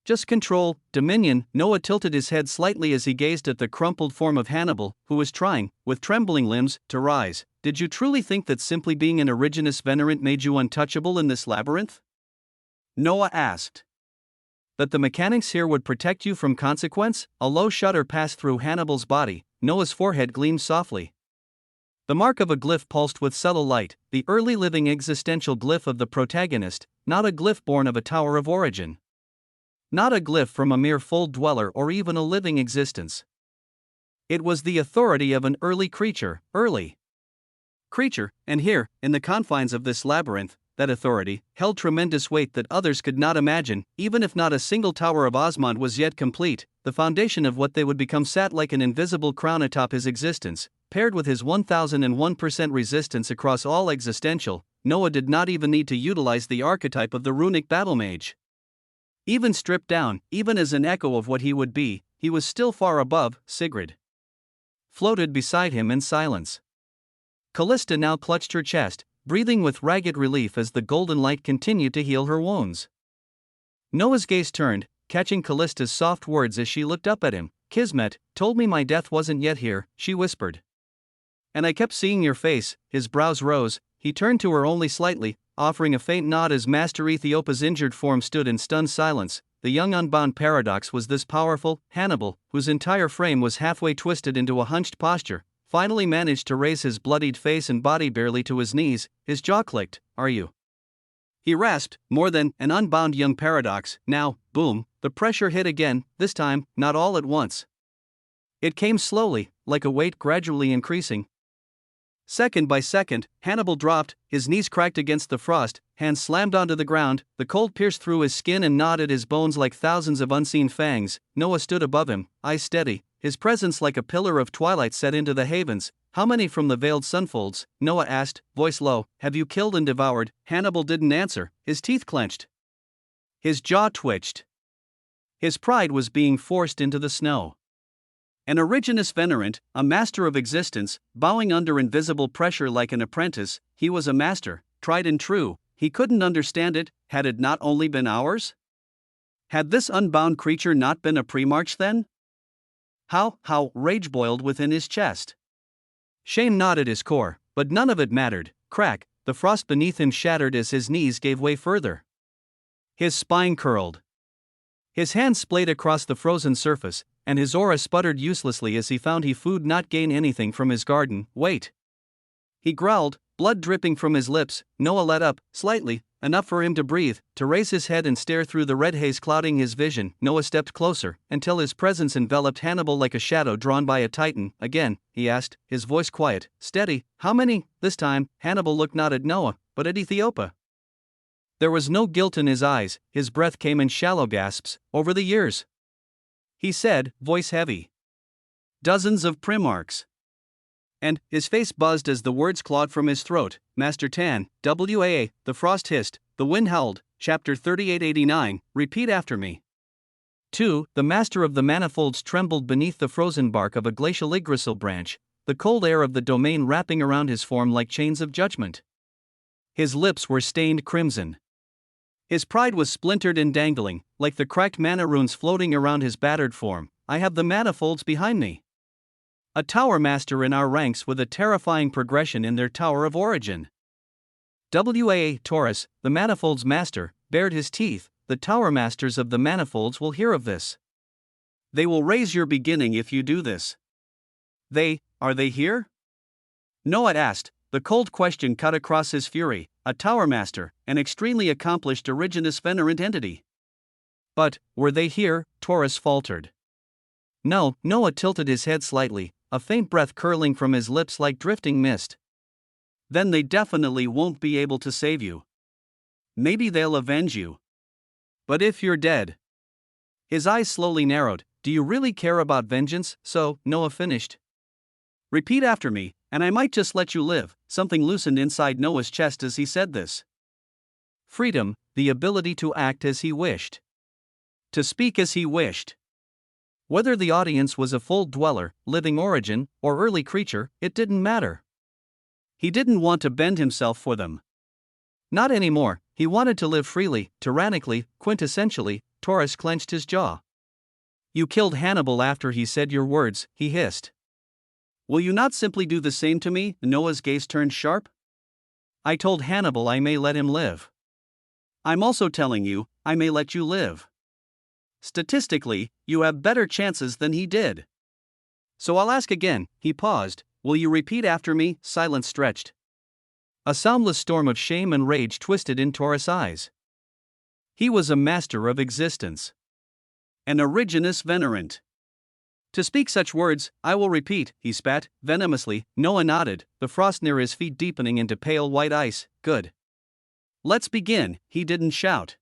Just control, dominion. Noah tilted his head slightly as he gazed at the crumpled form of Hannibal, who was trying, with trembling limbs, to rise. Did you truly think that simply being an originous venerant made you untouchable in this labyrinth? Noah asked. That the mechanics here would protect you from consequence? A low shudder passed through Hannibal's body. Noah's forehead gleamed softly. The mark of a glyph pulsed with subtle light, the early living existential glyph of the protagonist, not a glyph born of a tower of origin. Not a glyph from a mere fold dweller or even a living existence. It was the authority of an early creature, and here, in the confines of this labyrinth, that authority, held tremendous weight that others could not imagine. Even if not a single tower of Osmond was yet complete, the foundation of what they would become sat like an invisible crown atop his existence. Paired with his 1001% resistance across all existential, Noah did not even need to utilize the archetype of the runic battle mage. Even stripped down, even as an echo of what he would be, he was still far above. Sigrid floated beside him in silence. Callista now clutched her chest, breathing with ragged relief as the golden light continued to heal her wounds. Noah's gaze turned, catching Callista's soft words as she looked up at him. Kismet told me my death wasn't yet here, she whispered. And I kept seeing your face. His brows rose. He turned to her only slightly, offering a faint nod as Master Ethiopa's injured form stood in stunned silence. The young unbound paradox was this powerful. Hannibal, whose entire frame was halfway twisted into a hunched posture, finally managed to raise his bloodied face and body barely to his knees. His jaw clicked. Are you? He rasped. More than an unbound young paradox. Now, boom, the pressure hit again, this time, not all at once. It came slowly, like a weight gradually increasing. Second by second, Hannibal dropped, his knees cracked against the frost, hands slammed onto the ground, the cold pierced through his skin and gnawed at his bones like thousands of unseen fangs. Noah stood above him, eyes steady, his presence like a pillar of twilight set into the havens. How many from the veiled sunfolds? Noah asked, voice low. Have you killed and devoured? Hannibal didn't answer, his teeth clenched. His jaw twitched. His pride was being forced into the snow. An Origenus Venerant, a master of existence, bowing under invisible pressure like an apprentice, he was a master, tried and true. He couldn't understand it. Had it not only been hours? Had this unbound creature not been a Primarch then? How rage boiled within his chest. Shame gnawed at his core, but none of it mattered. Crack, the frost beneath him shattered as his knees gave way further. His spine curled. His hands splayed across the frozen surface, and his aura sputtered uselessly as he found he would not gain anything from his garden. Wait. He growled, blood dripping from his lips. Noah let up, slightly, enough for him to breathe, to raise his head and stare through the red haze clouding his vision. Noah stepped closer, until his presence enveloped Hannibal like a shadow drawn by a titan. Again, he asked, his voice quiet, steady. How many? This time, Hannibal looked not at Noah, but at Ethiopia. There was no guilt in his eyes, his breath came in shallow gasps. Over the years, he said, voice heavy. Dozens of Primarchs. And his face buzzed as the words clawed from his throat. Master Tan, WAA, the frost hissed, the wind howled. Chapter 3889, repeat after me. 2. The master of the manifolds trembled beneath the frozen bark of a glacial Yggdrasil branch, the cold air of the domain wrapping around his form like chains of judgment. His lips were stained crimson. His pride was splintered and dangling, like the cracked mana runes floating around his battered form. I have the manifolds behind me. A tower master in our ranks with a terrifying progression in their tower of origin. WAA Taurus, the manifolds master, bared his teeth. The tower masters of the manifolds will hear of this. They will raise your beginning if you do this. Are they here? Noah asked. The cold question cut across his fury. A tower master, an extremely accomplished Origenus Venerant entity. But, were they here? Taurus faltered. No. Noah tilted his head slightly, a faint breath curling from his lips like drifting mist. Then they definitely won't be able to save you. Maybe they'll avenge you. But if you're dead. His eyes slowly narrowed. Do you really care about vengeance? So, Noah finished. Repeat after me, and I might just let you live. Something loosened inside Noah's chest as he said this. Freedom, the ability to act as he wished. To speak as he wished. Whether the audience was a full dweller, living origin, or early creature, it didn't matter. He didn't want to bend himself for them. Not anymore. He wanted to live freely, tyrannically, quintessentially. Taurus clenched his jaw. You killed Hannibal after he said your words, he hissed. Will you not simply do the same to me? Noah's gaze turned sharp. I told Hannibal I may let him live. I'm also telling you, I may let you live. Statistically, you have better chances than he did. So I'll ask again. He paused. Will you repeat after me? Silence stretched. A soundless storm of shame and rage twisted in Taurus' eyes. He was a master of existence. An Origenus Venerant. To speak such words, I will repeat, he spat, venomously. Noah nodded, the frost near his feet deepening into pale white ice. Good. Let's begin, he didn't shout.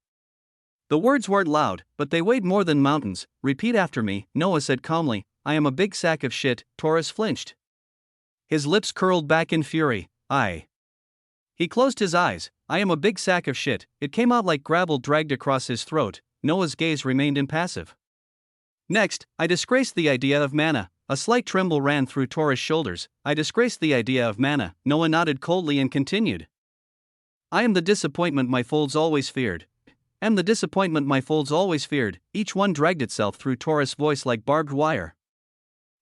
The words weren't loud, but they weighed more than mountains. Repeat after me, Noah said calmly. I am a big sack of shit. Taurus flinched. His lips curled back in fury. He closed his eyes. I am a big sack of shit. It came out like gravel dragged across his throat. Noah's gaze remained impassive. Next, I disgraced the idea of mana. A slight tremble ran through Taurus' shoulders. I disgraced the idea of mana. Noah nodded coldly and continued. I am the disappointment my folds always feared. Am the disappointment my folds always feared. Each one dragged itself through Taurus' voice like barbed wire.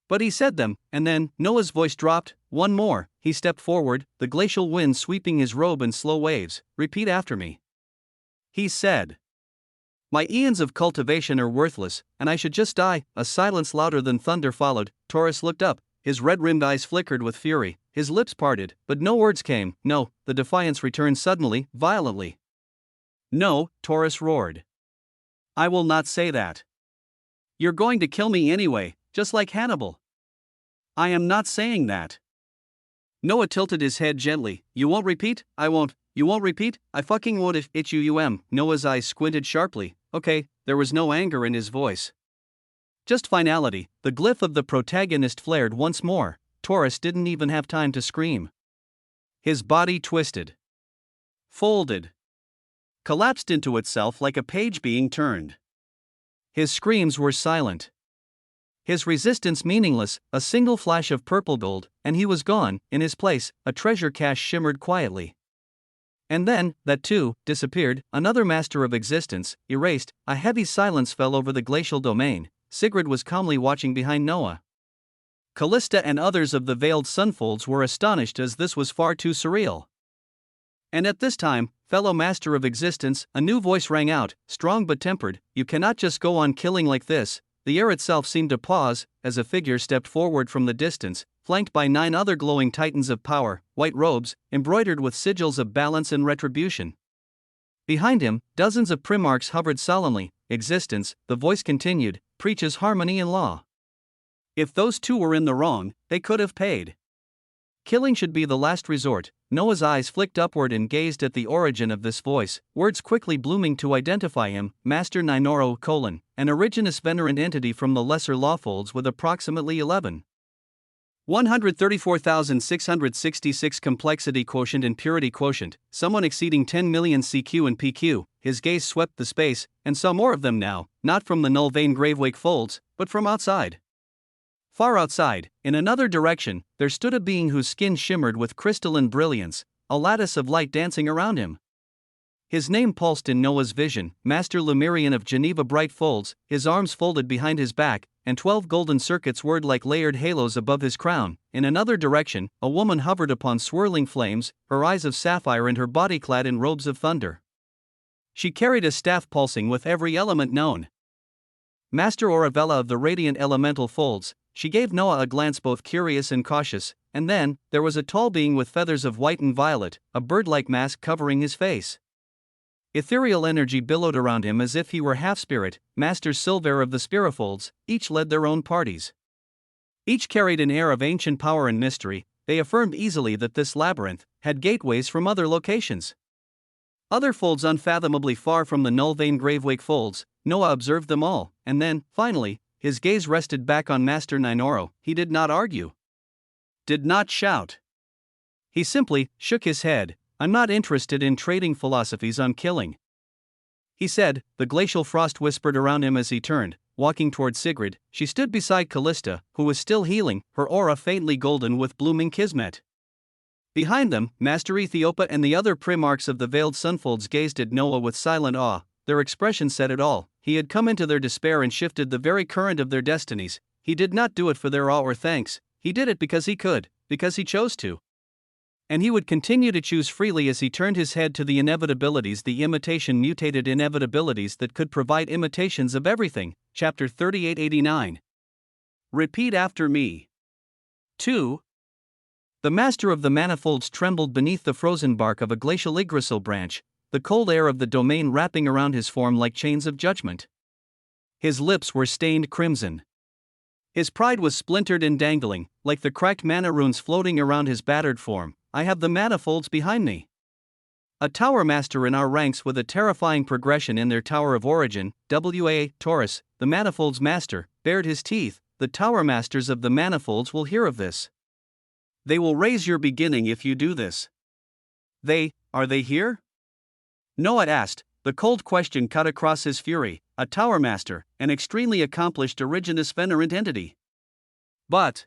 But he said them, and then, Noah's voice dropped. One more. He stepped forward, the glacial wind sweeping his robe in slow waves. Repeat after me. He said. My eons of cultivation are worthless, and I should just die. A silence louder than thunder followed. Taurus looked up, his red-rimmed eyes flickered with fury, his lips parted, but no words came. No, the defiance returned suddenly, violently. No, Taurus roared. I will not say that. You're going to kill me anyway, just like Hannibal. I am not saying that. Noah tilted his head gently. You won't repeat? I won't. You won't repeat? I fucking won't if it's you. Noah's eyes squinted sharply. Okay, there was no anger in his voice. Just finality. The glyph of the protagonist flared once more. Taurus didn't even have time to scream. His body twisted. Folded. Collapsed into itself like a page being turned. His screams were silent. His resistance meaningless, a single flash of purple gold, and he was gone. In his place, a treasure cache shimmered quietly. And then, that too, disappeared. Another master of existence, erased. A heavy silence fell over the glacial domain. Sigrid was calmly watching behind Noah. Callista and others of the veiled sunfolds were astonished as this was far too surreal. And at this time, fellow master of existence, a new voice rang out, strong but tempered. You cannot just go on killing like this. The air itself seemed to pause, as a figure stepped forward from the distance, flanked by 9 other glowing titans of power, white robes, embroidered with sigils of balance and retribution. Behind him, dozens of primarchs hovered solemnly. Existence, the voice continued, preaches harmony and law. If those two were in the wrong, they could have paid. Killing should be the last resort. Noah's eyes flicked upward and gazed at the origin of this voice, words quickly blooming to identify him, Master Ninoro: an originous venerant entity from the lesser lawfolds with approximately 134,666 complexity quotient and purity quotient, someone exceeding 10 million CQ and PQ. His gaze swept the space, and saw more of them now, not from the null vein gravewake folds, but from outside. Far outside, in another direction, there stood a being whose skin shimmered with crystalline brilliance, a lattice of light dancing around him. His name pulsed in Noah's vision, Master Lemurian of Geneva bright folds, his arms folded behind his back, and 12 golden circuits whirred like layered halos above his crown. In another direction, a woman hovered upon swirling flames, her eyes of sapphire and her body clad in robes of thunder. She carried a staff pulsing with every element known. Master Oravella of the radiant elemental folds. She gave Noah a glance both curious and cautious, and then, there was a tall being with feathers of white and violet, a bird-like mask covering his face. Ethereal energy billowed around him as if he were half-spirit. Masters Silver of the Spirifolds, each led their own parties. Each carried an air of ancient power and mystery. They affirmed easily that this labyrinth had gateways from other locations. Other folds unfathomably far from the null vein gravewake folds. Noah observed them all, and then, finally, his gaze rested back on Master Ninoro. He did not argue. Did not shout. He simply shook his head. I'm not interested in trading philosophies on killing. He said. The glacial frost whispered around him as he turned, walking toward Sigrid. She stood beside Callista, who was still healing, her aura faintly golden with blooming kismet. Behind them, Master Ethiopia and the other primarchs of the veiled sunfolds gazed at Noah with silent awe. Their expression said it all. He had come into their despair and shifted the very current of their destinies. He did not do it for their awe or thanks. He did it because he could, because he chose to. And he would continue to choose freely as he turned his head to the inevitabilities, the imitation mutated inevitabilities that could provide imitations of everything. Chapter 3889. Repeat after me. 2. The master of the manifolds trembled beneath the frozen bark of a glacial Yggdrasil branch, the cold air of the domain wrapping around his form like chains of judgment. His lips were stained crimson. His pride was splintered and dangling, like the cracked mana runes floating around his battered form. I have the manifolds behind me. A tower master in our ranks with a terrifying progression in their tower of origin, Taurus, the manifold's master, bared his teeth. The tower masters of the manifolds will hear of this. They will raise your beginning if you do this. Are they here? Noah asked. The cold question cut across his fury. A tower master, an extremely accomplished originous venerant entity. But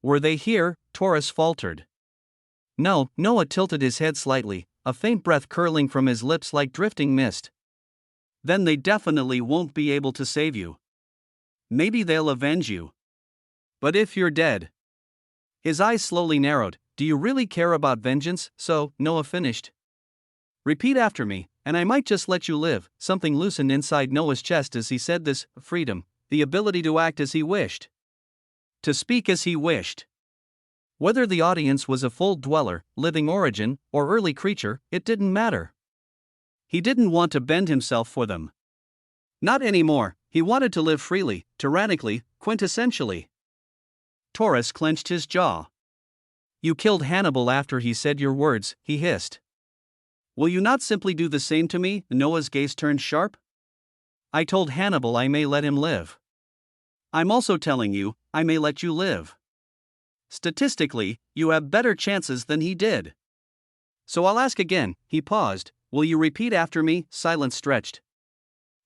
were they here? Taurus faltered. No. Noah tilted his head slightly, a faint breath curling from his lips like drifting mist. Then they definitely won't be able to save you. Maybe they'll avenge you. But if you're dead. His eyes slowly narrowed. Do you really care about vengeance? So, Noah finished. Repeat after me, and I might just let you live. Something loosened inside Noah's chest as he said this. Freedom, the ability to act as he wished. To speak as he wished. Whether the audience was a full dweller, living origin, or early creature, it didn't matter. He didn't want to bend himself for them. Not anymore. He wanted to live freely, tyrannically, quintessentially. Taurus clenched his jaw. You killed Hannibal after he said your words, he hissed. Will you not simply do the same to me? Noah's gaze turned sharp. I told Hannibal I may let him live. I'm also telling you, I may let you live. Statistically, you have better chances than he did. So I'll ask again. He paused. Will you repeat after me? Silence stretched.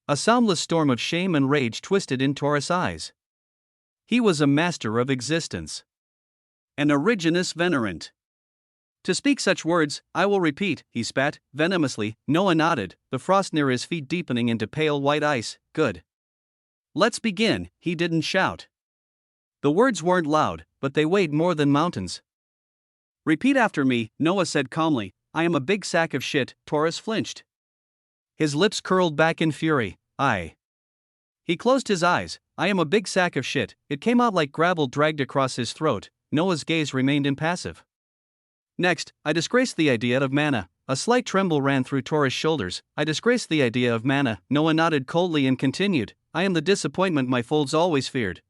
A soundless storm of shame and rage twisted in Taurus' eyes. He was a master of existence. An originous venerant. To speak such words, I will repeat, he spat, venomously. Noah nodded, the frost near his feet deepening into pale white ice. Good. Let's begin. He didn't shout. The words weren't loud, but they weighed more than mountains. Repeat after me, Noah said calmly. I am a big sack of shit. Taurus flinched. His lips curled back in fury. He closed his eyes. I am a big sack of shit. It came out like gravel dragged across his throat. Noah's gaze remained impassive. Next, I disgraced the idea of mana. A slight tremble ran through Taurus' shoulders. I disgraced the idea of mana. Noah nodded coldly and continued. I am the disappointment my folds always feared.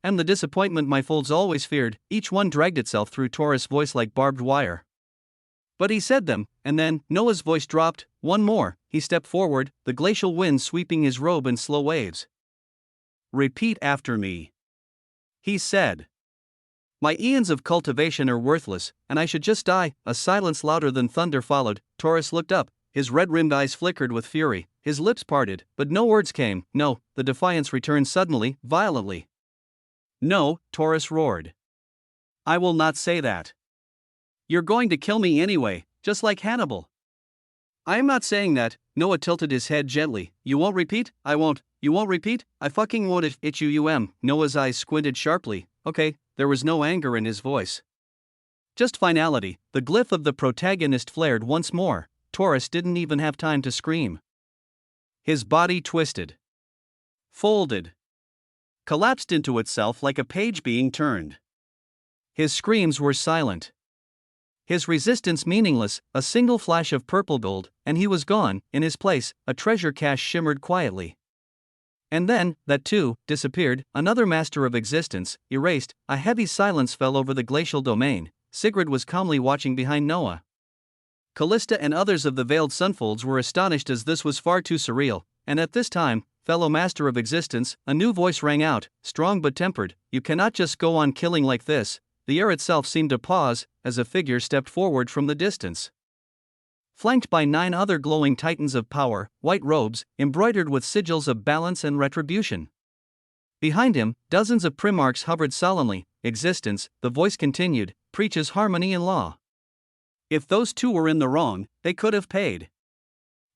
Am the disappointment my folds always feared. Each one dragged itself through Taurus' voice like barbed wire. But he said them, and then, Noah's voice dropped. One more. He stepped forward, the glacial wind sweeping his robe in slow waves. Repeat after me. He said. My eons of cultivation are worthless, and I should just die. A silence louder than thunder followed. Taurus looked up, his red-rimmed eyes flickered with fury, his lips parted, but no words came. No, the defiance returned suddenly, violently. No, Taurus roared. I will not say that. You're going to kill me anyway, just like Hannibal. I am not saying that. Noah tilted his head gently. You won't repeat? I won't. You won't repeat? I fucking won't if it's you. Noah's eyes squinted sharply. Okay, there was no anger in his voice. Just finality. The glyph of the protagonist flared once more. Taurus didn't even have time to scream. His body twisted. Folded. Collapsed into itself like a page being turned. His screams were silent. His resistance meaningless, a single flash of purple gold, and he was gone. In his place, a treasure cache shimmered quietly. And then, that too, disappeared. Another master of existence, erased. A heavy silence fell over the glacial domain. Sigrid was calmly watching behind Noah. Callista and others of the veiled sunfolds were astonished as this was far too surreal, and at this time, fellow master of existence, a new voice rang out, strong but tempered. You cannot just go on killing like this. The air itself seemed to pause, as a figure stepped forward from the distance. Flanked by 9 other glowing titans of power, white robes, embroidered with sigils of balance and retribution. Behind him, dozens of primarchs hovered sullenly. Existence, the voice continued, preaches harmony and law. If those two were in the wrong, they could have paid.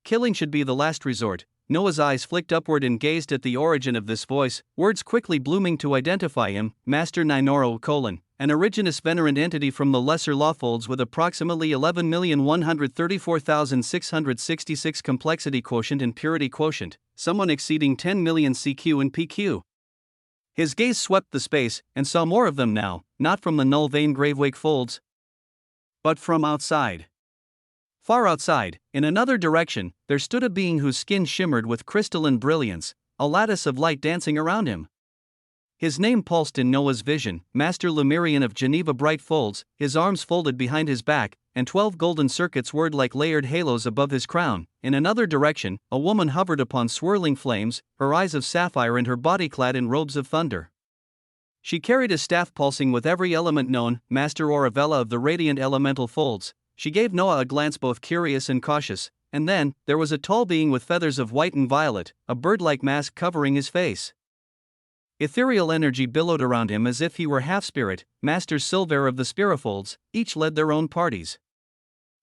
Killing should be the last resort. Noah's eyes flicked upward and gazed at the origin of this voice, words quickly blooming to identify him, Master Ninoro : an originous venerant entity from the lesser lawfolds with approximately 11,134,666 complexity quotient and purity quotient, someone exceeding 10 million CQ and PQ. His gaze swept the space, and saw more of them now, not from the null vein gravewake folds, but from outside. Far outside, in another direction, there stood a being whose skin shimmered with crystalline brilliance, a lattice of light dancing around him. His name pulsed in Noah's vision, Master Lemurian of Geneva Bright Folds, his arms folded behind his back, and 12 golden circuits whirred like layered halos above his crown. In another direction, a woman hovered upon swirling flames, her eyes of sapphire and her body clad in robes of thunder. She carried a staff pulsing with every element known, master or Avella of the radiant elemental folds. She gave Noah a glance both curious and cautious, and then, there was a tall being with feathers of white and violet, a bird-like mask covering his face. Ethereal energy billowed around him as if he were half-spirit, masters Silver of the Spirifolds. Each led their own parties.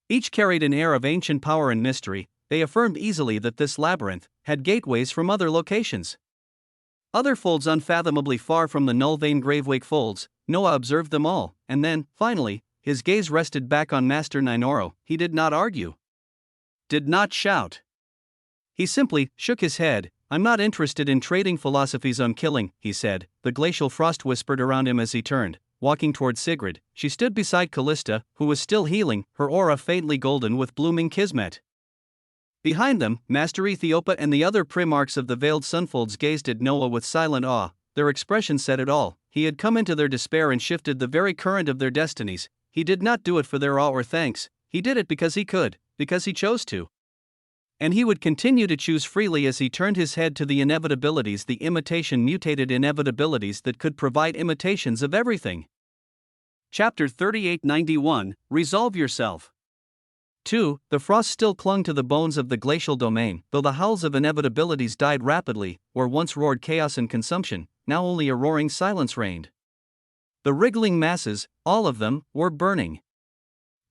Each carried an air of ancient power and mystery. They affirmed easily that this labyrinth had gateways from other locations. Other folds unfathomably far from the null-vein gravewake folds. Noah observed them all, and then, finally, his gaze rested back on Master Ninoro. He did not argue. Did not shout. He simply shook his head. "I'm not interested in trading philosophies on killing," he said. The glacial frost whispered around him as he turned, walking toward Sigrid. She stood beside Callista, who was still healing, her aura faintly golden with blooming kismet. Behind them, Master Ethiopia and the other primarchs of the veiled sunfolds gazed at Noah with silent awe. Their expression said it all. He had come into their despair and shifted the very current of their destinies. He did not do it for their awe or thanks. He did it because he could, because he chose to. And he would continue to choose freely as he turned his head to the inevitabilities, the imitation mutated inevitabilities that could provide imitations of everything. Chapter 3891, Resolve Yourself. 2. The frost still clung to the bones of the glacial domain, though the howls of inevitabilities died rapidly. Where once roared chaos and consumption, now only a roaring silence reigned. The wriggling masses, all of them, were burning.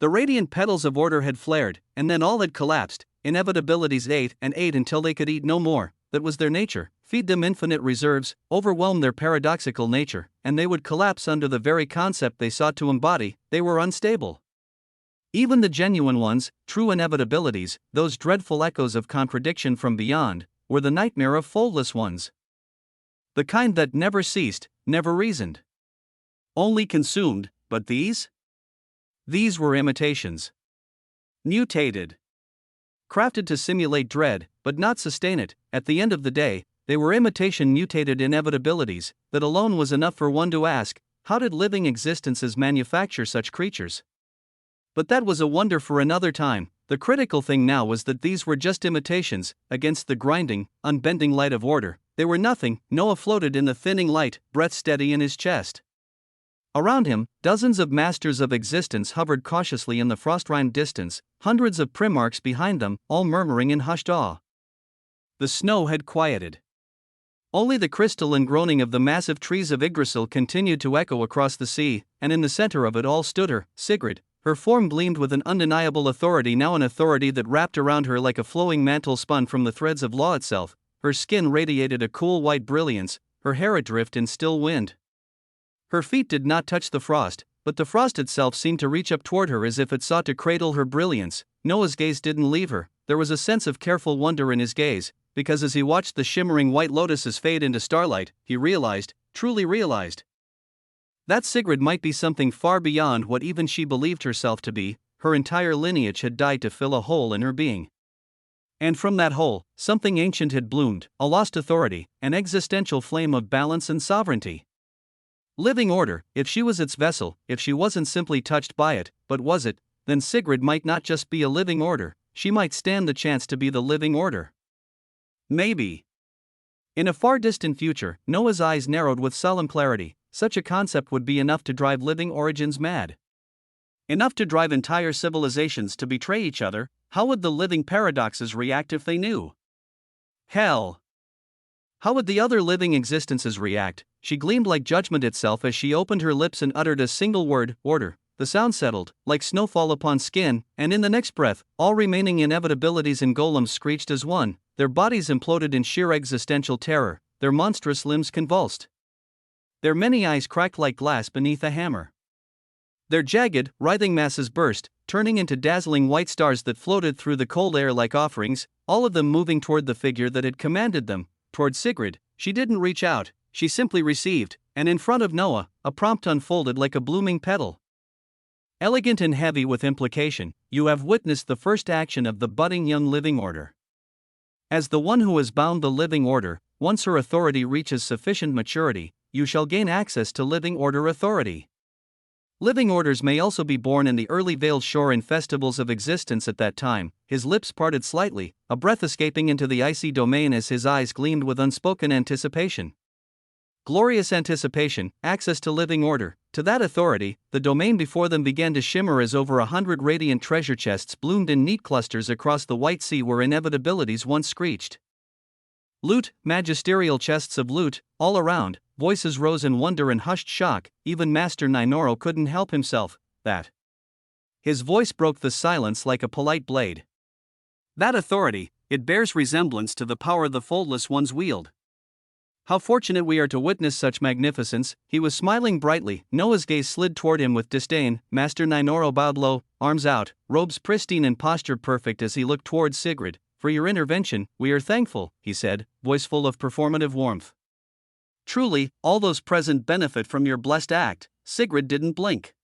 The radiant petals of order had flared, and then all had collapsed. Inevitabilities ate and ate until they could eat no more. That was their nature. Feed them infinite reserves, overwhelm their paradoxical nature, and they would collapse under the very concept they sought to embody. They were unstable. Even the genuine ones, true inevitabilities, those dreadful echoes of contradiction from beyond, were the nightmare of foldless ones. The kind that never ceased, never reasoned. Only consumed, but these? These were imitations. Mutated. Crafted to simulate dread, but not sustain it. At the end of the day, they were imitation mutated inevitabilities. That alone was enough for one to ask, how did living existences manufacture such creatures? But that was a wonder for another time. The critical thing now was that these were just imitations, against the grinding, unbending light of order. They were nothing. Noah floated in the thinning light, breath steady in his chest. Around him, dozens of masters of existence hovered cautiously in the frost-rimed distance, hundreds of primarchs behind them, all murmuring in hushed awe. The snow had quieted. Only the crystalline groaning of the massive trees of Yggdrasil continued to echo across the sea, and in the center of it all stood her, Sigrid. Her form gleamed with an undeniable authority, now an authority that wrapped around her like a flowing mantle spun from the threads of law itself. Her skin radiated a cool white brilliance, her hair adrift in still wind. Her feet did not touch the frost, but the frost itself seemed to reach up toward her as if it sought to cradle her brilliance. Noah's gaze didn't leave her. There was a sense of careful wonder in his gaze, because as he watched the shimmering white lotuses fade into starlight, he realized, truly realized, that Sigrid might be something far beyond what even she believed herself to be. Her entire lineage had died to fill a hole in her being. And from that hole, something ancient had bloomed, a lost authority, an existential flame of balance and sovereignty. Living order, if she was its vessel, if she wasn't simply touched by it, but was it, then Sigrid might not just be a living order, she might stand the chance to be the living order. Maybe. In a far distant future, Noah's eyes narrowed with solemn clarity. Such a concept would be enough to drive living origins mad. Enough to drive entire civilizations to betray each other. How would the living paradoxes react if they knew? Hell. How would the other living existences react? She gleamed like judgment itself as she opened her lips and uttered a single word, order. The sound settled, like snowfall upon skin, and in the next breath, all remaining inevitabilities and golems screeched as one. Their bodies imploded in sheer existential terror, their monstrous limbs convulsed. Their many eyes cracked like glass beneath a hammer. Their jagged, writhing masses burst, turning into dazzling white stars that floated through the cold air like offerings, all of them moving toward the figure that had commanded them, toward Sigrid. She didn't reach out, she simply received, and in front of Noah, a prompt unfolded like a blooming petal. Elegant and heavy with implication, you have witnessed the first action of the budding young living order. As the one who has bound the living order, once her authority reaches sufficient maturity, you shall gain access to living order authority. Living orders may also be born in the early veiled shore in festivals of existence at that time. His lips parted slightly, a breath escaping into the icy domain as his eyes gleamed with unspoken anticipation. Glorious anticipation, access to living order, to that authority. The domain before them began to shimmer as over 100 radiant treasure chests bloomed in neat clusters across the white sea where inevitabilities once screeched. Loot, magisterial chests of loot, all around. Voices rose in wonder and hushed shock. Even Master Ninoro couldn't help himself. That. His voice broke the silence like a polite blade. That authority, it bears resemblance to the power the Foldless Ones wield. How fortunate we are to witness such magnificence. He was smiling brightly. Noah's gaze slid toward him with disdain. Master Ninoro bowed low, arms out, robes pristine and posture perfect as he looked towards Sigrid. For your intervention, we are thankful, he said, voice full of performative warmth. Truly, all those present benefit from your blessed act. Sigrid didn't blink.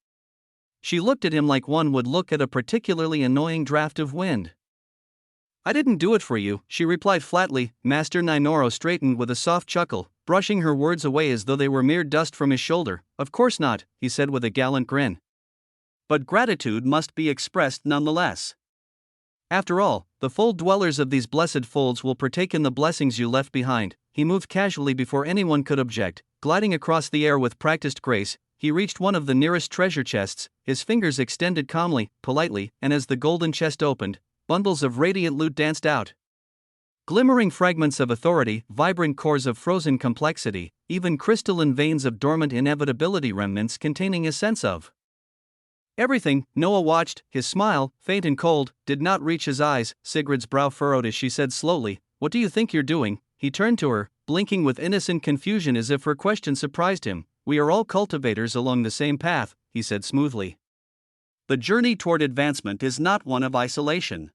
She looked at him like one would look at a particularly annoying draft of wind. I didn't do it for you, she replied flatly. Master Ninoro straightened with a soft chuckle, brushing her words away as though they were mere dust from his shoulder. Of course not, he said with a gallant grin. But gratitude must be expressed nonetheless. After all, the fold dwellers of these blessed folds will partake in the blessings you left behind. He moved casually before anyone could object, gliding across the air with practiced grace. He reached one of the nearest treasure chests, his fingers extended calmly, politely, and as the golden chest opened, bundles of radiant loot danced out. Glimmering fragments of authority, vibrant cores of frozen complexity, even crystalline veins of dormant inevitability, remnants containing a sense of everything. Noah watched. His smile, faint and cold, did not reach his eyes. Sigrid's brow furrowed as she said slowly, "What do you think you're doing?" He turned to her, blinking with innocent confusion as if her question surprised him. "We are all cultivators along the same path," he said smoothly. "The journey toward advancement is not one of isolation.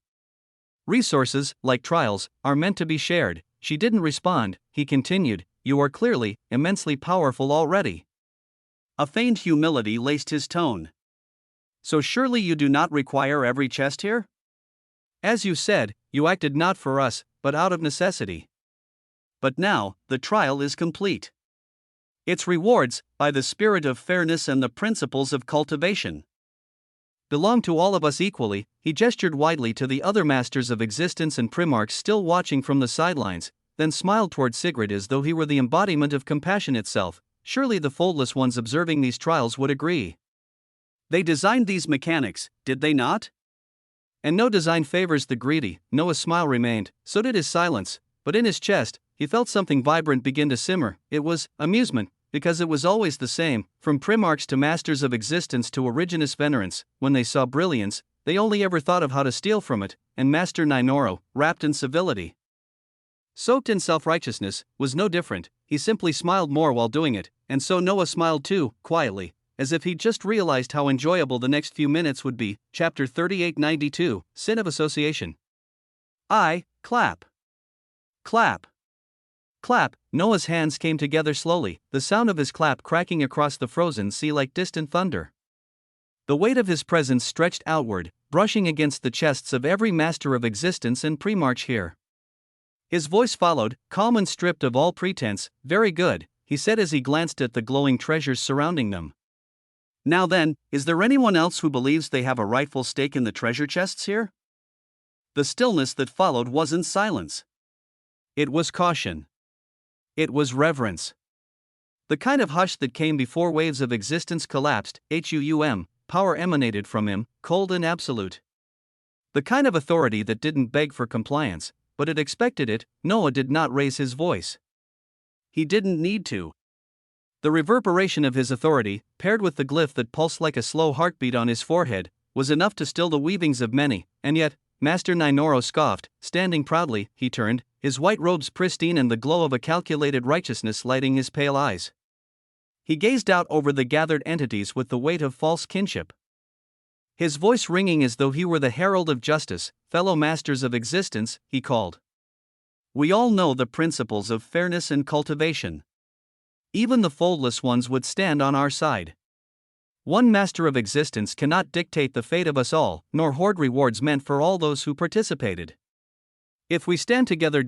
Resources, like trials, are meant to be shared." She didn't respond. He continued, "You are clearly immensely powerful already." A faint humility laced his tone. "So surely you do not require every chest here? As you said, you acted not for us, but out of necessity. But now, the trial is complete. Its rewards, by the spirit of fairness and the principles of cultivation, belong to all of us equally." He gestured widely to the other masters of existence and primarchs still watching from the sidelines, then smiled toward Sigrid as though he were the embodiment of compassion itself. Surely the foldless ones observing these trials would agree. They designed these mechanics, did they not? And no design favors the greedy. Noah's smile remained, so did his silence, but in his chest, he felt something vibrant begin to simmer. It was amusement, because it was always the same, from primarchs to masters of existence to originus venerants. When they saw brilliance, they only ever thought of how to steal from it, and Master Ninoro, wrapped in civility, soaked in self-righteousness, was no different. He simply smiled more while doing it, and so Noah smiled too, quietly, as if he'd just realized how enjoyable the next few minutes would be. Chapter 3892, Sin of Association. Clap. Clap. Clap. Noah's hands came together slowly, the sound of his clap cracking across the frozen sea like distant thunder. The weight of his presence stretched outward, brushing against the chests of every master of existence and primarch here. His voice followed, calm and stripped of all pretense. "Very good," he said as he glanced at the glowing treasures surrounding them. "Now then, is there anyone else who believes they have a rightful stake in the treasure chests here?" The stillness that followed wasn't silence. It was caution. It was reverence. The kind of hush that came before waves of existence collapsed. Power emanated from him, cold and absolute. The kind of authority that didn't beg for compliance, but it expected it. Noah did not raise his voice. He didn't need to. The reverberation of his authority, paired with the glyph that pulsed like a slow heartbeat on his forehead, was enough to still the weavings of many. And yet, Master Ninoro scoffed. Standing proudly, he turned, his white robes pristine and the glow of a calculated righteousness lighting his pale eyes. He gazed out over the gathered entities with the weight of false kinship. His voice ringing as though he were the herald of justice. "Fellow masters of existence," he called. "We all know the principles of fairness and cultivation. Even the foldless ones would stand on our side. One master of existence cannot dictate the fate of us all, nor hoard rewards meant for all those who participated. If we stand together,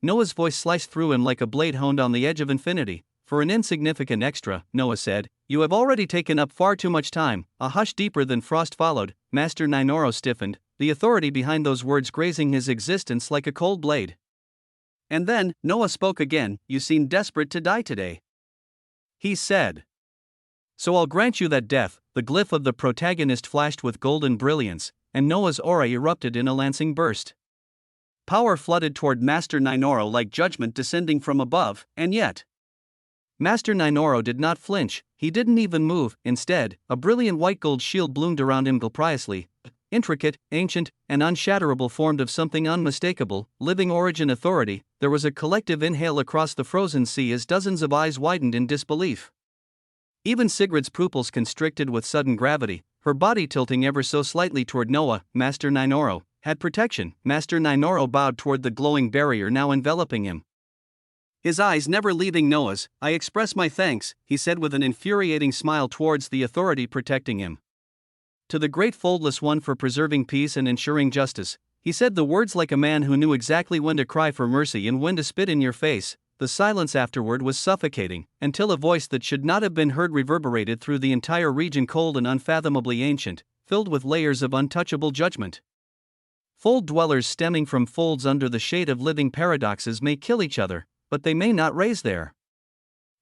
Noah's voice sliced through him like a blade honed on the edge of infinity. for an insignificant extra, Noah said. You have already taken up far too much time. A hush deeper than frost followed. Master Ninoro stiffened, the authority behind those words grazing his existence like a cold blade. And then, Noah spoke again. You seem desperate to die today, he said. So I'll grant you that death. The glyph of the protagonist flashed with golden brilliance, and Noah's aura erupted in a lancing burst. Power flooded toward Master Ninoro like judgment descending from above, and yet Master Ninoro did not flinch. He didn't even move. Instead, a brilliant white gold shield bloomed around him gloriously, intricate, ancient, and unshatterable, formed of something unmistakable, living origin authority. There was a collective inhale across the frozen sea as dozens of eyes widened in disbelief. Even Sigrid's pupils constricted with sudden gravity, her body tilting ever so slightly toward Noah. Master Ninoro had protection. Master Ninoro bowed toward the glowing barrier now enveloping him, his eyes never leaving Noah's. I express my thanks, he said with an infuriating smile towards the authority protecting him. To the great foldless one for preserving peace and ensuring justice, he said the words like a man who knew exactly when to cry for mercy and when to spit in your face. The silence afterward was suffocating, until a voice that should not have been heard reverberated through the entire region, cold and unfathomably ancient, filled with layers of untouchable judgment. Fold dwellers stemming from folds under the shade of living paradoxes may kill each other, but they may not raise their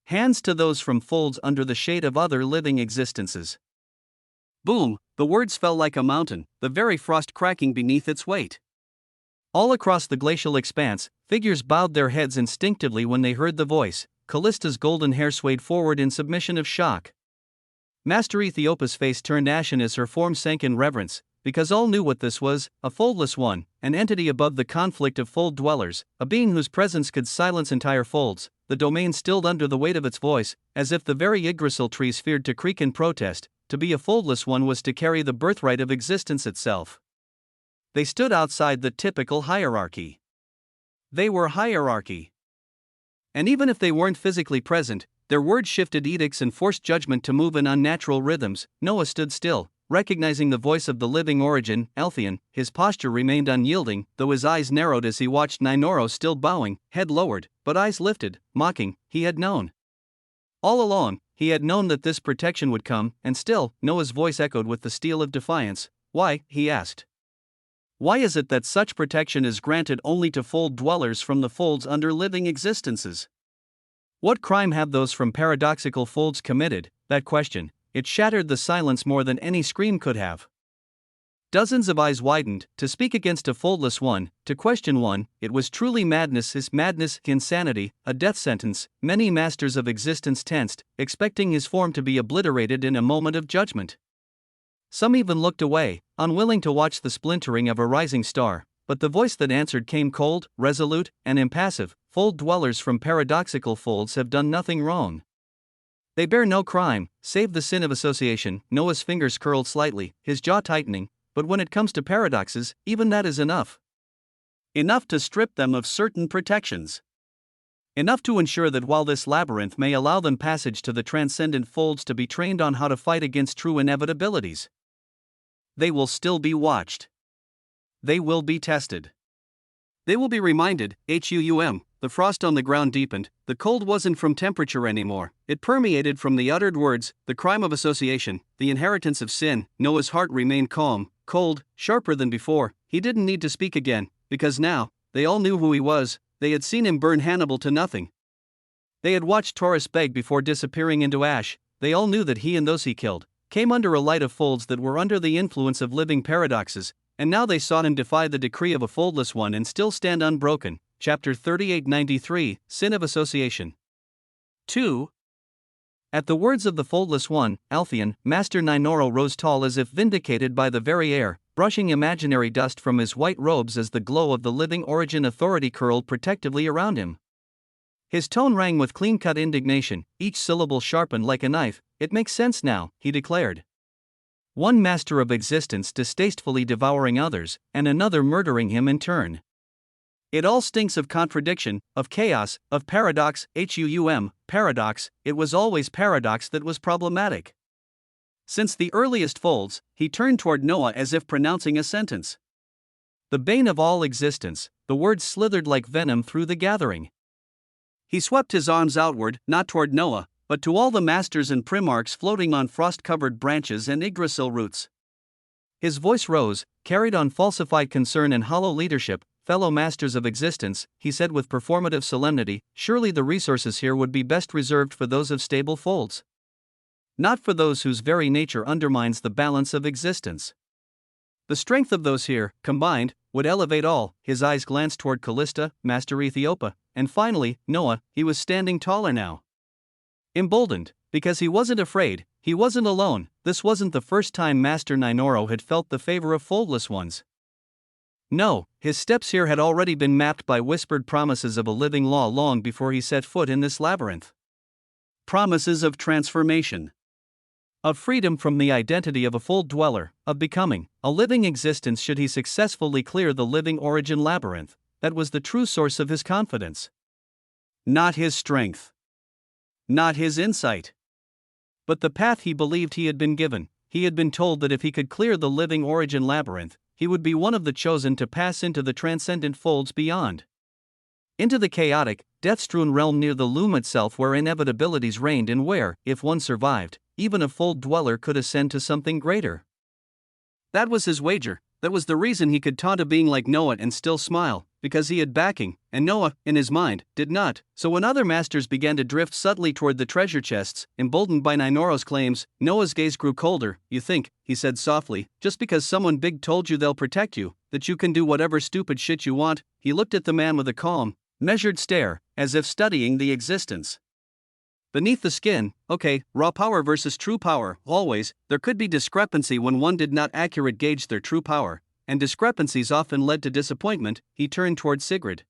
hands to those from folds under the shade of other living existences. Boom, the words fell like a mountain, the very frost cracking beneath its weight. All across the glacial expanse, figures bowed their heads instinctively when they heard the voice. Callista's golden hair swayed forward in submission of shock. Master Ethiopa's face turned ashen as her form sank in reverence, because all knew what this was, a foldless one, an entity above the conflict of fold dwellers, a being whose presence could silence entire folds. The domain stilled under the weight of its voice, as if the very Yggdrasil trees feared to creak in protest. To be a foldless one was to carry the birthright of existence itself. They stood outside the typical hierarchy. They were hierarchy. And even if they weren't physically present, their words shifted edicts and forced judgment to move in unnatural rhythms. Noah stood still, recognizing the voice of the living origin, Altheon. His posture remained unyielding, though his eyes narrowed as he watched Ninoro still bowing, head lowered, but eyes lifted, mocking. He had known. All along, he had known that this protection would come, and still, Noah's voice echoed with the steel of defiance. Why, he asked. Why is it that such protection is granted only to fold dwellers from the folds under living existences? What crime have those from paradoxical folds committed? That question, it shattered the silence more than any scream could have. Dozens of eyes widened. To speak against a foldless one, to question one, it was truly madness. His madness, insanity, a death sentence. Many masters of existence tensed, expecting his form to be obliterated in a moment of judgment. Some even looked away, unwilling to watch the splintering of a rising star, but the voice that answered came cold, resolute, and impassive. Fold dwellers from paradoxical folds have done nothing wrong. They bear no crime, save the sin of association. Noah's fingers curled slightly, his jaw tightening, but when it comes to paradoxes, even that is enough. Enough to strip them of certain protections. Enough to ensure that while this labyrinth may allow them passage to the transcendent folds to be trained on how to fight against true inevitabilities, they will still be watched. They will be tested. They will be reminded. The frost on the ground deepened. The cold wasn't from temperature anymore. It permeated from the uttered words, the crime of association, the inheritance of sin. Noah's heart remained calm, cold, sharper than before. He didn't need to speak again, because now, they all knew who he was. They had seen him burn Hannibal to nothing. They had watched Taurus beg before disappearing into ash. They all knew that he and those he killed came under a light of folds that were under the influence of living paradoxes, and now they saw him defy the decree of a foldless one and still stand unbroken. Chapter 3893, Sin of Association. 2. At the words of the foldless one, Altheon, Master Ninoro rose tall as if vindicated by the very air, brushing imaginary dust from his white robes as the glow of the living origin authority curled protectively around him. His tone rang with clean-cut indignation, each syllable sharpened like a knife. It makes sense now, he declared. One master of existence distastefully devouring others, and another murdering him in turn. It all stinks of contradiction, of chaos, of paradox. Paradox. It was always paradox that was problematic. Since the earliest folds, he turned toward Noah as if pronouncing a sentence. The bane of all existence, the words slithered like venom through the gathering. He swept his arms outward, not toward Noah, but to all the masters and primarchs floating on frost-covered branches and Yggdrasil roots. His voice rose, carried on falsified concern and hollow leadership. Fellow masters of existence, he said with performative solemnity, surely the resources here would be best reserved for those of stable folds. Not for those whose very nature undermines the balance of existence. The strength of those here, combined, would elevate all. His eyes glanced toward Callista, Master Ethiopia, and finally, Noah. He was standing taller now. Emboldened, because he wasn't afraid, he wasn't alone. This wasn't the first time Master Ninoro had felt the favor of foldless ones. No, his steps here had already been mapped by whispered promises of a living law long before he set foot in this labyrinth. Promises of transformation. Of freedom from the identity of a fold dweller, of becoming a living existence should he successfully clear the living origin labyrinth. That was the true source of his confidence. Not his strength. Not his insight. But the path he believed he had been given. He had been told that if he could clear the living origin labyrinth, he would be one of the chosen to pass into the transcendent folds beyond. Into the chaotic, death-strewn realm near the loom itself where inevitabilities reigned and where, if one survived, even a fold dweller could ascend to something greater. That was his wager. That was the reason he could taunt a being like Noah and still smile, because he had backing, and Noah, in his mind, did not. So when other masters began to drift subtly toward the treasure chests, emboldened by Ninoro's claims, Noah's gaze grew colder. You think, he said softly, just because someone big told you they'll protect you, that you can do whatever stupid shit you want? He looked at the man with a calm, measured stare, as if studying the existence. Beneath the skin, okay, raw power versus true power, always, there could be discrepancy when one did not accurately gauge their true power, and discrepancies often led to disappointment. He turned toward Sigrid.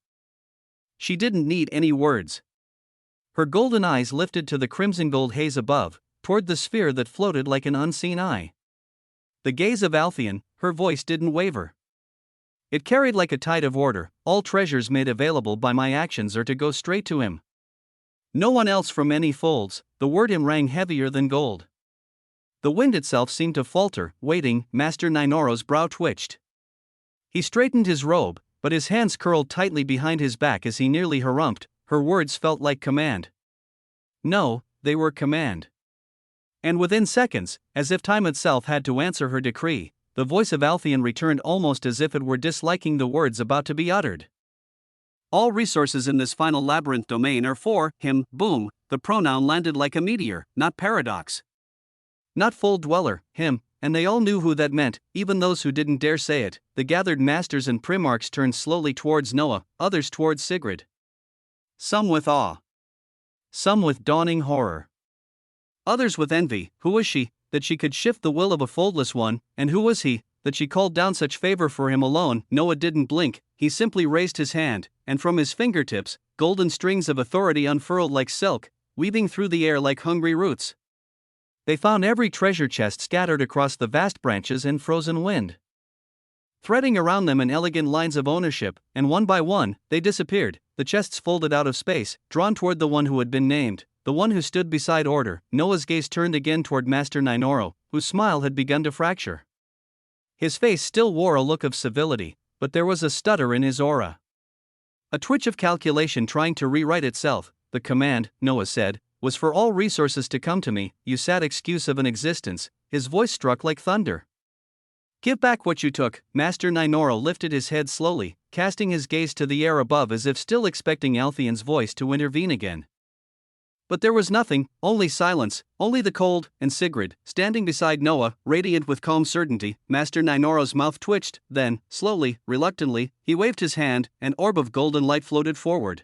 She didn't need any words. Her golden eyes lifted to the crimson gold haze above, toward the sphere that floated like an unseen eye. The gaze of Alpheon, her voice didn't waver. It carried like a tide of order. All treasures made available by my actions are to go straight to him. No one else from any folds. The word him rang heavier than gold. The wind itself seemed to falter, waiting. Master Ninoro's brow twitched. He straightened his robe, but his hands curled tightly behind his back as he nearly harumphed. Her words felt like command. No, they were command. And within seconds, as if time itself had to answer her decree, the voice of Alpheon returned almost as if it were disliking the words about to be uttered. All resources in this final labyrinth domain are for him. Boom, the pronoun landed like a meteor, not paradox. Not fold dweller, him, and they all knew who that meant, even those who didn't dare say it. The gathered masters and primarchs turned slowly towards Noah, others towards Sigrid. Some with awe. Some with dawning horror. Others with envy. Who was she, that she could shift the will of a foldless one, and who was he, that she called down such favor for him alone? Noah didn't blink, he simply raised his hand, and from his fingertips, golden strings of authority unfurled like silk, weaving through the air like hungry roots. They found every treasure chest scattered across the vast branches and frozen wind. Threading around them in elegant lines of ownership, and one by one, they disappeared. The chests folded out of space, drawn toward the one who had been named, the one who stood beside order. Noah's gaze turned again toward Master Ninoro, whose smile had begun to fracture. His face still wore a look of civility, but there was a stutter in his aura. A twitch of calculation trying to rewrite itself. The command, Noah said, was for all resources to come to me. You sad excuse of an existence. His voice struck like thunder. Give back what you took. Master Ninoro lifted his head slowly, casting his gaze to the air above as if still expecting Alpheon's voice to intervene again. But there was nothing, only silence, only the cold, and Sigrid, standing beside Noah, radiant with calm certainty. Master Ninoro's mouth twitched, then, slowly, reluctantly, he waved his hand. An orb of golden light floated forward.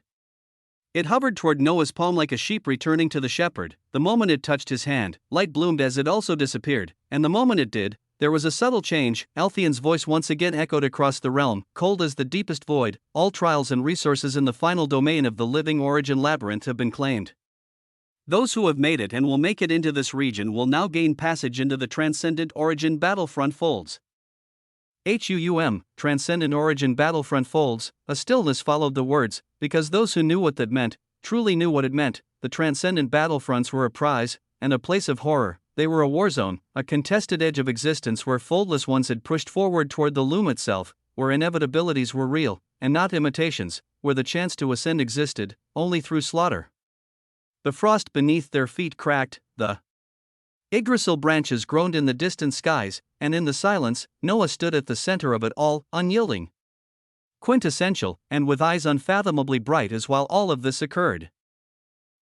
It hovered toward Noah's palm like a sheep returning to the shepherd. The moment it touched his hand, light bloomed as it also disappeared, and the moment it did, there was a subtle change. Alpheon's voice once again echoed across the realm, cold as the deepest void. All trials and resources in the final domain of the living origin labyrinth have been claimed. Those who have made it and will make it into this region will now gain passage into the Transcendent Origin Battlefront Folds. Transcendent Origin Battlefront Folds. A stillness followed the words, because those who knew what that meant, truly knew what it meant. The Transcendent Battlefronts were a prize, and a place of horror. They were a war zone, a contested edge of existence where foldless ones had pushed forward toward the loom itself, where inevitabilities were real, and not imitations, where the chance to ascend existed, only through slaughter. The frost beneath their feet cracked, the Yggdrasil branches groaned in the distant skies, and in the silence, Noah stood at the center of it all, unyielding, quintessential, and with eyes unfathomably bright as while all of this occurred.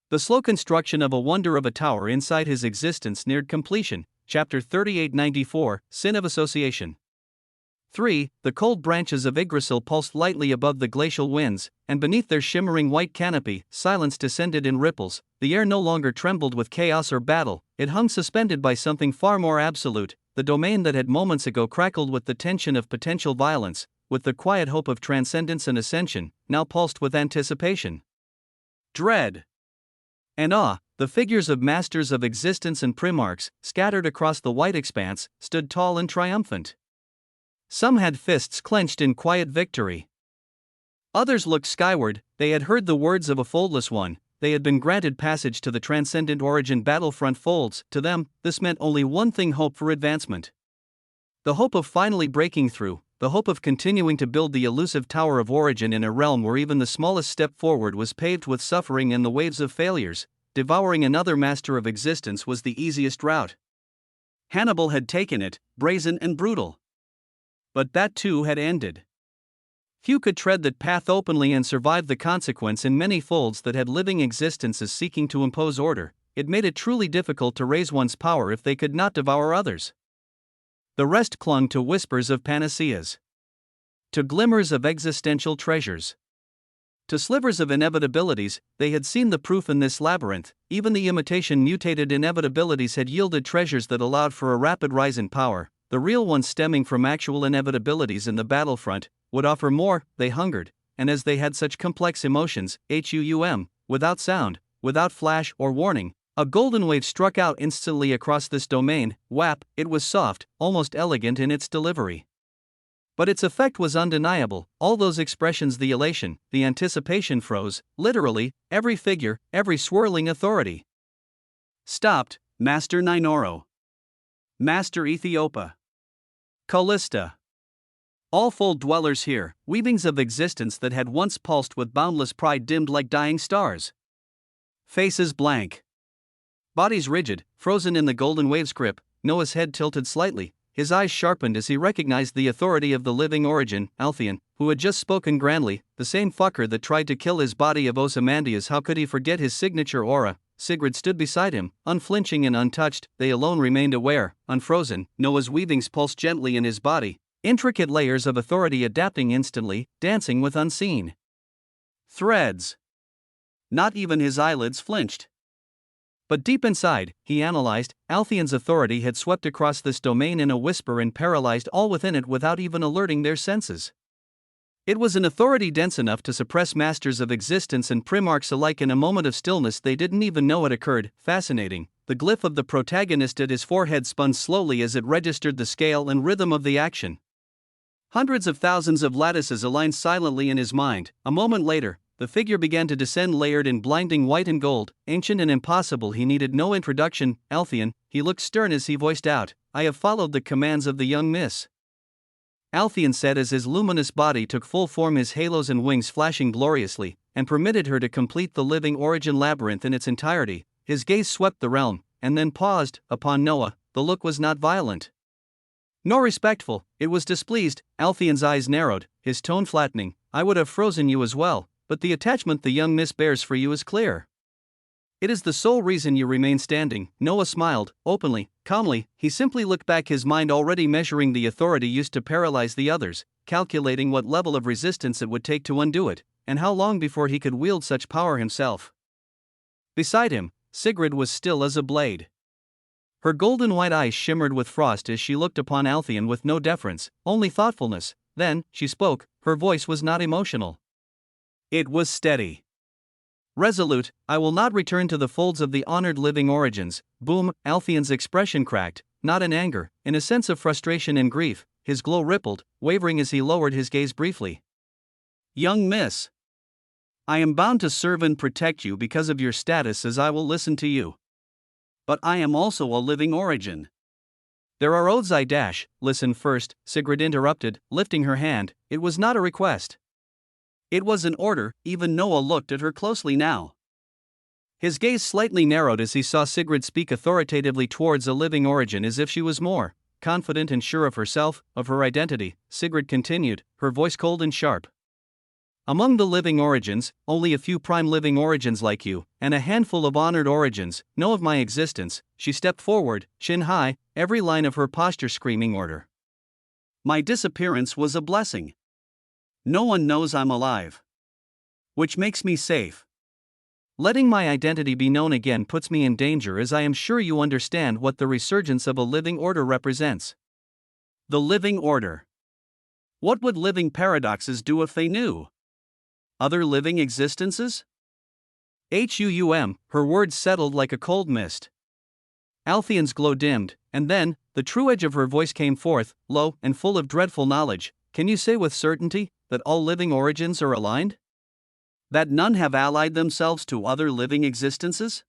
The slow construction of a wonder of a tower inside his existence neared completion. Chapter 3894, Sin of Association. 3. The cold branches of Yggdrasil pulsed lightly above the glacial winds, and beneath their shimmering white canopy, silence descended in ripples. The air no longer trembled with chaos or battle, it hung suspended by something far more absolute. The domain that had moments ago crackled with the tension of potential violence, with the quiet hope of transcendence and ascension, now pulsed with anticipation, dread, and awe. The figures of masters of existence and primarchs, scattered across the white expanse, stood tall and triumphant. Some had fists clenched in quiet victory. Others looked skyward. They had heard the words of a foldless one. They had been granted passage to the transcendent origin battlefront folds. To them, this meant only one thing: hope for advancement. The hope of finally breaking through, the hope of continuing to build the elusive tower of origin in a realm where even the smallest step forward was paved with suffering and the waves of failures. Devouring another master of existence was the easiest route. Hannibal had taken it, brazen and brutal. But that too had ended. Few could tread that path openly and survive the consequence. In many folds that had living existences seeking to impose order, it made it truly difficult to raise one's power if they could not devour others. The rest clung to whispers of panaceas, to glimmers of existential treasures, to slivers of inevitabilities. They had seen the proof in this labyrinth. Even the imitation mutated inevitabilities had yielded treasures that allowed for a rapid rise in power. The real ones, stemming from actual inevitabilities in the battlefront, would offer more. They hungered, and as they had such complex emotions, without sound, without flash or warning, a golden wave struck out instantly across this domain. Whap! It was soft, almost elegant in its delivery. But its effect was undeniable. All those expressions, the elation, the anticipation, froze. Literally, every figure, every swirling authority stopped. Master Ninoro, Master Ethiopia, Callista. All fold dwellers here, weavings of existence that had once pulsed with boundless pride, dimmed like dying stars. Faces blank, bodies rigid, frozen in the golden wave's grip. Noah's head tilted slightly, his eyes sharpened as he recognized the authority of the living origin, Altheon, who had just spoken grandly, the same fucker that tried to kill his body of Ozymandias. How could he forget his signature aura? Sigrid stood beside him, unflinching and untouched. They alone remained aware, unfrozen. Noah's weavings pulsed gently in his body, intricate layers of authority adapting instantly, dancing with unseen threads. Not even his eyelids flinched. But deep inside, he analyzed, Altheon's authority had swept across this domain in a whisper and paralyzed all within it without even alerting their senses. It was an authority dense enough to suppress masters of existence and primarchs alike in a moment of stillness. They didn't even know it occurred. Fascinating. The glyph of the protagonist at his forehead spun slowly as it registered the scale and rhythm of the action. Hundreds of thousands of lattices aligned silently in his mind. A moment later, the figure began to descend, layered in blinding white and gold, ancient and impossible. He needed no introduction. Altheon, he looked stern as he voiced out, I have followed the commands of the young miss. Altheon said as his luminous body took full form, his halos and wings flashing gloriously, and permitted her to complete the living origin labyrinth in its entirety. His gaze swept the realm, and then paused upon Noah. The look was not violent, nor respectful, it was displeased. Altheon's eyes narrowed, his tone flattening. I would have frozen you as well, but the attachment the young miss bears for you is clear. It is the sole reason you remain standing. Noah smiled, openly, calmly. He simply looked back, his mind already measuring the authority used to paralyze the others, calculating what level of resistance it would take to undo it, and how long before he could wield such power himself. Beside him, Sigrid was still as a blade. Her golden white eyes shimmered with frost as she looked upon Altheon with no deference, only thoughtfulness. Then, she spoke. Her voice was not emotional. It was steady, resolute. I will not return to the folds of the honored living origins. Boom! Altheon's expression cracked, not in anger, in a sense of frustration and grief. His glow rippled, wavering as he lowered his gaze briefly. Young miss, I am bound to serve and protect you because of your status, as I will listen to you. But I am also a living origin. There are oaths I dash. Listen first, Sigrid interrupted, lifting her hand. It was not a request. It was an order, even Noah looked at her closely now. His gaze slightly narrowed as he saw Sigrid speak authoritatively towards a living origin as if she was more confident and sure of herself, of her identity. Sigrid continued, her voice cold and sharp. Among the living origins, only a few prime living origins like you, and a handful of honored origins, know of my existence. She stepped forward, chin high, every line of her posture screaming order. My disappearance was a blessing. No one knows I'm alive. Which makes me safe. Letting my identity be known again puts me in danger, as I am sure you understand what the resurgence of a living order represents. The living order. What would living paradoxes do if they knew? Other living existences? Her words settled like a cold mist. Althion's glow dimmed, and then, the true edge of her voice came forth, low and full of dreadful knowledge. Can you say with certainty that all living origins are aligned? That none have allied themselves to other living existences?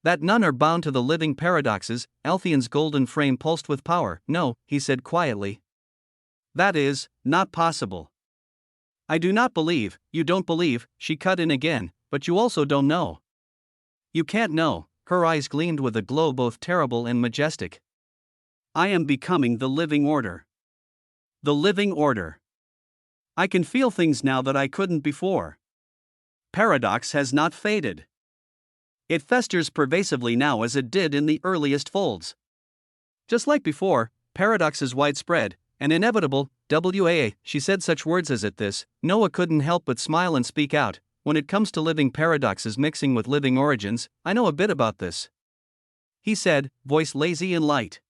That none are bound to the living paradoxes? Althion's golden frame pulsed with power. No, he said quietly. That is, not possible. I do not believe, you don't believe, she cut in again, but you also don't know. You can't know. Her eyes gleamed with a glow both terrible and majestic. I am becoming the living order. The living order. I can feel things now that I couldn't before. Paradox has not faded. It festers pervasively now as it did in the earliest folds. Just like before, paradox is widespread and inevitable. She said such words as at this, Noah couldn't help but smile and speak out. When it comes to living paradoxes mixing with living origins, I know a bit about this. He said, voice lazy and light.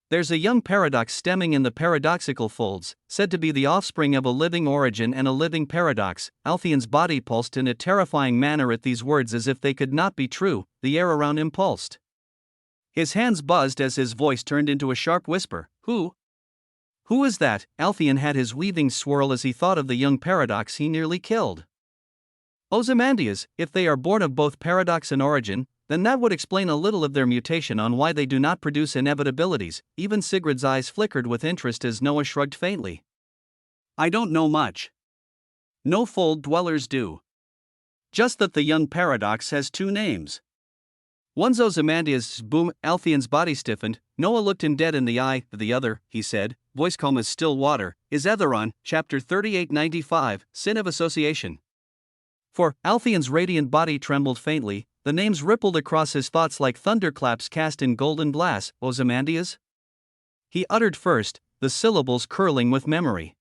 There's a young paradox stemming in the paradoxical folds, said to be the offspring of a living origin and a living paradox. Althion's body pulsed in a terrifying manner at these words as if they could not be true. The air around him pulsed. His hands buzzed as his voice turned into a sharp whisper. Who? Who is that? Althion had his weavings swirl as he thought of the young paradox he nearly killed. Ozymandias, if they are born of both paradox and origin, then that would explain a little of their mutation on why they do not produce inevitabilities. Even Sigrid's eyes flickered with interest as Noah shrugged faintly. I don't know much. No fold dwellers do. Just that the young paradox has two names. One's Ozymandias. Boom, Althion's body stiffened. Noah looked him dead in the eye. The other, he said, voice calm as still water, is Etheron. Chapter 3895, Sin of Association. For Althion's radiant body trembled faintly. The names rippled across his thoughts like thunderclaps cast in golden glass. Ozymandias? He uttered first, the syllables curling with memory.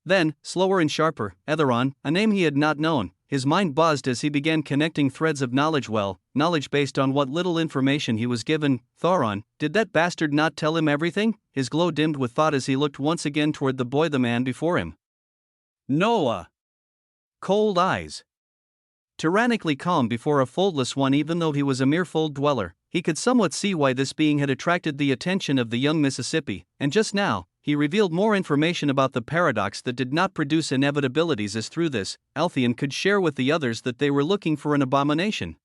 Then, slower and sharper, Etheron, a name he had not known. His mind buzzed as he began connecting threads of knowledge. Knowledge based on what little information he was given. Thoron, did that bastard not tell him everything? His glow dimmed with thought as he looked once again toward the boy, the man before him. Noah. Cold eyes. Tyrannically calm before a foldless one. Even though he was a mere fold dweller, he could somewhat see why this being had attracted the attention of the young Mississippi, and just now, he revealed more information about the paradox that did not produce inevitabilities, as through this, Althion could share with the others that they were looking for an abomination.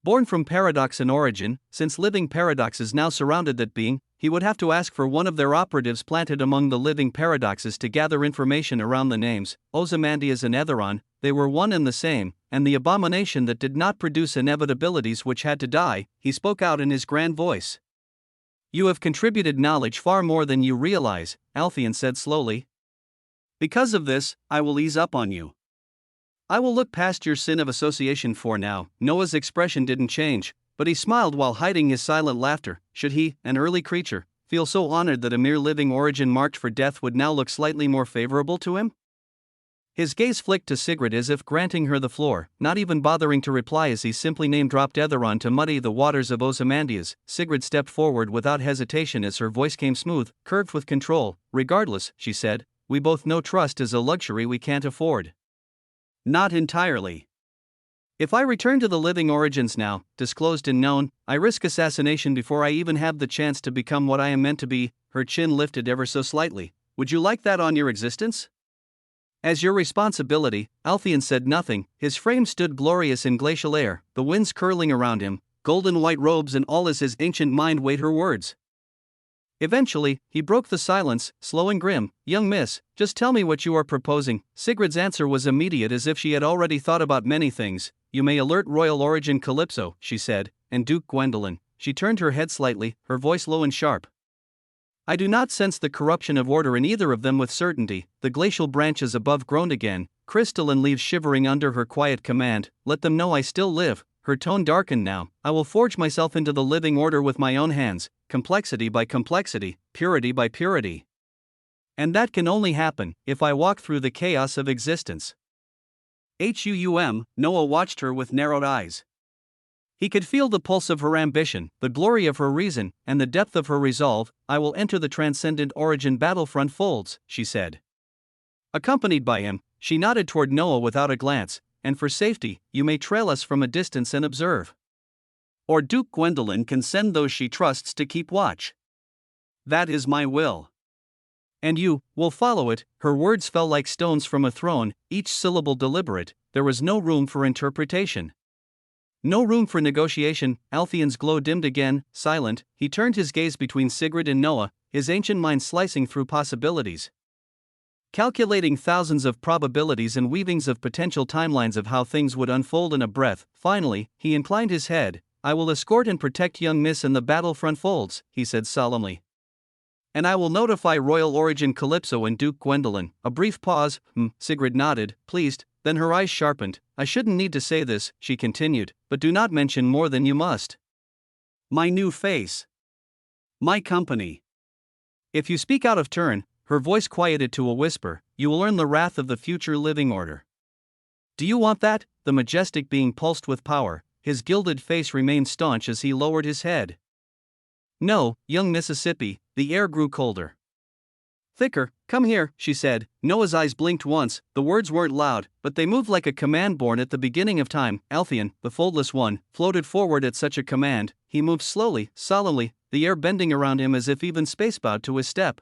Born from paradox and origin, since living paradoxes now surrounded that being, he would have to ask for one of their operatives planted among the living paradoxes to gather information around the names, Ozymandias and Etheron. They were one and the same, and the abomination that did not produce inevitabilities which had to die. He spoke out in his grand voice. You have contributed knowledge far more than you realize, Althion said slowly. Because of this, I will ease up on you. I will look past your sin of association for now. Noah's expression didn't change, but he smiled while hiding his silent laughter. Should he, an early creature, feel so honored that a mere living origin marked for death would now look slightly more favorable to him? His gaze flicked to Sigrid as if granting her the floor, not even bothering to reply as he simply name-dropped Etheron to muddy the waters of Ozymandias. Sigrid stepped forward without hesitation as her voice came smooth, curved with control. Regardless, she said, we both know trust is a luxury we can't afford. Not entirely. If I return to the living origins now, disclosed and known, I risk assassination before I even have the chance to become what I am meant to be. Her chin lifted ever so slightly. Would you like that on your existence? As your responsibility, Althion said nothing. His frame stood glorious in glacial air, the winds curling around him, golden white robes and all as his ancient mind weighed her words. Eventually, he broke the silence, slow and grim. "Young miss, just tell me what you are proposing." Sigrid's answer was immediate, as if she had already thought about many things. "You may alert Royal Origin Calypso," she said, "and Duke Gwendolen." She turned her head slightly, her voice low and sharp. "I do not sense the corruption of order in either of them with certainty." The glacial branches above groaned again, crystalline leaves shivering under her quiet command. "Let them know I still live." Her tone darkened now. "I will forge myself into the living order with my own hands, complexity by complexity, purity by purity. And that can only happen if I walk through the chaos of existence." Noah watched her with narrowed eyes. He could feel the pulse of her ambition, the glory of her reason, and the depth of her resolve. "I will enter the transcendent origin battlefront folds," she said. Accompanied by him, she nodded toward Noah without a glance. "And for safety, you may trail us from a distance and observe. Or Duke Gwendolen can send those she trusts to keep watch. That is my will. And you will follow it." Her words fell like stones from a throne, each syllable deliberate. There was no room for interpretation. No room for negotiation. Althion's glow dimmed again. Silent, he turned his gaze between Sigrid and Noah, his ancient mind slicing through possibilities, calculating thousands of probabilities and weavings of potential timelines of how things would unfold in a breath. Finally, he inclined his head. "I will escort and protect young miss in the battlefront folds," he said solemnly. "And I will notify Royal Origin Calypso and Duke Gwendolen." A brief pause. Sigrid nodded, pleased, then her eyes sharpened. "I shouldn't need to say this," she continued, "but do not mention more than you must. My new face. My company. If you speak out of turn," her voice quieted to a whisper, "you will earn the wrath of the future living order. Do you want that?" The majestic being pulsed with power, his gilded face remained staunch as he lowered his head. "No, young Mississippi." The air grew colder. "Thicker, come here," she said. Noah's eyes blinked once. The words weren't loud, but they moved like a command born at the beginning of time. Altheon, the foldless one, floated forward at such a command. He moved slowly, solemnly, the air bending around him as if even space bowed to his step.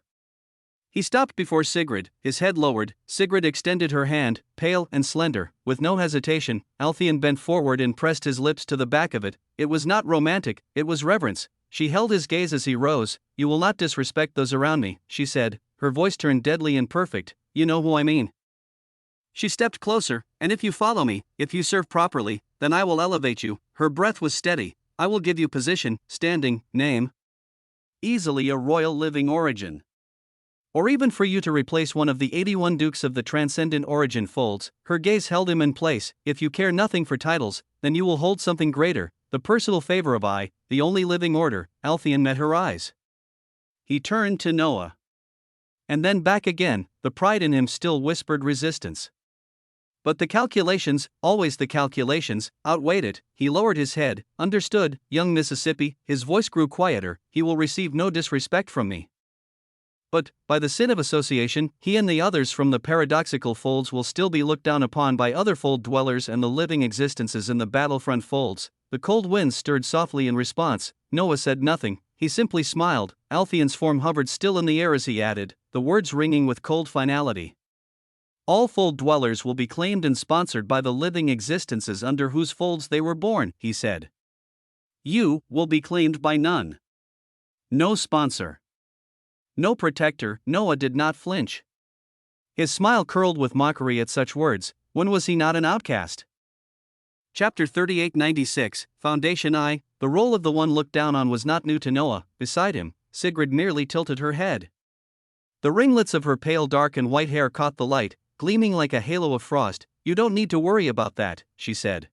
He stopped before Sigrid, his head lowered. Sigrid extended her hand, pale and slender, with no hesitation. Altheon bent forward and pressed his lips to the back of it. It was not romantic, it was reverence. She held his gaze as he rose. "You will not disrespect those around me," she said, her voice turned deadly and perfect. "You know who I mean." She stepped closer. "And if you follow me, if you serve properly, then I will elevate you." Her breath was steady. "I will give you position, standing, name. Easily a royal living origin. Or even for you to replace one of the 81 dukes of the transcendent origin folds." Her gaze held him in place. "If you care nothing for titles, then you will hold something greater, the personal favor of the only living order." Altheon met her eyes. He turned to Noah. And then back again. The pride in him still whispered resistance. But the calculations, always the calculations, outweighed it. He lowered his head. "Understood, young Mississippi." His voice grew quieter. "He will receive no disrespect from me. But, by the sin of association, he and the others from the paradoxical folds will still be looked down upon by other fold dwellers and the living existences in the battlefront folds." The cold winds stirred softly in response. Noah said nothing, he simply smiled. Altheon's form hovered still in the air as he added, the words ringing with cold finality. "All fold dwellers will be claimed and sponsored by the living existences under whose folds they were born," he said. "You will be claimed by none. No sponsor. No protector." Noah did not flinch. His smile curled with mockery at such words. When was he not an outcast? Chapter 3896, Foundation I. The role of the one looked down on was not new to Noah. Beside him, Sigrid merely tilted her head. The ringlets of her pale dark and white hair caught the light, gleaming like a halo of frost. "You don't need to worry about that," she said.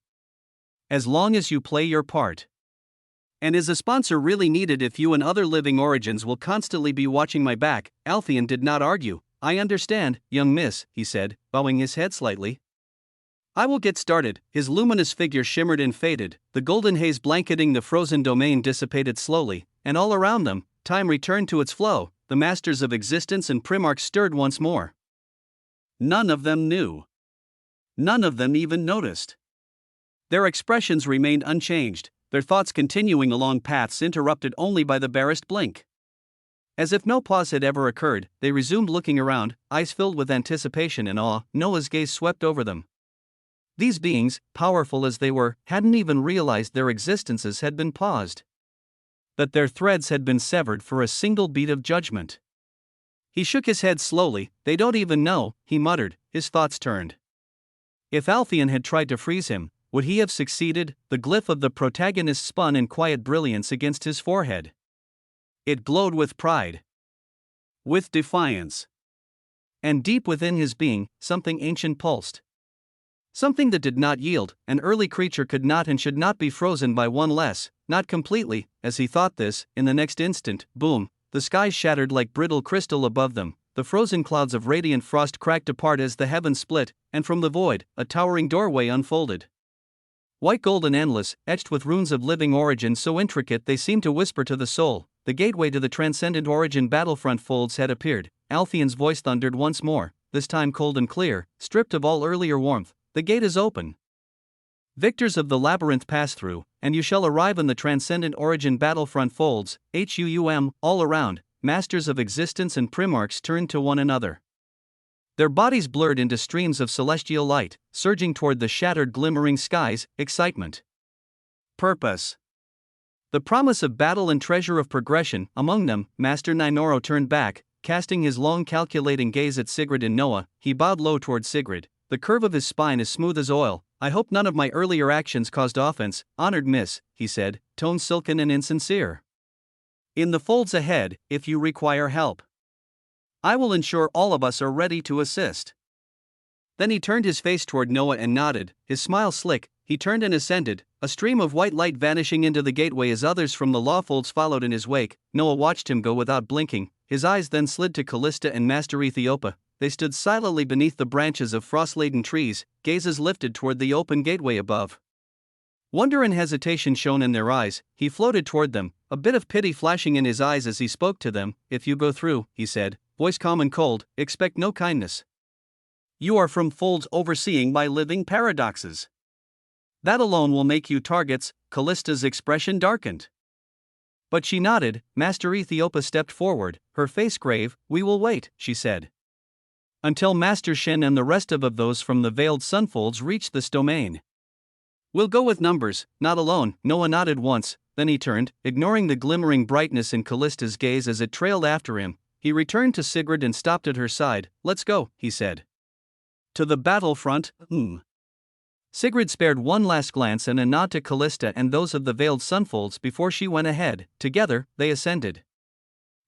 "As long as you play your part. And is a sponsor really needed if you and other living origins will constantly be watching my back?" Altheon did not argue. "I understand, young miss," he said, bowing his head slightly. "I will get started." His luminous figure shimmered and faded, the golden haze blanketing the frozen domain dissipated slowly, and all around them, time returned to its flow. The masters of existence and Primarchs stirred once more. None of them knew. None of them even noticed. Their expressions remained unchanged, their thoughts continuing along paths interrupted only by the barest blink. As if no pause had ever occurred, they resumed looking around, eyes filled with anticipation and awe. Noah's gaze swept over them. These beings, powerful as they were, hadn't even realized their existences had been paused. that their threads had been severed for a single beat of judgment. He shook his head slowly. They don't even know, he muttered, his thoughts turned. If Alpheon had tried to freeze him, would he have succeeded? The glyph of the protagonist spun in quiet brilliance against his forehead. It glowed with pride. With defiance. And deep within his being, something ancient pulsed. Something that did not yield. An early creature could not and should not be frozen by one less, not completely. As he thought this, in the next instant, boom, the sky shattered like brittle crystal above them. The frozen clouds of radiant frost cracked apart as the heavens split, and from the void, a towering doorway unfolded. White gold and endless, etched with runes of living origin so intricate they seemed to whisper to the soul. The gateway to the transcendent origin battlefront folds had appeared. Alpheon's voice thundered once more, this time cold and clear, stripped of all earlier warmth. The gate is open. Victors of the labyrinth pass through, and you shall arrive in the transcendent origin battlefront folds, all around. Masters of existence and primarchs turned to one another. Their bodies blurred into streams of celestial light, surging toward the shattered glimmering skies. Excitement. Purpose. The promise of battle and treasure of progression. Among them, Master Ninoro turned back, casting his long calculating gaze at Sigrid and Noah. He bowed low toward Sigrid. The curve of his spine is smooth as oil. I hope none of my earlier actions caused offense, honored miss, he said, tone silken and insincere. In the folds ahead, if you require help, I will ensure all of us are ready to assist. Then he turned his face toward Noah and nodded, his smile slick. He turned and ascended, a stream of white light vanishing into the gateway as others from the law folds followed in his wake. Noah watched him go without blinking. His eyes then slid to Callista and Master Ethiopia. They stood silently beneath the branches of frost-laden trees, gazes lifted toward the open gateway above. Wonder and hesitation shone in their eyes. He floated toward them, a bit of pity flashing in his eyes as he spoke to them. If you go through, he said, voice calm and cold, expect no kindness. You are from folds overseeing my living paradoxes. That alone will make you targets. Callista's expression darkened. But she nodded. Master Ethiopia stepped forward, her face grave. We will wait, she said, until Master Shen and the rest of those from the veiled sunfolds reach this domain. We'll go with numbers, not alone. Noah nodded once, then he turned, ignoring the glimmering brightness in Callista's gaze as it trailed after him. He returned to Sigrid and stopped at her side. Let's go, he said. To the battlefront. Sigrid spared one last glance and a nod to Callista and those of the veiled sunfolds before she went ahead. Together, they ascended.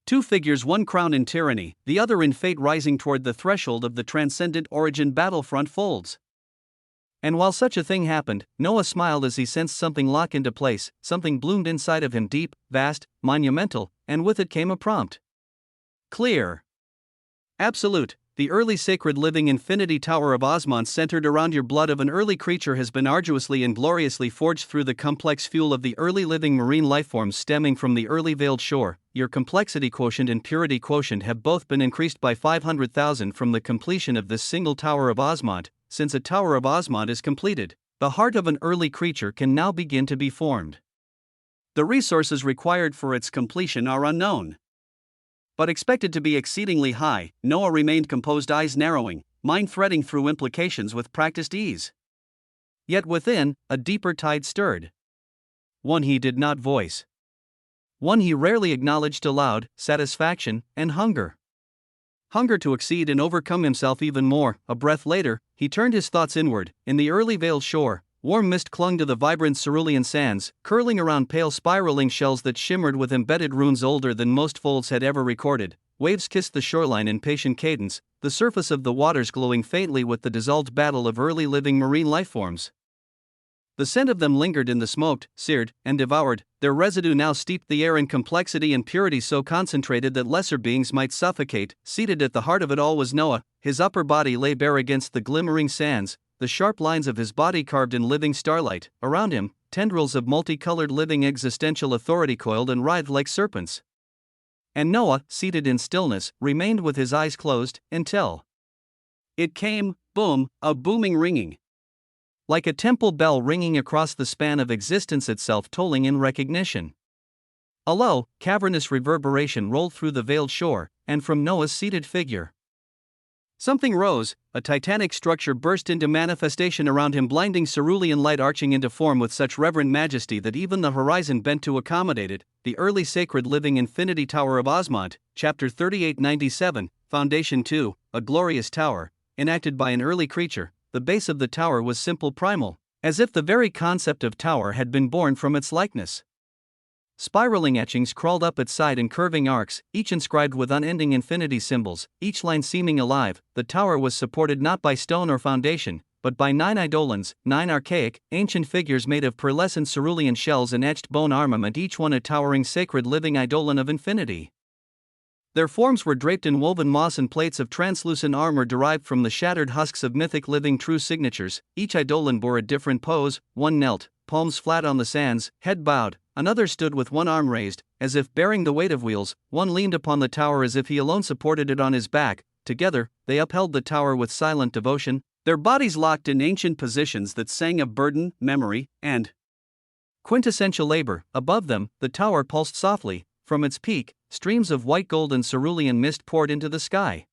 Two figures, one crowned in tyranny, the other in fate, rising toward the threshold of the transcendent origin battlefront folds. And while such a thing happened, Noah smiled as he sensed something lock into place. Something bloomed inside of him, deep, vast, monumental, and with it came a prompt. Clear. Absolute. The early sacred living infinity tower of Osmond centered around your blood of an early creature has been arduously and gloriously forged through the complex fuel of the early living marine lifeforms stemming from the early veiled shore. Your complexity quotient and purity quotient have both been increased by 500,000 from the completion of this single tower of Osmond. Since a tower of Osmond is completed, the heart of an early creature can now begin to be formed. The resources required for its completion are unknown, but expected to be exceedingly high. Noah remained composed, eyes narrowing, mind threading through implications with practiced ease. Yet within, a deeper tide stirred. One he did not voice. One he rarely acknowledged aloud: satisfaction and hunger. Hunger to exceed and overcome himself even more. A breath later, he turned his thoughts inward. In the early veiled shore, warm mist clung to the vibrant cerulean sands, curling around pale spiraling shells that shimmered with embedded runes older than most folds had ever recorded. Waves kissed the shoreline in patient cadence, the surface of the waters glowing faintly with the dissolved battle of early living marine lifeforms. The scent of them lingered in the smoked, seared, and devoured. Their residue now steeped the air in complexity and purity so concentrated that lesser beings might suffocate. Seated at the heart of it all was Noah. His upper body lay bare against the glimmering sands, the sharp lines of his body carved in living starlight. Around him, tendrils of multicolored living existential authority coiled and writhed like serpents. And Noah, seated in stillness, remained with his eyes closed, until it came, boom, a booming ringing. Like a temple bell ringing across the span of existence itself, tolling in recognition. A low, cavernous reverberation rolled through the veiled shore, and from Noah's seated figure, Something rose, a titanic structure burst into manifestation around him, blinding cerulean light arching into form with such reverent majesty that even the horizon bent to accommodate it. The early sacred living infinity tower of Osmond, chapter 3897, Foundation 2, a glorious tower, enacted by an early creature. The base of the tower was simple primal, as if the very concept of tower had been born from its likeness. Spiraling etchings crawled up its side in curving arcs, each inscribed with unending infinity symbols, each line seeming alive. The tower was supported not by stone or foundation, but by 9 eidolons, 9 archaic, ancient figures made of pearlescent cerulean shells and etched bone armament, each one a towering sacred living eidolon of infinity. Their forms were draped in woven moss and plates of translucent armor derived from the shattered husks of mythic living true signatures. Each eidolon bore a different pose. One knelt, palms flat on the sands, head bowed. Another stood with one arm raised, as if bearing the weight of wheels. One leaned upon the tower as if he alone supported it on his back. Together, they upheld the tower with silent devotion, their bodies locked in ancient positions that sang of burden, memory, and quintessential labor. Above them, the tower pulsed softly. From its peak, streams of white gold and cerulean mist poured into the sky.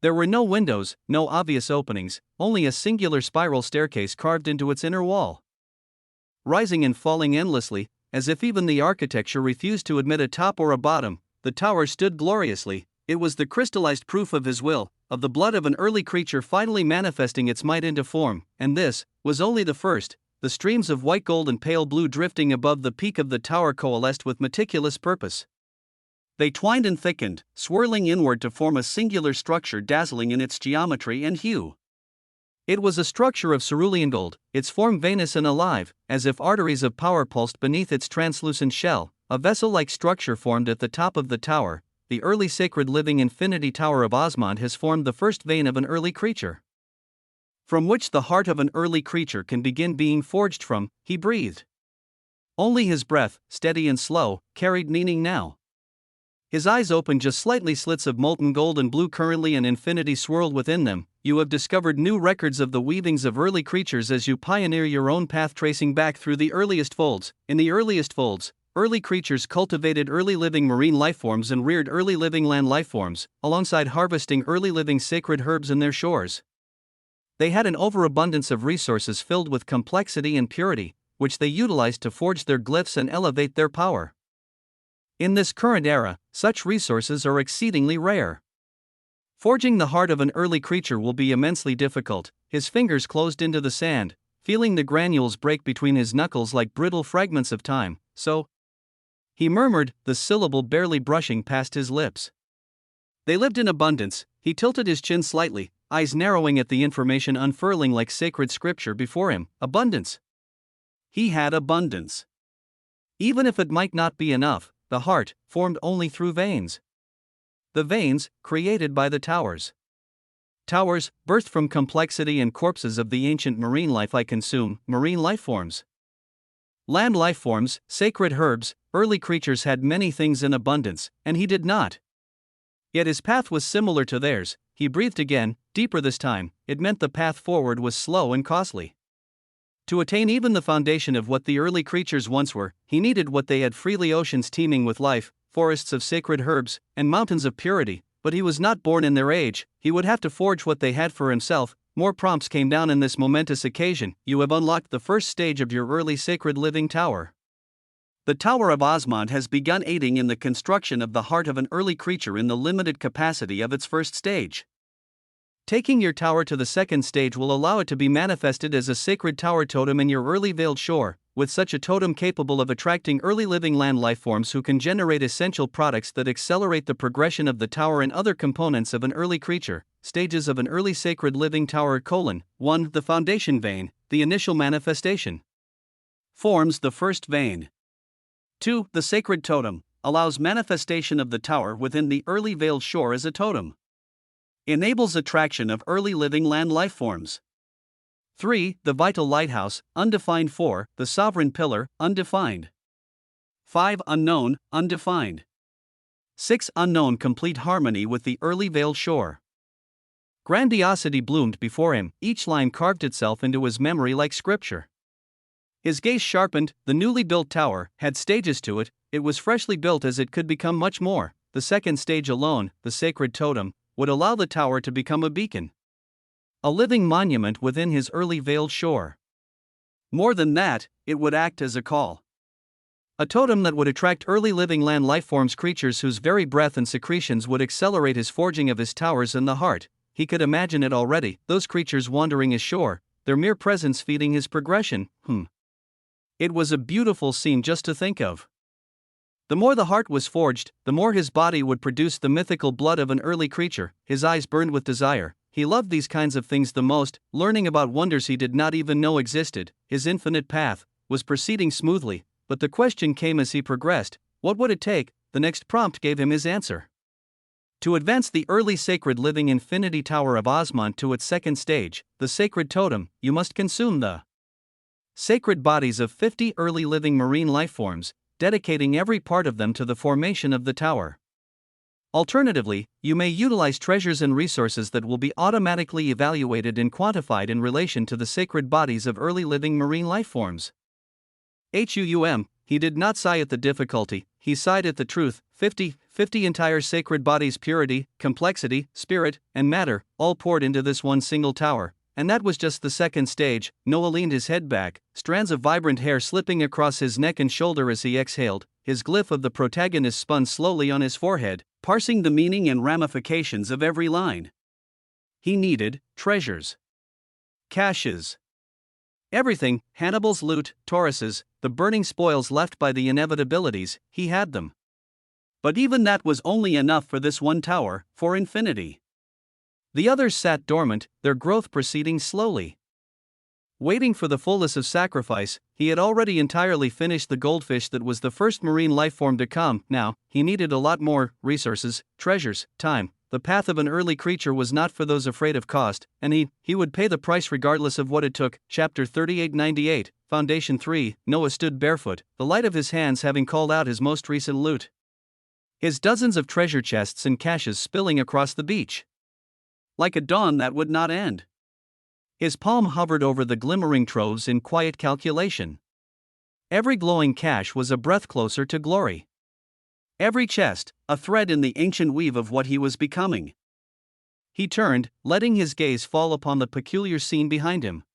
There were no windows, no obvious openings, only a singular spiral staircase carved into its inner wall. Rising and falling endlessly, as if even the architecture refused to admit a top or a bottom, the tower stood gloriously. It was the crystallized proof of his will, of the blood of an early creature finally manifesting its might into form, and this was only the first. The streams of white gold and pale blue drifting above the peak of the tower coalesced with meticulous purpose. They twined and thickened, swirling inward to form a singular structure dazzling in its geometry and hue. It was a structure of cerulean gold, its form veinous and alive, as if arteries of power pulsed beneath its translucent shell. A vessel-like structure formed at the top of the tower. The early sacred living infinity tower of Osmond has formed the first vein of an early creature, from which the heart of an early creature can begin being forged from. He breathed. Only his breath, steady and slow, carried meaning now. His eyes opened just slightly, slits of molten gold and blue currently and infinity swirled within them. You have discovered new records of the weavings of early creatures as you pioneer your own path, tracing back through the earliest folds. In the earliest folds, early creatures cultivated early living marine lifeforms and reared early living land lifeforms, alongside harvesting early living sacred herbs in their shores. They had an overabundance of resources filled with complexity and purity, which they utilized to forge their glyphs and elevate their power. In this current era, such resources are exceedingly rare. Forging the heart of an early creature will be immensely difficult. His fingers closed into the sand, feeling the granules break between his knuckles like brittle fragments of time. So, he murmured, the syllable barely brushing past his lips. They lived in abundance. He tilted his chin slightly, eyes narrowing at the information unfurling like sacred scripture before him. Abundance. He had abundance. Even if it might not be enough, the heart, formed only through veins. The veins, created by the towers. Towers, birthed from complexity and corpses of the ancient marine life I consume, marine lifeforms. Land lifeforms, sacred herbs. Early creatures had many things in abundance, and he did not. Yet his path was similar to theirs. He breathed again, deeper this time. It meant the path forward was slow and costly. To attain even the foundation of what the early creatures once were, he needed what they had freely: oceans teeming with life, forests of sacred herbs, and mountains of purity. But he was not born in their age. He would have to forge what they had for himself. More prompts came down in this momentous occasion. You have unlocked the first stage of your early sacred living tower. The Tower of Osmond has begun aiding in the construction of the heart of an early creature in the limited capacity of its first stage. Taking your tower to the second stage will allow it to be manifested as a sacred tower totem in your early veiled shore, with such a totem capable of attracting early living land lifeforms who can generate essential products that accelerate the progression of the tower and other components of an early creature. Stages of an early sacred living tower: 1. The foundation vein, the initial manifestation. Forms the first vein. 2. The sacred totem, allows manifestation of the tower within the early veiled shore as a totem. Enables attraction of early living land lifeforms. 3. The vital lighthouse, undefined. 4. The sovereign pillar, undefined. 5. Unknown, undefined. 6. Unknown, complete harmony with the early veiled shore. Grandiosity bloomed before him, each line carved itself into his memory like scripture. His gaze sharpened. The newly built tower had stages to it. It was freshly built as it could become much more. The second stage alone, the sacred totem, would allow the tower to become a beacon. A living monument within his early veiled shore. More than that, it would act as a call. A totem that would attract early living land lifeforms, creatures whose very breath and secretions would accelerate his forging of his towers in the heart. He could imagine it already, those creatures wandering ashore, their mere presence feeding his progression. It was a beautiful scene just to think of. The more the heart was forged, the more his body would produce the mythical blood of an early creature. His eyes burned with desire. He loved these kinds of things the most, learning about wonders he did not even know existed. His infinite path was proceeding smoothly, but the question came as he progressed: what would it take? The next prompt gave him his answer. To advance the early sacred living infinity tower of Osmont to its second stage, the sacred totem, you must consume the sacred bodies of 50 early living marine lifeforms, dedicating every part of them to the formation of the tower. Alternatively, you may utilize treasures and resources that will be automatically evaluated and quantified in relation to the sacred bodies of early living marine lifeforms. He did not sigh at the difficulty, he sighed at the truth. 50 entire sacred bodies, purity, complexity, spirit, and matter, all poured into this one single tower. And that was just the second stage. Noah leaned his head back, strands of vibrant hair slipping across his neck and shoulder as he exhaled. His glyph of the protagonist spun slowly on his forehead, parsing the meaning and ramifications of every line. He needed treasures. Caches. Everything, Hannibal's loot, Taurus's, the burning spoils left by the inevitabilities, he had them. But even that was only enough for this one tower, for infinity. The others sat dormant, their growth proceeding slowly. Waiting for the fullness of sacrifice, he had already entirely finished the goldfish that was the first marine lifeform to come. Now, he needed a lot more: resources, treasures, time. The path of an early creature was not for those afraid of cost, and he would pay the price regardless of what it took. Chapter 3898, Foundation 3. Noah stood barefoot, the light of his hands having called out his most recent loot. His dozens of treasure chests and caches spilling across the beach. Like a dawn that would not end. His palm hovered over the glimmering troves in quiet calculation. Every glowing cache was a breath closer to glory. Every chest, a thread in the ancient weave of what he was becoming. He turned, letting his gaze fall upon the peculiar scene behind him.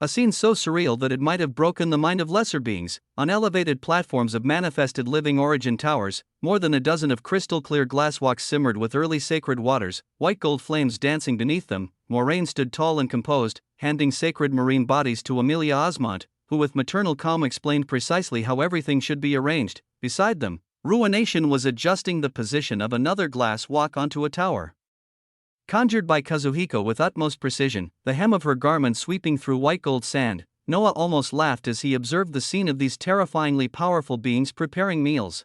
A scene so surreal that it might have broken the mind of lesser beings. On elevated platforms of manifested living origin towers, more than a dozen of crystal-clear glass walks simmered with early sacred waters, white gold flames dancing beneath them. Moraine stood tall and composed, handing sacred marine bodies to Amelia Osmont, who with maternal calm explained precisely how everything should be arranged. Beside them, Ruination was adjusting the position of another glass walk onto a tower. Conjured by Kazuhiko with utmost precision, the hem of her garment sweeping through white gold sand, Noah almost laughed as he observed the scene of these terrifyingly powerful beings preparing meals.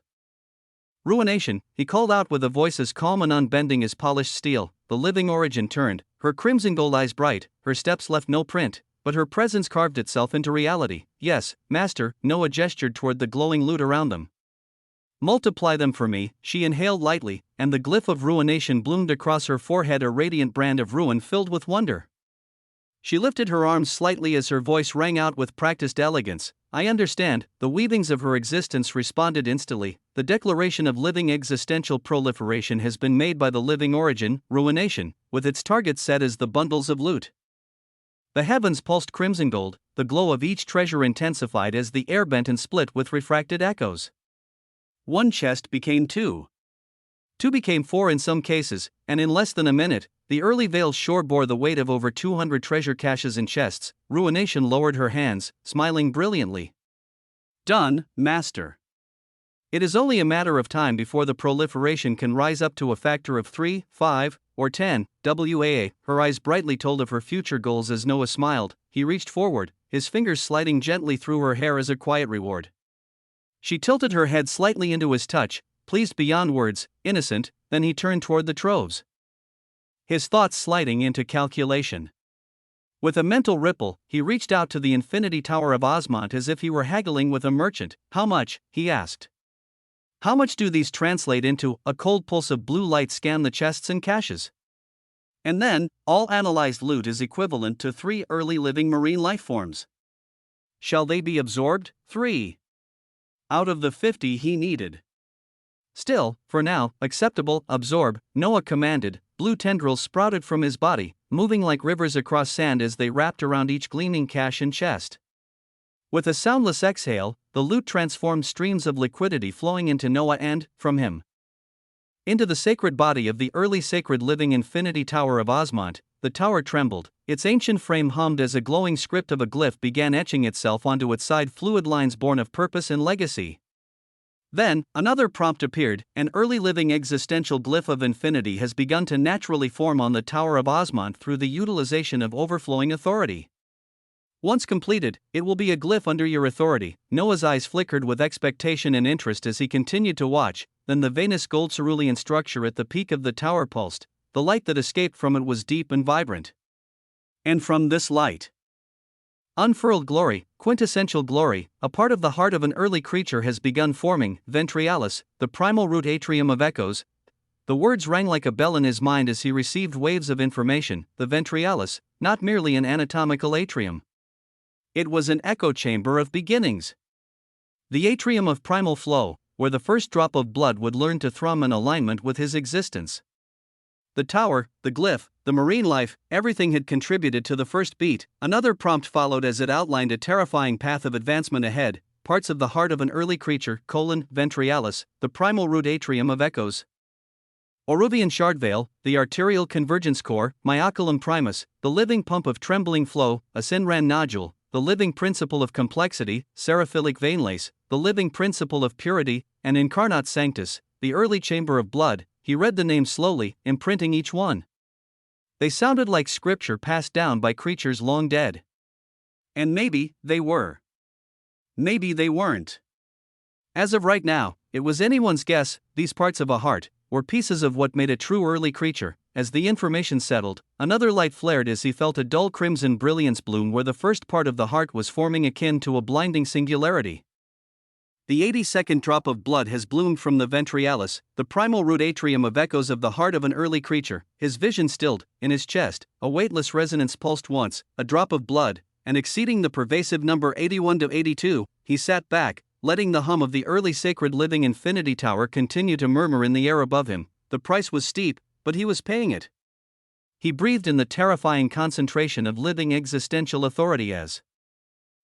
Ruination, he called out with a voice as calm and unbending as polished steel. The living origin turned, her crimson gold eyes bright, her steps left no print, but her presence carved itself into reality. Yes, master, Noah gestured toward the glowing loot around them. Multiply them for me, she inhaled lightly, and the glyph of ruination bloomed across her forehead, a radiant brand of ruin filled with wonder. She lifted her arms slightly as her voice rang out with practiced elegance. I understand. The weavings of her existence responded instantly. The declaration of living existential proliferation has been made by the living origin, ruination, with its target set as the bundles of loot. The heavens pulsed crimson gold, the glow of each treasure intensified as the air bent and split with refracted echoes. One chest became two. Two became four in some cases, and in less than a minute, the early veiled shore bore the weight of over 200 treasure caches and chests. Ruination lowered her hands, smiling brilliantly. Done, master. It is only a matter of time before the proliferation can rise up to a factor of 3, 5, or 10. WAA, her eyes brightly told of her future goals as Noah smiled. He reached forward, his fingers sliding gently through her hair as a quiet reward. She tilted her head slightly into his touch, pleased beyond words, innocent. Then he turned toward the troves, his thoughts sliding into calculation. With a mental ripple, he reached out to the infinity tower of Osmont as if he were haggling with a merchant. How much? He asked. How much do these translate into? A cold pulse of blue light scanned the chests and caches. And then, all analyzed loot is equivalent to 3 early living marine lifeforms. Shall they be absorbed? 3 out of the 50 he needed. Still, for now, acceptable, absorb, Noah commanded. Blue tendrils sprouted from his body, moving like rivers across sand as they wrapped around each gleaming cache and chest. With a soundless exhale, the loot transformed streams of liquidity flowing into Noah and, from him, into the sacred body of the early sacred living infinity tower of Osmont. The tower trembled, its ancient frame hummed as a glowing script of a glyph began etching itself onto its side, fluid lines born of purpose and legacy. Then, another prompt appeared. An early living existential glyph of infinity has begun to naturally form on the Tower of Osmont through the utilization of overflowing authority. Once completed, it will be a glyph under your authority. Noah's eyes flickered with expectation and interest as he continued to watch. Then the veinous gold cerulean structure at the peak of the tower pulsed. The light that escaped from it was deep and vibrant. And from this light, unfurled glory, quintessential glory, a part of the heart of an early creature has begun forming. Ventrialis, the primal root atrium of echoes. The words rang like a bell in his mind as he received waves of information. The ventrialis, not merely an anatomical atrium. It was an echo chamber of beginnings. The atrium of primal flow, where the first drop of blood would learn to thrum in alignment with his existence. The tower, the glyph, the marine life, everything had contributed to the first beat. Another prompt followed as it outlined a terrifying path of advancement ahead. Parts of the heart of an early creature, ventrialis, the primal root atrium of echoes. Oruvian shardvale, the arterial convergence core, myoculum primus, the living pump of trembling flow, a Sinran nodule, the living principle of complexity, seraphilic veinlace, the living principle of purity, and incarnate sanctus, the early chamber of blood. He read the names slowly, imprinting each one. They sounded like scripture passed down by creatures long dead. And maybe they were. Maybe they weren't. As of right now, it was anyone's guess. These parts of a heart were pieces of what made a true early creature. As the information settled, another light flared as he felt a dull crimson brilliance bloom where the first part of the heart was forming, akin to a blinding singularity. The 82nd drop of blood has bloomed from the ventrialis, the primal root atrium of echoes of the heart of an early creature. His vision stilled. In his chest, a weightless resonance pulsed once, a drop of blood, and exceeding the pervasive number 81 to 82, he sat back, letting the hum of the early sacred living infinity tower continue to murmur in the air above him. The price was steep, but he was paying it. He breathed in the terrifying concentration of living existential authority as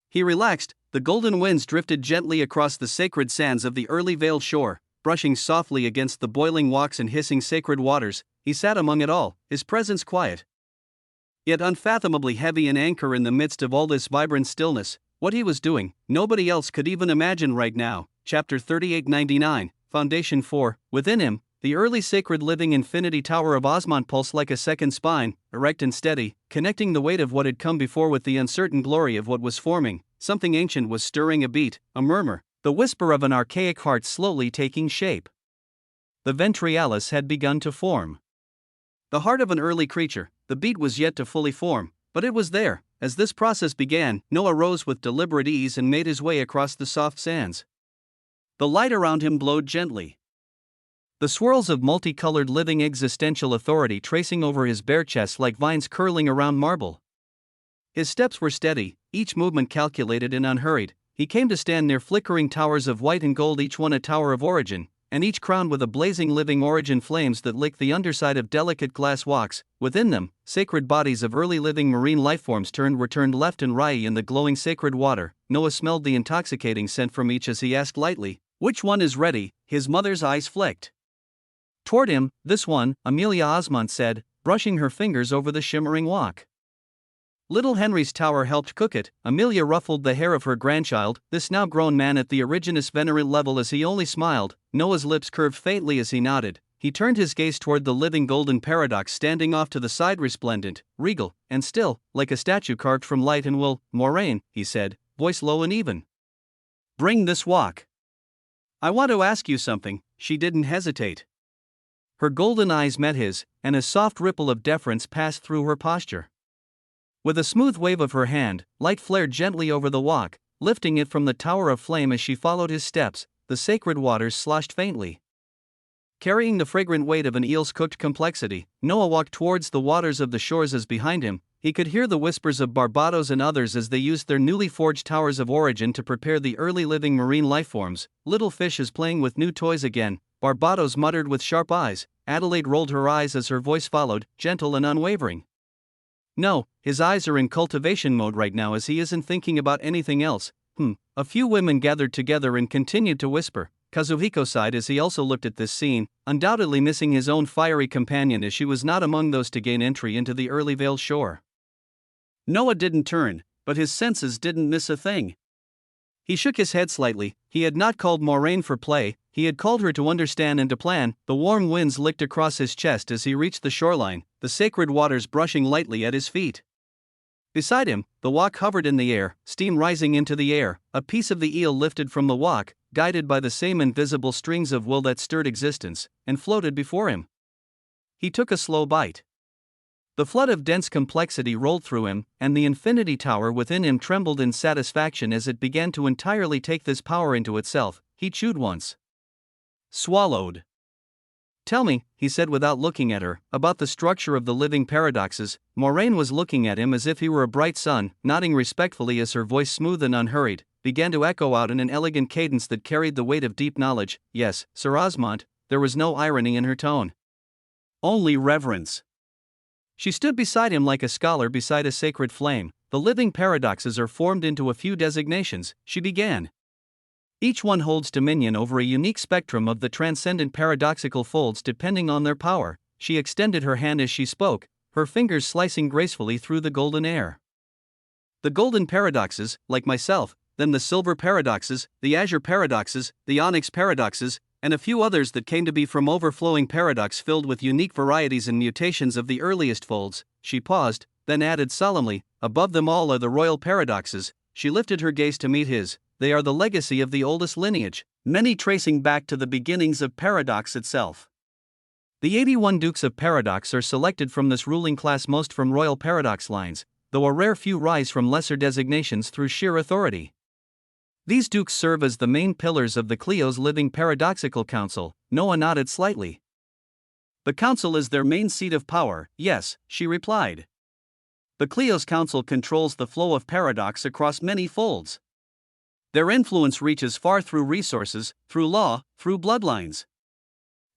he relaxed. The golden winds drifted gently across the sacred sands of the early veiled shore, brushing softly against the boiling walks and hissing sacred waters. He sat among it all, his presence quiet, yet unfathomably heavy, an anchor in the midst of all this vibrant stillness. What he was doing, nobody else could even imagine right now. Chapter 3899, Foundation 4. Within him, the early sacred living infinity tower of Osmont pulsed like a second spine, erect and steady, connecting the weight of what had come before with the uncertain glory of what was forming. Something ancient was stirring, a beat, a murmur, the whisper of an archaic heart slowly taking shape. The ventrialis had begun to form. The heart of an early creature. The beat was yet to fully form, but it was there. As this process began, Noah rose with deliberate ease and made his way across the soft sands. The light around him glowed gently. The swirls of multicolored living existential authority tracing over his bare chest like vines curling around marble. His steps were steady, each movement calculated and unhurried. He came to stand near flickering towers of white and gold, each one a tower of origin, and each crowned with a blazing living origin flames that licked the underside of delicate glass walks. Within them, sacred bodies of early living marine lifeforms were turned left and right in the glowing sacred water. Noah smelled the intoxicating scent from each as he asked lightly, "Which one is ready?" His mother's eyes flicked toward him. "This one," Amelia Osmont said, brushing her fingers over the shimmering walk. Little Henry's tower helped cook it. Amelia ruffled the hair of her grandchild, this now grown man at the Origenus venerant level, as he only smiled. Noah's lips curved faintly as he nodded. He turned his gaze toward the living golden paradox standing off to the side, resplendent, regal, and still, like a statue carved from light and wool. "Moraine," he said, voice low and even, "bring this walk. I want to ask you something." She didn't hesitate. Her golden eyes met his, and a soft ripple of deference passed through her posture. With a smooth wave of her hand, light flared gently over the walk, lifting it from the tower of flame as she followed his steps. The sacred waters sloshed faintly, carrying the fragrant weight of an eel's cooked complexity. Noah walked towards the waters of the shores as behind him, he could hear the whispers of Barbados and others as they used their newly forged towers of origin to prepare the early living marine lifeforms. Little fishes playing with new toys again. Barbados muttered with sharp eyes. Adelaide rolled her eyes as her voice followed, gentle and unwavering. No, his eyes are in cultivation mode right now as he isn't thinking about anything else. A few women gathered together and continued to whisper. Kazuhiko sighed as he also looked at this scene, undoubtedly missing his own fiery companion as she was not among those to gain entry into the early Vale shore. Noah didn't turn, but his senses didn't miss a thing. He shook his head slightly. He had not called Moraine for play, he had called her to understand and to plan. The warm winds licked across his chest as he reached the shoreline, the sacred waters brushing lightly at his feet. Beside him, the wok hovered in the air, steam rising into the air, a piece of the eel lifted from the wok, guided by the same invisible strings of will that stirred existence, and floated before him. He took a slow bite. The flood of dense complexity rolled through him, and the infinity tower within him trembled in satisfaction as it began to entirely take this power into itself. He chewed once. Swallowed. Tell me, he said without looking at her, about the structure of the living paradoxes. Moraine was looking at him as if he were a bright sun, nodding respectfully as her voice, smooth and unhurried, began to echo out in an elegant cadence that carried the weight of deep knowledge. Yes, Sir Osmond. There was no irony in her tone. Only reverence. She stood beside him like a scholar beside a sacred flame. The living paradoxes are formed into a few designations, she began. Each one holds dominion over a unique spectrum of the transcendent paradoxical folds depending on their power. She extended her hand as she spoke, her fingers slicing gracefully through the golden air. The golden paradoxes, like myself, then the silver paradoxes, the azure paradoxes, the onyx paradoxes, and a few others that came to be from overflowing paradox filled with unique varieties and mutations of the earliest folds. She paused, then added solemnly, above them all are the royal paradoxes. She lifted her gaze to meet his. They are the legacy of the oldest lineage, many tracing back to the beginnings of paradox itself. The 81 Dukes of Paradox are selected from this ruling class, most from royal paradox lines, though a rare few rise from lesser designations through sheer authority. These dukes serve as the main pillars of the Clio's Living Paradoxical Council. Noah nodded slightly. The council is their main seat of power, yes, she replied. The Clio's council controls the flow of paradox across many folds. Their influence reaches far through resources, through law, through bloodlines.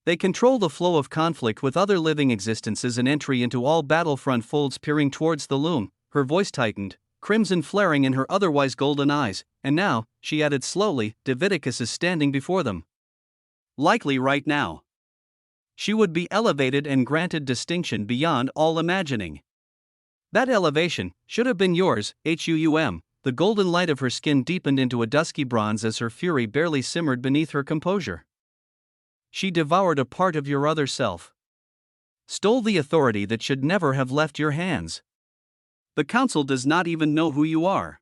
They control the flow of conflict with other living existences and entry into all battlefront folds peering towards the loom. Her voice tightened, crimson flaring in her otherwise golden eyes, and now, she added slowly, Diviticus is standing before them. Likely right now. She would be elevated and granted distinction beyond all imagining. That elevation should have been yours, Huum. The golden light of her skin deepened into a dusky bronze as her fury barely simmered beneath her composure. She devoured a part of your other self. Stole the authority that should never have left your hands. The council does not even know who you are.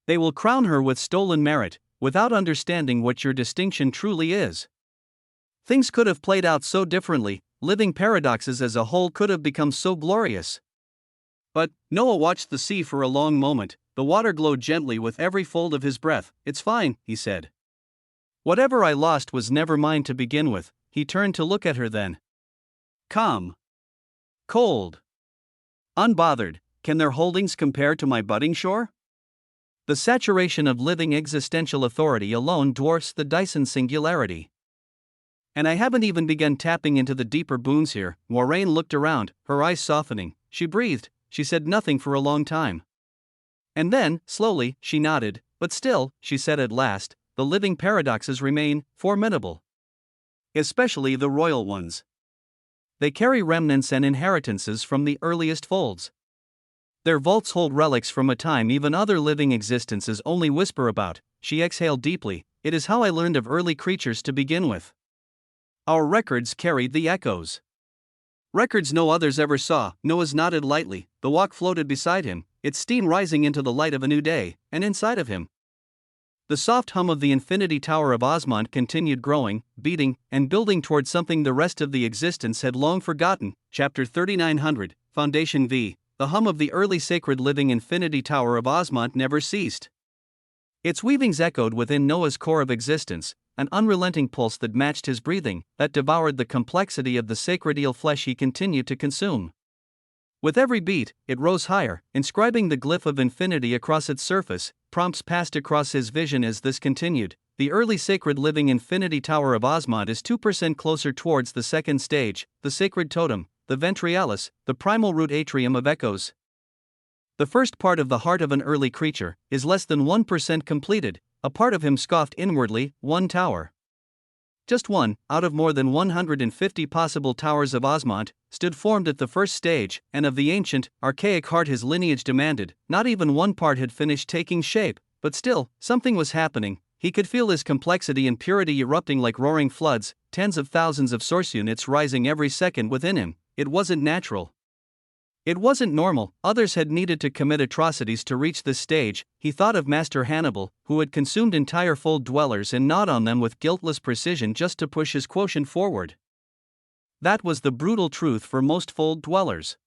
They will crown her with stolen merit, without understanding what your distinction truly is. Things could have played out so differently, living paradoxes as a whole could have become so glorious. But, Noah watched the sea for a long moment. The water glowed gently with every fold of his breath. It's fine, he said. Whatever I lost was never mine to begin with. He turned to look at her then. Calm. Cold. Unbothered. Can their holdings compare to my budding shore? The saturation of living existential authority alone dwarfs the Dyson singularity. And I haven't even begun tapping into the deeper boons here. Moraine looked around, her eyes softening. She breathed. She said nothing for a long time. And then, slowly, she nodded. But still, she said at last, the living paradoxes remain formidable. Especially the royal ones. They carry remnants and inheritances from the earliest folds. Their vaults hold relics from a time even other living existences only whisper about. She exhaled deeply. It is how I learned of early creatures to begin with. Our records carried the echoes. Records no others ever saw. Noah's nodded lightly. The wok floated beside him, its steam rising into the light of a new day, and inside of him. The soft hum of the infinity tower of Osmond continued growing, beating, and building towards something the rest of the existence had long forgotten. Chapter 3900, Foundation V. The hum of the early sacred living infinity tower of Osmond never ceased. Its weavings echoed within Noah's core of existence, an unrelenting pulse that matched his breathing, that devoured the complexity of the sacred eel flesh he continued to consume. With every beat, it rose higher, inscribing the glyph of infinity across its surface. Prompts passed across his vision as this continued. the early sacred living infinity tower of Osmond is 2% closer towards the second stage, the sacred totem, the ventrialis, the primal root atrium of echoes. The first part of the heart of an early creature is less than 1% completed. A part of him scoffed inwardly, one tower. Just one, out of more than 150 possible towers of Osmond, stood formed at the first stage, and of the ancient, archaic heart his lineage demanded, not even one part had finished taking shape, but still, something was happening. He could feel his complexity and purity erupting like roaring floods, tens of thousands of source units rising every second within him. It wasn't natural. It wasn't normal. Others had needed to commit atrocities to reach this stage. He thought of Master Hannibal, who had consumed entire fold dwellers and gnawed on them with guiltless precision just to push his quotient forward. That was the brutal truth for most fold dwellers.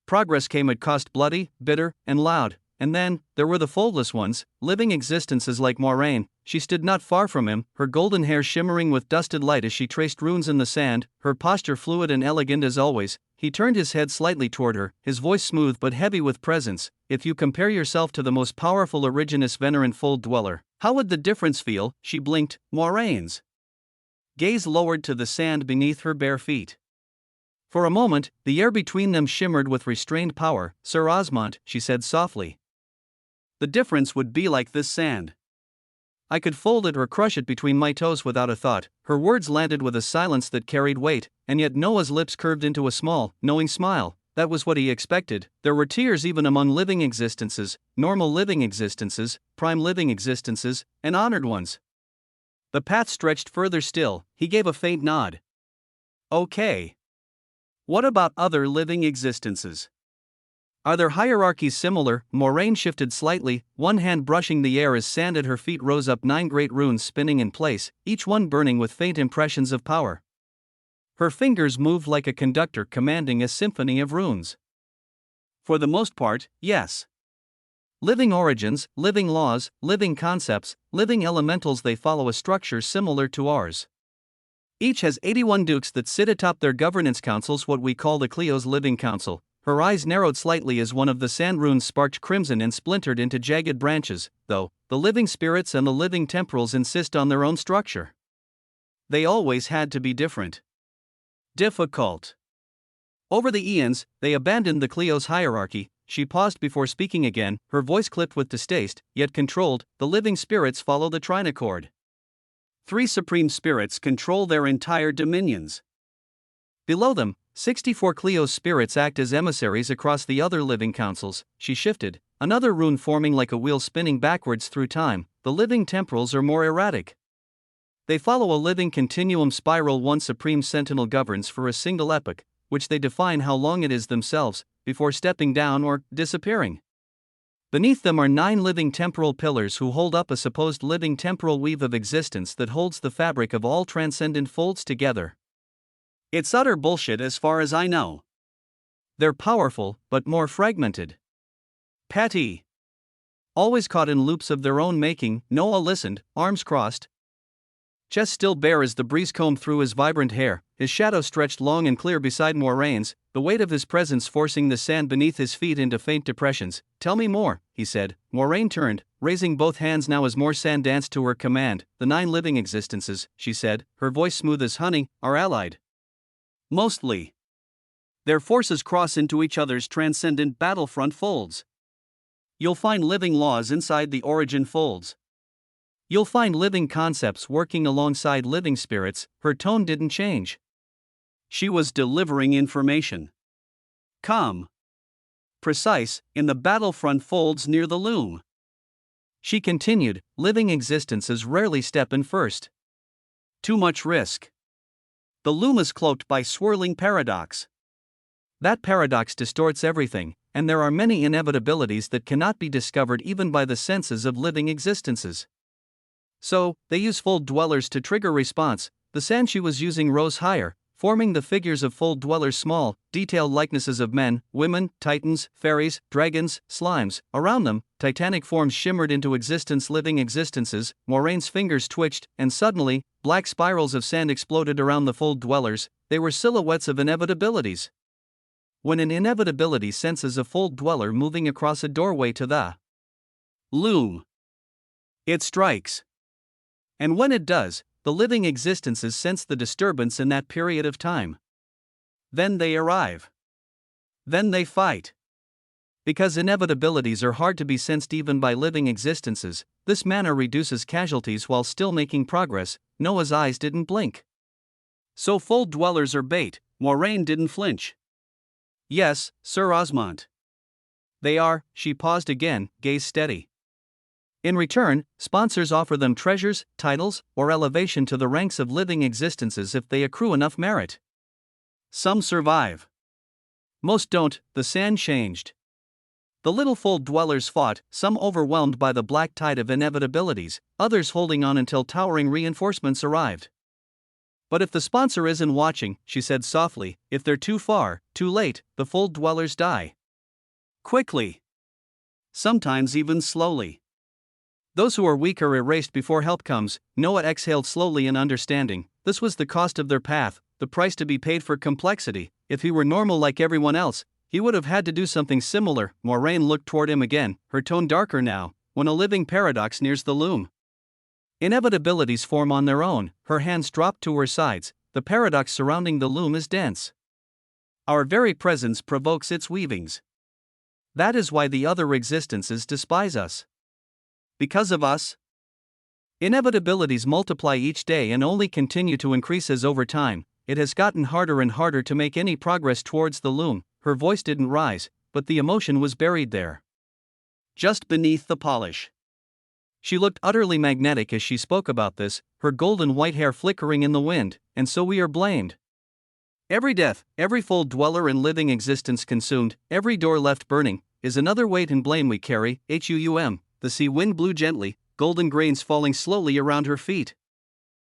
Progress came at cost, bloody, bitter, and loud. And then, there were the foldless ones, living existences like Moiraine. She stood not far from him, her golden hair shimmering with dusted light as she traced runes in the sand, her posture fluid and elegant as always. He turned his head slightly toward her, his voice smooth but heavy with presence. If you compare yourself to the most powerful Originus Venerant fold dweller, how would the difference feel? She blinked. Moraine's gaze lowered to the sand beneath her bare feet. For a moment, the air between them shimmered with restrained power. Sir Osmond, she said softly. The difference would be like this sand. I could fold it or crush it between my toes without a thought. Her words landed with a silence that carried weight, and yet Noah's lips curved into a small, knowing smile. That was what he expected. There were tears even among living existences, normal living existences, prime living existences, and honored ones. The path stretched further still. He gave a faint nod. Okay. What about other living existences? Are their hierarchies similar? Moiraine shifted slightly, one hand brushing the air as sand at her feet rose up 9 great runes spinning in place, each one burning with faint impressions of power. Her fingers moved like a conductor commanding a symphony of runes. For the most part, yes. Living origins, living laws, living concepts, living elementals, they follow a structure similar to ours. Each has 81 dukes that sit atop their governance councils, what we call the Clio's Living Council. Her eyes narrowed slightly as one of the sand runes sparked crimson and splintered into jagged branches, though, the living spirits and the living temporals insist on their own structure. They always had to be different. Difficult. Over the eons, they abandoned the Clio's hierarchy. She paused before speaking again, her voice clipped with distaste, yet controlled. The living spirits follow the trinochord. 3 supreme spirits control their entire dominions. Below them, 64 Clio's spirits act as emissaries across the other living councils. She shifted, another rune forming like a wheel spinning backwards through time. The living temporals are more erratic. They follow a living continuum spiral. One supreme sentinel governs for a single epoch, which they define how long it is themselves, before stepping down or disappearing. Beneath them are 9 living temporal pillars who hold up a supposed living temporal weave of existence that holds the fabric of all transcendent folds together. It's utter bullshit as far as I know. They're powerful, but more fragmented. Petty. Always caught in loops of their own making. Noah listened, arms crossed. Chest still bare as the breeze combed through his vibrant hair, his shadow stretched long and clear beside Moraine's, the weight of his presence forcing the sand beneath his feet into faint depressions. Tell me more, he said. Moiraine turned, raising both hands now as more sand danced to her command. The 9 living existences, she said, her voice smooth as honey, are allied. Mostly. Their forces cross into each other's transcendent battlefront folds. You'll find living laws inside the origin folds. You'll find living concepts working alongside living spirits. Her tone didn't change. She was delivering information. Calm. Precise, in the battlefront folds near the loom. She continued, living existences rarely step in first. Too much risk. The loom is cloaked by swirling paradox. That paradox distorts everything, and there are many inevitabilities that cannot be discovered even by the senses of living existences. So, they use fold dwellers to trigger response. The sand she was using rose higher, forming the figures of fold dwellers, small, detailed likenesses of men, women, titans, fairies, dragons, slimes. Around them, titanic forms shimmered into existence, living existences. Moraine's fingers twitched, and suddenly, black spirals of sand exploded around the fold dwellers. They were silhouettes of inevitabilities. When an inevitability senses a fold dweller moving across a doorway to the loom, it strikes. And when it does, the living existences sense the disturbance in that period of time. Then they arrive. Then they fight. Because inevitabilities are hard to be sensed even by living existences, this manner reduces casualties while still making progress. Noah's eyes didn't blink. So fold dwellers are bait, Moraine didn't flinch. Yes, Sir Osmond. They are. She paused again, gaze steady. In return, sponsors offer them treasures, titles, or elevation to the ranks of living existences if they accrue enough merit. Some survive. Most don't. The sand changed. The little fold dwellers fought, some overwhelmed by the black tide of inevitabilities, others holding on until towering reinforcements arrived. But if the sponsor isn't watching, she said softly, if they're too far, too late, the fold dwellers die. Quickly. Sometimes even slowly. Those who are weak are erased before help comes. Noah exhaled slowly in understanding. This was the cost of their path, the price to be paid for complexity. If he were normal like everyone else, he would have had to do something similar. Moraine looked toward him again, her tone darker now. When a living paradox nears the loom, inevitabilities form on their own. Her hands dropped to her sides. The paradox surrounding the loom is dense. Our very presence provokes its weavings. That is why the other existences despise us. Because of us, inevitabilities multiply each day and only continue to increase as over time. It has gotten harder and harder to make any progress towards the loom. Her voice didn't rise, but the emotion was buried there, just beneath the polish. She looked utterly magnetic as she spoke about this, her golden white hair flickering in the wind. And so we are blamed. Every death, every fold dweller and living existence consumed, every door left burning, is another weight and blame we carry. The sea wind blew gently, golden grains falling slowly around her feet.